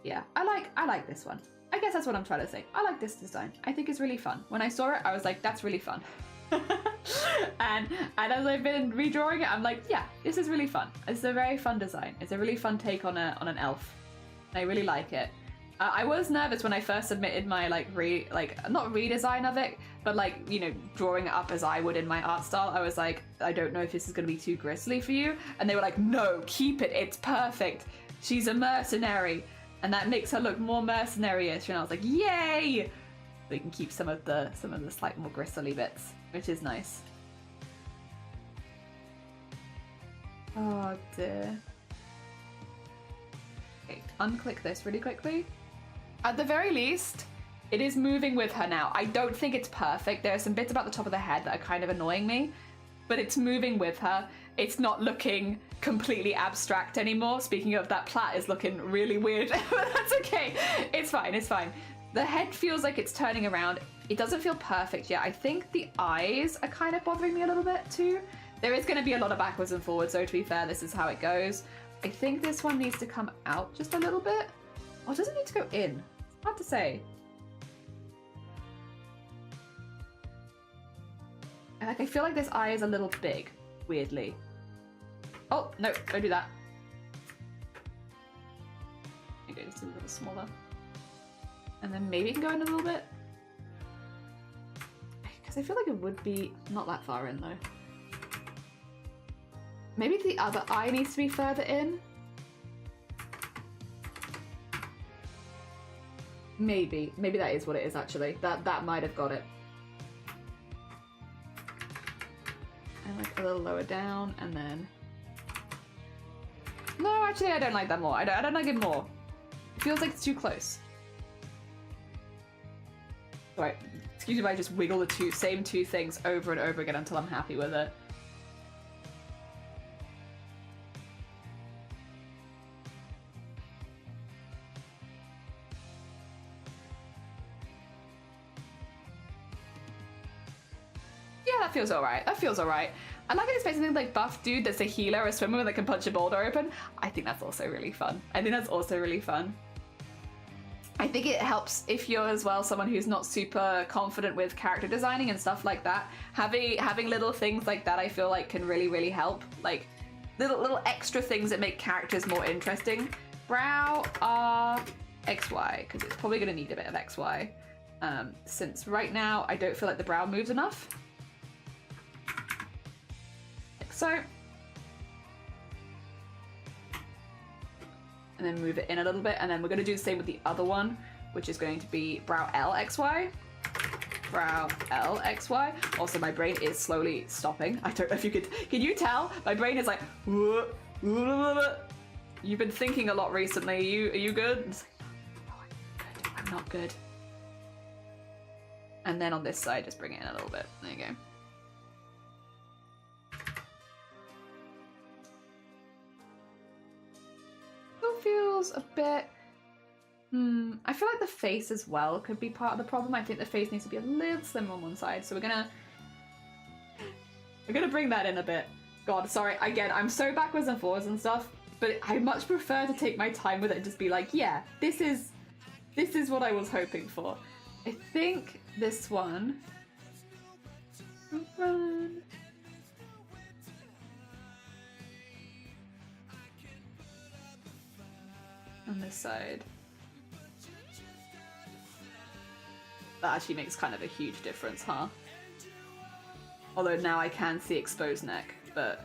Yeah, I like this one. I guess that's what I'm trying to say. I like this design. I think it's really fun. When I saw it, I was like, that's really fun. and as I've been redrawing it, I'm like, yeah, this is really fun. It's a very fun design. It's a really fun take on an elf. I really like it. I was nervous when I first submitted my not redesign of it, but like, you know, drawing it up as I would in my art style. I was like, I don't know if this is going to be too grisly for you. And they were like, no, keep it. It's perfect. She's a mercenary. And that makes her look more mercenary-ish. And I was like, yay! We can keep some of the slight more gristly bits, which is nice. Oh dear. Okay, unclick this really quickly. At the very least, it is moving with her now. I don't think it's perfect. There are some bits about the top of the head that are kind of annoying me, but it's moving with her. It's not looking completely abstract anymore. Speaking of, that plait is looking really weird, but that's okay. It's fine, it's fine. The head feels like it's turning around. It doesn't feel perfect yet. I think the eyes are kind of bothering me a little bit too. There is going to be a lot of backwards and forwards, so to be fair, this is how it goes. I think this one needs to come out just a little bit. Or does it need to go in? It's hard to say. I feel like this eye is a little big, weirdly. Oh, no, don't do that. Okay, just a little smaller. And then maybe it can go in a little bit. Because I feel like it would be not that far in, though. Maybe the other eye needs to be further in. Maybe. Maybe that is what it is, actually. That might have got it. And like a little lower down, and then... No, actually I don't like that more. I don't like it more. It feels like it's too close. Alright, excuse me if I just wiggle the same two things over and over again until I'm happy with it. That feels alright. That feels alright. I like it, it's basically like buff dude that's a healer, a swimmer that can punch a boulder open. I think that's also really fun. I think that's also really fun. I think it helps if you're as well someone who's not super confident with character designing and stuff like that. Having little things like that I feel like can really, really help. Like little extra things that make characters more interesting. Brow, R, XY, because it's probably going to need a bit of XY. Since right now I don't feel like the brow moves enough. So, and then move it in a little bit, and then we're going to do the same with the other one, which is going to be brow L, XY. Brow L, XY. Also, my brain is slowly stopping. I don't know if you could... Can you tell? My brain is like... You've been thinking a lot recently. Are you good? It's like, no, I'm not good. And then on this side, just bring it in a little bit. There you go. Feels a bit... I feel like the face as well could be part of the problem. I think the face needs to be a little slimmer on one side, so we're gonna bring that in a bit. God, sorry, again, I'm so backwards and forwards and stuff, but I much prefer to take my time with it and just be like, yeah, this is what I was hoping for. I think this one... on this side. That actually makes kind of a huge difference, huh? Although now I can see exposed neck, but...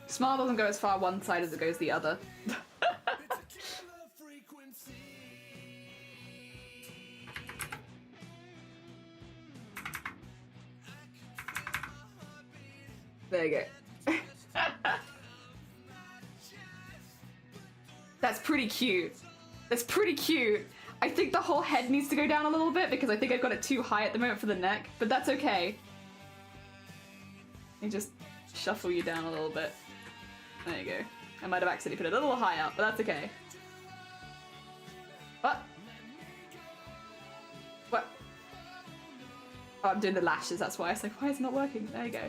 Smile doesn't go as far one side as it goes the other. There you go. That's pretty cute. That's pretty cute. I think the whole head needs to go down a little bit because I think I've got it too high at the moment for the neck, but that's okay. Let me just shuffle you down a little bit. There you go. I might have accidentally put it a little high up, but that's okay. What? Oh, I'm doing the lashes, that's why. I was like, why is it not working? There you go.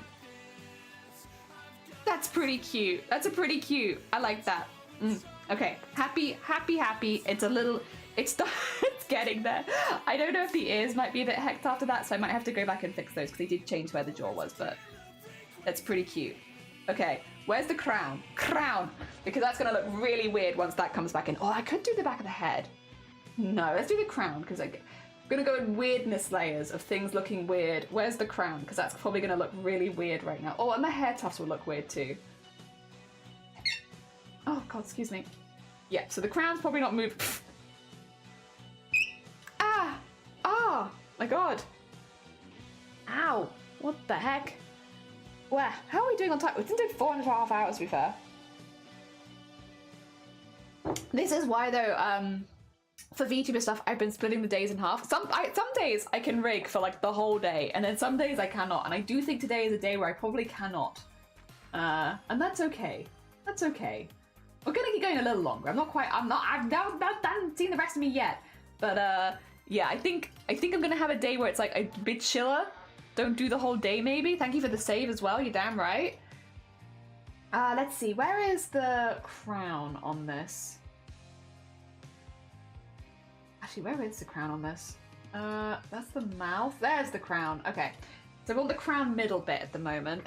That's pretty cute. That's a pretty cute. I like that. Okay, happy. It's a little, it's getting there. I don't know if the ears might be a bit hecked after that, so I might have to go back and fix those because they did change where the jaw was, but that's pretty cute. Okay, where's the crown? Crown! Because that's gonna look really weird once that comes back in. Oh, I could do the back of the head. No, let's do the crown because I'm gonna go in weirdness layers of things looking weird. Where's the crown? Because that's probably gonna look really weird right now. Oh, and the hair tufts will look weird too. Oh god, excuse me. Yeah, so the crown's probably not moved. Oh my god. Ow, what the heck? Where? How are we doing on time? We didn't do 4.5 hours, to be fair. This is why though, for VTuber stuff, I've been splitting the days in half. Some days I can rig for like the whole day, and then some days I cannot. And I do think today is a day where I probably cannot. And that's okay. That's okay. We're gonna keep going a little longer. I haven't seen the rest of me yet. But yeah, I think I'm gonna have a day where it's like a bit chiller. Don't do the whole day maybe. Thank you for the save as well, you're damn right. Let's see, where is the crown on this? Actually, where is the crown on this? That's the mouth. There's the crown. Okay, so I want the crown middle bit at the moment.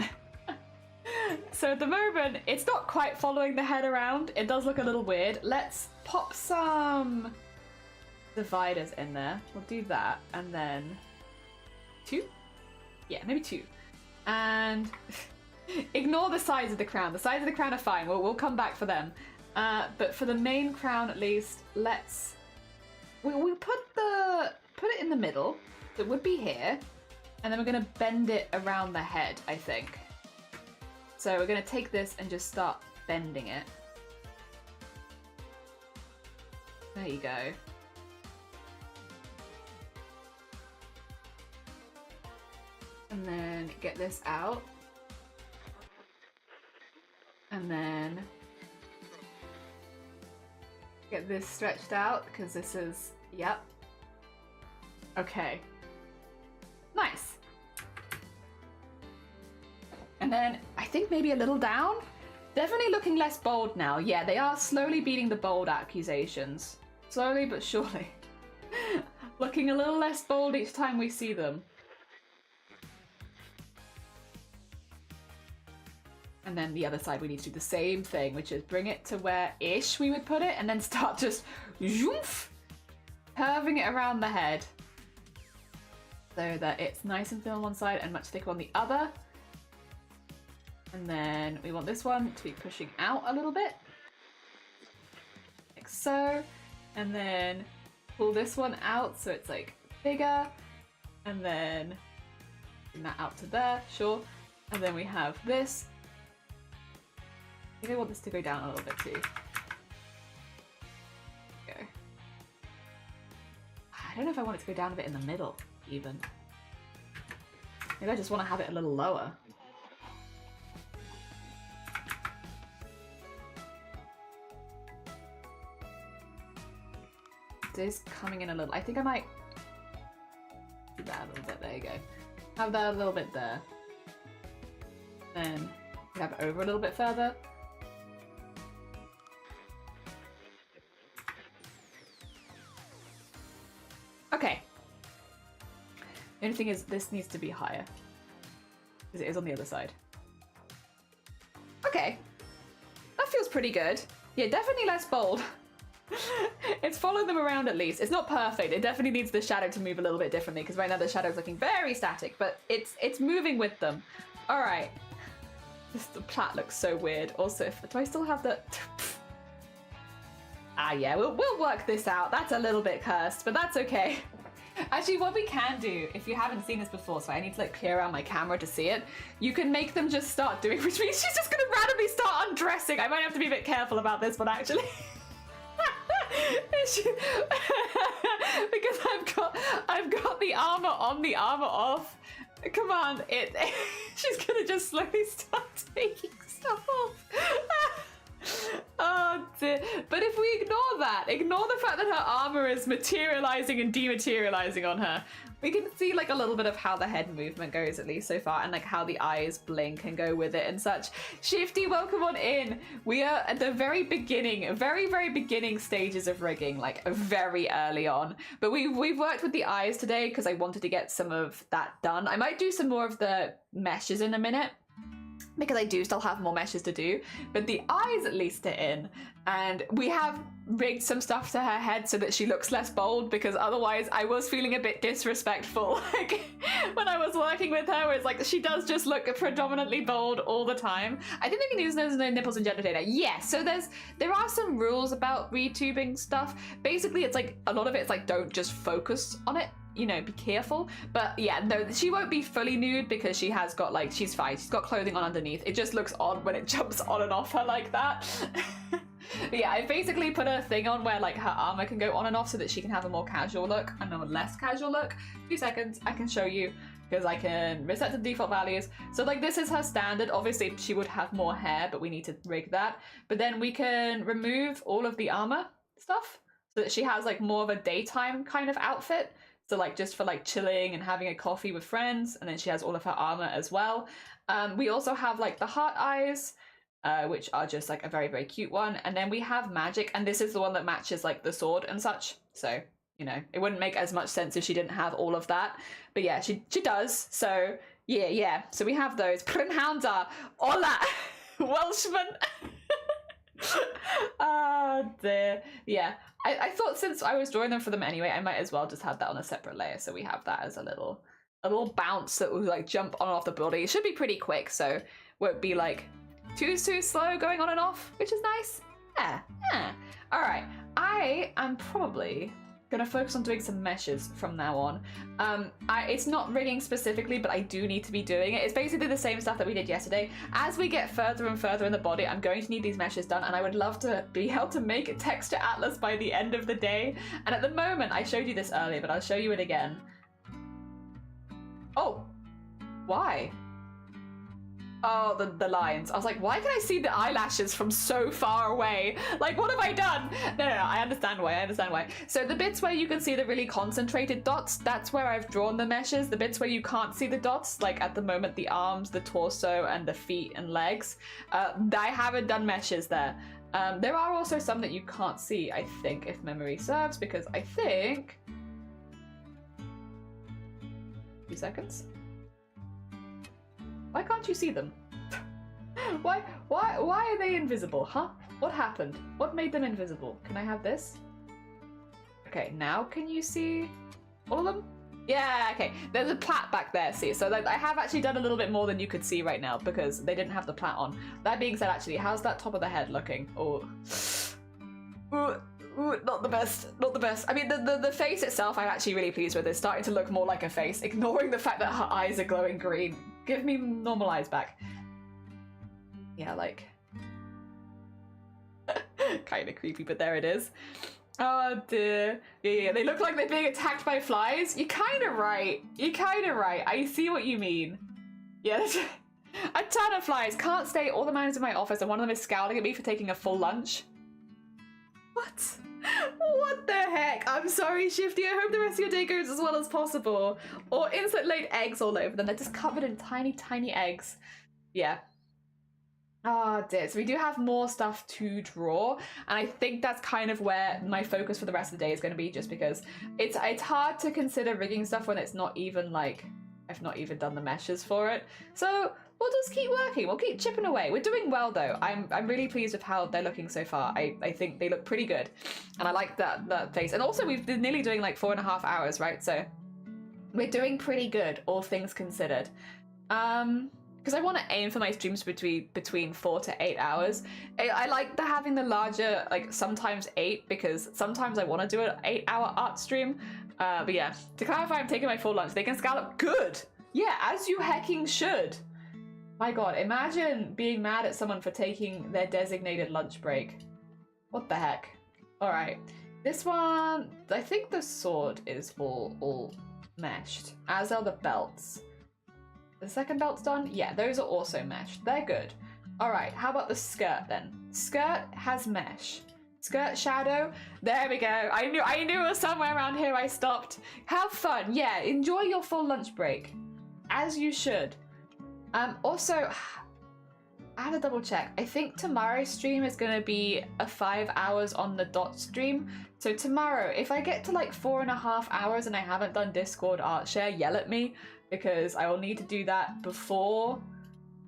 So at the moment, it's not quite following the head around. It does look a little weird. Let's pop some dividers in there. We'll do that, and then 2? Yeah, maybe 2. And ignore the sides of the crown. The sides of the crown are fine. We'll come back for them. But for the main crown, at least, let's we put it in the middle. So it would be here, and then we're gonna bend it around the head, I think. So we're gonna take this and just start bending it. There you go. And then get this out. And then get this stretched out because this is, yep. Okay. Nice. And then I think maybe a little down. Definitely looking less bold now. Yeah, they are slowly beating the bold accusations. Slowly but surely. Looking a little less bold each time we see them. And then the other side we need to do the same thing, which is bring it to where-ish we would put it, and then start just zoomf, curving it around the head. So that it's nice and thin on one side and much thicker on the other. And then we want this one to be pushing out a little bit. Like so. And then pull this one out so it's like bigger. And then bring that out to there, sure. And then we have this. I think I want this to go down a little bit too. Go. I don't know if I want it to go down a bit in the middle, even. Maybe I just want to have it a little lower. It is coming in a little. I think I might do that a little bit. There you go. Have that a little bit there. Then have it over a little bit further. Okay. The only thing is this needs to be higher. Because it is on the other side. Okay. That feels pretty good. Yeah, definitely less bold. It's followed them around at least. It's not perfect. It definitely needs the shadow to move a little bit differently because right now the shadow's looking very static, but it's moving with them. All right. The plait looks so weird. Also, do I still have the... yeah, we'll work this out. That's a little bit cursed, but that's okay. Actually, what we can do, if you haven't seen this before, so I need to like clear out my camera to see it, you can make them just start doing, which means she's just gonna randomly start undressing. I might have to be a bit careful about this one, actually. Because I've got the armor on, the armor off. Come on, she's gonna just slowly start taking stuff off. Oh, dear. But if we ignore the fact that her armor is materializing and dematerializing on her, we can see like a little bit of how the head movement goes, at least so far, and like how the eyes blink and go with it and such. Shifty, welcome on in. We are at the very beginning, very beginning stages of rigging, like very early on. But we've worked with the eyes today because I wanted to get some of that done. I might do some more of the meshes in a minute, because I do still have more meshes to do, but the eyes at least are in, and we have rigged some stuff to her head so that she looks less bold, because otherwise I was feeling a bit disrespectful like when I was working with her, where it's like she does just look predominantly bold all the time. I think they can use nose, nipples, and gender data. Yes, so there are some rules about retubing stuff. Basically, it's like a lot of it's like don't just focus on it, you know, be careful. But yeah, no, she won't be fully nude because she has got like, she's fine, she's got clothing on underneath. It just looks odd when it jumps on and off her like that. But yeah, I basically put a thing on where like her armor can go on and off so that she can have a more casual look and a less casual look. 2 seconds, I can show you, because I can reset the default values. So like this is her standard. Obviously she would have more hair, but we need to rig that. But then we can remove all of the armor stuff so that she has like more of a daytime kind of outfit. So like just for like chilling and having a coffee with friends, and then she has all of her armor as well. We also have like the heart eyes, which are just like a very cute one. And then we have magic, and this is the one that matches like the sword and such. So, you know, it wouldn't make as much sense if she didn't have all of that. But yeah, she does. So yeah. So we have those. Prynhounda, hola, Welshman. Oh dear. Yeah. I thought since I was drawing them for them anyway, I might as well just have that on a separate layer. So we have that as a little bounce that will like jump on and off the body. It should be pretty quick, so won't be like too slow going on and off, which is nice. Yeah. All right. I am probably gonna focus on doing some meshes from now on. It's not rigging specifically, but I do need to be doing it. It's basically the same stuff that we did yesterday. As we get further and further in the body, I'm going to need these meshes done, and I would love to be able to make a texture atlas by the end of the day. And at the moment, I showed you this earlier, but I'll show you it again. Oh, why? Oh, the lines. I was like, why can I see the eyelashes from so far away? Like, what have I done? No, I understand why. So the bits where you can see the really concentrated dots, that's where I've drawn the meshes. The bits where you can't see the dots, like at the moment, the arms, the torso, and the feet and legs, I haven't done meshes there. There are also some that you can't see, I think, if memory serves, because I think... 2 seconds. Why can't you see them? Why are they invisible, huh? What happened? What made them invisible? Can I have this? Okay, now can you see all of them? Yeah, okay. There's a plait back there, see? So I have actually done a little bit more than you could see right now because they didn't have the plait on. That being said, actually, how's that top of the head looking? Oh. Ooh, not the best. I mean, the face itself I'm actually really pleased with. It's starting to look more like a face, ignoring the fact that her eyes are glowing green. Give me normal eyes back. Yeah, like... kind of creepy, but there it is. Oh dear. Yeah, they look like they're being attacked by flies. You're kind of right. I see what you mean. Yeah, a ton of flies. Can't stay. All the managers in my office, and one of them is scowling at me for taking a full lunch. What? What the heck? I'm sorry, Shifty. I hope the rest of your day goes as well as possible. Or insert laid eggs all over them. They're just covered in tiny eggs. Yeah. Oh dear. So we do have more stuff to draw, and I think that's kind of where my focus for the rest of the day is going to be, just because it's hard to consider rigging stuff when it's not even like I've not even done the meshes for it. So we'll just keep working. We'll keep chipping away. We're doing well though. I'm really pleased with how they're looking so far. I think they look pretty good, and I like that face. And also we've been nearly doing like 4.5 hours, right? So we're doing pretty good, all things considered. Because I want to aim for my streams between 4 to 8 hours. I like having the larger, like sometimes 8, because sometimes I want to do an 8-hour art stream. But yeah, to clarify, I'm taking my full lunch. They can scallop. Good. Yeah, as you hecking should. My god, imagine being mad at someone for taking their designated lunch break. What the heck? Alright. This one, I think the sword is all meshed, as are the belts. The second belt's done? Yeah, those are also meshed. They're good. Alright, how about the skirt then? Skirt has mesh. Skirt shadow. There we go. I knew it was somewhere around here. I stopped. Have fun. Yeah, enjoy your full lunch break, as you should. Also, I had to double check. I think tomorrow's stream is going to be a 5 hours on the dot stream. So tomorrow, if I get to like 4.5 hours and I haven't done Discord art share, yell at me, because I will need to do that before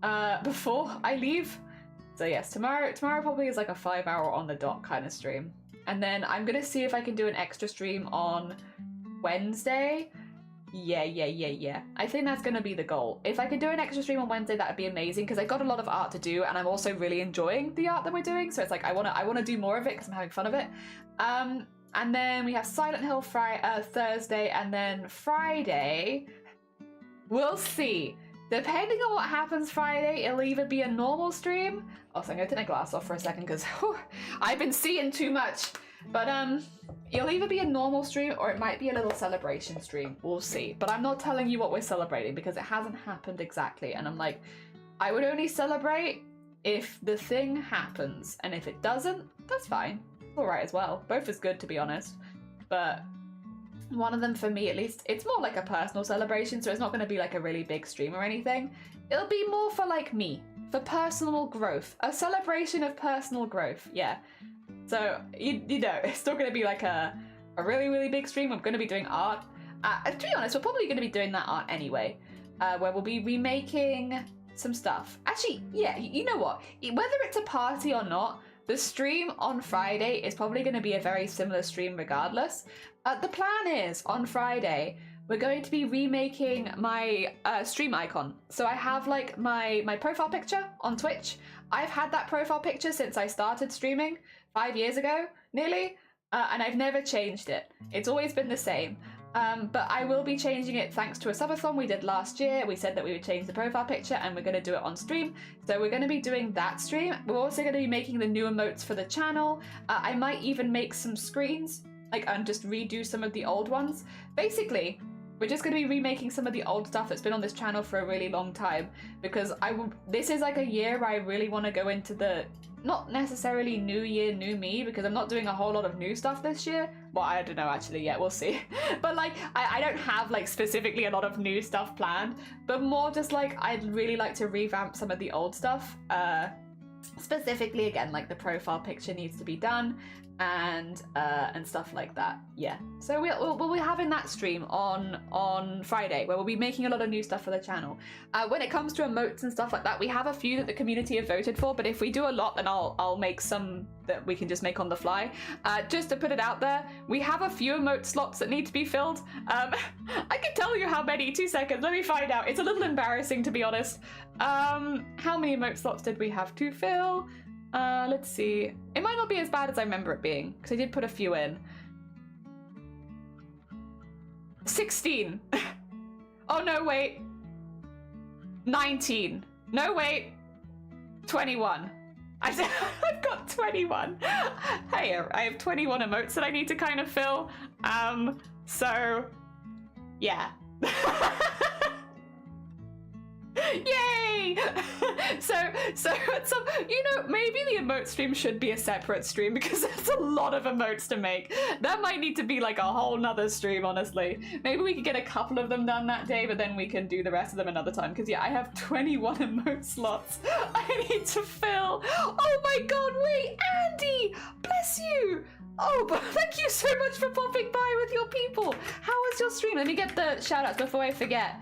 I leave. So yes, tomorrow probably is like a 5 hour on the dot kind of stream. And then I'm gonna see if I can do an extra stream on Wednesday. Yeah. I think that's gonna be the goal. If I could do an extra stream on Wednesday, that'd be amazing, because I got a lot of art to do and I'm also really enjoying the art that we're doing. So it's like I wanna do more of it because I'm having fun of it. And then we have Silent Hill Thursday, and then Friday, we'll see. Depending on what happens Friday, it'll either be a normal stream. Also, I'm gonna take my glass off for a second because I've been seeing too much. But it'll either be a normal stream or it might be a little celebration stream. We'll see. But I'm not telling you what we're celebrating because it hasn't happened exactly. And I'm like, I would only celebrate if the thing happens. And if it doesn't, that's fine. It's all right as well. Both is good, to be honest. But one of them, for me at least, it's more like a personal celebration, so it's not going to be like a really big stream or anything. It'll be more for like me, for personal growth, a celebration of personal growth. Yeah, so you know, it's still going to be like a really big stream. I'm going to be doing art. To be honest, we're probably going to be doing that art anyway, where we'll be remaking some stuff. Actually, yeah, you know what, whether it's a party or not, the stream on Friday is probably going to be a very similar stream regardless. The plan is, on Friday, we're going to be remaking my stream icon. So I have like my profile picture on Twitch. I've had that profile picture since I started streaming 5 years ago, nearly, and I've never changed it. It's always been the same. But I will be changing it thanks to a subathon we did last year. We said that we would change the profile picture and we're going to do it on stream. So we're going to be doing that stream. We're also going to be making the new emotes for the channel. I might even make some screens, and just redo some of the old ones. Basically, we're just going to be remaking some of the old stuff that's been on this channel for a really long time, because this is like a year where I really want to go into the, not necessarily new year, new me, because I'm not doing a whole lot of new stuff this year. Well, I don't know actually yet, we'll see. But like, I don't have like specifically a lot of new stuff planned, but more just like, I'd really like to revamp some of the old stuff. Specifically, again, like the profile picture needs to be done, and stuff like that. Yeah, so we'll be having that stream on Friday, where we'll be making a lot of new stuff for the channel. When it comes to emotes and stuff like that, we have a few that the community have voted for, but if we do a lot, then I'll make some that we can just make on the fly. Just to put it out there, we have a few emote slots that need to be filled. I can tell you how many. 2 seconds, let me find out. It's a little embarrassing, to be honest. How many emote slots did we have to fill? Let's see. It might not be as bad as I remember it being, because I did put a few in. 16. Oh, no, wait. 19. No, wait. 21. I've got 21. Hey, I have 21 emotes that I need to kind of fill. So, yeah. Yay! so maybe the emote stream should be a separate stream, because there's a lot of emotes to make. That might need to be like a whole nother stream, honestly. Maybe we could get a couple of them done that day, but then we can do the rest of them another time, because yeah, I have 21 emote slots I need to fill. Oh my god, wait, Andy! Bless you! Oh, but thank you so much for popping by with your people. How was your stream? Let me get the shout outs before I forget.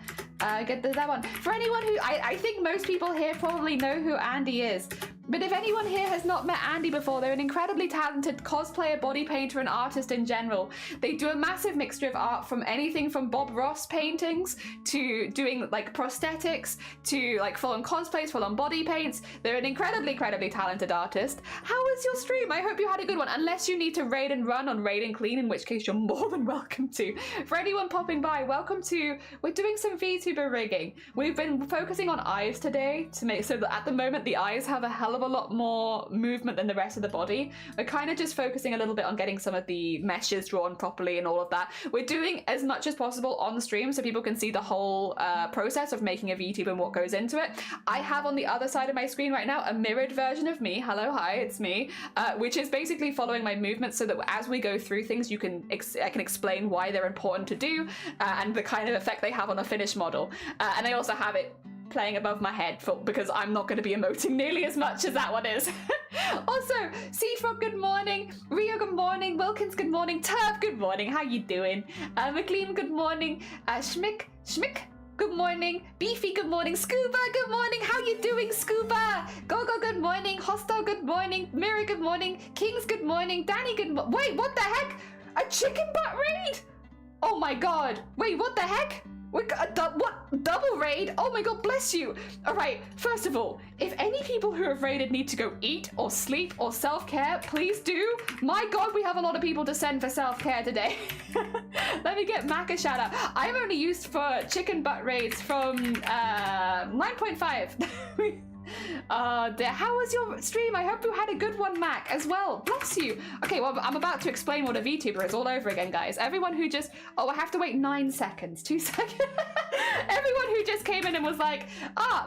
Get that one. For anyone who, I think most people here probably know who Andy is. But if anyone here has not met Andy before, they're an incredibly talented cosplayer, body painter, and artist in general. They do a massive mixture of art, from anything from Bob Ross paintings to doing like prosthetics to like full-on cosplays, full-on body paints. They're an incredibly talented artist. How was your stream? I hope you had a good one. Unless you need to raid and run on raid and clean, in which case you're more than welcome to. For anyone popping by, welcome to, we're doing some VTuber rigging. We've been focusing on eyes today to make so that at the moment the eyes have a hell hell of a lot more movement than the rest of the body. We're kind of just focusing a little bit on getting some of the meshes drawn properly and all of that. We're doing as much as possible on stream so people can see the whole process of making a VTuber and what goes into it. I have on the other side of my screen right now a mirrored version of me. Hello, hi, it's me, which is basically following my movements so that as we go through things, I can explain why they're important to do and the kind of effect they have on a finished model. And I also have it playing above my head because I'm not going to be emoting nearly as much as that one is. Also, Seafrog, good morning. Rio, good morning. Wilkins, good morning. Turb, good morning. How you doing? McLean, good morning. Schmick, good morning. Beefy, good morning. Scuba, good morning. How you doing, Scuba? Gogo, good morning. Hostel, good morning. Mirror, good morning. Kings, good morning. Danny, good morning. Wait, what the heck? A chicken butt raid? Oh my god. Wait, what the heck? What? Double raid? Oh my god, bless you. All right, first of all, if any people who have raided need to go eat or sleep or self-care, please do. My god, we have a lot of people to send for self-care today. Let me get Mac a shout out. I've only used for chicken butt raids from 9.5. How was your stream? I hope you had a good one, Mac, as well. Bless you. Okay, well, I'm about to explain what a VTuber is all over again, guys. Everyone who just... Oh, I have to wait 9 seconds. 2 seconds. Everyone who just came in and was like,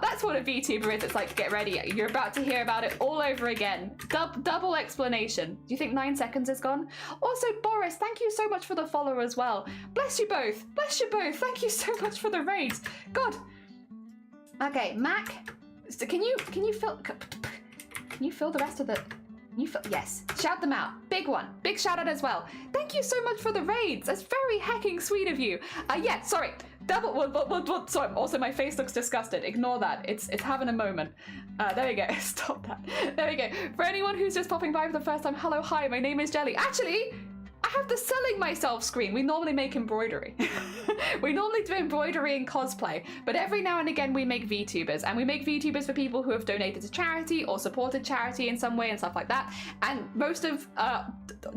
that's what a VTuber is. It's like, get ready. You're about to hear about it all over again. Double explanation. Do you think 9 seconds is gone? Also, Boris, thank you so much for the follow as well. Bless you both. Bless you both. Thank you so much for the raids. God. Okay, Mac... So can you fill the rest of the... Yes, shout them out. Big one. Big shout out as well. Thank you so much for the raids. That's very hecking sweet of you. Yeah, sorry. Sorry, also my face looks disgusted. Ignore that. It's having a moment. There we go. Stop that. There we go. For anyone who's just popping by for the first time, hello, hi, my name is Jelly. Actually, I have the selling myself screen. We normally make embroidery. We normally do embroidery and cosplay, but every now and again we make VTubers, and we make VTubers for people who have donated to charity or supported charity in some way and stuff like that. And most of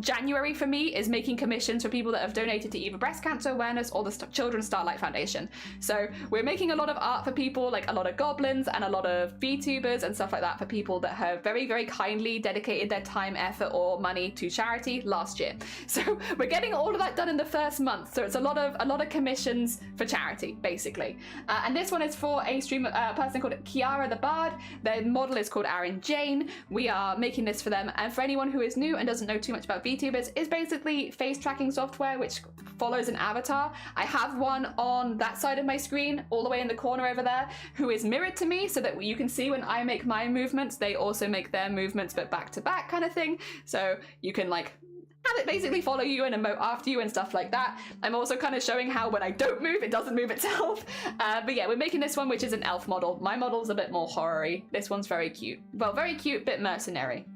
January for me is making commissions for people that have donated to either breast cancer awareness or the Children's Starlight Foundation. So we're making a lot of art for people, like a lot of goblins and a lot of VTubers and stuff like that for people that have very, very kindly dedicated their time, effort, or money to charity last year. So we're getting all of that done in the first month. So it's a lot of commissions for charity, basically. And this one is for a streamer, person called Kiara the Bard. Their model is called Aaron Jane. We are making this for them. And for anyone who is new and doesn't know too much about VTubers, it's basically face tracking software which follows an avatar. I have one on that side of my screen, all the way in the corner over there, who is mirrored to me so that you can see when I make my movements, they also make their movements, but back to back kind of thing. So you can like have it basically follow you and emote after you and stuff like that. I'm also kind of showing how when I don't move, it doesn't move itself. But yeah, we're making this one, which is an elf model. My model's a bit more horror-y. This one's very cute. Well, very cute, bit mercenary.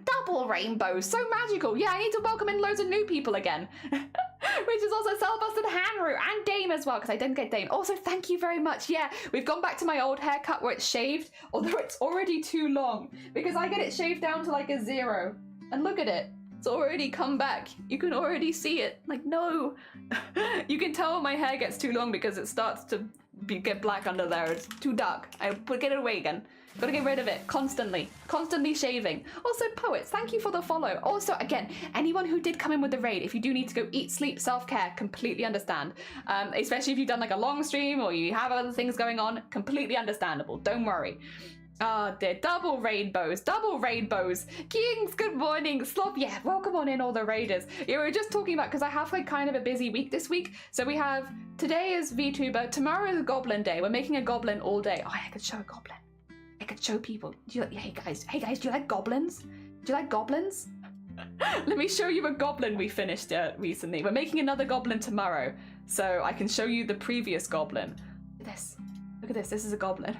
Double rainbows, so magical. Yeah, I need to welcome in loads of new people again. Which is also Selbusted Hanru and Dame as well, because I didn't get Dame. Also, thank you very much. Yeah, we've gone back to my old haircut where it's shaved, although it's already too long, because I get it shaved down to like a 0. And look at it. It's already come back. You can already see it. Like, no. You can tell when my hair gets too long because it starts to get black under there. It's too dark. Get it away again. Gotta get rid of it constantly shaving. Also, Poets, thank you for the follow. Also, again, anyone who did come in with the raid, if you do need to go eat, sleep, self-care, completely understand. Especially if you've done like a long stream or you have other things going on, completely understandable. Don't worry. Oh dear, double rainbows. Kings, good morning. Slop, yeah, welcome on in all the raiders. Yeah, we were just talking about, because I have like kind of a busy week this week. So we have, today is VTuber, tomorrow is Goblin Day. We're making a goblin all day. Oh, I could show a goblin. I could show people. Hey guys, do you like goblins? Do you like goblins? Let me show you a goblin we finished recently. We're making another goblin tomorrow, so I can show you the previous goblin. Look at this, this is a goblin.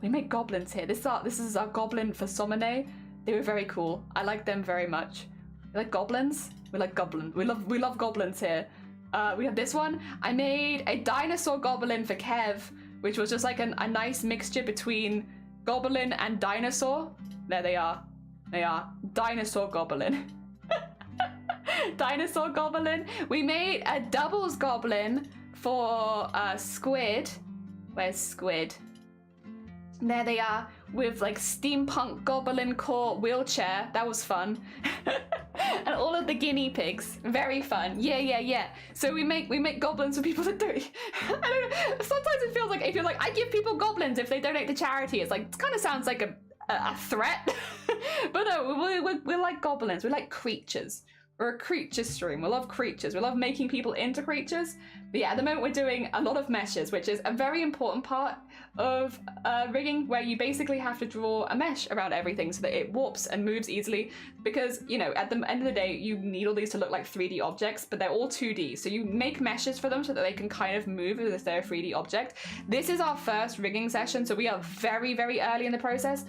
We make goblins here. This is our goblin for Somone. They were very cool. I like them very much. You like goblins? We like goblins. We love goblins here. We have this one. I made a dinosaur goblin for Kev, which was just like a nice mixture between goblin and dinosaur. There they are. They are. Dinosaur goblin. Dinosaur goblin. We made a doubles goblin for Squid. Where's Squid? There they are with like steampunk goblin core wheelchair. That was fun. And all of the guinea pigs. Very fun. Yeah. So we make goblins for people that don't. I don't know. Sometimes it feels like if you're like, I give people goblins if they donate to charity. It's like, it kind of sounds like a threat. But no, we're like goblins. We're like creatures. We're a creature stream. We love creatures. We love making people into creatures. But yeah, at the moment we're doing a lot of meshes, which is a very important part of rigging, where you basically have to draw a mesh around everything so that it warps and moves easily. Because, you know, at the end of the day, you need all these to look like 3D objects, but they're all 2D. So you make meshes for them so that they can kind of move as if they're a 3D object. This is our first rigging session, so we are very, very early in the process.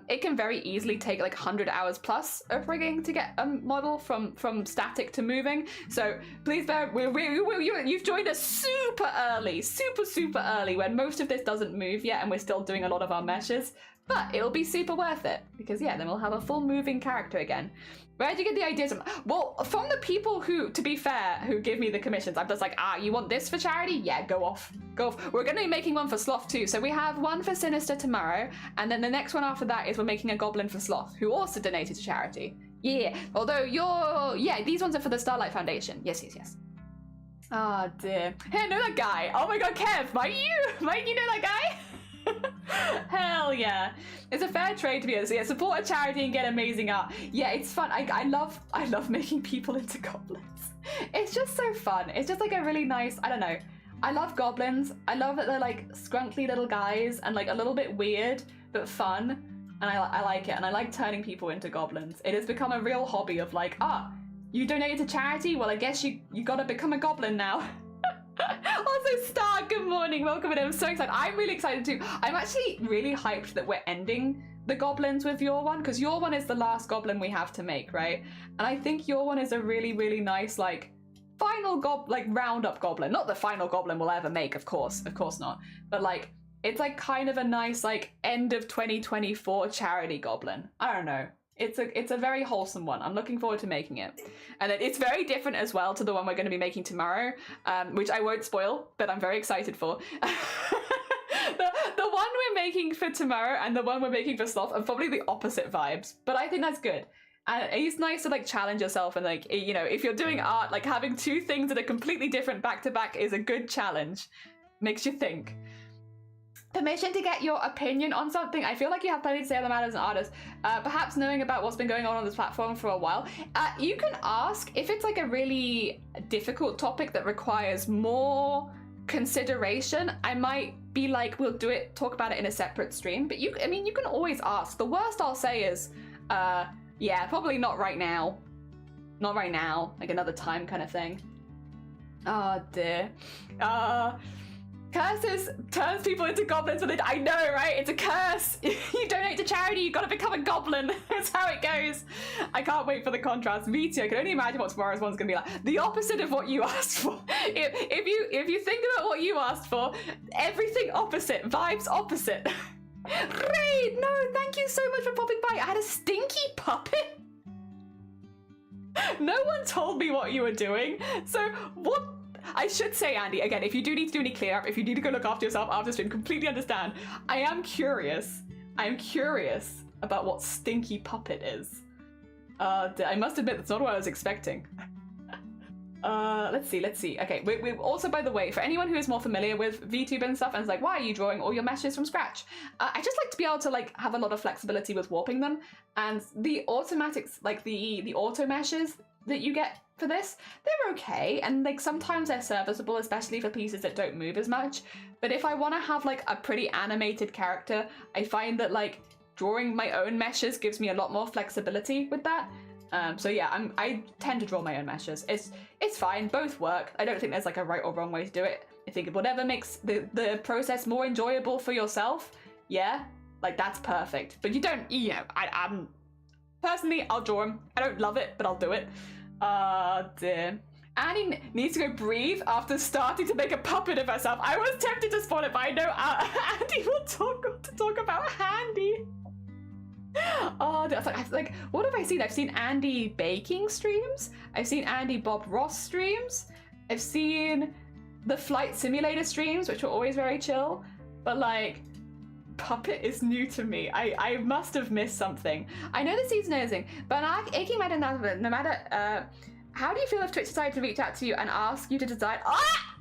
It can very easily take like 100 hours plus of rigging to get a model from static to moving. So please bear, you've joined us super early, super early, when most of this doesn't move yet and we're still doing a lot of our meshes. But it'll be super worth it, because yeah, then we'll have a full moving character again. Where'd you get the ideas from? Well, from the people who, to be fair, who give me the commissions. I'm just like, you want this for charity? Yeah, go off. We're going to be making one for Sloth too. So we have one for Sinister tomorrow, and then the next one after that is we're making a goblin for Sloth, who also donated to charity. Yeah, although these ones are for the Starlight Foundation. Yes. Oh dear. Hey, I know that guy. Oh my god, Kev, might you know that guy? Hell yeah. It's a fair trade to be honest. Yeah, support a charity and get amazing art. Yeah, it's fun. I love making people into goblins. It's just so fun. It's just like a really nice, I don't know. I love goblins. I love that they're like scrunkly little guys and like a little bit weird but fun. And I like it. And I like turning people into goblins. It has become a real hobby of like, you donated to charity? Well, I guess you gotta become a goblin now. Also, Star, good morning, welcome in. I'm so excited. I'm really excited too. I'm actually really hyped that we're ending the goblins with your one, because your one is the last goblin we have to make, right? And I think your one is a really, really nice, like, final roundup goblin. Not the final goblin we'll ever make, of course not. But like, it's like kind of a nice like end of 2024 charity goblin. I don't know. It's a very wholesome one. I'm looking forward to making it. And it's very different as well to the one we're going to be making tomorrow, which I won't spoil, but I'm very excited for. The one we're making for tomorrow and the one we're making for Sloth are probably the opposite vibes, but I think that's good. And it's nice to like challenge yourself, and like, you know, if you're doing art, like having two things that are completely different back to back is a good challenge. Makes you think. Permission to get your opinion on something. I feel like you have plenty to say on the matter as an artist. Perhaps knowing about what's been going on this platform for a while. You can ask if it's like a really difficult topic that requires more consideration. I might be like, we'll talk about it in a separate stream. But you can always ask. The worst I'll say is, yeah, probably not right now. Not right now. Like another time kind of thing. Oh dear. Curses turns people into goblins with it. I know, right? It's a curse. You donate to charity, you gotta become a goblin. That's how it goes. I can't wait for the contrast. Me too. I can only imagine what tomorrow's one's gonna be like. The opposite of what you asked for. If you think about what you asked for, everything opposite. Vibes opposite. Great. No, thank you so much for popping by. I had a stinky puppet. No one told me what you were doing. So what? I should say, Andy, again, if you do need to do any clear up, if you need to go look after yourself after stream, completely understand. I am curious about what stinky puppet is. I must admit, that's not what I was expecting. Let's see. Okay, we also, by the way, for anyone who is more familiar with VTube and stuff and is like, why are you drawing all your meshes from scratch? I just like to be able to like have a lot of flexibility with warping them, and the automatics, like the auto meshes that you get for this, they're okay, and like sometimes they're serviceable, especially for pieces that don't move as much. But if I want to have like a pretty animated character, I find that like drawing my own meshes gives me a lot more flexibility with that. So yeah, I tend to draw my own meshes. It's fine, both work. I don't think there's like a right or wrong way to do it. I think whatever makes the process more enjoyable for yourself, yeah, like that's perfect. But you don't, you know, I'm personally, I'll draw them. I don't love it, but I'll do it. Dear. Annie needs to go breathe after starting to make a puppet of herself. I was tempted to spawn it, but I know Andy will talk about Handy. Oh, that's like, what have I seen? I've seen Andy baking streams. I've seen Andy Bob Ross streams. I've seen the Flight Simulator streams, which were always very chill. But like, Puppet is new to me. I must have missed something. I know the seed's nosing, but aching matter no matter. How do you feel if Twitch decided to reach out to you and ask you to design? Ah!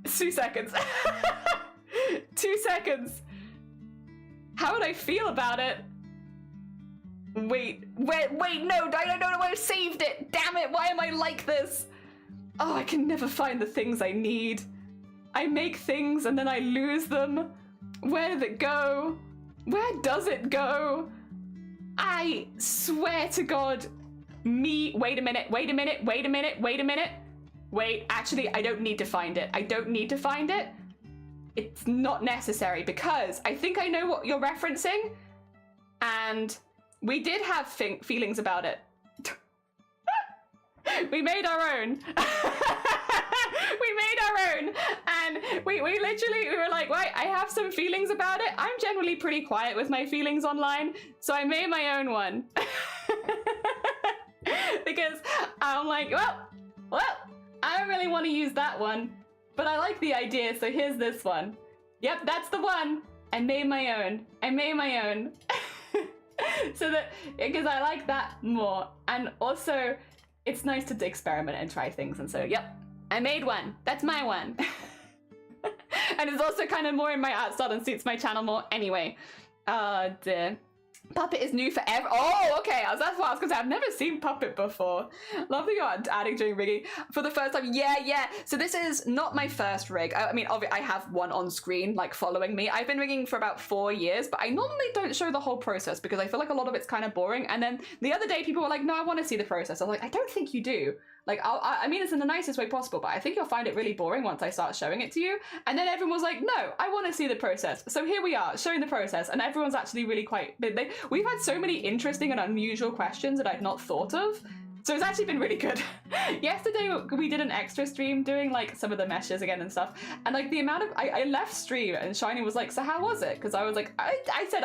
2 seconds. 2 seconds. How would I feel about it? Wait, no, I don't know where I saved it. Damn it, why am I like this? Oh, I can never find the things I need. I make things and then I lose them. Where did it go? Where does it go? I swear to God, wait a minute. Wait, actually, I don't need to find it. It's not necessary because I think I know what you're referencing, and we did have feelings about it. We made our own. And we literally, we were like, right, I have some feelings about it. I'm generally pretty quiet with my feelings online, so I made my own one. Because I'm like, well, I don't really want to use that one, but I like the idea, so here's this one. Yep, that's the one. I made my own. So that, because I like that more. And also, it's nice to experiment and try things. And so, yep, I made one. That's my one. And it's also kind of more in my art style and suits my channel more anyway. Dear. Puppet is new forever. Oh, okay. That's what I was going to say. I've never seen Puppet before. Love that you're adding during rigging for the first time. Yeah. So this is not my first rig. I mean, obviously, I have one on screen, like, following me. I've been rigging for about 4 years, but I normally don't show the whole process because I feel like a lot of it's kind of boring. And then the other day, people were like, no, I want to see the process. I was like, I don't think you do. Like, I mean, it's in the nicest way possible, but I think you'll find it really boring once I start showing it to you. And then everyone was like, no, I want to see the process. So here we are, showing the process, and everyone's actually really quite... We've had so many interesting and unusual questions that I'd not thought of. So it's actually been really good. Yesterday, we did an extra stream doing, like, some of the meshes again and stuff. And, like, the amount of... I left stream, and Shiny was like, so how was it? Because I was like, I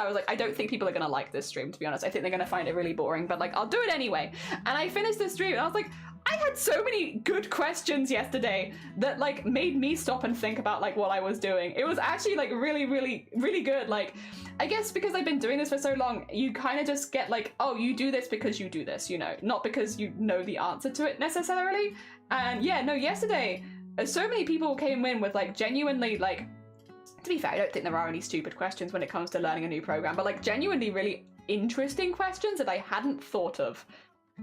was like, I don't think people are going to like this stream, to be honest. I think they're going to find it really boring, but, like, I'll do it anyway. And I finished the stream, and I was like... I had so many good questions yesterday that like made me stop and think about like what I was doing. It was actually like really good. Like, I guess because I've been doing this for so long, you kind of just get like, oh, you do this because you do this, you know, not because you know the answer to it necessarily. And yeah, no, yesterday, so many people came in with like genuinely like, to be fair, I don't think there are any stupid questions when it comes to learning a new program, but like genuinely really interesting questions that I hadn't thought of.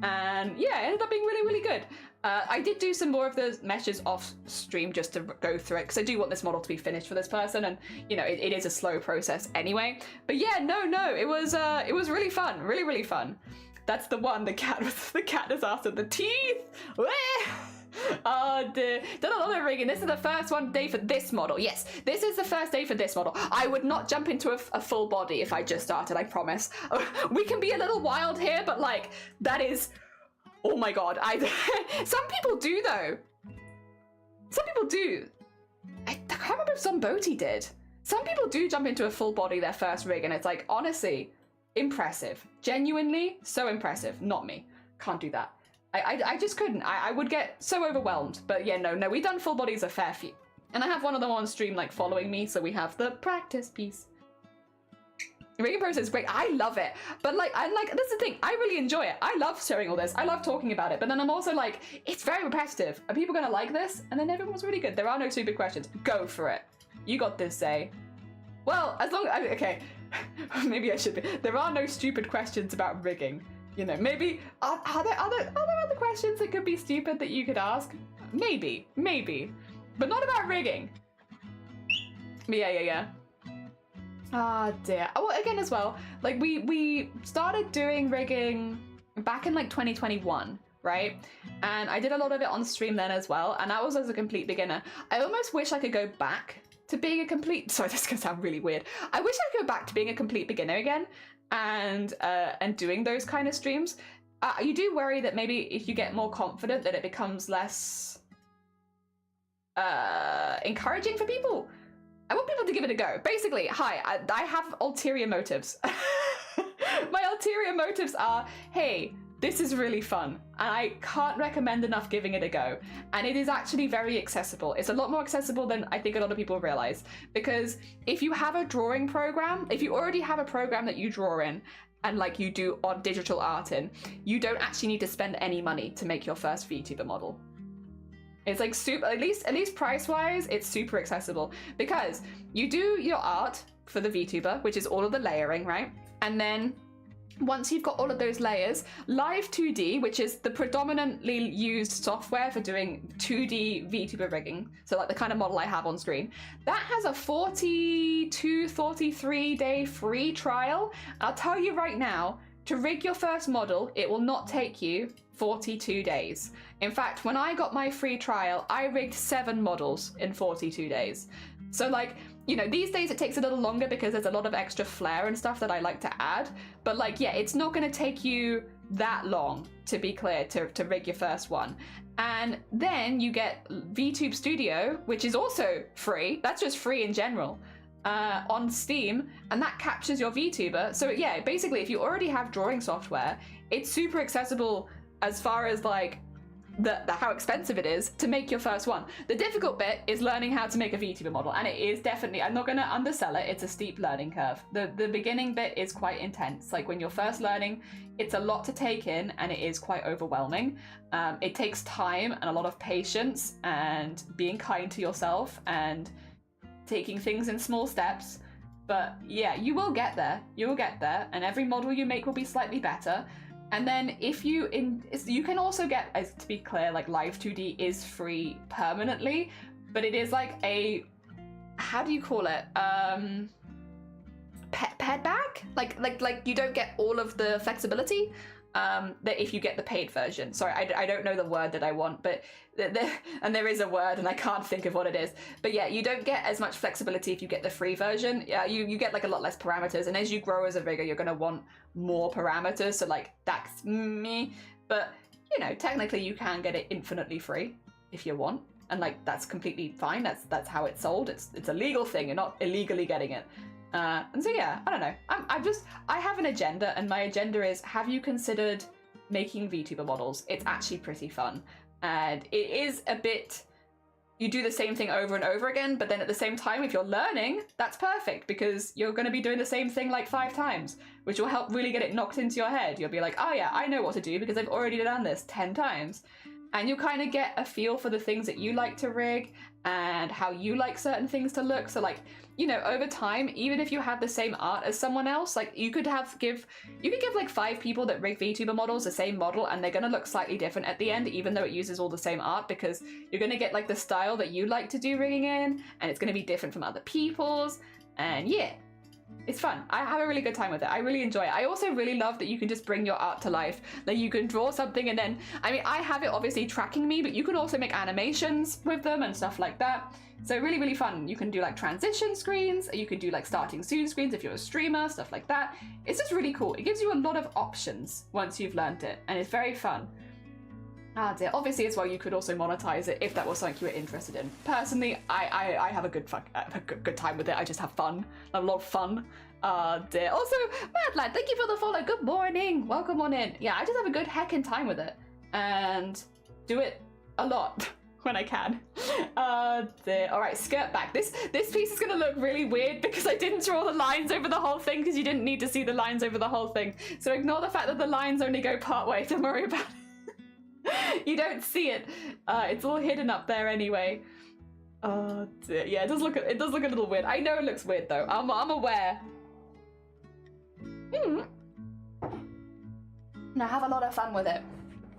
And yeah, it ended up being really good. I did do some more of the meshes off stream just to go through it because I do want this model to be finished for this person, and you know it is a slow process anyway. But yeah, no, it was really fun, really fun. That's the one. The cat is after the teeth. Oh dear. Done a lot of rigging. This is the first day for this model. Yes, this is the first day for this model. I would not jump into a full body if I just started, I promise. We can be a little wild here, but like, that is... Oh my god. Some people do, though. Some people do. I can't remember if Zomboti did. Some people do jump into a full body their first rig, and it's like, honestly, impressive. Genuinely, so impressive. Not me. Can't do that. I just couldn't. I would get so overwhelmed. But yeah, no, we've done full bodies a fair few. And I have one of them on stream, like, following me, so we have the practice piece. The rigging process is great. I love it. But, like, that's the thing. I really enjoy it. I love showing all this. I love talking about it. But then I'm also like, it's very repetitive. Are people going to like this? And then everyone's really good. There are no stupid questions. Go for it. You got this, Zay. Well, as long as... Okay. Maybe I should be. There are no stupid questions about rigging. You know, maybe, are there other questions that could be stupid that you could ask? Maybe, but not about rigging. Yeah. Ah, dear. Oh, well, again as well, like we started doing rigging back in like 2021, right? And I did a lot of it on stream then as well, and that was as a complete beginner. I almost wish I could go back to being a complete, sorry, this is gonna sound really weird. I wish I could go back to being a complete beginner again. And doing those kind of streams. You do worry that maybe if you get more confident that it becomes less encouraging for people. I want people to give it a go. Basically, hi, I have ulterior motives. My ulterior motives are, hey, This is really fun, and I can't recommend enough giving it a go. And it is actually very accessible. It's a lot more accessible than I think a lot of people realize, because if you have a drawing program, if you already have a program that you draw in, and like you do on digital art in, you don't actually need to spend any money to make your first VTuber model. It's like super, at least price-wise, it's super accessible, because you do your art for the VTuber, which is all of the layering, right? And then once you've got all of those layers, Live 2D, which is the predominantly used software for doing 2D VTuber rigging, so like the kind of model I have on screen, that has a 42, 43 day free trial. I'll tell you right now, to rig your first model, it will not take you 42 days. In fact, when I got my free trial, I rigged 7 models in 42 days. So like, you know, these days it takes a little longer because there's a lot of extra flair and stuff that I like to add. But like, yeah, it's not going to take you that long, to be clear, to rig your first one. And then you get VTube Studio, which is also free. That's just free in general on Steam, and that captures your VTuber. So yeah, basically, if you already have drawing software, it's super accessible as far as like the how expensive it is to make your first one. The difficult bit is learning how to make a VTuber model, and it is definitely, I'm not going to undersell it, it's a steep learning curve. The beginning bit is quite intense. Like when you're first learning, it's a lot to take in, and it is quite overwhelming. It takes time and a lot of patience and being kind to yourself and taking things in small steps. But yeah, you will get there. You will get there, and every model you make will be slightly better. And then if you can also get, as to be clear, like Live 2D is free permanently, but it is like a, how do you call it? Pet bag? Like you don't get all of the flexibility that if you get the paid version. Sorry, I don't know the word that I want, but and there is a word and I can't think of what it is. But yeah, you don't get as much flexibility if you get the free version. Yeah, you get like a lot less parameters, and as you grow as a rigger, you're gonna want more parameters. So like that's me. But you know, technically you can get it infinitely free if you want, and like that's completely fine. That's how it's sold. It's a legal thing. You're not illegally getting it. And so yeah, I don't know. I have an agenda, and my agenda is: have you considered making VTuber models? It's actually pretty fun, and it is a bit. You do the same thing over and over again, but then at the same time, if you're learning, that's perfect, because you're going to be doing the same thing like 5 times, which will help really get it knocked into your head. You'll be like, oh yeah, I know what to do because I've already done this 10 times. And you'll kind of get a feel for the things that you like to rig and how you like certain things to look. So like, you know, over time, even if you have the same art as someone else, like you could give like 5 people that rig VTuber models the same model, and they're going to look slightly different at the end, even though it uses all the same art, because you're going to get like the style that you like to do rigging in, and it's going to be different from other people's. And yeah, it's fun. I have a really good time with it. I really enjoy it. I also really love that you can just bring your art to life. Like you can draw something and then, I mean, I have it obviously tracking me, but you can also make animations with them and stuff like that. So really, really fun. You can do like transition screens, you can do like starting soon screens if you're a streamer, stuff like that. It's just really cool. It gives you a lot of options once you've learned it, and it's very fun. Ah dear. Obviously as well, you could also monetize it if that was something you were interested in. Personally, I have a good time with it. I just have fun. I have a lot of fun. Dear. Also, Mad Lad, thank you for the follow. Good morning. Welcome on in. Yeah, I just have a good heckin' time with it, and do it a lot when I can. Dear. All right, skirt back. This piece is gonna look really weird because I didn't draw the lines over the whole thing, because you didn't need to see the lines over the whole thing. So ignore the fact that the lines only go part way. Don't worry about it. You don't see it. It's all hidden up there anyway. Dear. Yeah, it does look a little weird. I know it looks weird though. I'm aware. And I have a lot of fun with it.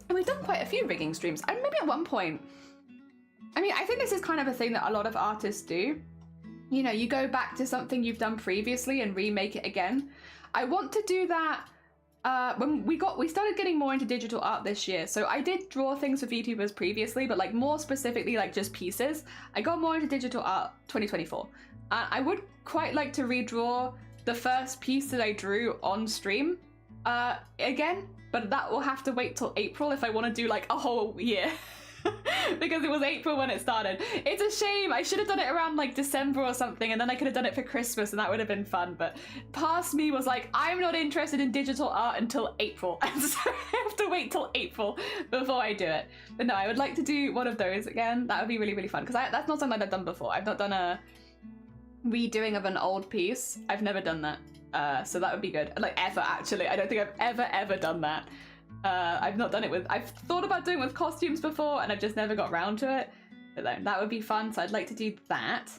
And we've done quite a few rigging streams. And maybe at one point, I mean, I think this is kind of a thing that a lot of artists do. You know, you go back to something you've done previously and remake it again. I want to do that. When we started getting more into digital art this year, so I did draw things for VTubers previously, but like more specifically like just pieces. I got more into digital art 2024. I would quite like to redraw the first piece that I drew on stream again, but that will have to wait till April if I want to do like a whole year because it was April when it started. It's a shame. I should have done it around like December or something, and then I could have done it for Christmas, and that would have been fun. But past me was like, I'm not interested in digital art until April, and so I have to wait till April before I do it. But no, I would like to do one of those again. That would be really, really fun, because that's not something I've done before. I've not done a redoing of an old piece. I've never done that, so that would be good. Like ever, actually. I don't think I've ever done that. I've not done it with, I've thought about doing it with costumes before, and I've just never got around to it. But then that would be fun, so I'd like to do that.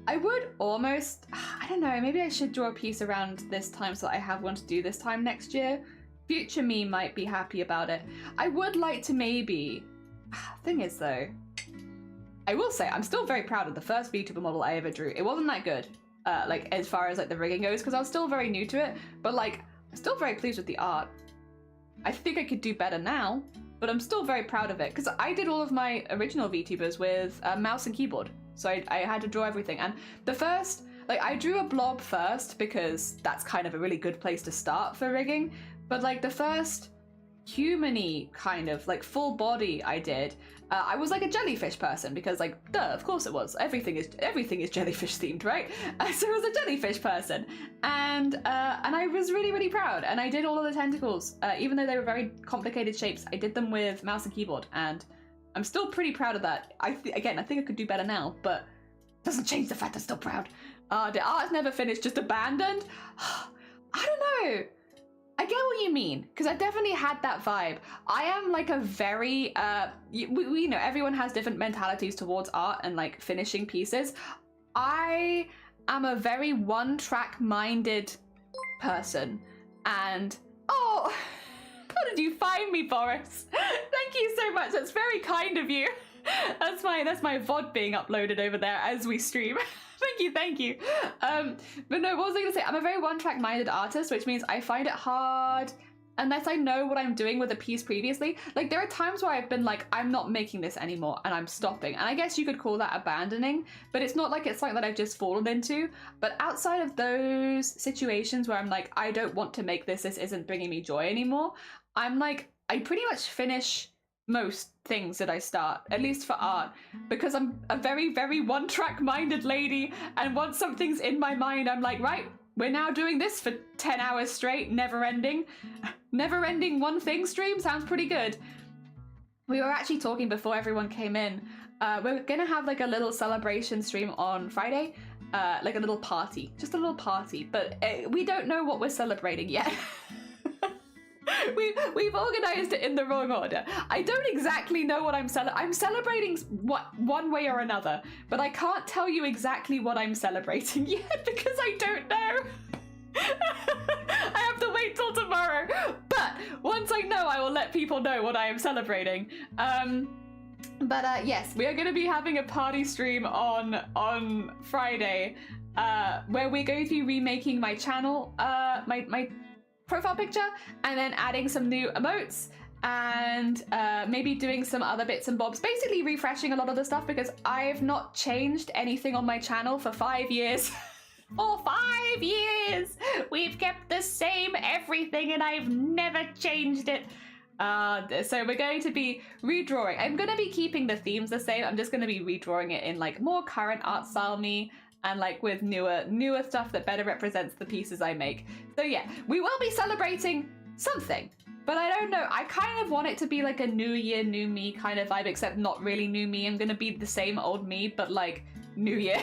I would almost, I don't know, maybe I should draw a piece around this time so that I have one to do this time next year. Future me might be happy about it. I would like to maybe, thing is though, I will say I'm still very proud of the first VTuber model I ever drew. It wasn't that good, like as far as like the rigging goes, because I was still very new to it, but like I'm still very pleased with the art. I think I could do better now, but I'm still very proud of it, because I did all of my original VTubers with mouse and keyboard, so I had to draw everything. And the first, like I drew a blob first because that's kind of a really good place to start for rigging, but like the first human-y kind of like full body I did, I was like a jellyfish person, because like duh, of course it was, everything is jellyfish themed, right? So I was a jellyfish person, and I was really, really proud, and I did all of the tentacles, even though they were very complicated shapes. I did them with mouse and keyboard, and I'm still pretty proud of that. Again, I think I could do better now, but it doesn't change the fact I'm still proud. The art's never finished, just abandoned. I don't know. I get what you mean, because I definitely had that vibe. I am like a very, we know everyone has different mentalities towards art and like finishing pieces. I am a very one-track minded person, and oh, how did you find me, Boris? Thank you so much. That's very kind of you. That's my VOD being uploaded over there as we stream. Thank you. But no, what was I gonna say? I'm a very one-track minded artist, which means I find it hard unless I know what I'm doing with a piece previously. Like there are times where I've been like, I'm not making this anymore, and I'm stopping. And I guess you could call that abandoning, but it's not like it's something that I've just fallen into. But outside of those situations where I'm like, I don't want to make this isn't bringing me joy anymore, I'm like, I pretty much finish most things that I start, at least for art, because I'm a very, very one-track minded lady, and once something's in my mind, I'm like, right, we're now doing this for 10 hours straight, never ending one thing stream sounds pretty good. We were actually talking before everyone came in, we're gonna have like a little celebration stream on Friday, like a little party, just a little party, but we don't know what we're celebrating yet. We've organized it in the wrong order. I don't exactly know what I'm celebrating one way or another, but I can't tell you exactly what I'm celebrating yet because I don't know. I have to wait till tomorrow. But once I know, I will let people know what I am celebrating. But yes, we are going to be having a party stream on Friday, where we're going to be remaking my channel, my profile picture, and then adding some new emotes, and maybe doing some other bits and bobs, basically refreshing a lot of the stuff, because I've not changed anything on my channel for 5 years. For 5 years we've kept the same everything, and I've never changed it. So we're going to be redrawing. I'm going to be keeping the themes the same. I'm just going to be redrawing it in like more current art style me, and like with newer stuff that better represents the pieces I make. So yeah, we will be celebrating something, but I don't know. I kind of want it to be like a new year, new me kind of vibe, except not really new me. I'm gonna be the same old me, but like new year.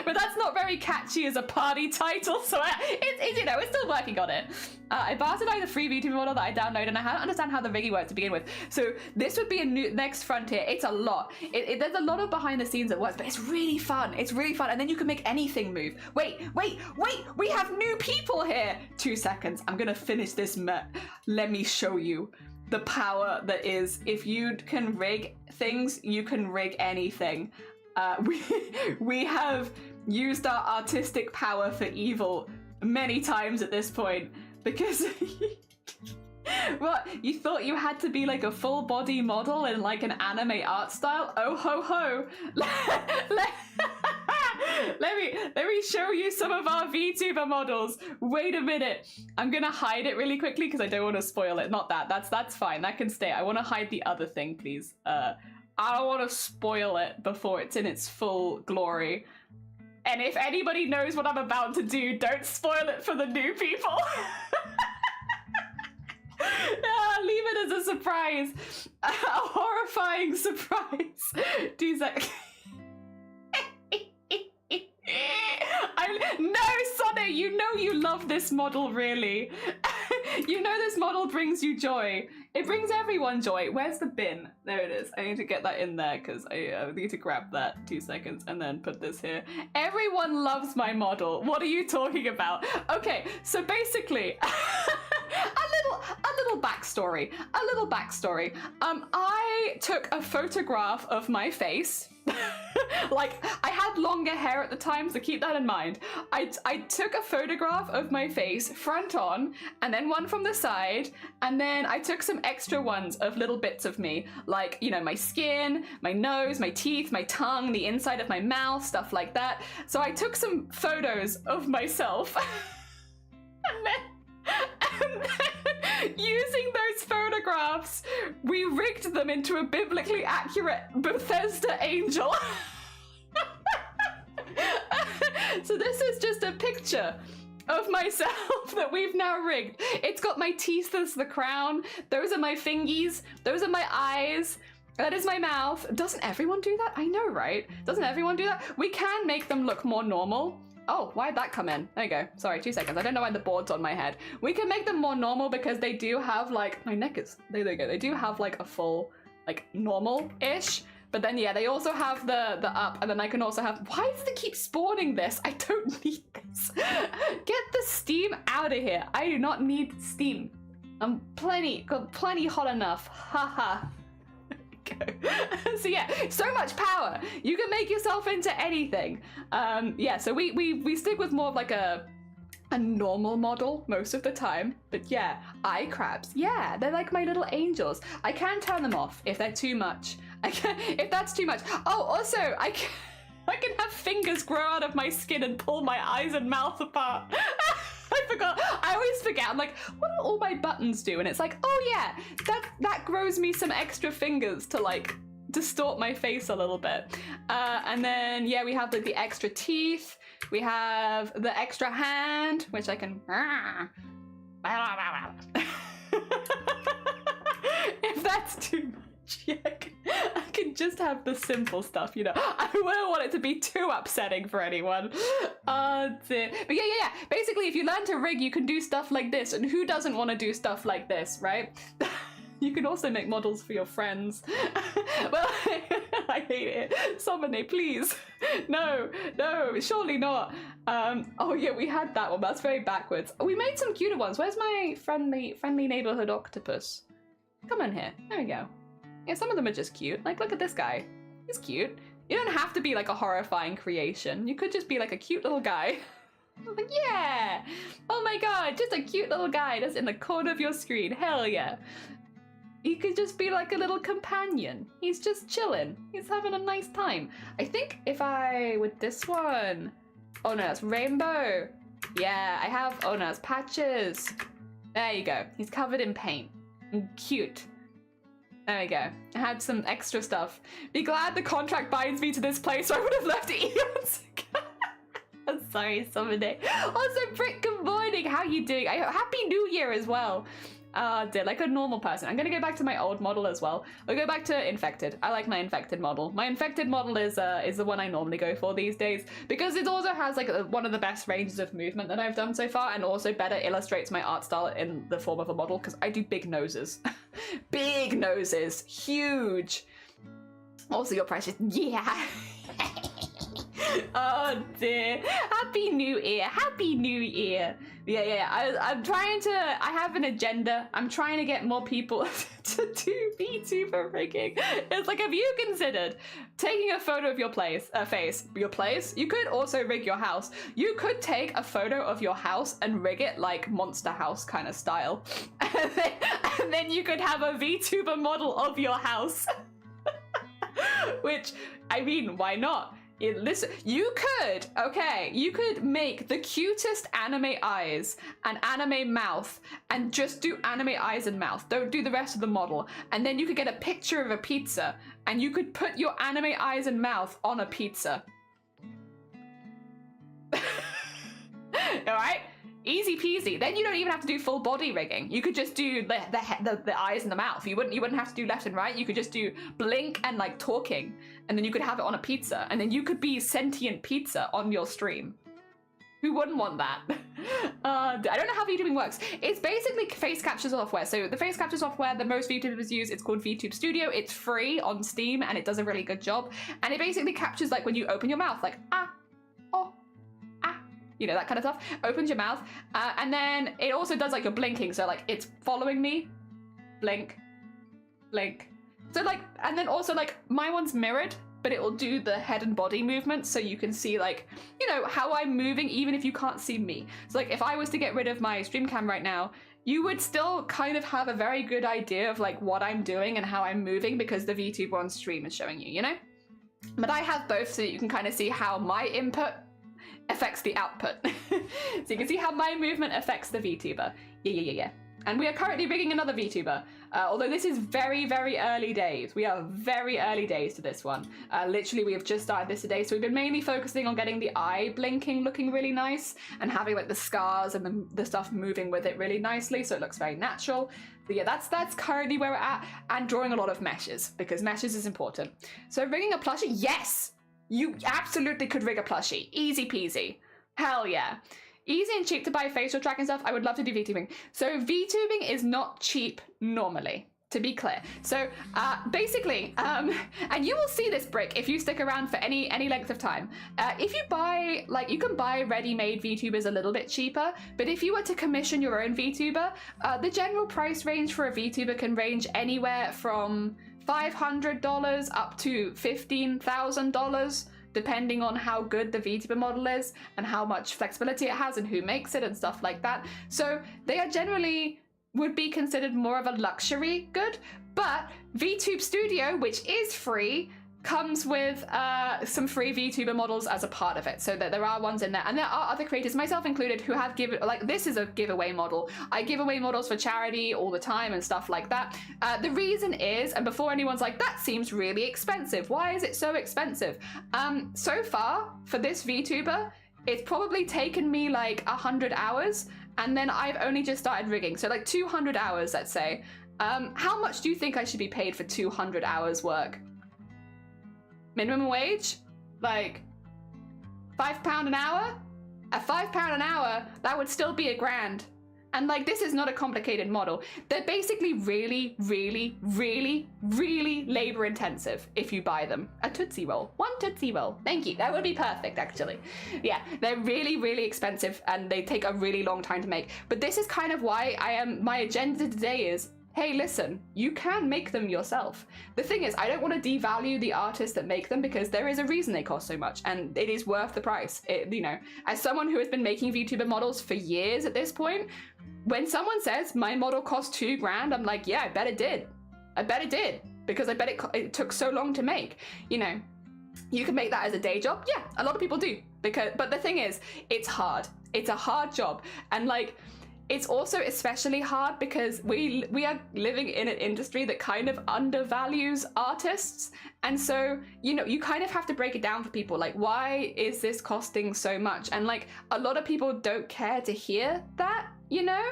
But that's not very catchy as a party title, so it's you know, we're still working on it. I bastardized the free VTuber model that I downloaded, and I had to understand how the rigging works to begin with. So this would be a new next frontier. It's a lot. There's a lot of behind the scenes that works, but it's really fun. It's really fun, and then you can make anything move. Wait! We have new people here. 2 seconds. I'm gonna finish this. Let me show you the power that is. If you can rig things, you can rig anything. We have used our artistic power for evil many times at this point, because what, you thought you had to be like a full body model in like an anime art style? Oh ho ho. Let me show you some of our VTuber models. Wait a minute. I'm gonna hide it really quickly because I don't want to spoil it. Not that. That's fine. That can stay. I want to hide the other thing, please. I don't want to spoil it before it's in its full glory. And if anybody knows what I'm about to do, don't spoil it for the new people. Leave it as a surprise. A horrifying surprise. 2 seconds. No, Sonny, you know you love this model, really. You know this model brings you joy. It brings everyone joy. Where's the bin? There it is. I need to get that in there because I need to grab that. 2 seconds and then put this here. Everyone loves my model. What are you talking about? Okay, so basically, a little backstory. I took a photograph of my face. Like, I had longer hair at the time, so keep that in mind. I took a photograph of my face front on, and then one from the side, and then I took some extra ones of little bits of me, like, you know, my skin, my nose, my teeth, my tongue, the inside of my mouth, stuff like that. So I took some photos of myself. and then using those photographs, we rigged them into a biblically accurate Bethesda angel. So this is just a picture of myself that we've now rigged. It's got my teeth as the crown. Those are my fingies. Those are my eyes. That is my mouth. Doesn't everyone do that? I know, right? Doesn't everyone do that? We can make them look more normal. Oh, why'd that come in? There you go. Sorry, 2 seconds. I don't know why the board's on my head. We can make them more normal because they do have, like, my neck is, there you go. They do have, like, a full, like, normal-ish. But then, yeah, they also have the up, and then I can also have, why does it keep spawning this? I don't need this. Get the steam out of here. I do not need steam. I'm plenty hot enough. Haha. So yeah, so much power. You can make yourself into anything. Yeah, so we stick with more of like a normal model most of the time. But yeah, eye crabs. Yeah, they're like my little angels. I can turn them off if they're too much. If that's too much. Oh, also, I can have fingers grow out of my skin and pull my eyes and mouth apart. I forgot. I always forget. I'm like, what do all my buttons do? And it's like, oh yeah, that grows me some extra fingers to like distort my face a little bit. And then yeah, we have like the extra teeth. We have the extra hand, which I can. If that's too much. Yeah, I can just have the simple stuff, you know. I wouldn't want it to be too upsetting for anyone. But yeah. Basically, if you learn to rig, you can do stuff like this. And who doesn't want to do stuff like this, right? You can also make models for your friends. Well, I hate it. Somebody, please. No, surely not. Oh yeah, we had that one. That's very backwards. We made some cuter ones. Where's my friendly neighborhood octopus? Come in here. There we go. Yeah, some of them are just cute. Like, look at this guy. He's cute. You don't have to be like a horrifying creation. You could just be like a cute little guy. Like, yeah! Oh my god, just a cute little guy that's in the corner of your screen. Hell yeah. He could just be like a little companion. He's just chilling. He's having a nice time. I think if I, with this one. Oh no, it's rainbow. Yeah, I have, oh no, it's patches. There you go. He's covered in paint. And cute. There we go. I had some extra stuff. Be glad the contract binds me to this place or I would have left eons ago. I'm sorry, Summoning. Also, Brick, good morning. How you doing? Happy New Year as well. Dear, like a normal person. I'm gonna go back to my old model as well. I'll go back to Infected. I like my Infected model. My Infected model is the one I normally go for these days because it also has like one of the best ranges of movement that I've done so far and also better illustrates my art style in the form of a model because I do big noses. Big noses. Huge. Also, you're precious. Yeah. Oh dear. Happy New Year. Happy New Year. Yeah. I'm trying to, I have an agenda. I'm trying to get more people to do VTuber rigging. It's like, have you considered taking a photo of your face? You could also rig your house. You could take a photo of your house and rig it like Monster House kind of style. And then you could have a VTuber model of your house. Which, I mean, why not? Listen, you could make the cutest anime eyes and anime mouth and just do anime eyes and mouth. Don't do the rest of the model. And then you could get a picture of a pizza and you could put your anime eyes and mouth on a pizza. All right? Easy peasy. Then you don't even have to do full body rigging. You could just do the eyes and the mouth. You wouldn't have to do left and right. You could just do blink and like talking, and then you could have it on a pizza, and then you could be sentient pizza on your stream. Who wouldn't want that? I don't know how VTubing works. It's basically face capture software. So the face capture software that most VTubers use, it's called VTube Studio. It's free on Steam, and it does a really good job. And it basically captures like when you open your mouth, like you know, that kind of stuff. Opens your mouth, and then it also does like your blinking. So like it's following me, blink, blink. So like, and then also like my one's mirrored, but it will do the head and body movements, so you can see like, you know, how I'm moving even if you can't see me. So like if I was to get rid of my stream cam right now, you would still kind of have a very good idea of like what I'm doing and how I'm moving because the VTuber on stream is showing you, you know? But I have both so that you can kind of see how my input affects the output. So you can see how my movement affects the VTuber. Yeah. And we are currently rigging another VTuber. Although this is very, very early days. We are very early days to this one. Literally, we have just started this today. So we've been mainly focusing on getting the eye blinking looking really nice and having like the scars and the stuff moving with it really nicely. So it looks very natural. But yeah, that's currently where we're at. And drawing a lot of meshes because meshes is important. So rigging a plushie, yes! You absolutely could rig a plushie. Easy peasy. Hell yeah. Easy and cheap to buy facial tracking stuff. I would love to do VTubing. So VTubing is not cheap normally, to be clear. So basically, and you will see this brick if you stick around for any length of time. If you buy, like you can buy ready-made VTubers a little bit cheaper, but if you were to commission your own VTuber, the general price range for a VTuber can range anywhere from $500 up to $15,000. Depending on how good the VTuber model is and how much flexibility it has and who makes it and stuff like that. So they are generally would be considered more of a luxury good, but VTube Studio, which is free, comes with some free VTuber models as a part of it, so that there are ones in there, and there are other creators, myself included, who have given, like this is a giveaway model. I give away models for charity all the time and stuff like that. The reason is, and before anyone's like, that seems really expensive, why is it so expensive? So far, for this VTuber, it's probably taken me like 100 hours, and then I've only just started rigging, so like 200 hours, let's say. How much do you think I should be paid for 200 hours work? Minimum wage? Like £5 an hour? At £5 an hour, that would still be $1,000. And like, this is not a complicated model. They're basically really, really, really, really labor intensive if you buy them. A Tootsie Roll, one Tootsie Roll. Thank you, that would be perfect actually. Yeah, they're really, really expensive and they take a really long time to make. But this is kind of why my agenda today is, hey, listen, you can make them yourself. The thing is, I don't want to devalue the artists that make them because there is a reason they cost so much and it is worth the price. You know, as someone who has been making VTuber models for years at this point, when someone says my model cost $2,000, I'm like, yeah, I bet it did. I bet it did because I bet it took so long to make. You know, you can make that as a day job. Yeah, a lot of people do. But the thing is, it's hard. It's a hard job. And like, it's also especially hard because we are living in an industry that kind of undervalues artists. And so, you know, you kind of have to break it down for people. Like, why is this costing so much? And like, a lot of people don't care to hear that, you know?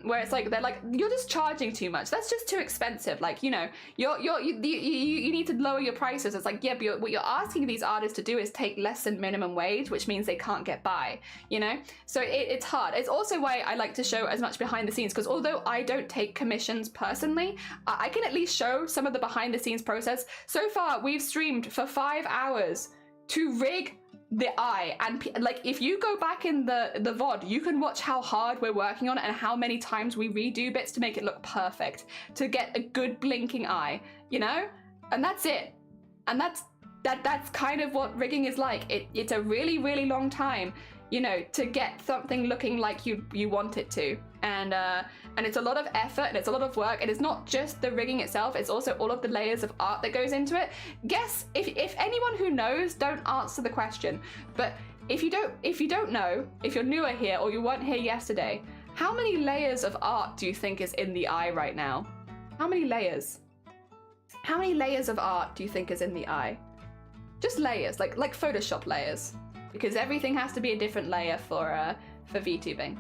Where it's like, they're like, you're just charging too much. That's just too expensive. Like, you know, you need to lower your prices. It's like, yeah, but what you're asking these artists to do is take less than minimum wage, which means they can't get by, you know? So it's hard. It's also why I like to show as much behind the scenes, because although I don't take commissions personally, I can at least show some of the behind the scenes process. So far, we've streamed for 5 hours to rig the eye, and like, if you go back in the VOD, you can watch how hard we're working on it and how many times we redo bits to make it look perfect, to get a good blinking eye, you know? And that's it. And that's kind of what rigging is like. It's a really, really long time, you know, to get something looking like you want it to. And it's a lot of effort and it's a lot of work, and it's not just the rigging itself, it's also all of the layers of art that goes into it. Guess, if anyone who knows, don't answer the question, but if you don't know, if you're newer here or you weren't here yesterday, how many layers of art do you think is in the eye right now? How many layers? How many layers of art do you think is in the eye? Just layers, like Photoshop layers, because everything has to be a different layer for VTubing.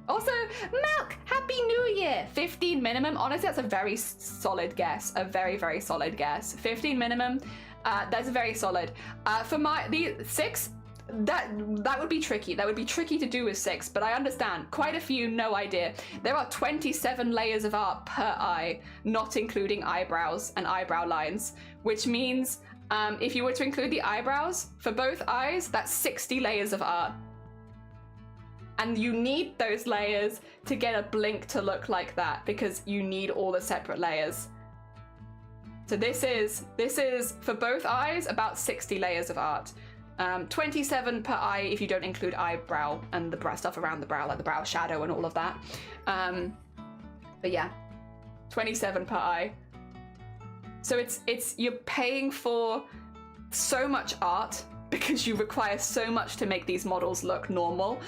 Also, Milk, Happy New Year! 15 minimum. Honestly, that's a very solid guess. A very, very solid guess. 15 minimum. That's very solid. For the 6, that would be tricky. That would be tricky to do with 6, but I understand. Quite a few, no idea. There are 27 layers of art per eye, not including eyebrows and eyebrow lines, which means if you were to include the eyebrows for both eyes, that's 60 layers of art. And you need those layers to get a blink to look like that, because you need all the separate layers. So this is for both eyes about 60 layers of art. 27 per eye if you don't include eyebrow and the stuff around the brow, like the brow shadow and all of that. But yeah, 27 per eye. So you're paying for so much art because you require so much to make these models look normal.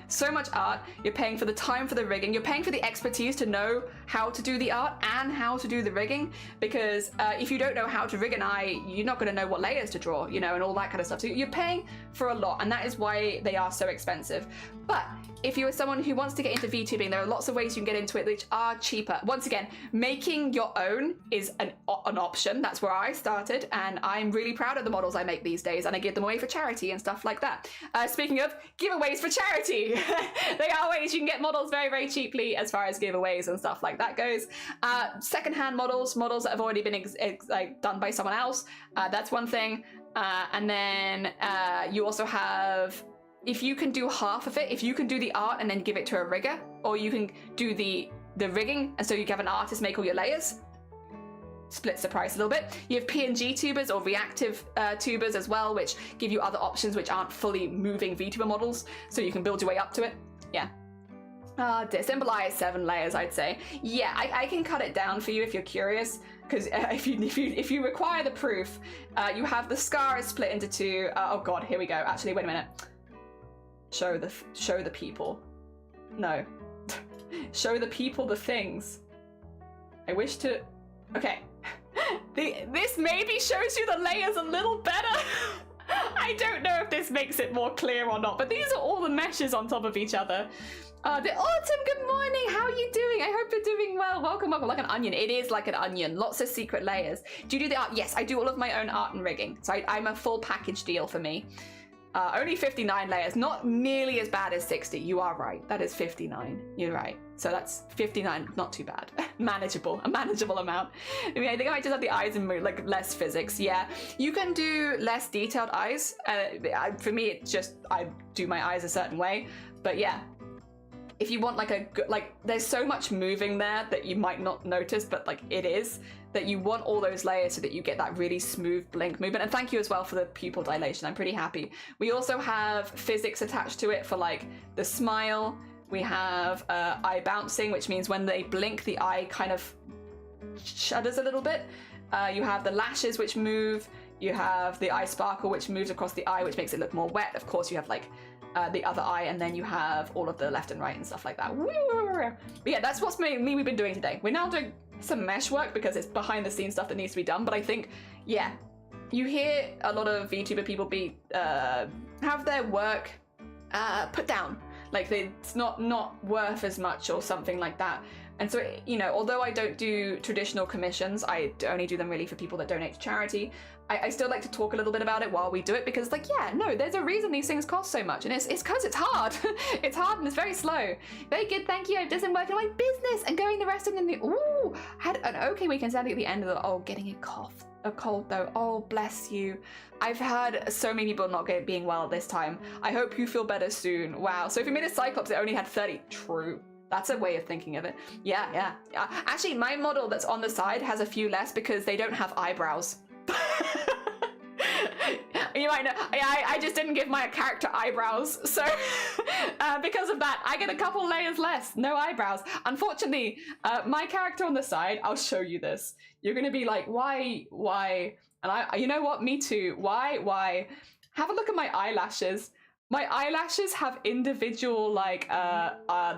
So much art, you're paying for the time for the rigging, you're paying for the expertise to know how to do the art and how to do the rigging, because if you don't know how to rig an eye, you're not going to know what layers to draw, you know, and all that kind of stuff. So you're paying for a lot, and that is why they are so expensive. But if you are someone who wants to get into VTubing, there are lots of ways you can get into it which are cheaper. Once again, making your own is an option. That's where I started, and I'm really proud of the models I make these days, and I give them away for charity and stuff like that. Speaking of giveaways for charity, they are ways you can get models very, very cheaply as far as giveaways and stuff like that goes. Secondhand models that have already been like done by someone else, that's one thing. And then you also have, if you can do half of it, if you can do the art and then give it to a rigger, or you can do the rigging, and so you can have an artist make all your layers, splits the price a little bit. You have PNG tubers or reactive tubers as well, which give you other options which aren't fully moving VTuber models, so you can build your way up to it. Yeah. Symbol eye is 7 layers, I'd say. Yeah, I can cut it down for you if you're curious, because if you require the proof, you have the scar is split into 2. Oh god, here we go. Actually, wait a minute. Show the people. No. Show the people the things. I wish to. Okay. This maybe shows you the layers a little better. I don't know if this makes it more clear or not, but these are all the meshes on top of each other. The Autumn, good morning. How are you doing? I hope you're doing well. Welcome, welcome. Like an onion. It is like an onion. Lots of secret layers. Do you do the art? Yes, I do all of my own art and rigging. So I'm a full package deal for me. Only 59 layers, not nearly as bad as 60. You are right. That is 59. You're right. So that's 59. Not too bad. Manageable. A manageable amount. I mean, I think I might just have the eyes and like less physics. Yeah, you can do less detailed eyes. For me, it's just I do my eyes a certain way. But yeah, if you want like a good, like there's so much moving there that you might not notice, but like it is, that you want all those layers so that you get that really smooth blink movement. And thank you as well for the pupil dilation. I'm pretty happy. We also have physics attached to it for like the smile. We have eye bouncing, which means when they blink, the eye kind of shudders a little bit. You have the lashes, which move. You have the eye sparkle, which moves across the eye, which makes it look more wet. Of course, you have like the other eye, and then you have all of the left and right and stuff like that. But yeah, that's what's mainly we've been doing today. We're now doing some mesh work because it's behind the scenes stuff that needs to be done. But I think, yeah, you hear a lot of VTuber people have their work put down, like it's not worth as much or something like that. And so, you know, although I don't do traditional commissions, I only do them really for people that donate to charity. I still like to talk a little bit about it while we do it, because like, yeah, no, there's a reason these things cost so much, and it's because it's hard. It's hard and it's very slow. Very good, thank you. It doesn't work in my business and going the rest of the ooh, had an okay weekend sadly at the end of the getting a cold though. Oh, bless you. I've heard so many people not being well at this time. I hope you feel better soon. Wow. So if you made a Cyclops, it only had 30. True. That's a way of thinking of it. Yeah. Actually, my model that's on the side has a few less because they don't have eyebrows. You might know, I just didn't give my character eyebrows, so because of that, I get a couple layers less, no eyebrows. Unfortunately, my character on the side, I'll show you this. You're gonna be like, why? And you know what, me too, why? Have a look at my eyelashes. My eyelashes have individual, like,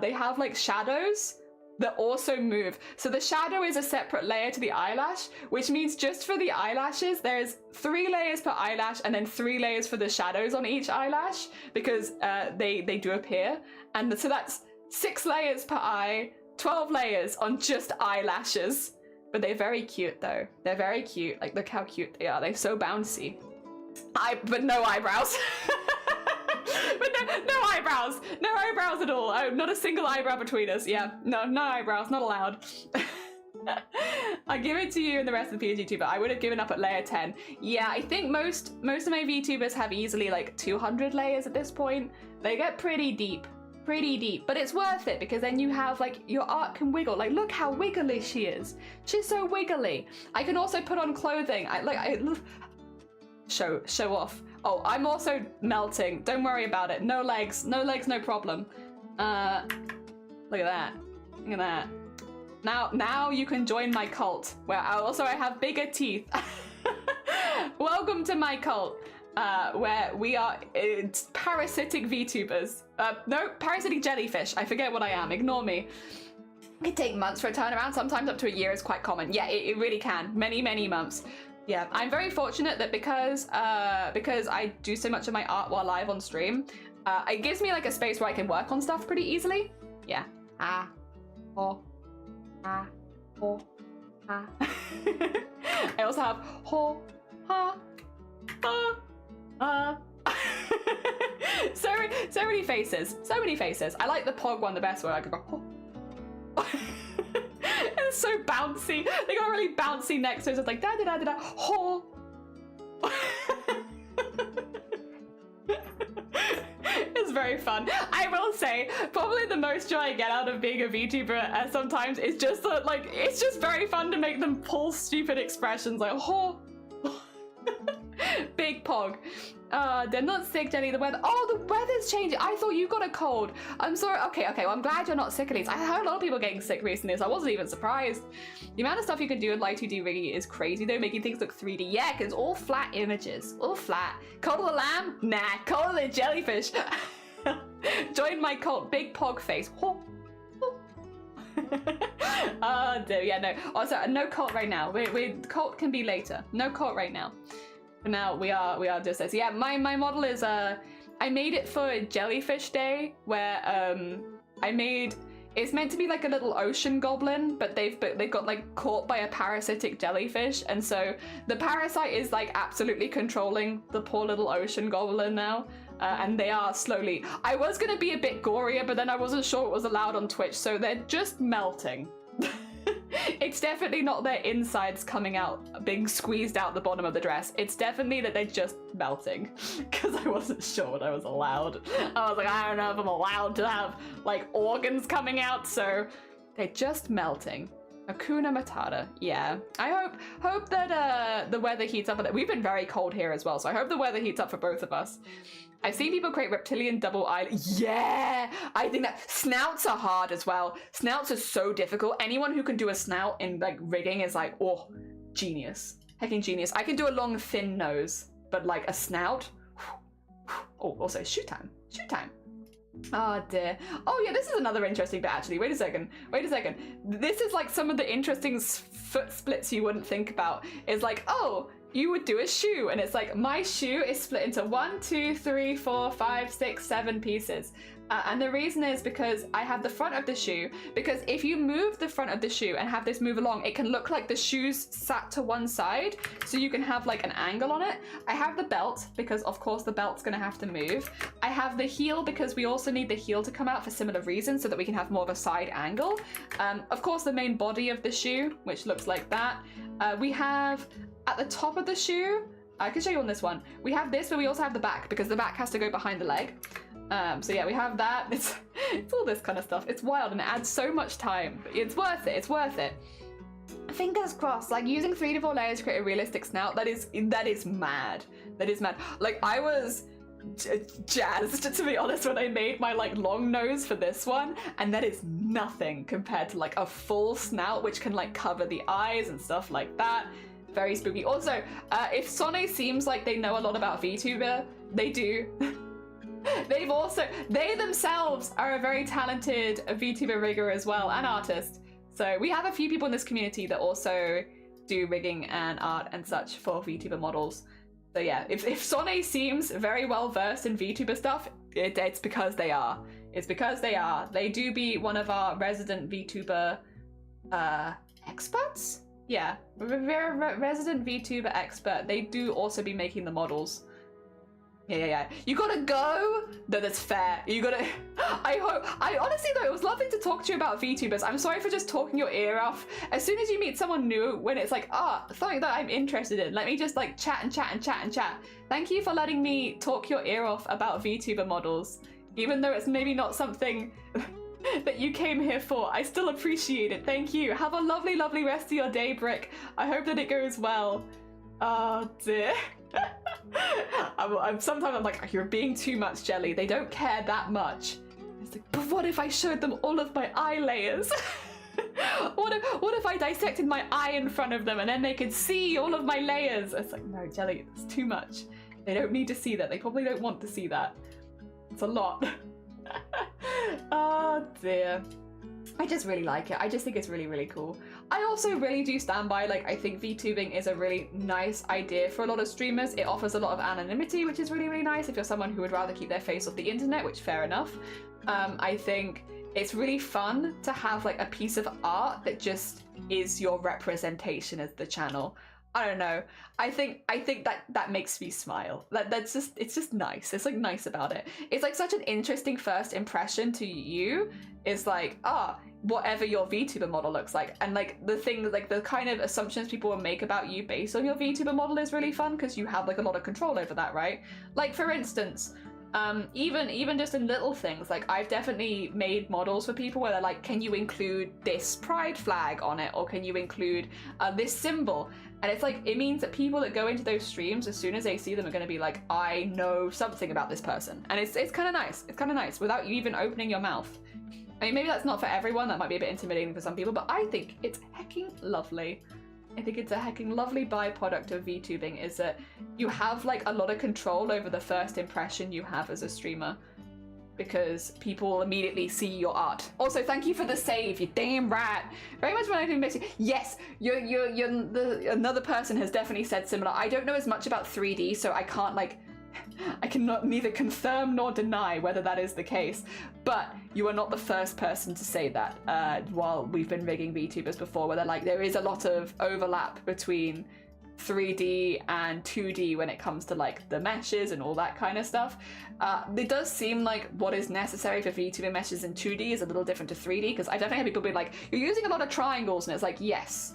they have like shadows that also move. So the shadow is a separate layer to the eyelash, which means just for the eyelashes, there's 3 layers per eyelash and then 3 layers for the shadows on each eyelash, because they do appear. And so that's 6 layers per eye, 12 layers on just eyelashes. But they're very cute though. They're very cute. Like, look how cute they are. They're so bouncy. But no eyebrows. But no eyebrows. No eyebrows at all. Oh, not a single eyebrow between us. Yeah, no eyebrows, not allowed. I give it to you and the rest of the PNG tuber. I would have given up at layer 10. Yeah, I think most of my VTubers have easily like 200 layers at this point. They get pretty deep, but it's worth it because then you have like your art can wiggle. Like, look how wiggly she is. She's so wiggly. I can also put on clothing. Show off. Oh, I'm also melting. Don't worry about it. No legs, no problem. Look at that. Look at that. Now you can join my cult, where I have bigger teeth. Welcome to my cult, where we are parasitic VTubers. No, parasitic jellyfish. I forget what I am. Ignore me. It can take months for a turnaround. Sometimes up to a year is quite common. Yeah, it really can. Many months. Yeah, I'm very fortunate that because I do so much of my art while live on stream, it gives me like a space where I can work on stuff pretty easily. Yeah. I also have ho, ha, so many faces. So many faces. I like the pog one the best, where I could go ho. It's so bouncy. They got really bouncy necks, so it's just like da da da da da ho. It's very fun. I will say, probably the most joy I get out of being a VTuber sometimes is just that, like, it's just very fun to make them pull stupid expressions like ho. Big pog. They're not sick, Jenny. The weather. Oh, the weather's changing. I thought you got a cold. I'm sorry. Okay. Well, I'm glad you're not sick at least. I heard a lot of people getting sick recently, so I wasn't even surprised. The amount of stuff you can do in Light 2D rigging is crazy, though, making things look 3D. Yeah, because all flat images. All flat. Cult of the lamb? Nah. Cult of the jellyfish. Join my cult. Big pog face. Oh, dear. Yeah, no. Also, no cult right now. Cult can be later. No cult right now. But now we are just this. Yeah, my model is I made it for Jellyfish Day, where it's meant to be like a little ocean goblin, but they've got like caught by a parasitic jellyfish, and so the parasite is like absolutely controlling the poor little ocean goblin now, and they are slowly. I was gonna be a bit gorier, but then I wasn't sure it was allowed on Twitch, so they're just melting. It's definitely not their insides coming out, being squeezed out the bottom of the dress. It's definitely that they're just melting, because I wasn't sure what I was allowed. I was like, I don't know if I'm allowed to have like organs coming out, so they're just melting. Hakuna Matata. Yeah, I hope that the weather heats up. We've been very cold here as well, so I hope the weather heats up for both of us. I've seen people create reptilian double eye. Yeah, I think that snouts are hard as well. Snouts are so difficult. Anyone who can do a snout in like rigging is like, oh, genius. Hecking genius. I can do a long thin nose, but like a snout. Oh, also shoot time. Shoot time. Oh dear. Oh yeah, this is another interesting bit actually. Wait a second. This is like some of the interesting foot splits you wouldn't think about. Is like, oh, you would do a shoe, and it's like my shoe is split into 1, 2, 3, 4, 5, 6, 7 pieces. And the reason is because I have the front of the shoe, because if you move the front of the shoe and have this move along, it can look like the shoe's sat to one side, so you can have like an angle on it. I have the belt, because of course the belt's gonna have to move. I have the heel, because we also need the heel to come out for similar reasons, so that we can have more of a side angle. Of course the main body of the shoe, which looks like that. We have at the top of the shoe, I can show you on this one, we have this, but we also have the back, because the back has to go behind the leg. So yeah, we have that. It's all this kind of stuff. It's wild and it adds so much time, but it's worth it. fingers crossed. Like using 3 to 4 layers to create a realistic snout, that is mad. That is mad. Like I was jazzed, to be honest, when I made my like long nose for this one, and that is nothing compared to like a full snout which can like cover the eyes and stuff like that. Very spooky. Also, if Sonne seems like they know a lot about VTuber, they do. They themselves are a very talented VTuber rigger as well, and artist. So we have a few people in this community that also do rigging and art and such for VTuber models. So yeah, if Sonne seems very well versed in VTuber stuff, it's because they are. It's because they are. They do be one of our resident VTuber experts? Yeah, resident VTuber expert. They do also be making the models. Yeah. You gotta go? No, that's fair. You gotta... I honestly, though, it was lovely to talk to you about VTubers. I'm sorry for just talking your ear off. As soon as you meet someone new, when it's like, something that I'm interested in, let me just like chat and chat and chat and chat. Thank you for letting me talk your ear off about VTuber models. Even though it's maybe not something that you came here for, I still appreciate it. Thank you. Have a lovely, lovely rest of your day, Brick. I hope that it goes well. Oh dear. Sometimes I'm like, you're being too much, Jelly. They don't care that much. It's like, but what if I showed them all of my eye layers? What if I dissected my eye in front of them and then they could see all of my layers? It's like, no, Jelly, it's too much. They don't need to see that. They probably don't want to see that. It's a lot. Oh dear. I just really like it. I just think it's really, really cool. I also really do stand by, like, I think VTubing is a really nice idea for a lot of streamers. It offers a lot of anonymity, which is really, really nice if you're someone who would rather keep their face off the internet, which fair enough. I think it's really fun to have like a piece of art that just is your representation as the channel. I don't know. I think that makes me smile. It's just nice. It's like nice about it. It's like such an interesting first impression to you. Is like, whatever your VTuber model looks like. And like the thing, like the kind of assumptions people will make about you based on your VTuber model is really fun because you have like a lot of control over that, right? Like for instance, even just in little things, like I've definitely made models for people where they're like, can you include this pride flag on it? Or can you include this symbol? And it's like, it means that people that go into those streams, as soon as they see them, are going to be like, I know something about this person. And it's kind of nice. It's kind of nice without you even opening your mouth. I mean, maybe that's not for everyone. That might be a bit intimidating for some people, but I think it's hecking lovely. I think it's a hecking lovely byproduct of VTubing is that you have like a lot of control over the first impression you have as a streamer because people will immediately see your art. Also, thank you for the save, you damn right. Very much when I do message. Yes, another person has definitely said similar. I don't know as much about 3D, so I can't like, I cannot neither confirm nor deny whether that is the case, but you are not the first person to say that while we've been rigging VTubers before, where they're like, there is a lot of overlap between 3D and 2D when it comes to like the meshes and all that kind of stuff. It does seem like what is necessary for VTuber meshes in 2D is a little different to 3D, because I definitely have people be like, you're using a lot of triangles, and it's like, yes,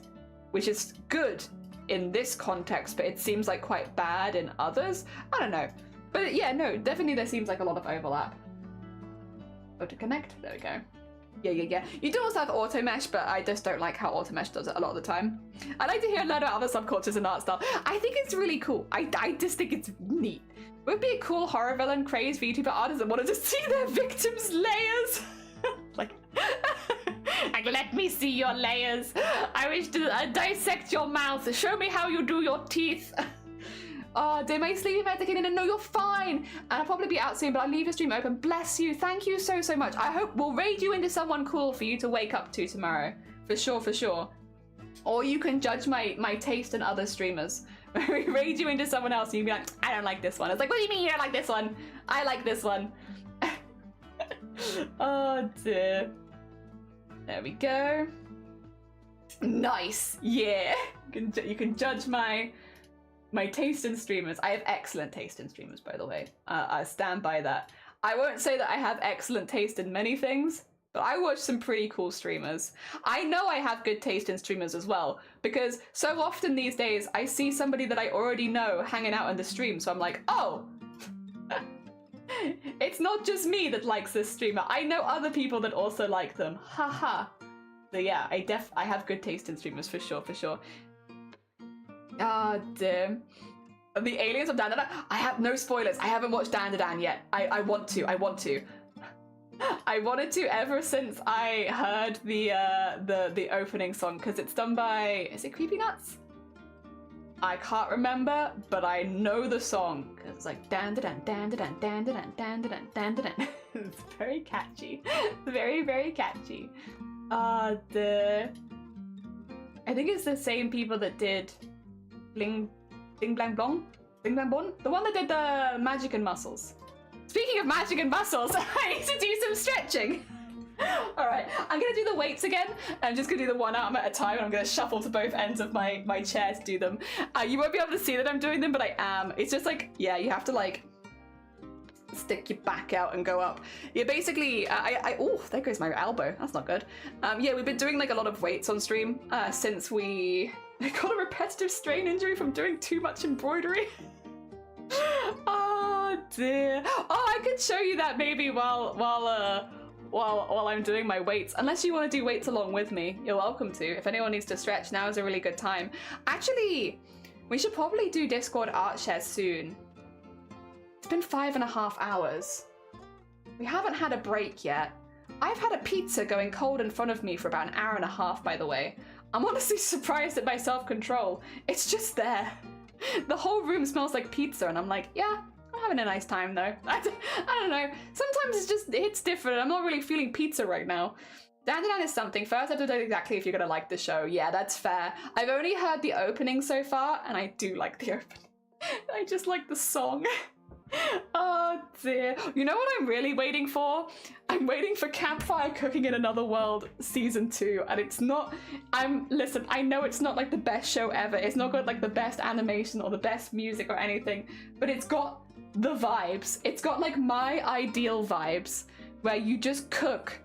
which is good in this context, but it seems like quite bad in others. I don't know. But yeah, no, definitely there seems like a lot of overlap. Auto connect, there we go. Yeah. You do also have auto mesh, but I just don't like how auto mesh does it a lot of the time. I like to hear learn about other subcultures and art style. I think it's really cool. I just think it's neat. It would be a cool horror villain crazed VTuber artist that wanted to see their victims' layers. Like let me see your layers. I wish to dissect your mouth. Show me how you do your teeth. Oh, dear, my sleepy medicated, and no, you're fine. And I'll probably be out soon, but I'll leave your stream open. Bless you. Thank you so much. I hope we'll raid you into someone cool for you to wake up to tomorrow. For sure. Or you can judge my taste in other streamers. We raid you into someone else and you can be like, I don't like this one. It's like, what do you mean you don't like this one? I like this one. Oh, dear. There we go. Nice. Yeah. You can judge my taste in streamers. I have excellent taste in streamers, by the way. I stand by that. I won't say that I have excellent taste in many things, but I watch some pretty cool streamers. I know I have good taste in streamers as well, because so often these days I see somebody that I already know hanging out in the stream, so I'm like, oh, it's not just me that likes this streamer. I know other people that also like them. Haha. So yeah, I have good taste in streamers for sure, for sure. Ah, damn. The Aliens of Dandadan. I have no spoilers. I haven't watched Dandadan yet. I want to. I want to. I wanted to ever since I heard the opening song, because it's done by, is it Creepy Nuts? I can't remember, but I know the song because it's like dan-da-dan, dan-da-dan, dan-da-dan, dan-da-dan, dan-da-dan. It's very catchy. Very, very catchy. I think it's the same people that did Bling Blang Blong? Bling Blang Bon? The one that did the Magic and Muscles. Speaking of Magic and Muscles, I need to do some stretching. Alright, I'm gonna do the weights again. I'm just gonna do the one arm at a time, and I'm gonna shuffle to both ends of my chair to do them. You won't be able to see that I'm doing them, but I am. It's just like, yeah, you have to like stick your back out and go up. Yeah, basically, oh, there goes my elbow. That's not good. Yeah, we've been doing like a lot of weights on stream since I got a repetitive strain injury from doing too much embroidery. Oh dear. Oh, I could show you that maybe while I'm doing my weights. Unless you want to do weights along with me, you're welcome to. If anyone needs to stretch, now is a really good time. Actually, we should probably do Discord art shares soon. It's been 5.5 hours. We haven't had a break yet. I've had a pizza going cold in front of me for about 1.5 hours, by the way. I'm honestly surprised at my self-control. It's just there. The whole room smells like pizza, and I'm like, yeah, I'm having a nice time though. I don't know. Sometimes it's different. I'm not really feeling pizza right now. Dandadan is something. First, I have to know exactly if you're gonna like the show. Yeah, that's fair. I've only heard the opening so far, and I do like the opening. I just like the song. Oh dear. You know what I'm really waiting for? I'm waiting for Campfire Cooking in Another World season 2, and it's not, listen, I know it's not like the best show ever. It's not got like the best animation or the best music or anything, but it's got the vibes. It's got like my ideal vibes where you just cook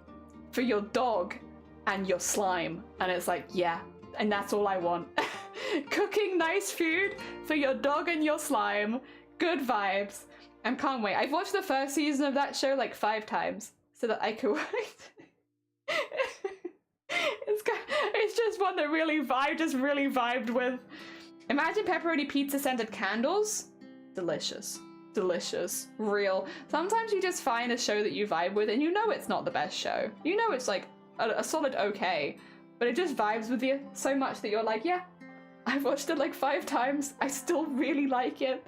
for your dog and your slime, and it's like, yeah, and that's all I want. Cooking nice food for your dog and your slime. Good vibes. I can't wait. I've watched the first season of that show like 5 times so that I could wait. It's just one that I just really vibed with. Imagine pepperoni pizza scented candles. Delicious. Delicious. Real. Sometimes you just find a show that you vibe with and you know it's not the best show. You know it's like a solid okay, but it just vibes with you so much that you're like, yeah, I've watched it like 5 times. I still really like it.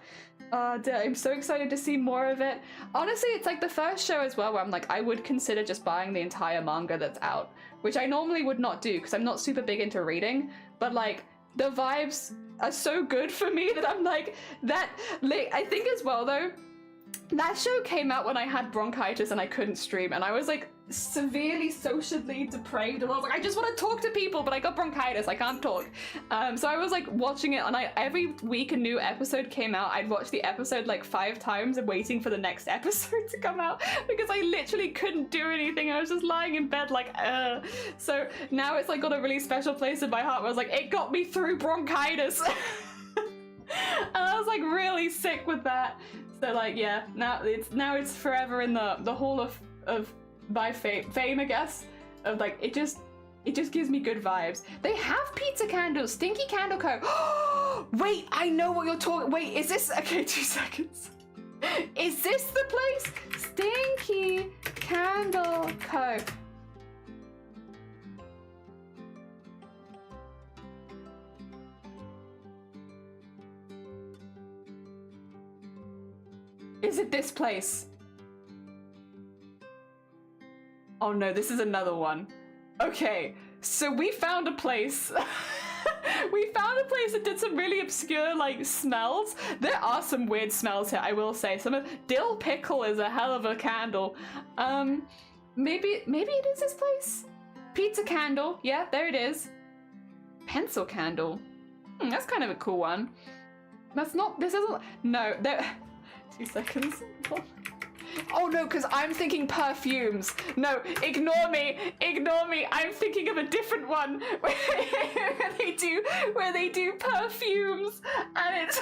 I'm so excited to see more of it. Honestly, it's like the first show as well where I'm like, I would consider just buying the entire manga that's out, which I normally would not do because I'm not super big into reading, but like the vibes are so good for me that I'm like, I think as well though, that show came out when I had bronchitis and I couldn't stream, and I was like severely socially depraved, and I was like, I just want to talk to people, but I got bronchitis, I can't talk. So I was like watching it, and every week a new episode came out. I'd watch the episode like 5 times and waiting for the next episode to come out because I literally couldn't do anything. I was just lying in bed like, So now it's like got a really special place in my heart where I was like, it got me through bronchitis. And I was like really sick with that. So like, yeah, now it's forever in the hall of my fame, I guess. Of like, it just gives me good vibes. They have pizza candles, Stinky Candle Co. Wait, I know what you're talking. Wait, is this okay? 2 seconds. Is this the place? Stinky Candle Co. Is it this place? Oh no, this is another one. Okay, so we found a place. We found a place that did some really obscure like smells. There are some weird smells here, I will say. Dill pickle is a hell of a candle. Maybe it is this place? Pizza candle, yeah, there it is. Pencil candle. That's kind of a cool one. No, there. 2 seconds. Oh no, because I'm thinking perfumes. No, ignore me. I'm thinking of a different one where they do perfumes, and it's.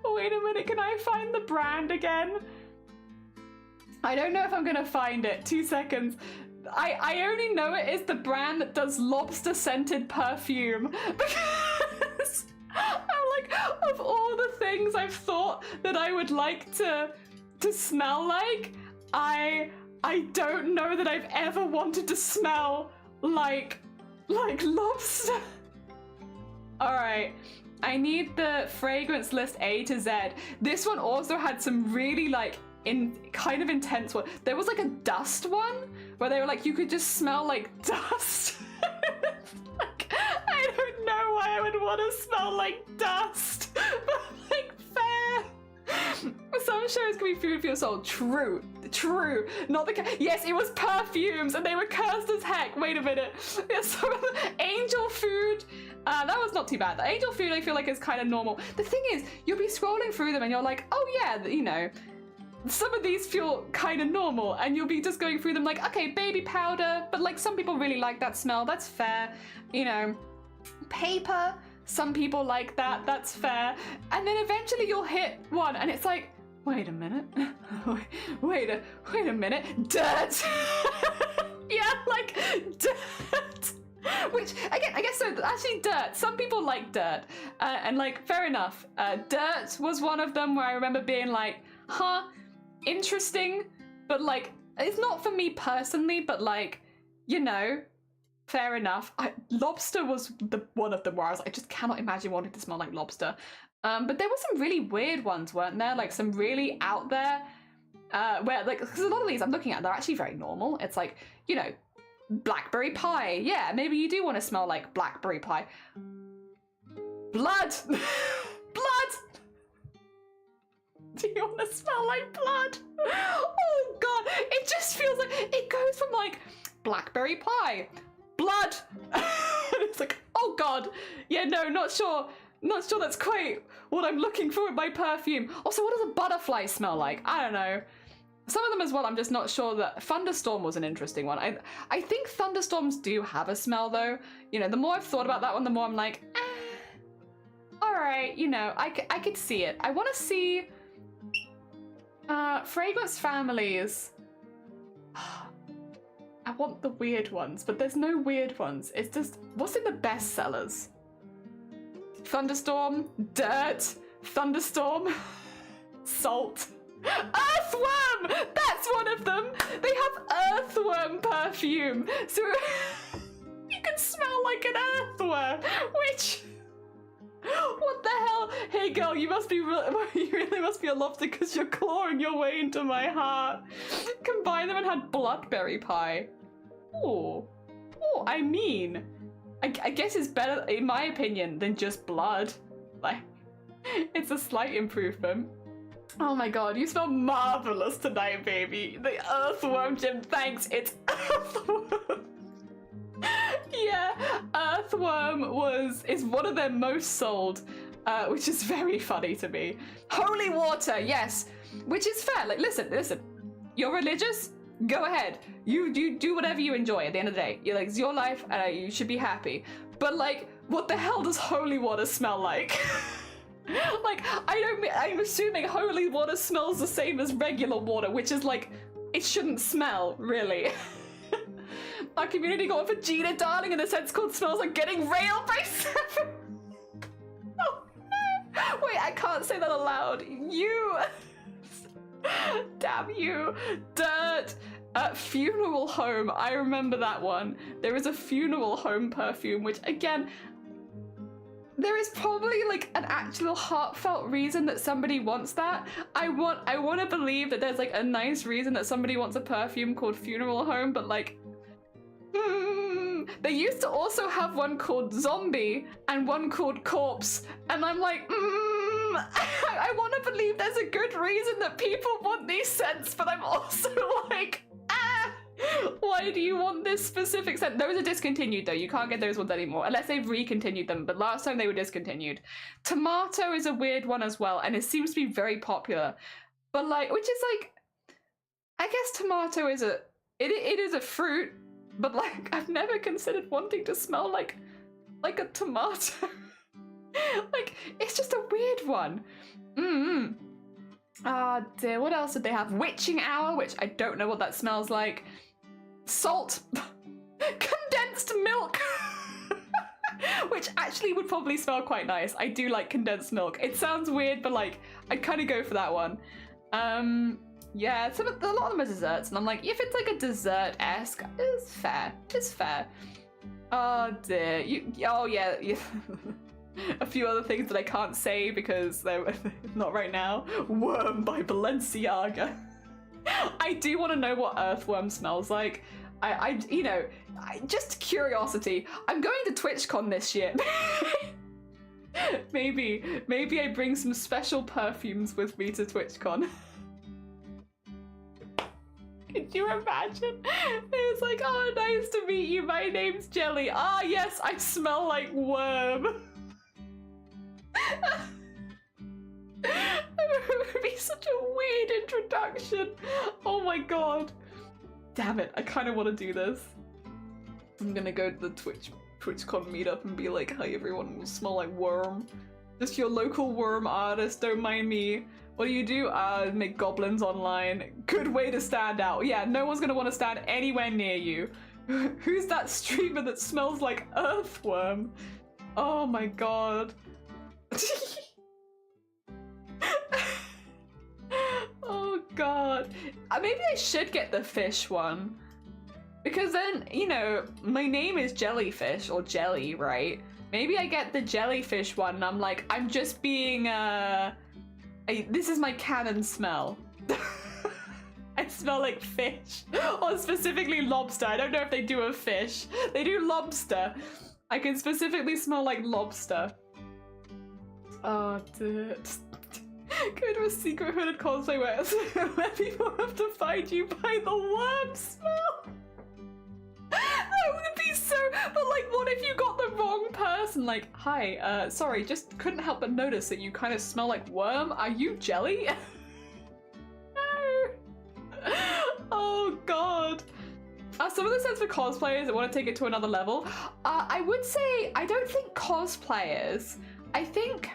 Wait a minute, can I find the brand again? I don't know if I'm gonna find it. 2 seconds. I only know it is the brand that does lobster scented perfume because I'm like, of all the things I've thought that I would like to smell like, I don't know that I've ever wanted to smell like lobster. All right, I need the fragrance list A to Z. This one also had some really like kind of intense one. There was like a dust one where they were like, you could just smell like dust. Like, I don't know why I would want to smell like dust, but like fair. Some shows can be food for your soul. True. Not the yes, it was perfumes and they were cursed as heck. Wait a minute. Yeah, some of the angel food. That was not too bad. The angel food I feel like is kind of normal. The thing is, you'll be scrolling through them and you're like, oh yeah, you know, some of these feel kind of normal, and you'll be just going through them like, okay, baby powder, but like some people really like that smell, that's fair. You know, paper, some people like that, that's fair. And then eventually you'll hit one and it's like, wait a minute, wait a minute, dirt. Yeah, like dirt. Which, again, I guess so, actually dirt, some people like dirt, and like, fair enough. Dirt was one of them where I remember being like, huh, interesting, but like, it's not for me personally, but like, you know, fair enough. Lobster was one of them where I was like, I just cannot imagine wanting to smell like lobster. But there were some really weird ones, weren't there? Like some really out there, where like, because a lot of these I'm looking at, they're actually very normal. It's like, you know, blackberry pie. Yeah, maybe you do want to smell like blackberry pie. Blood! Blood! Do you want to smell like blood? Oh god, it just feels like it goes from like blackberry pie, blood. It's like, oh god, yeah, no, not sure that's quite what I'm looking for in my perfume. Also, what does a butterfly smell like? I don't know. Some of them as well, I'm just not sure. That thunderstorm was an interesting one. I think thunderstorms do have a smell though. You know, the more I've thought about that one, the more I'm like, all right, you know, I could see it. I want to see fragrance families. I want the weird ones, but there's no weird ones. It's just, what's in the best sellers? Thunderstorm, dirt, thunderstorm, salt, earthworm! That's one of them! They have earthworm perfume, so you can smell like an earthworm, which... What the hell? Hey girl, you must be you really must be a lobster because you're clawing your way into my heart. Combine them and had blackberry pie. Oh, I mean, I guess it's better, in my opinion, than just blood. Like, it's a slight improvement. Oh my god, you smell marvelous tonight, baby. The earthworm, Jim, thanks, it's earthworm. Yeah, earthworm is one of their most sold, which is very funny to me. Holy water, yes, which is fair. Like, listen, you're religious? Go ahead. You do whatever you enjoy at the end of the day. You're like, it's your life, and you should be happy. But like, what the hell does holy water smell like? Like, I'm assuming holy water smells the same as regular water, which is like, it shouldn't smell, really. Our community got one for Gina Darling in a sense called Smells Like Getting Railed by 7. Oh. Wait, I can't say that aloud. You. Damn you. Dirt. Funeral home. I remember that one. There is a funeral home perfume, which again, there is probably like an actual heartfelt reason that somebody wants that. I want to believe that there's like a nice reason that somebody wants a perfume called funeral home, but like, they used to also have one called zombie and one called corpse, and I'm like, I want to believe there's a good reason that people want these scents, but I'm also like, why do you want this specific scent? Those are discontinued though, you can't get those ones anymore, unless they've recontinued them, but last time they were discontinued. Tomato is a weird one as well, and it seems to be very popular, but like, which is like, I guess tomato is it is a fruit, but like, I've never considered wanting to smell like a tomato. Like, it's just a weird one. Ah, dear, what else did they have? Witching hour, which I don't know what that smells like. Salt. Condensed milk. Which actually would probably smell quite nice. I do like condensed milk. It sounds weird, but like, I'd kind of go for that one. Yeah, a lot of them are desserts, and I'm like, if it's like a dessert-esque, it's fair. It's fair. Oh dear. Oh yeah. A few other things that I can't say because they're not right now. Worm by Balenciaga. I do want to know what earthworm smells like. Just curiosity. I'm going to TwitchCon this year. Maybe I bring some special perfumes with me to TwitchCon. Could you imagine? It was like, oh, nice to meet you. My name's Jelly. Ah, yes, I smell like worm. It would be such a weird introduction. Oh my god. Damn it, I kind of want to do this. I'm gonna go to the TwitchCon meetup and be like, hi everyone, will smell like worm. Just your local worm artist, don't mind me. What do? Make goblins online. Good way to stand out. Yeah, no one's gonna want to stand anywhere near you. Who's that streamer that smells like earthworm? Oh my god. Oh god. Maybe I should get the fish one. Because then, you know, my name is Jellyfish, or Jelly, right? Maybe I get the jellyfish one and I'm like, I'm just being, this is my canon smell. I smell like fish. Or specifically lobster. I don't know if they do a fish. They do lobster. I can specifically smell like lobster. Oh, dude. Go to a secret hooded cosplay where people have to find you by the worm smell. That would be so. But like, what if you got the wrong person? Like, hi, sorry, just couldn't help but notice that you kind of smell like worm. Are you Jelly? No. Oh god. Some of the sense for cosplayers that want to take it to another level. I would say I don't think cosplayers. I think.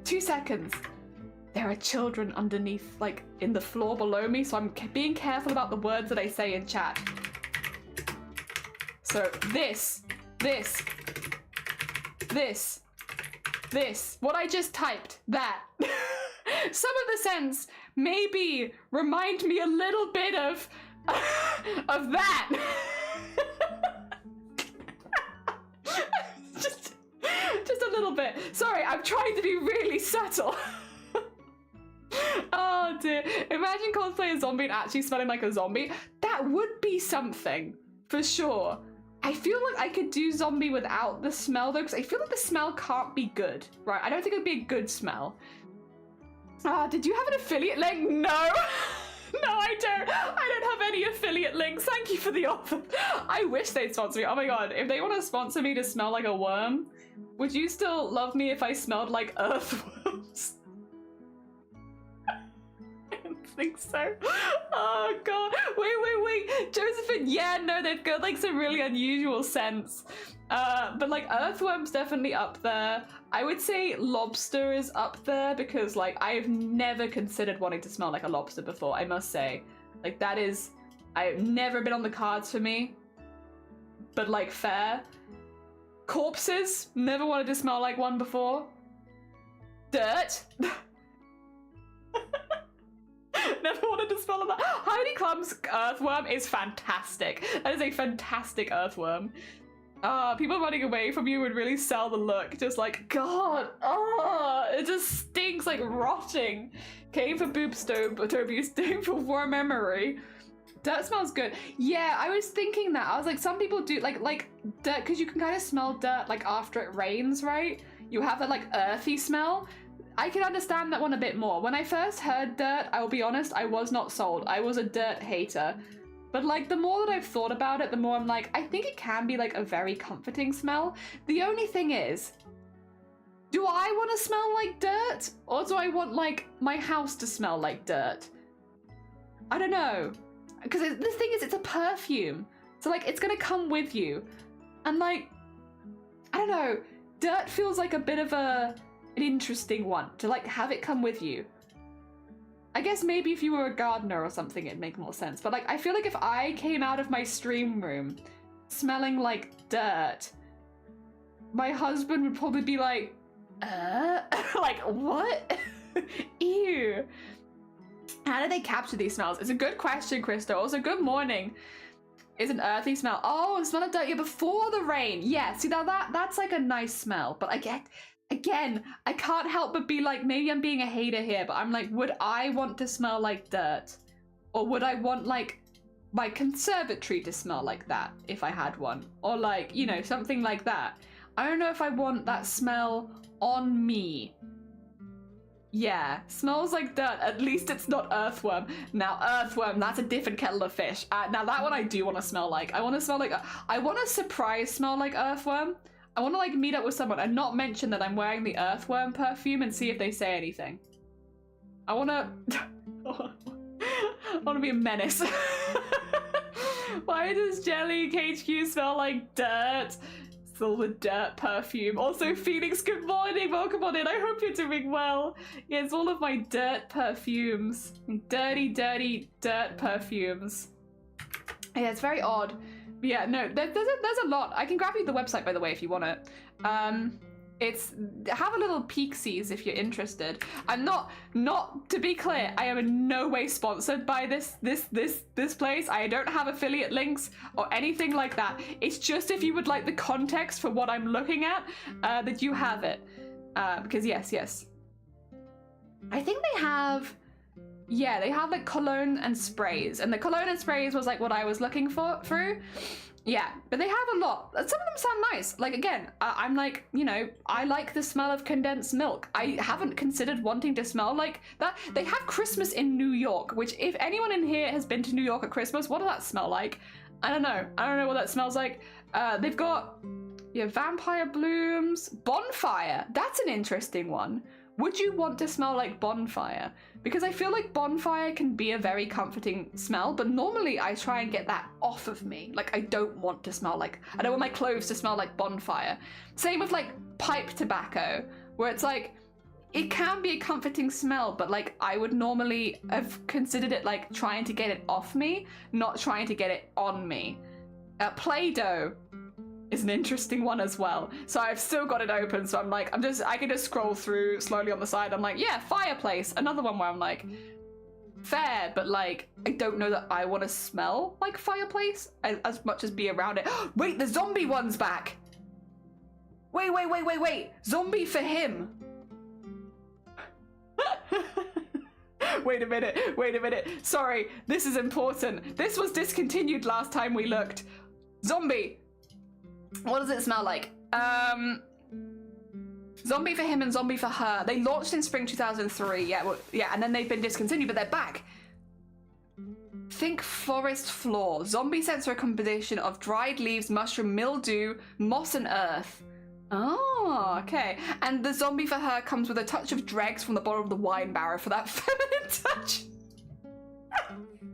2 seconds. There are children underneath, like, in the floor below me, so I'm being careful about the words that I say in chat. So, this, what I just typed, that. Some of the scents maybe remind me a little bit of that. Just a little bit. Sorry, I'm trying to be really subtle. Oh dear. Imagine cosplay a zombie and actually smelling like a zombie. That would be something, for sure. I feel like I could do zombie without the smell though, because I feel like the smell can't be good, right? I don't think it'd be a good smell. Did you have an affiliate link? No. No, I don't have any affiliate links. Thank you for the offer. I wish they'd sponsor me. Oh my god, if they want to sponsor me to smell like a worm, would you still love me if I smelled like earthworms? I don't think so. Oh god. Wait. Josephine, yeah, no, they've got like some really unusual scents. But like earthworm's definitely up there. I would say lobster is up there because like I've never considered wanting to smell like a lobster before, I must say. Like that is, I've never been on the cards for me. But like fair. Corpses, never wanted to smell like one before. Dirt. Never wanted to smell like that. Heidi Klum's earthworm is fantastic. That is a fantastic earthworm. People running away from you would really sell the look. Just like, god, it just stinks like rotting. Came for boob stove, but Toby staying for warm memory. Dirt smells good. Yeah, I was thinking that. I was like, some people do like dirt, because you can kind of smell dirt like after it rains, right? You have that like earthy smell. I can understand that one a bit more. When I first heard dirt, I will be honest, I was not sold. I was a dirt hater. But like the more that I've thought about it, the more I'm like, I think it can be like a very comforting smell. The only thing is, do I want to smell like dirt? Or do I want like my house to smell like dirt? I don't know. Because the thing is, it's a perfume. So like, it's gonna come with you. And like, I don't know, dirt feels like a bit of an interesting one to like have it come with you. I guess maybe if you were a gardener or something, it'd make more sense. But like, I feel like if I came out of my stream room smelling like dirt, my husband would probably be like, like, what? Ew. How do they capture these smells? It's a good question, Krista. Also, good morning. It's an earthy smell. Oh, it smelled of dirt before the rain. Yeah, see, that's like a nice smell. But again, I can't help but be like, maybe I'm being a hater here, but I'm like, would I want to smell like dirt? Or would I want like my conservatory to smell like that if I had one? Or like, you know, something like that. I don't know if I want that smell on me. Yeah, smells like dirt. At least it's not earthworm. Now, earthworm, that's a different kettle of fish. Now, that one I do want to smell like. I want to smell like... I want a surprise smell like earthworm. I want to, like, meet up with someone and not mention that I'm wearing the earthworm perfume and see if they say anything. I want to... I want to be a menace. Why does Jelly HQ smell like dirt? Still with dirt perfume. Also, Phoenix, good morning. Welcome on in. I hope you're doing well. Yeah, it's all of my dirt perfumes. Dirty, dirty dirt perfumes. Yeah, it's very odd. But yeah, no, there's a lot. I can grab you the website, by the way, if you want it. It's have a little peek-sees if you're interested. I'm not to be clear, I am in no way sponsored by this place. I don't have affiliate links or anything like that. It's just if you would like the context for what I'm looking at, that you have it. Because yes. I think they have, yeah, they have like cologne and sprays, and the cologne and sprays was like what I was looking through. Yeah, but they have a lot. Some of them sound nice. Like, again, I'm like, you know, I like the smell of condensed milk. I haven't considered wanting to smell like that. They have Christmas in New York, which if anyone in here has been to New York at Christmas, what does that smell like? I don't know. I don't know what that smells like. They've got, yeah, vampire blooms, bonfire. That's an interesting one. Would you want to smell like bonfire? Because I feel like bonfire can be a very comforting smell, but normally I try and get that off of me. Like, I don't want to smell like, I don't want my clothes to smell like bonfire. Same with like pipe tobacco, where it's like, it can be a comforting smell, but like I would normally have considered it like trying to get it off me, not trying to get it on me. Play-Doh is an interesting one as well. So I've still got it open, so I'm like, I can just scroll through slowly on the side. I'm like, yeah, fireplace. Another one where I'm like, fair, but like, I don't know that I want to smell like fireplace as much as be around it. Wait, the zombie one's back. Wait. Zombie for him. Wait a minute. Sorry, this is important. This was discontinued last time we looked. Zombie. What does it smell like? Zombie for him and zombie for her. They launched in spring 2003. Yeah, and then they've been discontinued, but they're back. Think forest floor. Zombie scents are a combination of dried leaves, mushroom, mildew, moss, and earth. Oh, okay. And the zombie for her comes with a touch of dregs from the bottom of the wine barrel for that feminine touch.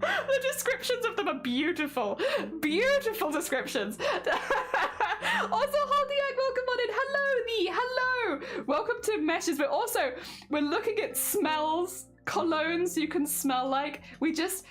The descriptions of them are beautiful. Beautiful descriptions. Also, Holdiak, welcome on in. Hello, hello. Welcome to Meshes. We're looking at smells, colognes you can smell like.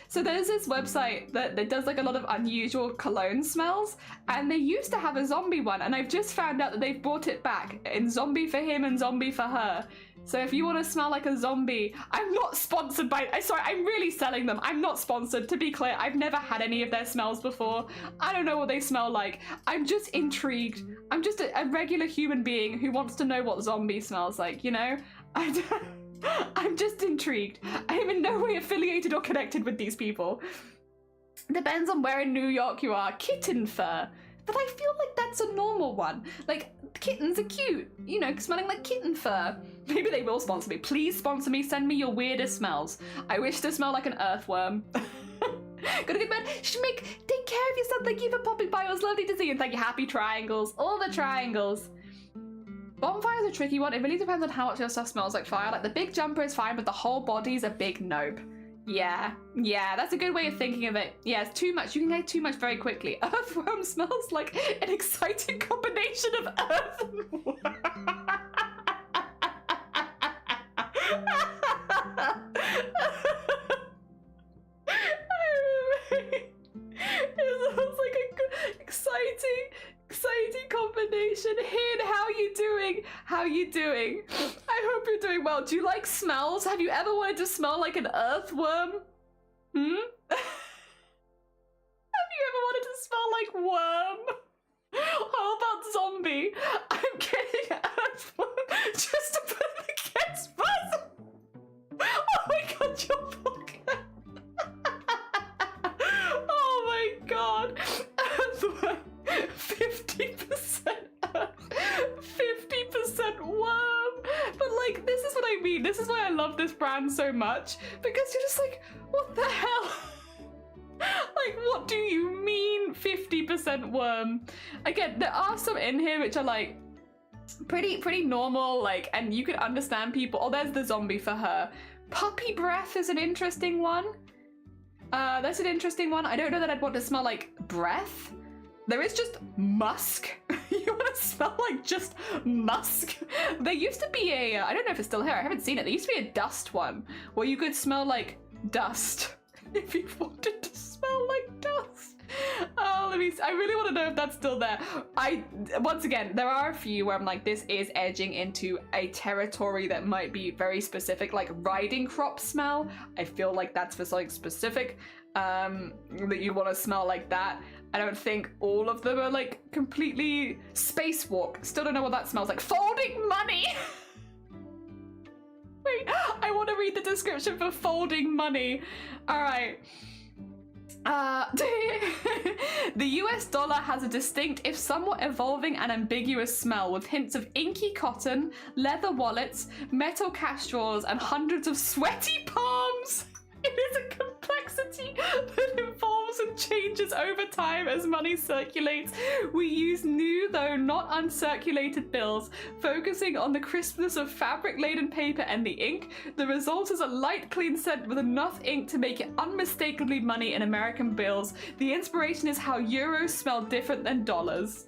So there's this website that does like a lot of unusual cologne smells, and they used to have a zombie one, and I've just found out that they've brought it back in zombie for him and zombie for her. So if you want to smell like a zombie, I'm not sponsored by, sorry, I'm really selling them. I'm not sponsored, to be clear. I've never had any of their smells before. I don't know what they smell like. I'm just intrigued. I'm just a regular human being who wants to know what zombie smells like, you know? I'm just intrigued. I am in no way affiliated or connected with these people. Depends on where in New York you are. Kitten fur. But I feel like that's a normal one. Like, kittens are cute, you know, smelling like kitten fur. Maybe they will sponsor me. Please sponsor me. Send me your weirdest smells. I wish to smell like an earthworm. Gotta get bed. Take care of yourself. Thank you for popping by. It was lovely to see you. And thank you. Happy triangles. All the triangles. Bonfire's a tricky one. It really depends on how much your stuff smells like fire. Like, the big jumper is fine, but the whole body's a big nope. Yeah, that's a good way of thinking of it. Yeah, it's too much. You can get too much very quickly. Earthworm smells like an exciting combination of earthworm. you doing? I hope you're doing well. Do you like smells? Have you ever wanted to smell like an earthworm? Hmm? Have you ever wanted to smell like worm? How about zombie? I'm getting earthworm just to put the kids buzz. Oh my god, you're fucking. Oh my god. Earthworm. 50% earth. 50% worm. But like, this is what I mean. This is why I love this brand so much. Because you're just like, what the hell? Like, what do you mean 50% worm? Again, there are some in here which are like pretty normal, like, and you can understand people. Oh, there's the zombie for her. Puppy breath is an interesting one. That's an interesting one. I don't know that I'd want to smell like breath. There is just musk. You want to smell like just musk? There used to be a, I don't know if it's still here, I haven't seen it. There used to be a dust one where you could smell like dust if you wanted to smell like dust. Oh, let me see. I really want to know if that's still there. Once again, there are a few where I'm like, this is edging into a territory that might be very specific, like riding crop smell. I feel like that's for something specific, that you want to smell like that. I don't think all of them are like completely spacewalk. Still don't know what that smells like. Folding money. Wait, I want to read the description for folding money. All right. The US dollar has a distinct, if somewhat evolving and ambiguous smell with hints of inky cotton, leather wallets, metal cash drawers, and hundreds of sweaty palms. It is a complexity that evolves and changes over time as money circulates. We use new, though not uncirculated bills, focusing on the crispness of fabric-laden paper and the ink. The result is a light, clean scent with enough ink to make it unmistakably money in American bills. The inspiration is how euros smell different than dollars.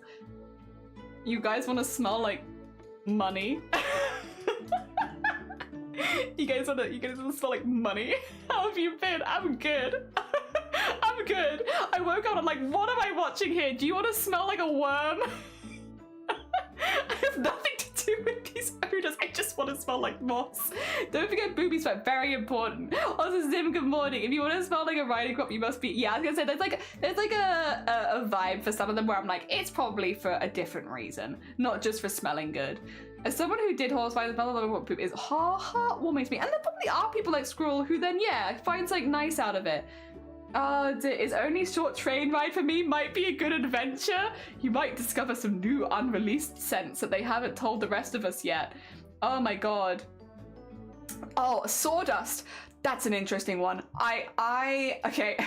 You guys want to smell like money? You guys wanna smell like money? How have you been? I'm good. I'm good. I woke up and I'm like, what am I watching here? Do you want to smell like a worm? I have nothing to do with these odors. I just want to smell like moss. Don't forget booby sweat, very important. Also, Zim, good morning. If you want to smell like a riding crop, you must be. Yeah, I was gonna say there's like a vibe for some of them where I'm like, it's probably for a different reason, not just for smelling good. As someone who did horse find the smell of poop is heartwarming to me, and there probably are people like Squirrel who then finds like nice out of it. Is only short train ride for me might be a good adventure. You might discover some new unreleased scents that they haven't told the rest of us yet. Oh my god. Oh, sawdust. That's an interesting one. Okay.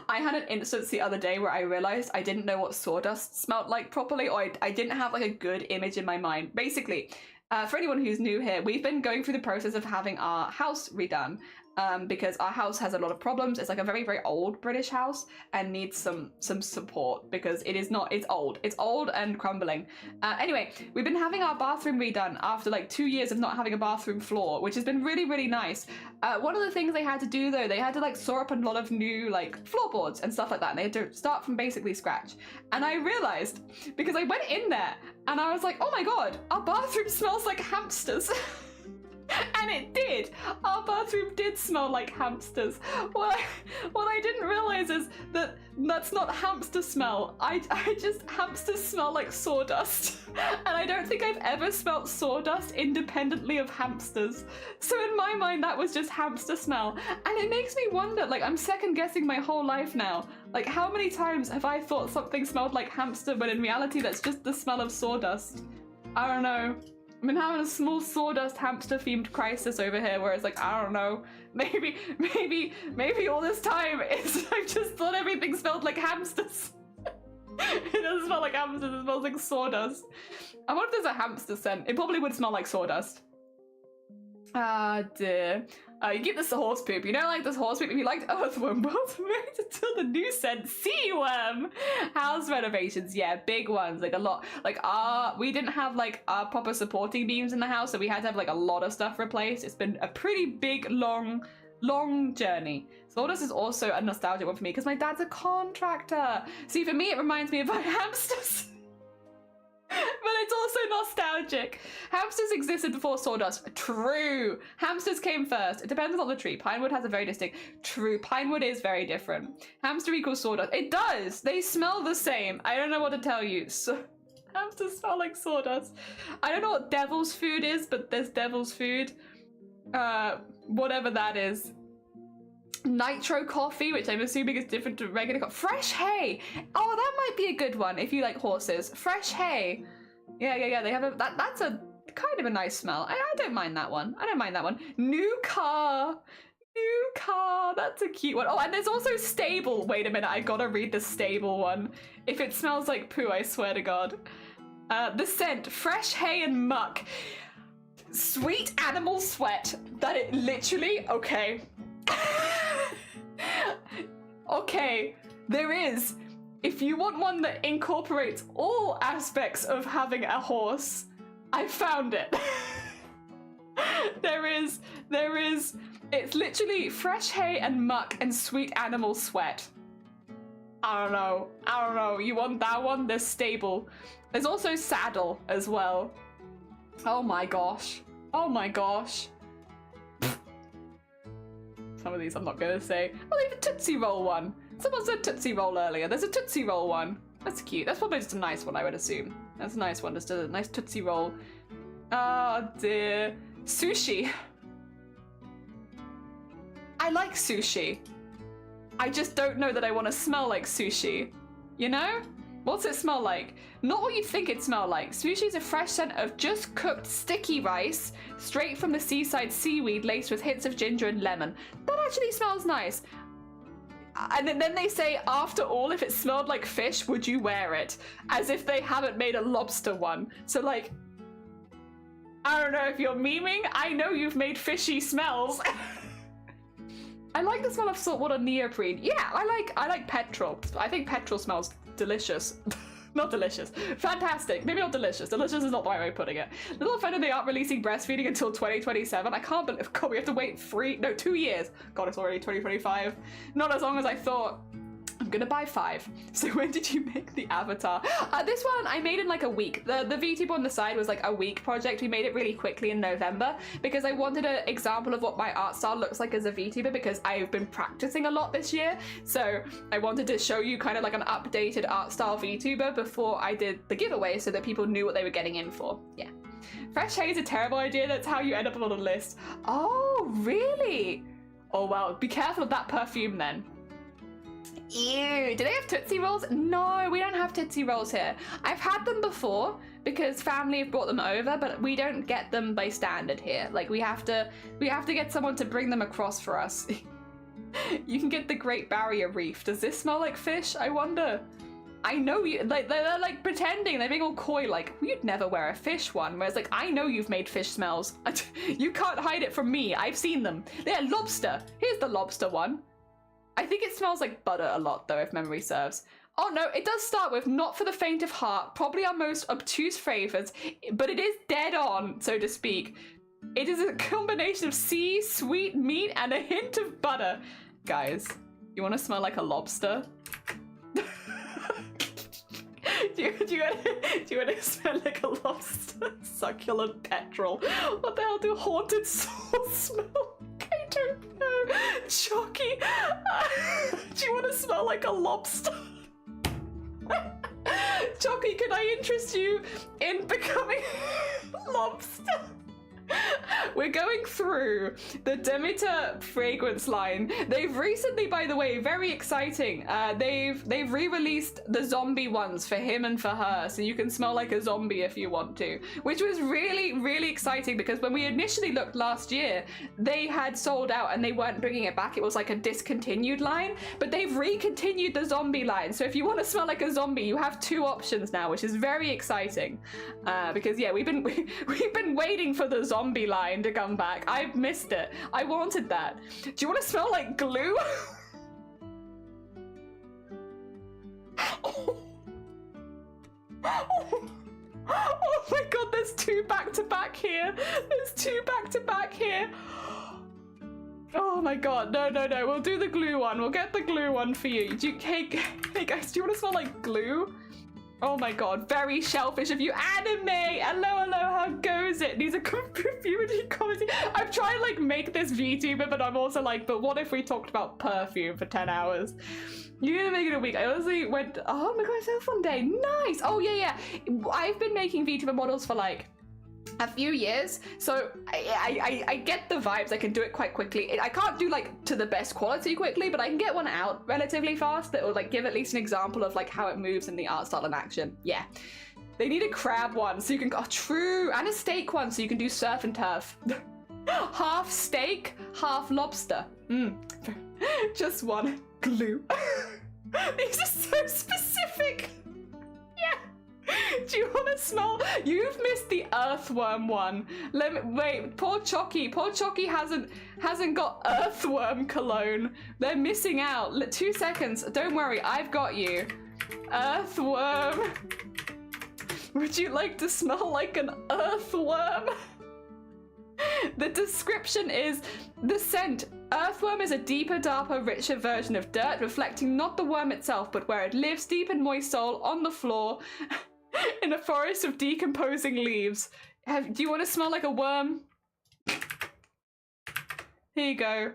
I had an instance the other day where I realized I didn't know what sawdust smelled like properly, or I didn't have like a good image in my mind. Basically, for anyone who's new here, we've been going through the process of having our house redone. Because our house has a lot of problems. It's like a very, very old British house and needs some support because it's old and crumbling. Anyway, we've been having our bathroom redone after like 2 years of not having a bathroom floor, which has been really, really nice. One of the things they had to do though, they had to like saw up a lot of new like floorboards and stuff like that, and they had to start from basically scratch. And I realized, because I went in there and I was like, oh my god, our bathroom smells like hamsters. And it did. Our bathroom did smell like hamsters. What I didn't realize is that that's not hamster smell. Hamsters smell like sawdust. And I don't think I've ever smelled sawdust independently of hamsters. So in my mind, that was just hamster smell. And it makes me wonder, like, I'm second guessing my whole life now. Like, how many times have I thought something smelled like hamster, but in reality, that's just the smell of sawdust? I don't know. I've been having a small sawdust hamster themed crisis over here where it's like, I don't know, maybe all this time I've just thought everything smelled like hamsters. It doesn't smell like hamsters, it smells like sawdust. I wonder if there's a hamster scent. It probably would smell like sawdust. Ah, dear. You get this horse poop. You know, like this horse poop. If you liked earthworm, both made until the new scent sea worm. House renovations, yeah, big ones, like a lot. Like we didn't have like our proper supporting beams in the house, so we had to have like a lot of stuff replaced. It's been a pretty big, long journey. Sawdust is also a nostalgic one for me because my dad's a contractor. See, for me, it reminds me of my hamsters. But it's also nostalgic. Hamsters existed before sawdust. True. Hamsters came first. It depends on the tree. Pinewood has a very distinct... True. Pinewood is very different. Hamster equals sawdust. It does. They smell the same. I don't know what to tell you. So... Hamsters smell like sawdust. I don't know what devil's food is, but there's devil's food. Whatever that is. Nitro coffee, which I'm assuming is different to regular coffee. Fresh hay. Oh, that might be a good one if you like horses. Fresh hay. Yeah. They have a that's a kind of a nice smell. I don't mind that one. I don't mind that one. New car. New car. That's a cute one. Oh, and there's also stable. Wait a minute. I gotta read the stable one. If it smells like poo, I swear to God. The scent. Fresh hay and muck. Sweet animal sweat. That it literally. Okay. Okay, there is. If you want one that incorporates all aspects of having a horse, I found it. There is. It's literally fresh hay and muck and sweet animal sweat. I don't know. You want that one? There's stable. There's also saddle as well. Oh my gosh. Some of these I'm not gonna say. I'll leave a Tootsie Roll one. Someone said Tootsie Roll earlier. There's a Tootsie Roll one. That's cute. That's probably just a nice one, I would assume. That's a nice one. Just a nice Tootsie Roll. Oh dear. Sushi. I like sushi. I just don't know that I want to smell like sushi. You know? What's it smell like? Not what you think it smells like. Sushi is a fresh scent of just cooked sticky rice, straight from the seaside seaweed laced with hints of ginger and lemon. That actually smells nice. And then they say, after all, if it smelled like fish, would you wear it? As if they haven't made a lobster one. So like, I don't know if you're memeing. I know you've made fishy smells. I like the smell of saltwater neoprene. Yeah, I like petrol. I think petrol smells delicious. Not delicious. Fantastic. Maybe not delicious. Delicious is not the right way of putting it. Little offended they aren't releasing breastfeeding until 2027. I can't believe, God, we have to wait 2 years. God, it's already 2025. Not as long as I thought. I'm gonna buy 5. So when did you make the avatar? This one I made in like a week. The VTuber on the side was like a week project. We made it really quickly in November because I wanted an example of what my art style looks like as a VTuber because I've been practicing a lot this year. So I wanted to show you kind of like an updated art style VTuber before I did the giveaway so that people knew what they were getting in for. Yeah. Fresh hay is a terrible idea. That's how you end up on a list. Oh, really? Oh, well, be careful of that perfume then. Ew, do they have Tootsie Rolls? No, we don't have Tootsie Rolls here. I've had them before because family have brought them over, but we don't get them by standard here. Like we have to get someone to bring them across for us. You can get the Great Barrier Reef. Does this smell like fish? I wonder. I know you, like they're like pretending, they're being all coy like, you'd never wear a fish one. Whereas like, I know you've made fish smells. You can't hide it from me. I've seen them. They're lobster. Here's the lobster one. I think it smells like butter a lot though, if memory serves. Oh no, it does start with not for the faint of heart, probably our most obtuse favours, but it is dead on, so to speak. It is a combination of sea, sweet meat, and a hint of butter. Guys, you want to smell like a lobster? do you want to smell like a lobster? Succulent petrol. What the hell do haunted souls smell? I don't know. Chalky. Do you want to smell like a lobster? Chalky, can I interest you in becoming lobster? We're going through the Demeter fragrance line. They've recently, by the way, very exciting. They've re-released the zombie ones for him and for her, so you can smell like a zombie if you want to, which was really, really exciting because when we initially looked last year, they had sold out and they weren't bringing it back. It was like a discontinued line, but they've recontinued the zombie line. So if you want to smell like a zombie, you have 2 options now, which is very exciting. Because yeah, we've been waiting for the zombie line to come back. I've missed it. I wanted that. Do you want to smell like glue? Oh. Oh my god, there's 2 back-to-back here. There's 2 back-to-back here. Oh my god, no, we'll do the glue one. We'll get the glue one for you. Hey guys, do you want to smell like glue? Oh my god, very shellfish of you. Anime! Hello, how goes it? These are community commenting. I'm trying to like make this VTuber, but I'm also like, but what if we talked about perfume for 10 hours? You're gonna make it a week. I honestly went, oh my god, it's so fun day. Nice! Oh yeah. I've been making VTuber models for like a few years, so I get the vibes. I can do it quite quickly. I can't do like to the best quality quickly, but I can get one out relatively fast that will like give at least an example of like how it moves in the art style and action. Yeah, they need a crab one so you can, oh true, and a steak one so you can do surf and turf. Half steak, half lobster. Just one. Glue. These are so specific. Do you want to smell? You've missed the earthworm one. Let me wait. Poor Chocky. Poor Chocky hasn't got earthworm cologne. They're missing out. 2 seconds. Don't worry. I've got you. Earthworm. Would you like to smell like an earthworm? The description is the scent. Earthworm is a deeper, darker, richer version of dirt, reflecting not the worm itself, but where it lives, deep and moist soul on the floor. In a forest of decomposing leaves. Do you want to smell like a worm? Here you go.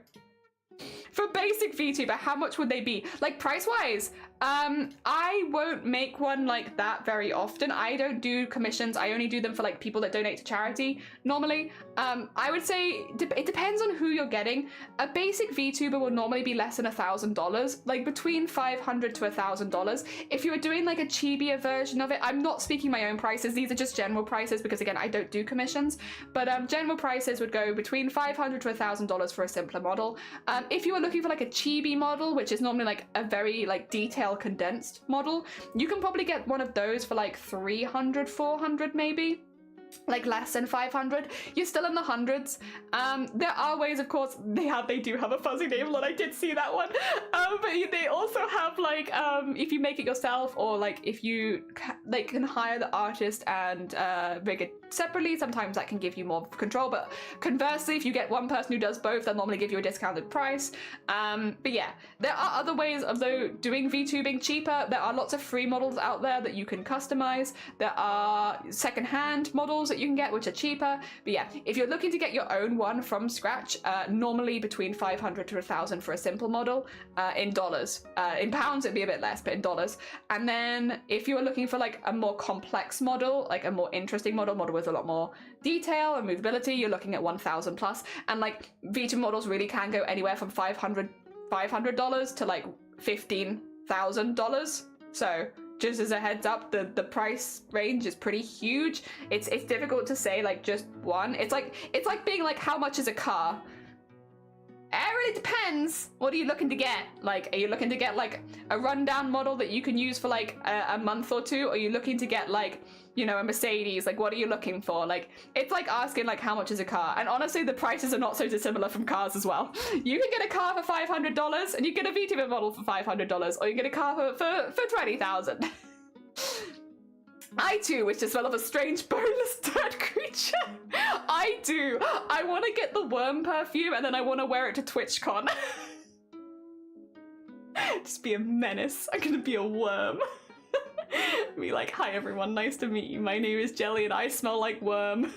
For basic VTuber, how much would they be? Like price-wise, I won't make one like that very often. I don't do commissions. I only do them for like people that donate to charity normally. I would say it depends on who you're getting. A basic VTuber will normally be less than $1,000, like between $500 to $1,000. If you were doing like a chibier version of it, I'm not speaking my own prices. These are just general prices because again, I don't do commissions, but general prices would go between $500 to $1,000 for a simpler model. If you were looking for like a chibi model, which is normally like a very like detailed condensed model, you can probably get one of those for like 300, 400 maybe. Like less than 500. You're still in the hundreds. There are ways, of course, they do have a fuzzy navel, and I did see that one. But they also have like if you make it yourself, or like if you like can hire the artist and rig it separately, sometimes that can give you more control. But conversely, if you get one person who does both, they'll normally give you a discounted price. But yeah, there are other ways of though doing VTubing cheaper. There are lots of free models out there that you can customize. There are secondhand models that you can get which are cheaper. But yeah, if you're looking to get your own one from scratch, normally between 500 to 1,000 for a simple model in dollars. In pounds it'd be a bit less, but in dollars. And then if you're looking for like a more complex model, like a more interesting model with a lot more detail and movability, you're looking at 1,000 plus. And like VTuber models really can go anywhere from $500 to like $15,000. So just as a heads up, the price range is pretty huge. It's difficult to say like just one. It's like being like, how much is a car? It really depends. What are you looking to get? Like, are you looking to get like a rundown model that you can use for like a month or two? Or are you looking to get like, you know, a Mercedes? Like, what are you looking for? Like, it's like asking like, how much is a car? And honestly, the prices are not so dissimilar from cars as well. You can get a car for $500 and you get a VTuber model for $500, or you get a car for 20,000. I too wish to smell of a strange boneless dirt creature. I do. I want to get the worm perfume and then I want to wear it to TwitchCon. Just be a menace. I'm gonna be a worm. Be like, hi everyone, nice to meet you. My name is Jelly and I smell like worm.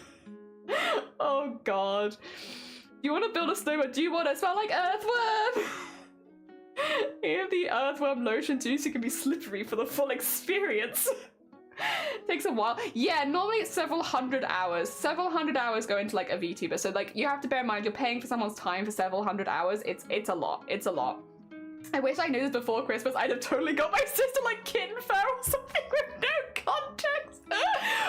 Oh god. You want to build a snowman? Do you want to smell like earthworm? You have the earthworm lotion too, so you can be slippery for the full experience. Takes a while. Yeah, normally it's several hundred hours. Several hundred hours go into like a VTuber. So like you have to bear in mind you're paying for someone's time for several hundred hours. It's a lot. It's a lot. I wish I knew this before Christmas. I'd have totally got my sister like kitten fur or something with no context.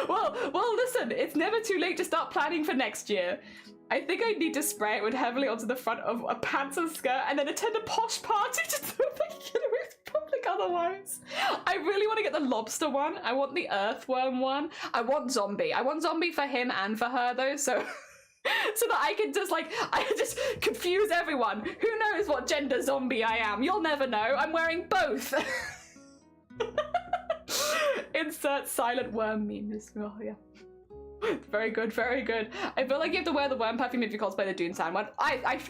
Well, listen, it's never too late to start planning for next year. I think I need to spray it with heavily onto the front of a pants and skirt and then attend a posh party to do it with public otherwise. I really want to get the lobster one. I want the earthworm one. I want zombie. I want zombie for him and for her though, so so that I can just confuse everyone. Who knows what gender zombie I am? You'll never know. I'm wearing both. Insert silent worm meme. Oh yeah. Very good, very good. I feel like you have to wear the worm perfume if you cosplay the Dune Sand one.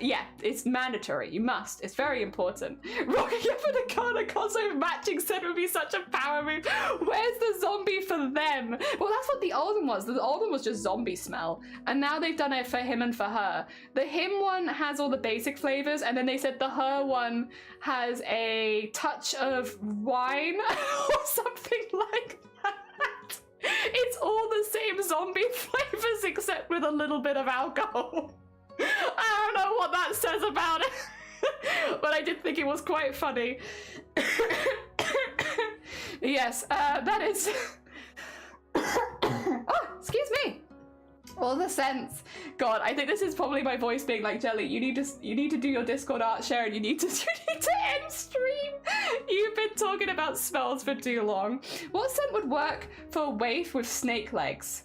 Yeah, it's mandatory. You must. It's very important. Rocking up with a Kana cosplay matching set would be such a power move. Where's the zombie for them? Well, that's what the old one was. The old one was just zombie smell. And now they've done it for him and for her. The him one has all the basic flavors, and then they said the her one has a touch of wine or something like that. It's all the same zombie flavors except with a little bit of alcohol. I don't know what that says about it, but I did think it was quite funny. Yes, that is... Oh, excuse me. All the sense. God, I think this is probably my voice being like, Jelly, you need to do your Discord art share, and you need to end stream. You've been talking about smells for too long. What scent would work for a waif with snake legs?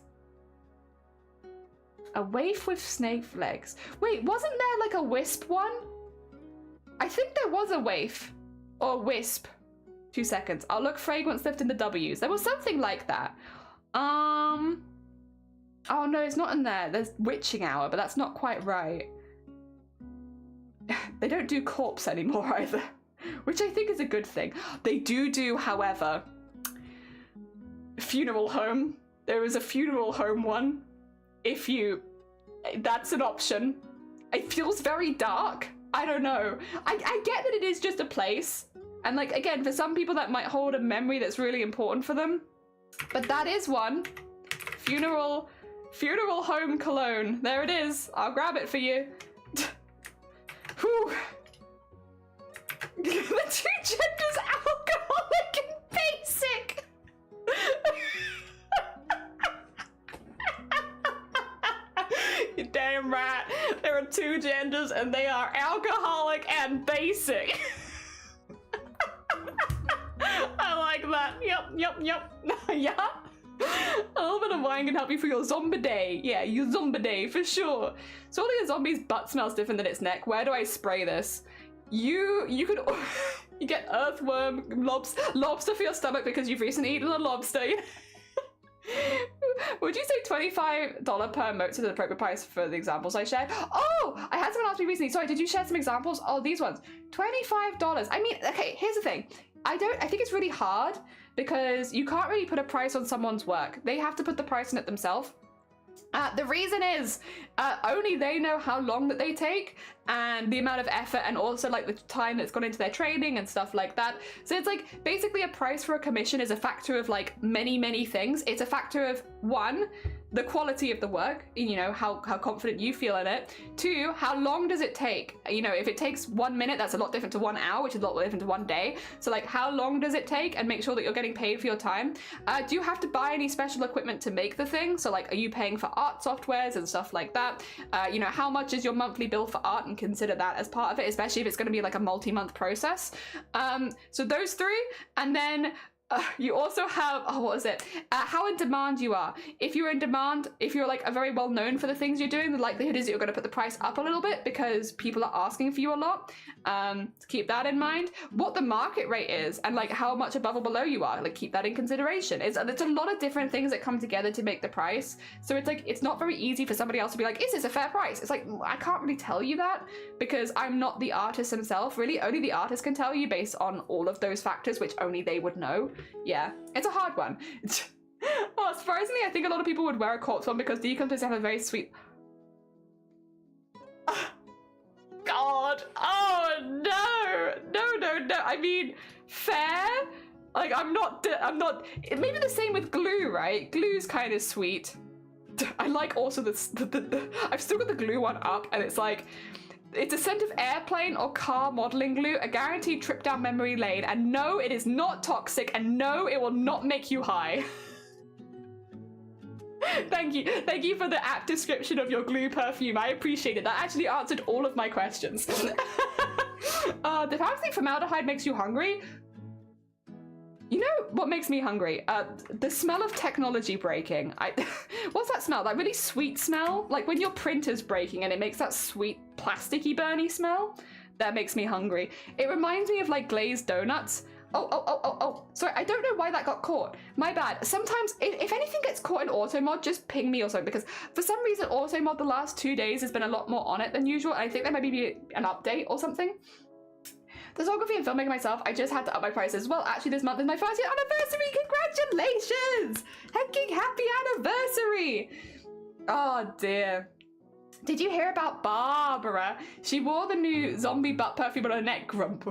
A waif with snake legs. Wait, wasn't there like a wisp one? I think there was a waif or wisp. 2 seconds. I'll look fragrance lift in the W's. There was something like that. Oh no, it's not in there. There's witching hour, but that's not quite right. They don't do corpse anymore either, which I think is a good thing. They do, however, funeral home. There is a funeral home one. That's an option. It feels very dark. I don't know. I get that it is just a place. And like, again, for some people that might hold a memory that's really important for them. But that is one. Funeral home cologne. There it is. I'll grab it for you. Whew. The two genders, alcoholic and basic. You're damn right. There are two genders and they are alcoholic and basic. I like that. Yep. Yeah. A little bit of wine can help you for your zombie day. Yeah, your zombie day for sure. So all your zombies' butt smells different than its neck. Where do I spray this? You could you get earthworm lobster for your stomach because you've recently eaten a lobster. Would you say $25 per emote is the appropriate price for the examples I shared? Oh, I had someone ask me recently. Sorry, did you share some examples? Oh, these ones. $25. I mean, okay, here's the thing. I think it's really hard because you can't really put a price on someone's work. They have to put the price on it themselves. The reason is only they know how long that they take and the amount of effort and also like the time that's gone into their training and stuff like that. So it's like basically a price for a commission is a factor of like many things. It's a factor of one, the quality of the work, you know, how confident you feel in it. Two, how long does it take? You know, if it takes 1 minute, that's a lot different to 1 hour, which is a lot different to 1 day. So like, how long does it take? And make sure that you're getting paid for your time. Do you have to buy any special equipment to make the thing? So like, are you paying for art softwares and stuff like that? You know, how much is your monthly bill for art, and consider that as part of it, especially if it's going to be like a multi-month process. So those three, and then you also have, how in demand you are. If you're in demand, if you're like a very well known for the things you're doing, the likelihood is that you're going to put the price up a little bit because people are asking for you a lot. Keep that in mind. What the market rate is and like how much above or below you are, like keep that in consideration. It's a lot of different things that come together to make the price. So it's like, it's not very easy for somebody else to be like, is this a fair price? It's like, I can't really tell you that because I'm not the artist himself. Really, only the artist can tell you based on all of those factors, which only they would know. Yeah, it's a hard one. Oh, surprisingly, I think a lot of people would wear a corpse one because decompose have a very sweet... God. Oh, no. I mean, fair? Like, I'm not... Maybe the same with glue, right? Glue's kind of sweet. I like also I've still got the glue one up, and it's like... It's a scent of airplane or car modeling glue, a guaranteed trip down memory lane, and no, it is not toxic, and no, it will not make you high. Thank you for the apt description of your glue perfume. I appreciate it. That actually answered all of my questions. The fact that formaldehyde makes you hungry. You know what makes me hungry? The smell of technology breaking. What's that smell? That really sweet smell? Like when your printer's breaking and it makes that sweet plasticky burny smell? That makes me hungry. It reminds me of like glazed donuts. Oh. Sorry, I don't know why that got caught. My bad. Sometimes, if anything gets caught in auto mod, just ping me or something, because for some reason, auto mod the last 2 days has been a lot more on it than usual, and I think there might be an update or something. Photography and filmmaking myself, I just had to up my prices as well. Actually, this month is my 1st year anniversary. Congratulations! Hecking happy anniversary! Oh dear. Did you hear about Barbara? She wore the new zombie butt perfume on her neck. Grump.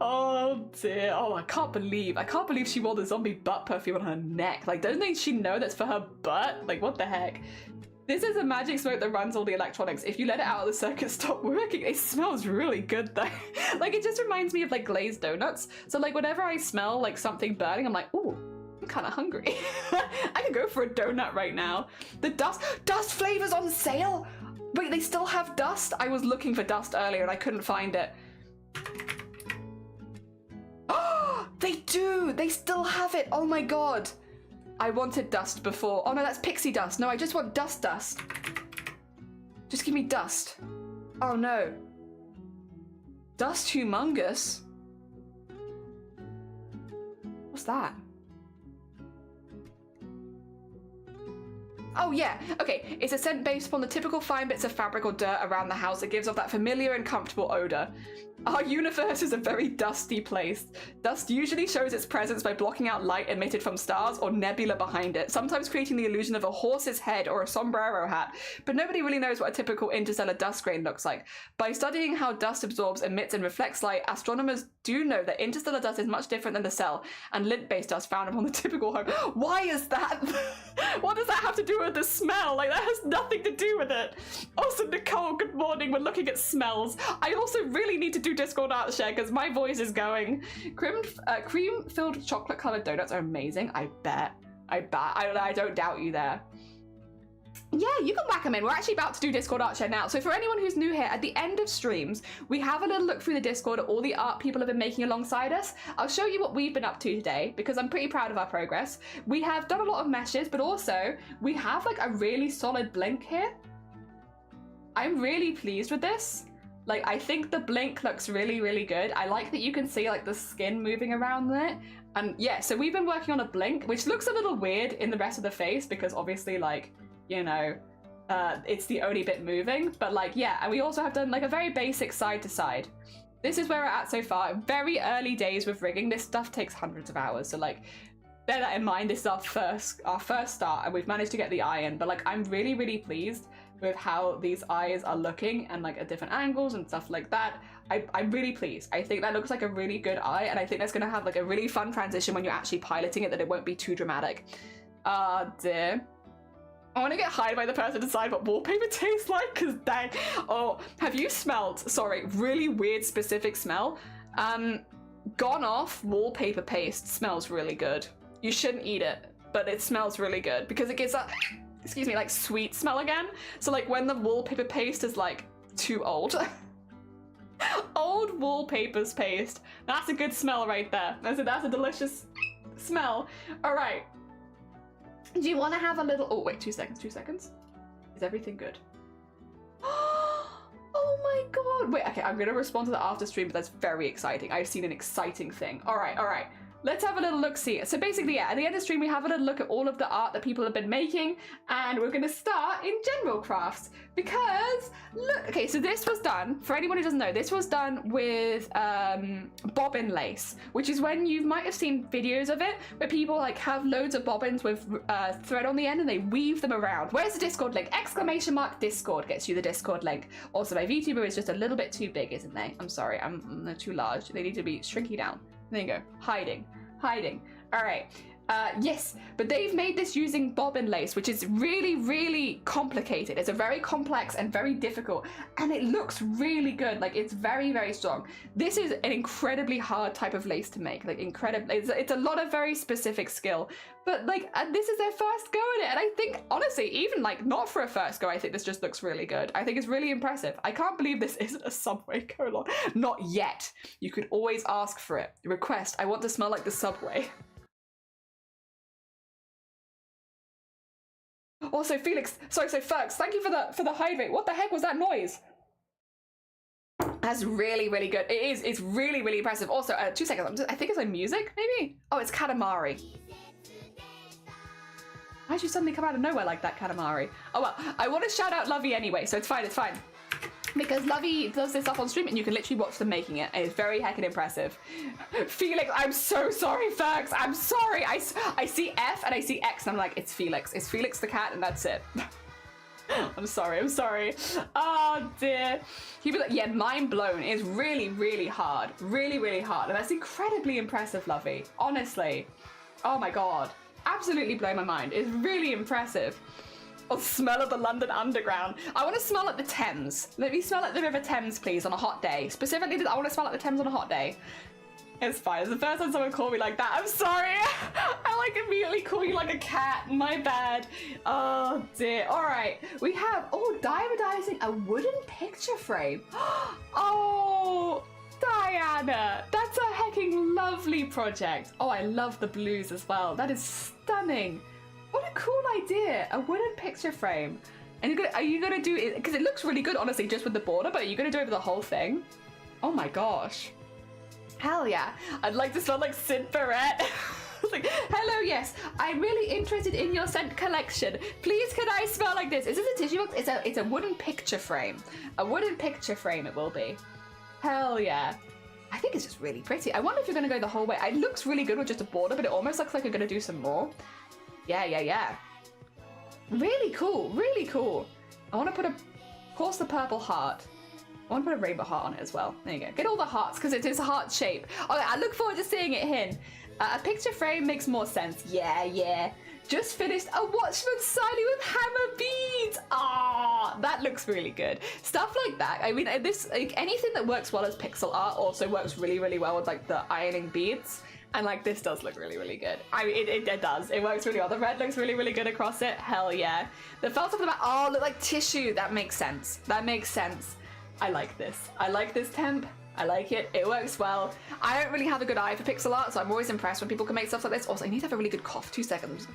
Oh dear. Oh, I can't believe she wore the zombie butt perfume on her neck. Like, doesn't she know that's for her butt? Like, what the heck? This is a magic smoke that runs all the electronics. If you let it out, the circuit stop working. It smells really good though. Like, it just reminds me of like glazed donuts. So like whenever I smell like something burning, I'm like, ooh, I'm kind of hungry. I could go for a donut right now. The dust flavors on sale. Wait, they still have dust? I was looking for dust earlier and I couldn't find it. Oh, they do. They still have it. Oh my God. I wanted dust before. Oh no, that's pixie dust. No, I just want dust. Just give me dust. Oh no. Dust humongous? What's that? Oh yeah, okay. It's a scent based upon the typical fine bits of fabric or dirt around the house that gives off that familiar and comfortable odor. Our universe is a very dusty place. Dust usually shows its presence by blocking out light emitted from stars or nebula behind it, sometimes creating the illusion of a horse's head or a sombrero hat, but nobody really knows what a typical interstellar dust grain looks like. By studying how dust absorbs, emits, and reflects light, astronomers do know that interstellar dust is much different than the cell and lint-based dust found upon the typical home. Why is that? What does that have to do with the smell? Like, that has nothing to do with it. Also, Nicole, good morning. We're looking at smells. I also really need to do Discord art share because my voice is going. Cream-filled chocolate-covered donuts are amazing. I bet. I don't doubt you there. Yeah, you can whack them in. We're actually about to do Discord art share now. So for anyone who's new here, at the end of streams, we have a little look through the Discord at all the art people have been making alongside us. I'll show you what we've been up to today because I'm pretty proud of our progress. We have done a lot of meshes, but also we have like a really solid blink here. I'm really pleased with this. Like, I think the blink looks really, really good. I like that you can see like the skin moving around there. And yeah, so we've been working on a blink, which looks a little weird in the rest of the face because obviously like, you know, it's the only bit moving, but like, yeah, and we also have done like a very basic side to side. This is where we're at so far. Very early days with rigging. This stuff takes hundreds of hours, so like, bear that in mind. This is our first start, and we've managed to get the eye in, but like, I'm really, really pleased with how these eyes are looking and like at different angles and stuff like that. I'm really pleased. I think that looks like a really good eye, and I think that's gonna have like a really fun transition when you're actually piloting it, that it won't be too dramatic. Dear. I want to get hired by the person to decide what wallpaper tastes like, because dang. Oh, have you smelled, sorry, really weird specific smell? Gone off wallpaper paste smells really good. You shouldn't eat it, but it smells really good because it gives that, excuse me, like sweet smell again. So like when the wallpaper paste is like too old. Old wallpapers paste. That's a good smell right there. That's a delicious smell. All right. Do you want to have a little... Oh, wait, 2 seconds. Is everything good? Oh my God. Wait, okay, I'm going to respond to the after stream, but that's very exciting. I've seen an exciting thing. All right. Let's have a little look-see. So basically, yeah, at the end of the stream, we have a little look at all of the art that people have been making, and we're going to start in general crafts because, look, okay, so this was done, for anyone who doesn't know, this was done with bobbin lace, which is when you might have seen videos of it, where people like have loads of bobbins with thread on the end and they weave them around. Where's the Discord link? Exclamation mark Discord gets you the Discord link. Also, my VTuber is just a little bit too big, isn't they? I'm sorry, they're too large. They need to be shrinking down. There you go. Hiding. All right. Yes, but they've made this using bobbin lace, which is really, really complicated. It's a very complex and very difficult, and it looks really good. Like, it's very, very strong. This is an incredibly hard type of lace to make. Like, incredibly, it's a lot of very specific skill. But like, this is their first go at it, and I think, honestly, even like not for a first go, I think this just looks really good. I think it's really impressive. I can't believe this isn't a Subway colon. Not yet. You could always ask for it. Request, I want to smell like the Subway. Also, Felix, sorry, so Fergs, thank you for the hydrate. What the heck was that noise? That's really, really good. It is. It's really, really impressive. Also, 2 seconds. I think it's like music, maybe? Oh, it's Katamari. Why'd you suddenly come out of nowhere like that, Katamari? Oh, well, I want to shout out Lovey anyway, so it's fine, it's fine. Because Lovey does this stuff on stream and you can literally watch them making it. And it's very heckin' impressive. Felix, I'm so sorry, Fergs. I'm sorry. I see F and I see X and I'm like, it's Felix. It's Felix the cat and that's it. I'm sorry, I'm sorry. Oh dear. He'd be like, yeah, mind blown. It's really, really hard. Really, really hard. And that's incredibly impressive, Lovey. Honestly. Oh my God. Absolutely blow my mind. It's really impressive. Oh, smell of the London Underground. I want to smell like the Thames. Let me smell like the River Thames, please, on a hot day. Specifically, I want to smell like the Thames on a hot day. It's fine. It's the first time someone called me like that. I'm sorry. I like immediately call you like a cat. My bad. Oh dear. All right. We have, oh, diamondizing a wooden picture frame. Oh, Diana. That's a hecking lovely project. Oh, I love the blues as well. That is stunning. What a cool idea. A wooden picture frame. And are you gonna do it? Because it looks really good, honestly, just with the border, but are you gonna do it over the whole thing? Oh my gosh. Hell yeah. I'd like to smell like Sid Barrett. Like, hello, yes. I'm really interested in your scent collection. Please, can I smell like this? Is this a tissue box? It's a wooden picture frame. A wooden picture frame it will be. Hell yeah. I think it's just really pretty. I wonder if you're gonna go the whole way. It looks really good with just a border, but it almost looks like you're gonna do some more. Yeah, yeah, yeah. Really cool, really cool. I want to put of course, the purple heart. I want to put a rainbow heart on it as well. There you go. Get all the hearts, because it is a heart shape. Okay, I look forward to seeing it here. A picture frame makes more sense. Yeah, yeah. Just finished a Watchman signing with hammer beads. Ah, that looks really good. Stuff like that. I mean, this like, anything that works well as pixel art also works really, really well with like the ironing beads. And like this does look really, really good. I mean, it does. It works really well. The red looks really, really good across it. Hell yeah. The felt off the back. Oh, look like tissue. That makes sense. That makes sense. I like this. I like this temp. I like it. It works well. I don't really have a good eye for pixel art, so I'm always impressed when people can make stuff like this. Also, I need to have a really good cough. 2 seconds.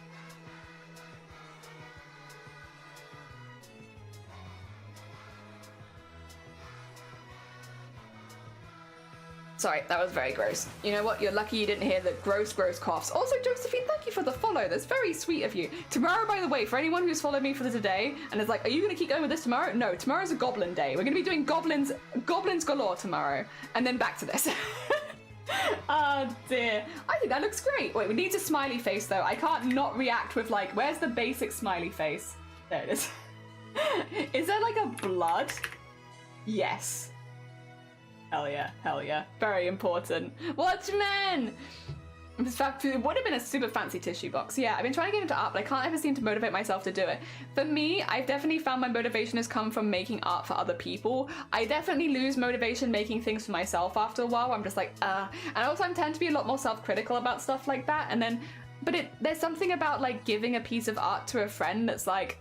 Sorry, that was very gross. You know what? You're lucky you didn't hear the gross, gross coughs. Also, Josephine, thank you for the follow. That's very sweet of you. Tomorrow, by the way, for anyone who's followed me for today and is like, are you going to keep going with this tomorrow? No, tomorrow's a goblin day. We're going to be doing goblins galore tomorrow. And then back to this. Oh dear. I think that looks great. Wait, we need a smiley face though. I can't not react with like, where's the basic smiley face? There it is. Is there like a blood? Yes. Hell yeah, hell yeah. Very important. Watchmen! In fact, it would have been a super fancy tissue box. Yeah, I've been trying to get into art, but I can't ever seem to motivate myself to do it. For me, I've definitely found my motivation has come from making art for other people. I definitely lose motivation making things for myself after a while. I'm just like, And also I tend to be a lot more self-critical about stuff like that. And then, but there's something about like giving a piece of art to a friend that's like,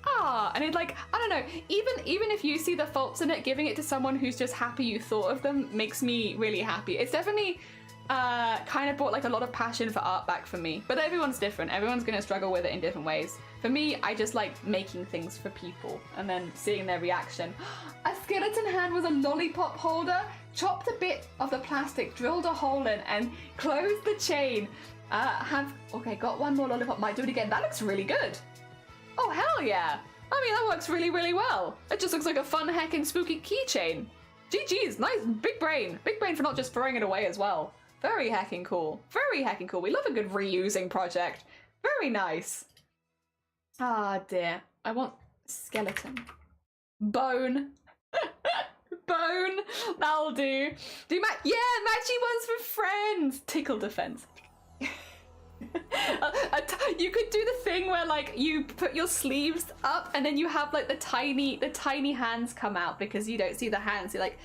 and it like, I don't know, even if you see the faults in it, giving it to someone who's just happy you thought of them makes me really happy. It's definitely kind of brought like a lot of passion for art back for me. But everyone's different. Everyone's gonna struggle with it in different ways. For me, I just like making things for people and then seeing their reaction. A skeleton hand was a lollipop holder, chopped a bit of the plastic, drilled a hole in and closed the chain. Okay, got one more lollipop, might do it again. That looks really good. Oh, hell yeah. I mean, that works really, really well. It just looks like a fun heckin' spooky keychain. GG's, nice, big brain. Big brain for not just throwing it away as well. Very heckin' cool. Very heckin' cool. We love a good reusing project. Very nice. Ah, dear. I want skeleton. Bone. Bone. That'll do. Yeah, matchy ones for friends. Tickle defense. You could do the thing where like you put your sleeves up and then you have like the tiny hands come out because you don't see the hands. You like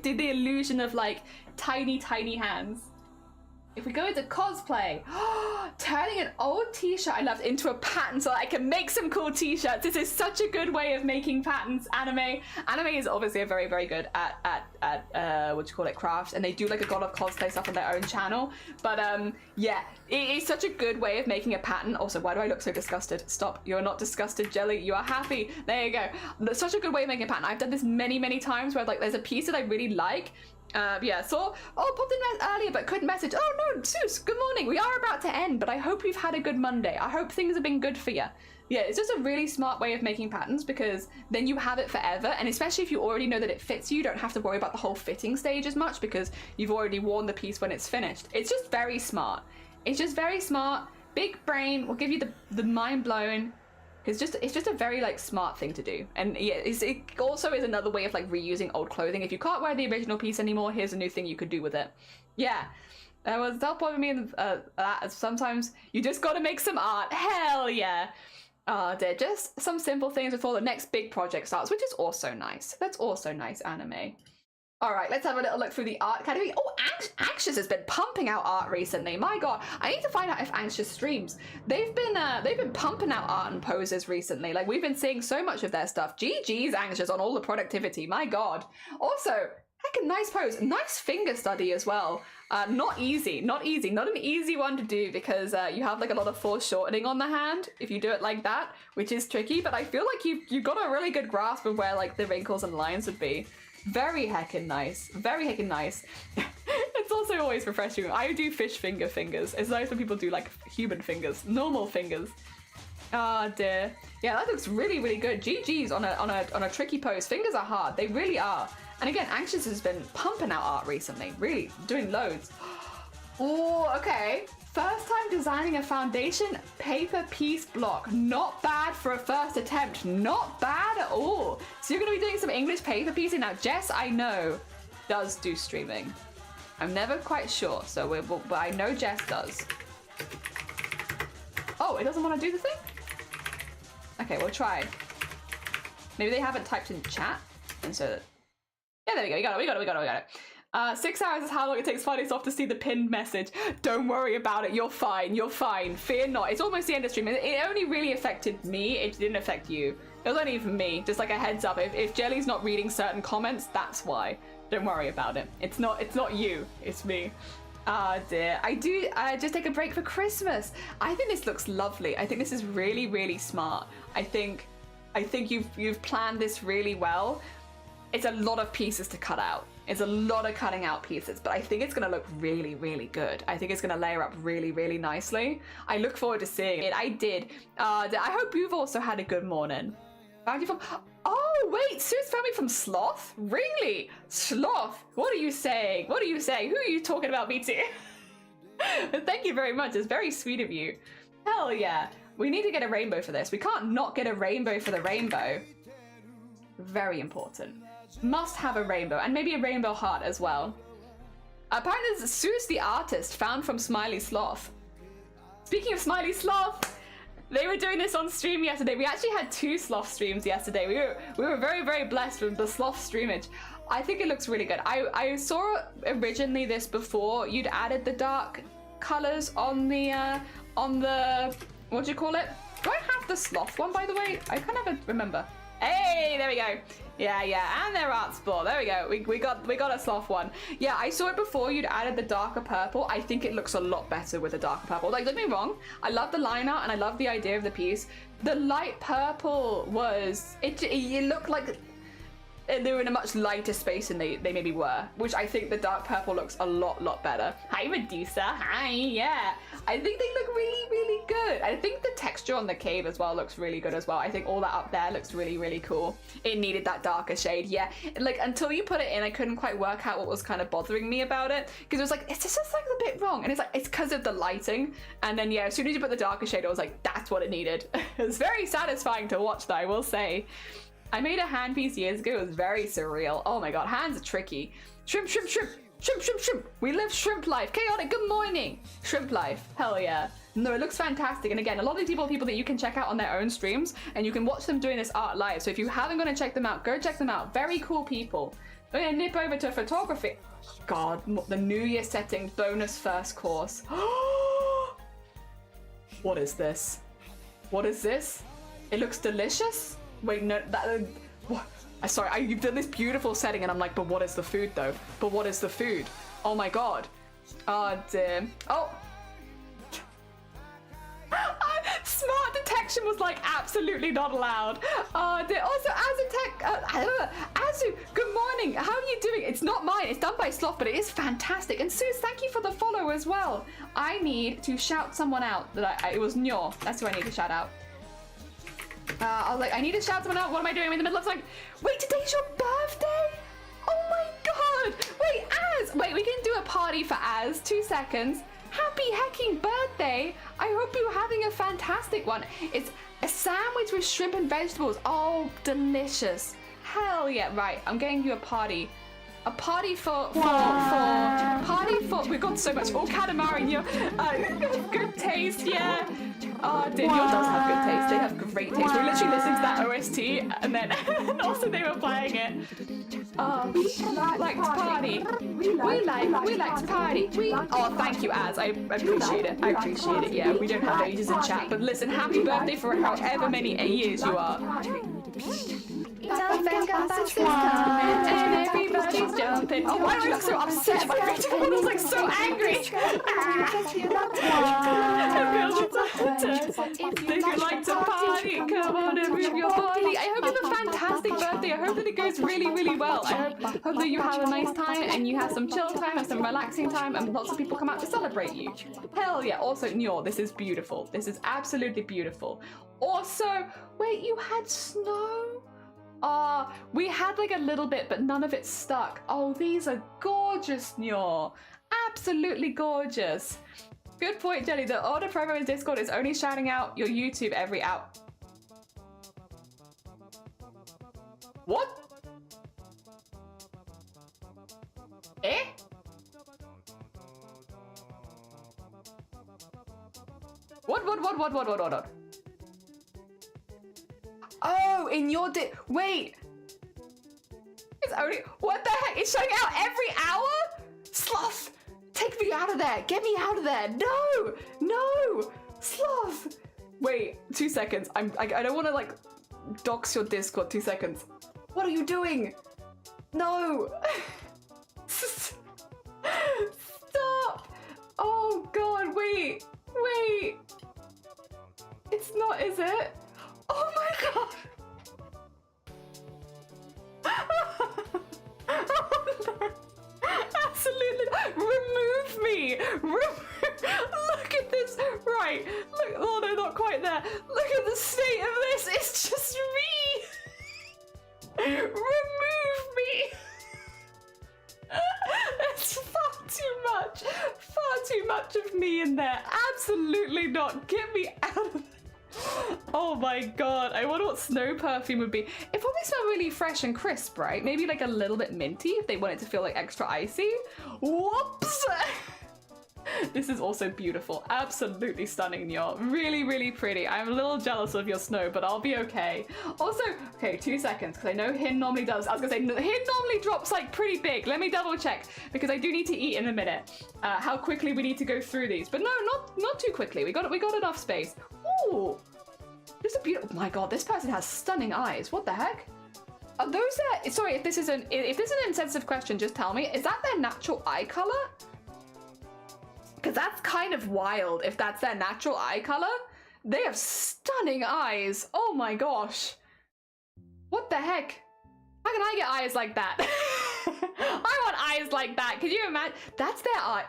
do the illusion of like tiny hands. If we go into cosplay, turning an old t-shirt I loved into a pattern so that I can make some cool t-shirts. This is such a good way of making patterns. Anime is obviously very, very good at what you call it, craft, and they do like a lot of cosplay stuff on their own channel. But yeah, it is such a good way of making a pattern. Also, why do I look so disgusted? Stop, you're not disgusted, Jelly, you are happy. There you go. That's such a good way of making a pattern. I've done this many, many times where like there's a piece that I really like. Yeah, so, popped in earlier but couldn't message. Oh no, Zeus, good morning. We are about to end, but I hope you've had a good Monday. I hope things have been good for you. Yeah, it's just a really smart way of making patterns because then you have it forever, and especially if you already know that it fits you, you don't have to worry about the whole fitting stage as much because you've already worn the piece when it's finished. It's just very smart. It's just very smart. Big brain will give you the mind blown. It's just a very like smart thing to do, and yeah, it also is another way of like reusing old clothing. If you can't wear the original piece anymore, here's a new thing you could do with it. Yeah, that was that point with me. That sometimes you just got to make some art. Hell yeah! They're just some simple things before the next big project starts, which is also nice. That's also nice, anime. All right, let's have a little look through the art category. Oh, Anxious has been pumping out art recently. My God, I need to find out if Anxious streams. They've been pumping out art and poses recently. Like we've been seeing so much of their stuff. GG's Anxious on all the productivity. My God. Also, heck, a nice pose, nice finger study as well. Not easy, not an easy one to do because you have like a lot of foreshortening on the hand if you do it like that, which is tricky. But I feel like you got a really good grasp of where like the wrinkles and lines would be. Very heckin' nice. Very heckin' nice. It's also always refreshing. I do fish fingers. It's nice when people do like human fingers, normal fingers. Ah, dear. Yeah, that looks really, really good. GG's on a tricky pose. Fingers are hard. They really are. And again, Anxious has been pumping out art recently. Really doing loads. Oh, okay. First time designing a foundation paper piece block. Not bad for a first attempt. Not bad at all. So you're going to be doing some English paper piecing. Now, Jess, I know, does do streaming. I'm never quite sure, but I know Jess does. Oh, it doesn't want to do the thing? Okay, we'll try. Maybe they haven't typed in chat. And so, yeah, there we go. We got it. 6 hours is how long it takes Fridaysoft to see the pinned message. Don't worry about it. You're fine. Fear not. It's almost the end of stream. It only really affected me. It didn't affect you. It was only for me. Just like a heads up. If Jelly's not reading certain comments, that's why. Don't worry about it. It's not you. It's me. Ah, dear. I just take a break for Christmas. I think this looks lovely. I think this is really, really smart. I think you've planned this really well. It's a lot of pieces to cut out. It's a lot of cutting out pieces, but I think it's going to look really, really good. I think it's going to layer up really, really nicely. I look forward to seeing it. I did. I hope you've also had a good morning. Found you from... Oh, wait, Sue's found me from Sloth? Really? Sloth? What are you saying? Who are you talking about me to? Thank you very much. It's very sweet of you. Hell yeah. We need to get a rainbow for this. We can't not get a rainbow for the rainbow. Very important. Must have a rainbow, and maybe a rainbow heart as well. Apparently there's Sue's the artist found from Smiley Sloth. Speaking of Smiley Sloth, they were doing this on stream yesterday. We actually had 2 Sloth streams yesterday. We were very, very blessed with the Sloth streamage. I think it looks really good. I saw originally this before you'd added the dark colors on the what do you call it? Do I have the Sloth one, by the way? I kind of remember. Hey, there we go. Yeah, and their art sport. There we go. We got a Sloth one. Yeah, I saw it before you'd added the darker purple. I think it looks a lot better with the darker purple. Like, don't get me wrong, I love the line art and I love the idea of the piece. The light purple was it looked like they were in a much lighter space than they maybe were, which I think the dark purple looks a lot better. Hi Medusa, hi, yeah. I think they look really, really good. I think the texture on the cave as well looks really good as well. I think all that up there looks really, really cool. It needed that darker shade, yeah. Like, until you put it in, I couldn't quite work out what was kind of bothering me about it, because it was like, it's just like a bit wrong, and it's like, it's because of the lighting. And then yeah, as soon as you put the darker shade, I was like, that's what it needed. It was very satisfying to watch though, I will say. I made a hand piece years ago. It was very surreal. Oh my god, hands are tricky. Shrimp. We live shrimp life. Chaotic, good morning. Shrimp life, hell yeah. No, it looks fantastic. And again, a lot of these people that you can check out on their own streams, and you can watch them doing this art live. So if you haven't gone to check them out, go check them out. Very cool people. We're gonna nip over to photography. God, the New Year setting bonus first course. What is this? What is this? It looks delicious. Wait, no, that. What? Sorry, you've done this beautiful setting, and I'm like, but what is the food though? But what is the food? Oh my god. Oh dear. Oh. Smart detection was like absolutely not allowed. Also, Azu, good morning. How are you doing? It's not mine. It's done by Sloth, but it is fantastic. And Suze, thank you for the follow as well. I need to shout someone out. It was Nyor. That's who I need to shout out. I was like, I need to shout someone out. What am I doing? I'm in the middle of like, wait, today's your birthday? Oh my god. Wait, Az. Wait, we can do a party for Az. 2 seconds. Happy hecking birthday! I hope you're having a fantastic one. It's a sandwich with shrimp and vegetables. Oh, delicious. Hell yeah. Right, I'm getting you a party. A party for we've got so much. Oh, Katamari, good taste, yeah. Oh, Daniel does have good taste. They have great taste. We're literally listening to that OST, and then and also they were playing it. Like to party. We like to party. Oh, thank you, Az. I appreciate it. I appreciate it. Yeah, we don't have ages in chat, but listen, happy birthday for however many years you are. And everybody's jumping. Oh, why do I look so upset? My beautiful one was like so angry. If you like to party, come on and move your body. I hope you have a fantastic birthday. I hope that it goes really, really well. I hope that you have a nice time and you have some chill time and some relaxing time and lots of people come out to celebrate you. Hell yeah. Also, Nyor, this is beautiful. This is absolutely beautiful. Also, wait, you had snow? We had like a little bit, but none of it stuck. Oh, these are gorgeous, Nyor. Absolutely gorgeous. Good point, Jelly. The order program in Discord is only shouting out your YouTube every hour. What? Eh? What? Oh, in your wait. It's only, what the heck? It's showing out every hour? Sloth, take me out of there. Get me out of there. No, Sloth. Wait, 2 seconds. I don't want to like dox your Discord. 2 seconds. What are you doing? No. Stop. Oh God, wait. It's not, is it? Oh my god! Oh no! Absolutely! Remove me! Look at this! Right! Look! Oh no, not quite there! Look at the state of this! It's just me! Remove me! It's far too much! Far too much of me in there! Absolutely not! Get me out of there! Oh my god, I wonder what snow perfume would be. It probably smells really fresh and crisp, right? Maybe like a little bit minty if they want it to feel like extra icy. Whoops! This is also beautiful. Absolutely stunning, Nyor. Really, really pretty. I'm a little jealous of your snow, but I'll be okay. Also, okay, 2 seconds, because I know Hin normally does. I was gonna say, Hin normally drops like pretty big. Let me double check, because I do need to eat in a minute. How quickly we need to go through these. But no, not too quickly. We got enough space. Ooh, this is beautiful. Oh my god, this person has stunning eyes. What the heck? Are those their? Sorry, if this is an insensitive question, just tell me. Is that their natural eye color? Because that's kind of wild. If that's their natural eye color, they have stunning eyes. Oh my gosh. What the heck? How can I get eyes like that? I want eyes like that. Can you imagine? That's their eye.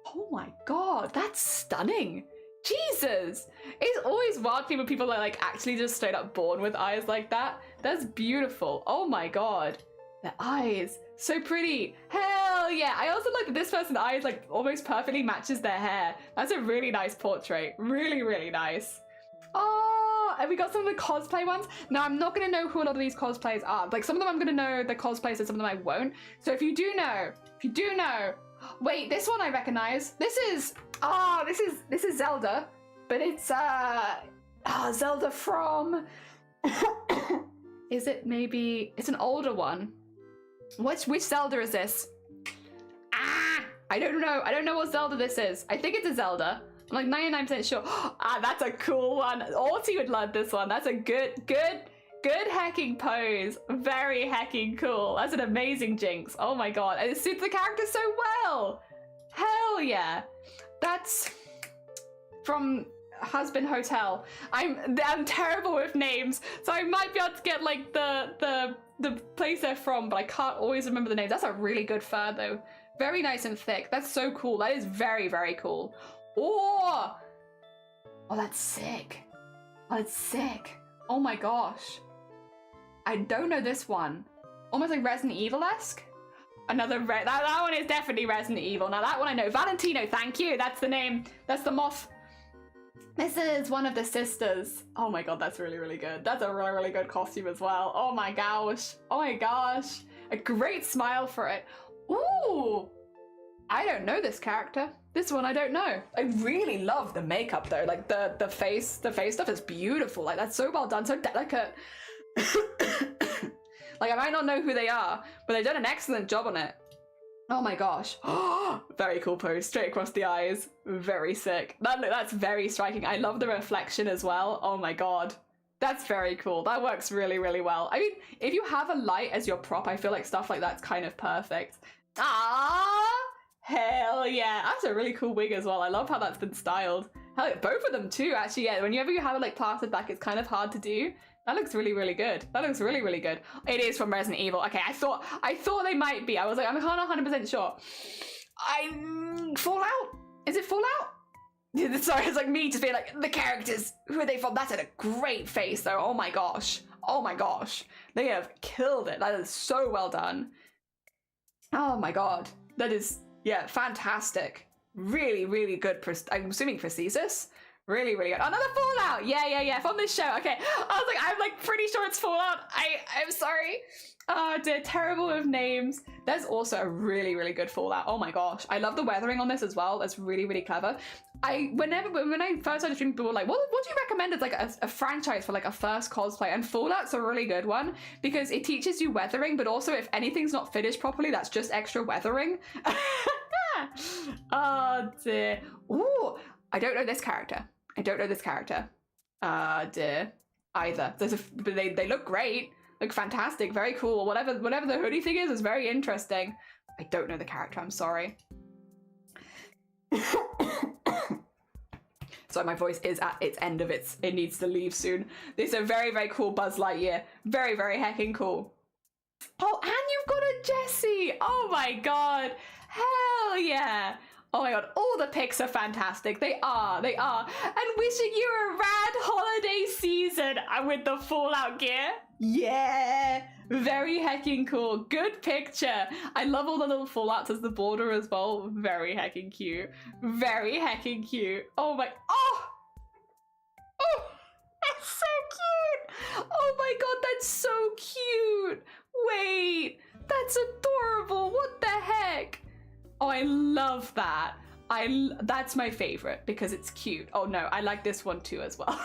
Oh my god, that's stunning. Jesus! It's always wild when people are like actually just straight up born with eyes like that. That's beautiful. Oh my god. Their eyes. So pretty. Hell yeah. I also like that this person's eyes like almost perfectly matches their hair. That's a really nice portrait. Really, really nice. Oh, and we got some of the cosplay ones. Now, I'm not going to know who a lot of these cosplayers are. Like, some of them I'm going to know the cosplayers and some of them I won't. So if you do know, wait, this one I recognize. This is Zelda, but it's Zelda from is it maybe, it's an older one. Which Zelda is this? Ah, I don't know. I don't know what Zelda this is. I think it's a Zelda. I'm like 99% sure. Ah, that's a cool one. Arty would love this one. That's a good hacking pose. Very hacking cool. That's an amazing Jinx. Oh my god. And it suits the character so well. Hell yeah. That's from Husband Hotel. I'm terrible with names, so I might be able to get like the place they're from, but I can't always remember the names. That's a really good fur though. Very nice and thick. That's so cool. That is very, very cool. Oh, that's sick. Oh, that's sick. Oh my gosh. I don't know this one. Almost like Resident Evil-esque. Another that one is definitely Resident Evil. Now that one I know. Valentino, thank you. That's the name. That's the moth. This is one of the sisters. Oh my god, that's really, really good. That's a really, really good costume as well. Oh my gosh. Oh my gosh. A great smile for it. Ooh. I don't know this character. This one I don't know. I really love the makeup though. Like the face stuff is beautiful. Like that's so well done, so delicate. Like I might not know who they are, but they've done an excellent job on it. Oh my gosh. Very cool pose, straight across the eyes. Very sick. That's very striking. I love the reflection as well. Oh my god. That's very cool. That works really, really well. I mean, if you have a light as your prop, I feel like stuff like that's kind of perfect. Ah, hell yeah. That's a really cool wig as well. I love how that's been styled. Hell, both of them too, actually. Yeah, whenever you have it like plastered back, it's kind of hard to do. That looks really, really good. That looks really, really good. It is from Resident Evil. Okay, I thought they might be. I was like, I'm not 100% sure. Fallout? Is it Fallout? Sorry, it's like me just being like, the characters, who are they from? That's a great face though. Oh my gosh. Oh my gosh. They have killed it. That is so well done. Oh my god. That is, yeah, fantastic. Really, really good. I'm assuming prosthesis. Really, really good. Another Fallout! Yeah, from this show. Okay, I was like, I'm like pretty sure it's Fallout. I'm sorry. Oh dear, terrible with names. There's also a really, really good Fallout. Oh my gosh. I love the weathering on this as well. That's really, really clever. When I first started streaming, people were like, what do you recommend as like a franchise for like a first cosplay? And Fallout's a really good one because it teaches you weathering, but also if anything's not finished properly, that's just extra weathering. Oh dear. Ooh, I don't know this character. Dear. Either. But they look great. Look fantastic. Very cool. Whatever the hoodie thing is very interesting. I don't know the character. I'm sorry. Sorry, my voice is at its end of it needs to leave soon. This is a very, very cool Buzz Lightyear. Very, very heckin' cool. Oh, and you've got a Jessie. Oh my god. Hell yeah. Oh my god, all the pics are fantastic. They are. And wishing you a rad holiday season with the Fallout gear. Yeah, very heckin' cool. Good picture. I love all the little Fallouts as the border as well. Very heckin' cute. Very heckin' cute. Oh my, oh, that's so cute. Oh my god, that's so cute. Wait, that's adorable. What the heck? Oh, I love that. That's my favorite because it's cute. Oh no, I like this one too as well.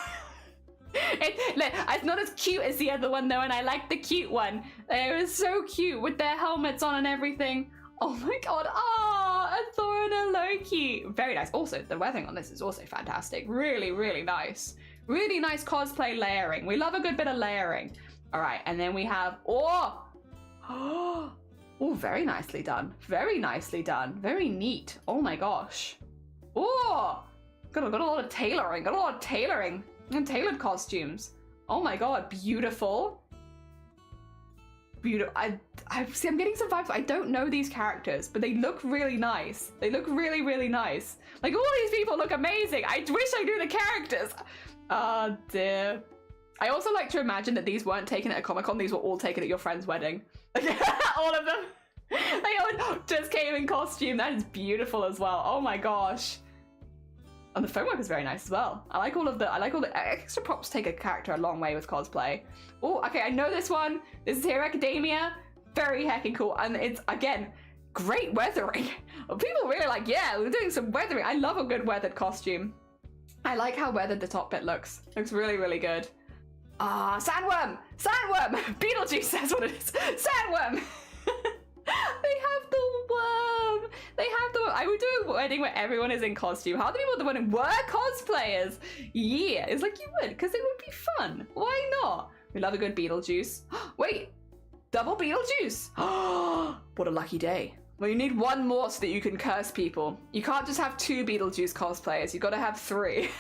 It's not as cute as the other one though, and I like the cute one. It was so cute with their helmets on and everything. Oh my god, a Thor and a Loki. Very nice. Also, the weathering on this is also fantastic. Really, really nice. Really nice cosplay layering. We love a good bit of layering. All right, and then we have, oh, very nicely done. Very nicely done. Very neat. Oh my gosh. Oh, got a lot of tailoring. And tailored costumes. Oh my god, beautiful. Beautiful. I see, I'm getting some vibes. I don't know these characters, but they look really nice. They look really, really nice. Like all these people look amazing. I wish I knew the characters. Oh dear. I also like to imagine that these weren't taken at a Comic-Con. These were all taken at your friend's wedding. All of them. They all just came in costume. That is beautiful as well. Oh my gosh. And the foam work is very nice as well. I like all the extra props take a character a long way with cosplay. Oh, okay, I know this one. This is Hero Academia. Very heckin' cool. And it's, again, great weathering. People really like, yeah, we're doing some weathering. I love a good weathered costume. I like how weathered the top bit looks. Looks really, really good. Ah, sandworm! Sandworm! Beetlejuice, that's what it is. Sandworm! I would do a wedding where everyone is in costume. How many people at the wedding were cosplayers? Yeah, it's like you would, because it would be fun. Why not? We love a good Beetlejuice. Wait, double Beetlejuice. What a lucky day. Well, you need one more so that you can curse people. You can't just have 2 Beetlejuice cosplayers. You've got to have 3.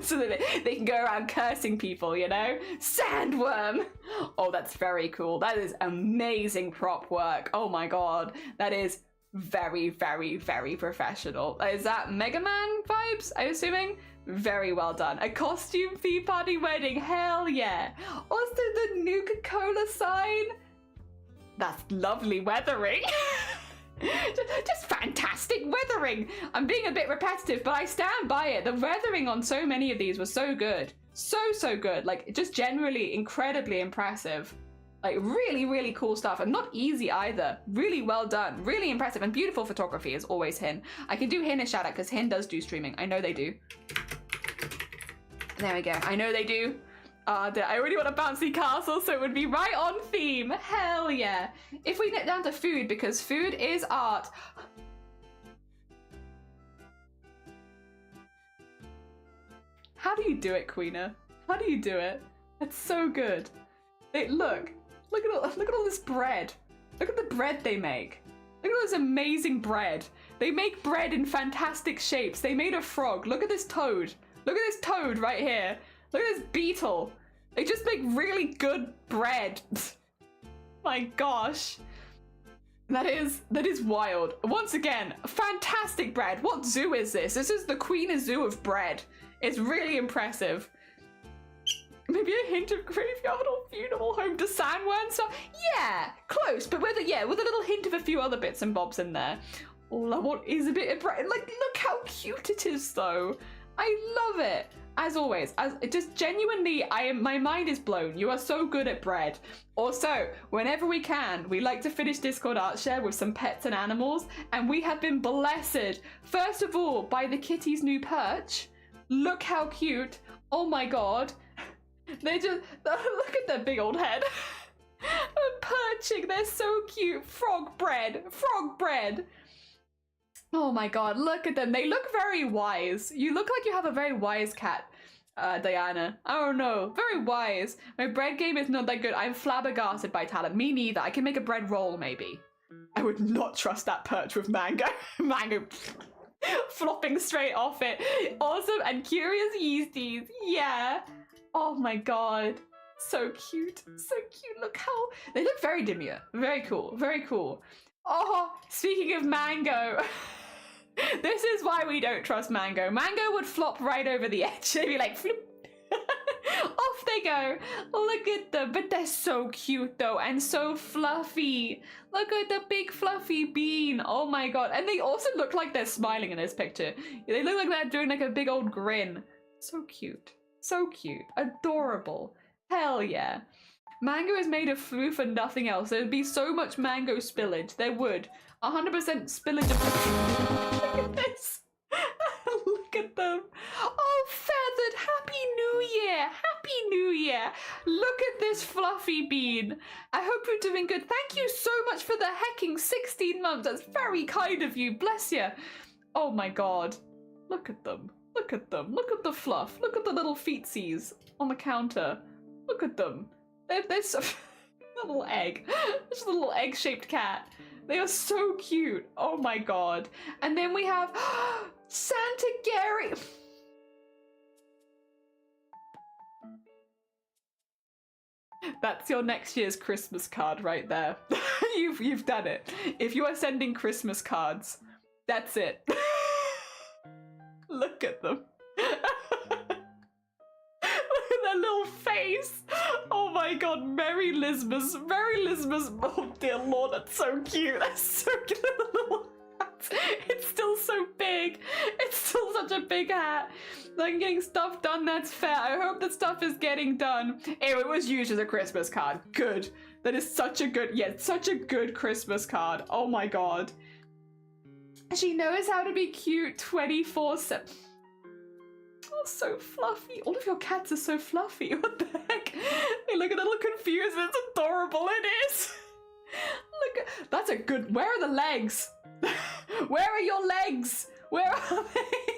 So that they can go around cursing people, you know? Sandworm! Oh, that's very cool. That is amazing prop work. Oh my god. That is very, very, very professional. Is that Mega Man vibes, I'm assuming? Very well done. A costume theme party wedding. Hell yeah. Also the Nuka-Cola sign. That's lovely weathering. Just fantastic weathering. I'm being a bit repetitive, but I stand by it. The weathering on so many of these was so good. So good. Like, just generally incredibly impressive. Like, really, really cool stuff. And not easy either. Really well done. Really impressive. And beautiful photography is always Hin. I can do Hin a shout out because Hin does do streaming. I know they do. There we go. I know they do. I already want a bouncy castle, so it would be right on theme. Hell yeah. If we get down to food, because food is art. How do you do it, Queena? How do you do it? It's so good. Look at all this bread. Look at the bread they make. Look at all this amazing bread. They make bread in fantastic shapes. They made a frog. Look at this toad. Look at this toad right here. Look at this beetle. They just make really good bread. My gosh. That is wild. Once again, fantastic bread. What zoo is this? This is the Queen Zoo of bread. It's really impressive. Maybe a hint of graveyard or funeral home to Sandworm stuff. Yeah, close, but with a little hint of a few other bits and bobs in there. All I want is a bit of bread. Like, look how cute it is, though. I love it. As always, just genuinely, my mind is blown. You are so good at bread. Also, whenever we can, we like to finish Discord Art Share with some pets and animals, and we have been blessed, first of all, by the kitty's new perch. Look how cute. Oh my god. They just, look at their big old head. Perching, they're so cute. Frog bread. Oh my god, look at them. They look very wise. You look like you have a very wise cat, Diana. I don't know. Very wise. My bread game is not that good. I'm flabbergasted by talent. Me neither. I can make a bread roll, maybe. I would not trust that perch with Mango. Mango flopping straight off it. Awesome and curious yeasties. Yeah. Oh my god. So cute. So cute. Look how... They look very demure. Very cool. Very cool. Oh, speaking of Mango... This is why we don't trust Mango. Mango would flop right over the edge. They'd be like, floop. Off they go. Look at them. But they're so cute, though, and so fluffy. Look at the big fluffy bean. Oh, my God. And they also look like they're smiling in this picture. They look like they're doing, like, a big old grin. So cute. So cute. Adorable. Hell yeah. Mango is made of floof and nothing else. There would be so much mango spillage. There would. 100% spillage of... Look at this. Look at them. Oh, Feathered. Happy New Year. Happy New Year. Look at this fluffy bean. I hope you're doing good. Thank you so much for the hecking 16 months. That's very kind of you. Bless you. Oh my god. Look at them. Look at them. Look at the fluff. Look at the little feetsies on the counter. Look at them. There's a little egg. There's a little egg-shaped cat. They are so cute. Oh my god. And then we have Santa Gary. That's your next year's Christmas card right there. You've done it. If you are sending Christmas cards, that's it. Look at them. Little face. Oh my god, Merry Lisbeth. Oh dear lord, that's so cute. That's so cute. The little hat. It's still so big. It's still such a big hat. Like, getting stuff done, that's fair. I hope that stuff is getting done. Ew, it was used as a Christmas card. Good. That is such a good, such a good Christmas card. Oh my god. She knows how to be cute 24/7. Oh, so fluffy. All of your cats are so fluffy. What the heck? They look a little confused. It's adorable. It is. Look, that's a good... Where are the legs? Where are your legs? Where are they?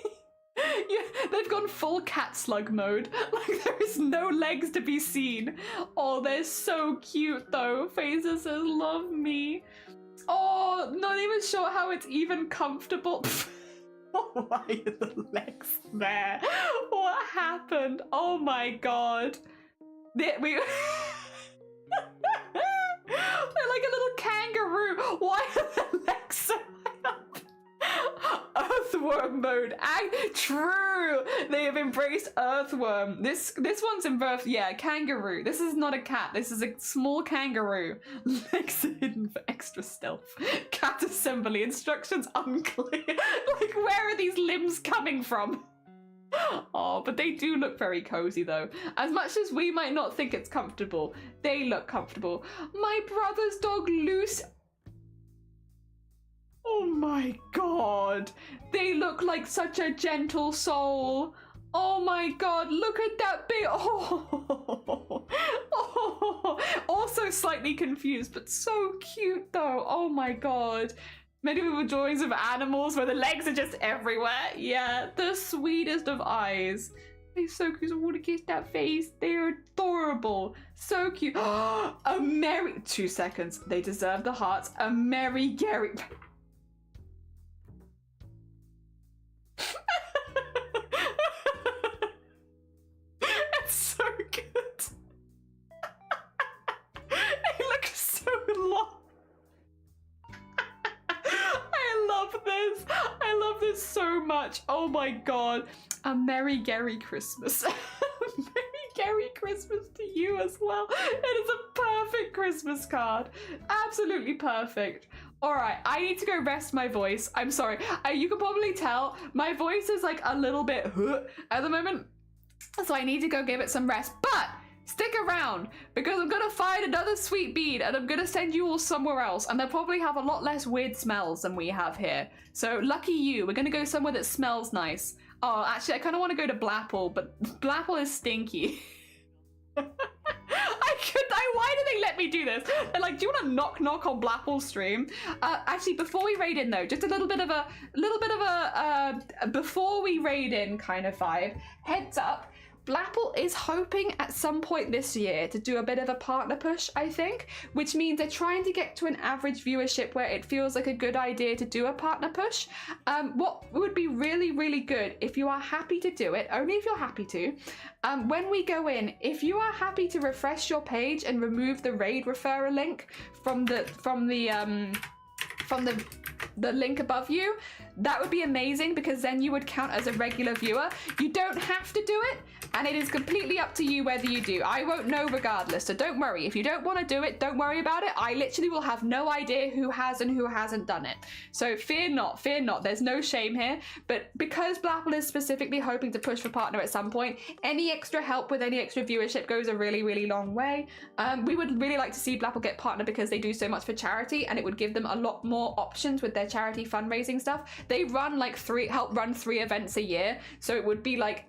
Yeah, they've gone full cat slug mode. Like, there is no legs to be seen. Oh, they're so cute though. Phaser says, love me. Oh, not even sure how it's even comfortable. Why are the legs there? What happened? Oh my god. They're like a little kangaroo. Why are the legs so high up? Earthworm mode. True. They have embraced earthworm. This one's in birth. Yeah, kangaroo. This is not a cat. This is a small kangaroo. Legs hidden for extra stealth. Cat assembly instructions unclear. Like, where are these limbs coming from? Oh, but they do look very cozy though. As much as we might not think it's comfortable, they look comfortable. My brother's dog Lucy. Oh my god, they look like such a gentle soul. Oh my god, look at that big. Oh. Also slightly confused, but so cute though. Oh my god. Medieval joys of animals where the legs are just everywhere. Yeah, the sweetest of eyes. They're so cute. I want to kiss that face. They're adorable. So cute. A merry. 2 seconds. They deserve the hearts. A merry Gary. It's so good. They look so long. I love this so much. Oh my god. A Merry Gary Christmas. Merry Gary Christmas to you as well. It is a perfect Christmas card. Absolutely perfect. All right, I need to go rest my voice. I'm sorry. You can probably tell my voice is like a little bit at the moment. So I need to go give it some rest. But stick around because I'm gonna find another sweet bead and I'm gonna send you all somewhere else, and they'll probably have a lot less weird smells than we have here. So lucky you. We're gonna go somewhere that smells nice. Oh, actually, I kind of want to go to Blapple, but Blapple is stinky. Why do they let me do this? They're like, do you want to knock on Blapple's stream? Actually, before we raid in though, just a little bit of a before we raid in kind of vibe. Heads up. Blapple is hoping at some point this year to do a bit of a partner push, I think, which means they're trying to get to an average viewership where it feels like a good idea to do a partner push. What would be really, really good if you are happy to do it, only if you're happy to, when we go in, if you are happy to refresh your page and remove the raid referrer link from the link above you, that would be amazing because then you would count as a regular viewer. You don't have to do it, and it is completely up to you whether you do. I won't know regardless, so don't worry. If you don't want to do it, don't worry about it. I literally will have no idea who has and who hasn't done it. So fear not, fear not. There's no shame here. But because Blapple is specifically hoping to push for partner at some point, any extra help with any extra viewership goes a really, really long way. We would really like to see Blapple get partner because they do so much for charity, and it would give them a lot more options with their charity fundraising stuff. They run like help run 3 events a year, so it would be like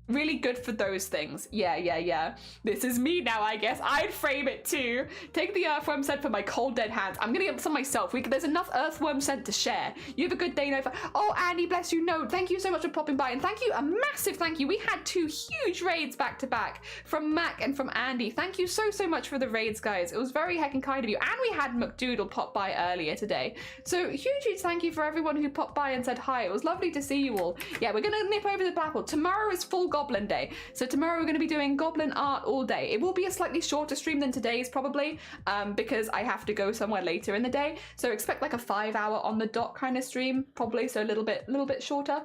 really good for those things. Yeah. This is me now, I guess. I'd frame it too. Take the earthworm scent for my cold dead hands. I'm gonna get some myself. There's enough earthworm scent to share. You have a good day, Nova. Oh, Andy, bless you. No, thank you so much for popping by, and thank you, a massive thank you. We had 2 huge raids back to back from Mac and from Andy. Thank you so much for the raids, guys. It was very heckin' kind of you. And we had McDoodle pop by earlier today. So huge thank you for everyone who popped by and said hi. It was lovely to see you all. Yeah, we're gonna nip over to Blapple. Tomorrow is full Goblin Day. So tomorrow we're going to be doing Goblin art all day. It will be a slightly shorter stream than today's probably, because I have to go somewhere later in the day. So expect like a 5-hour on the dot kind of stream, probably, so a little bit shorter.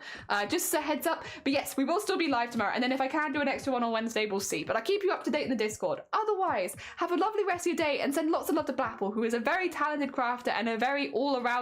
Just a heads up. But yes, we will still be live tomorrow. And then if I can do an extra one on Wednesday, we'll see. But I'll keep you up to date in the Discord. Otherwise, have a lovely rest of your day and send lots of love to Blapple, who is a very talented crafter and a very all-around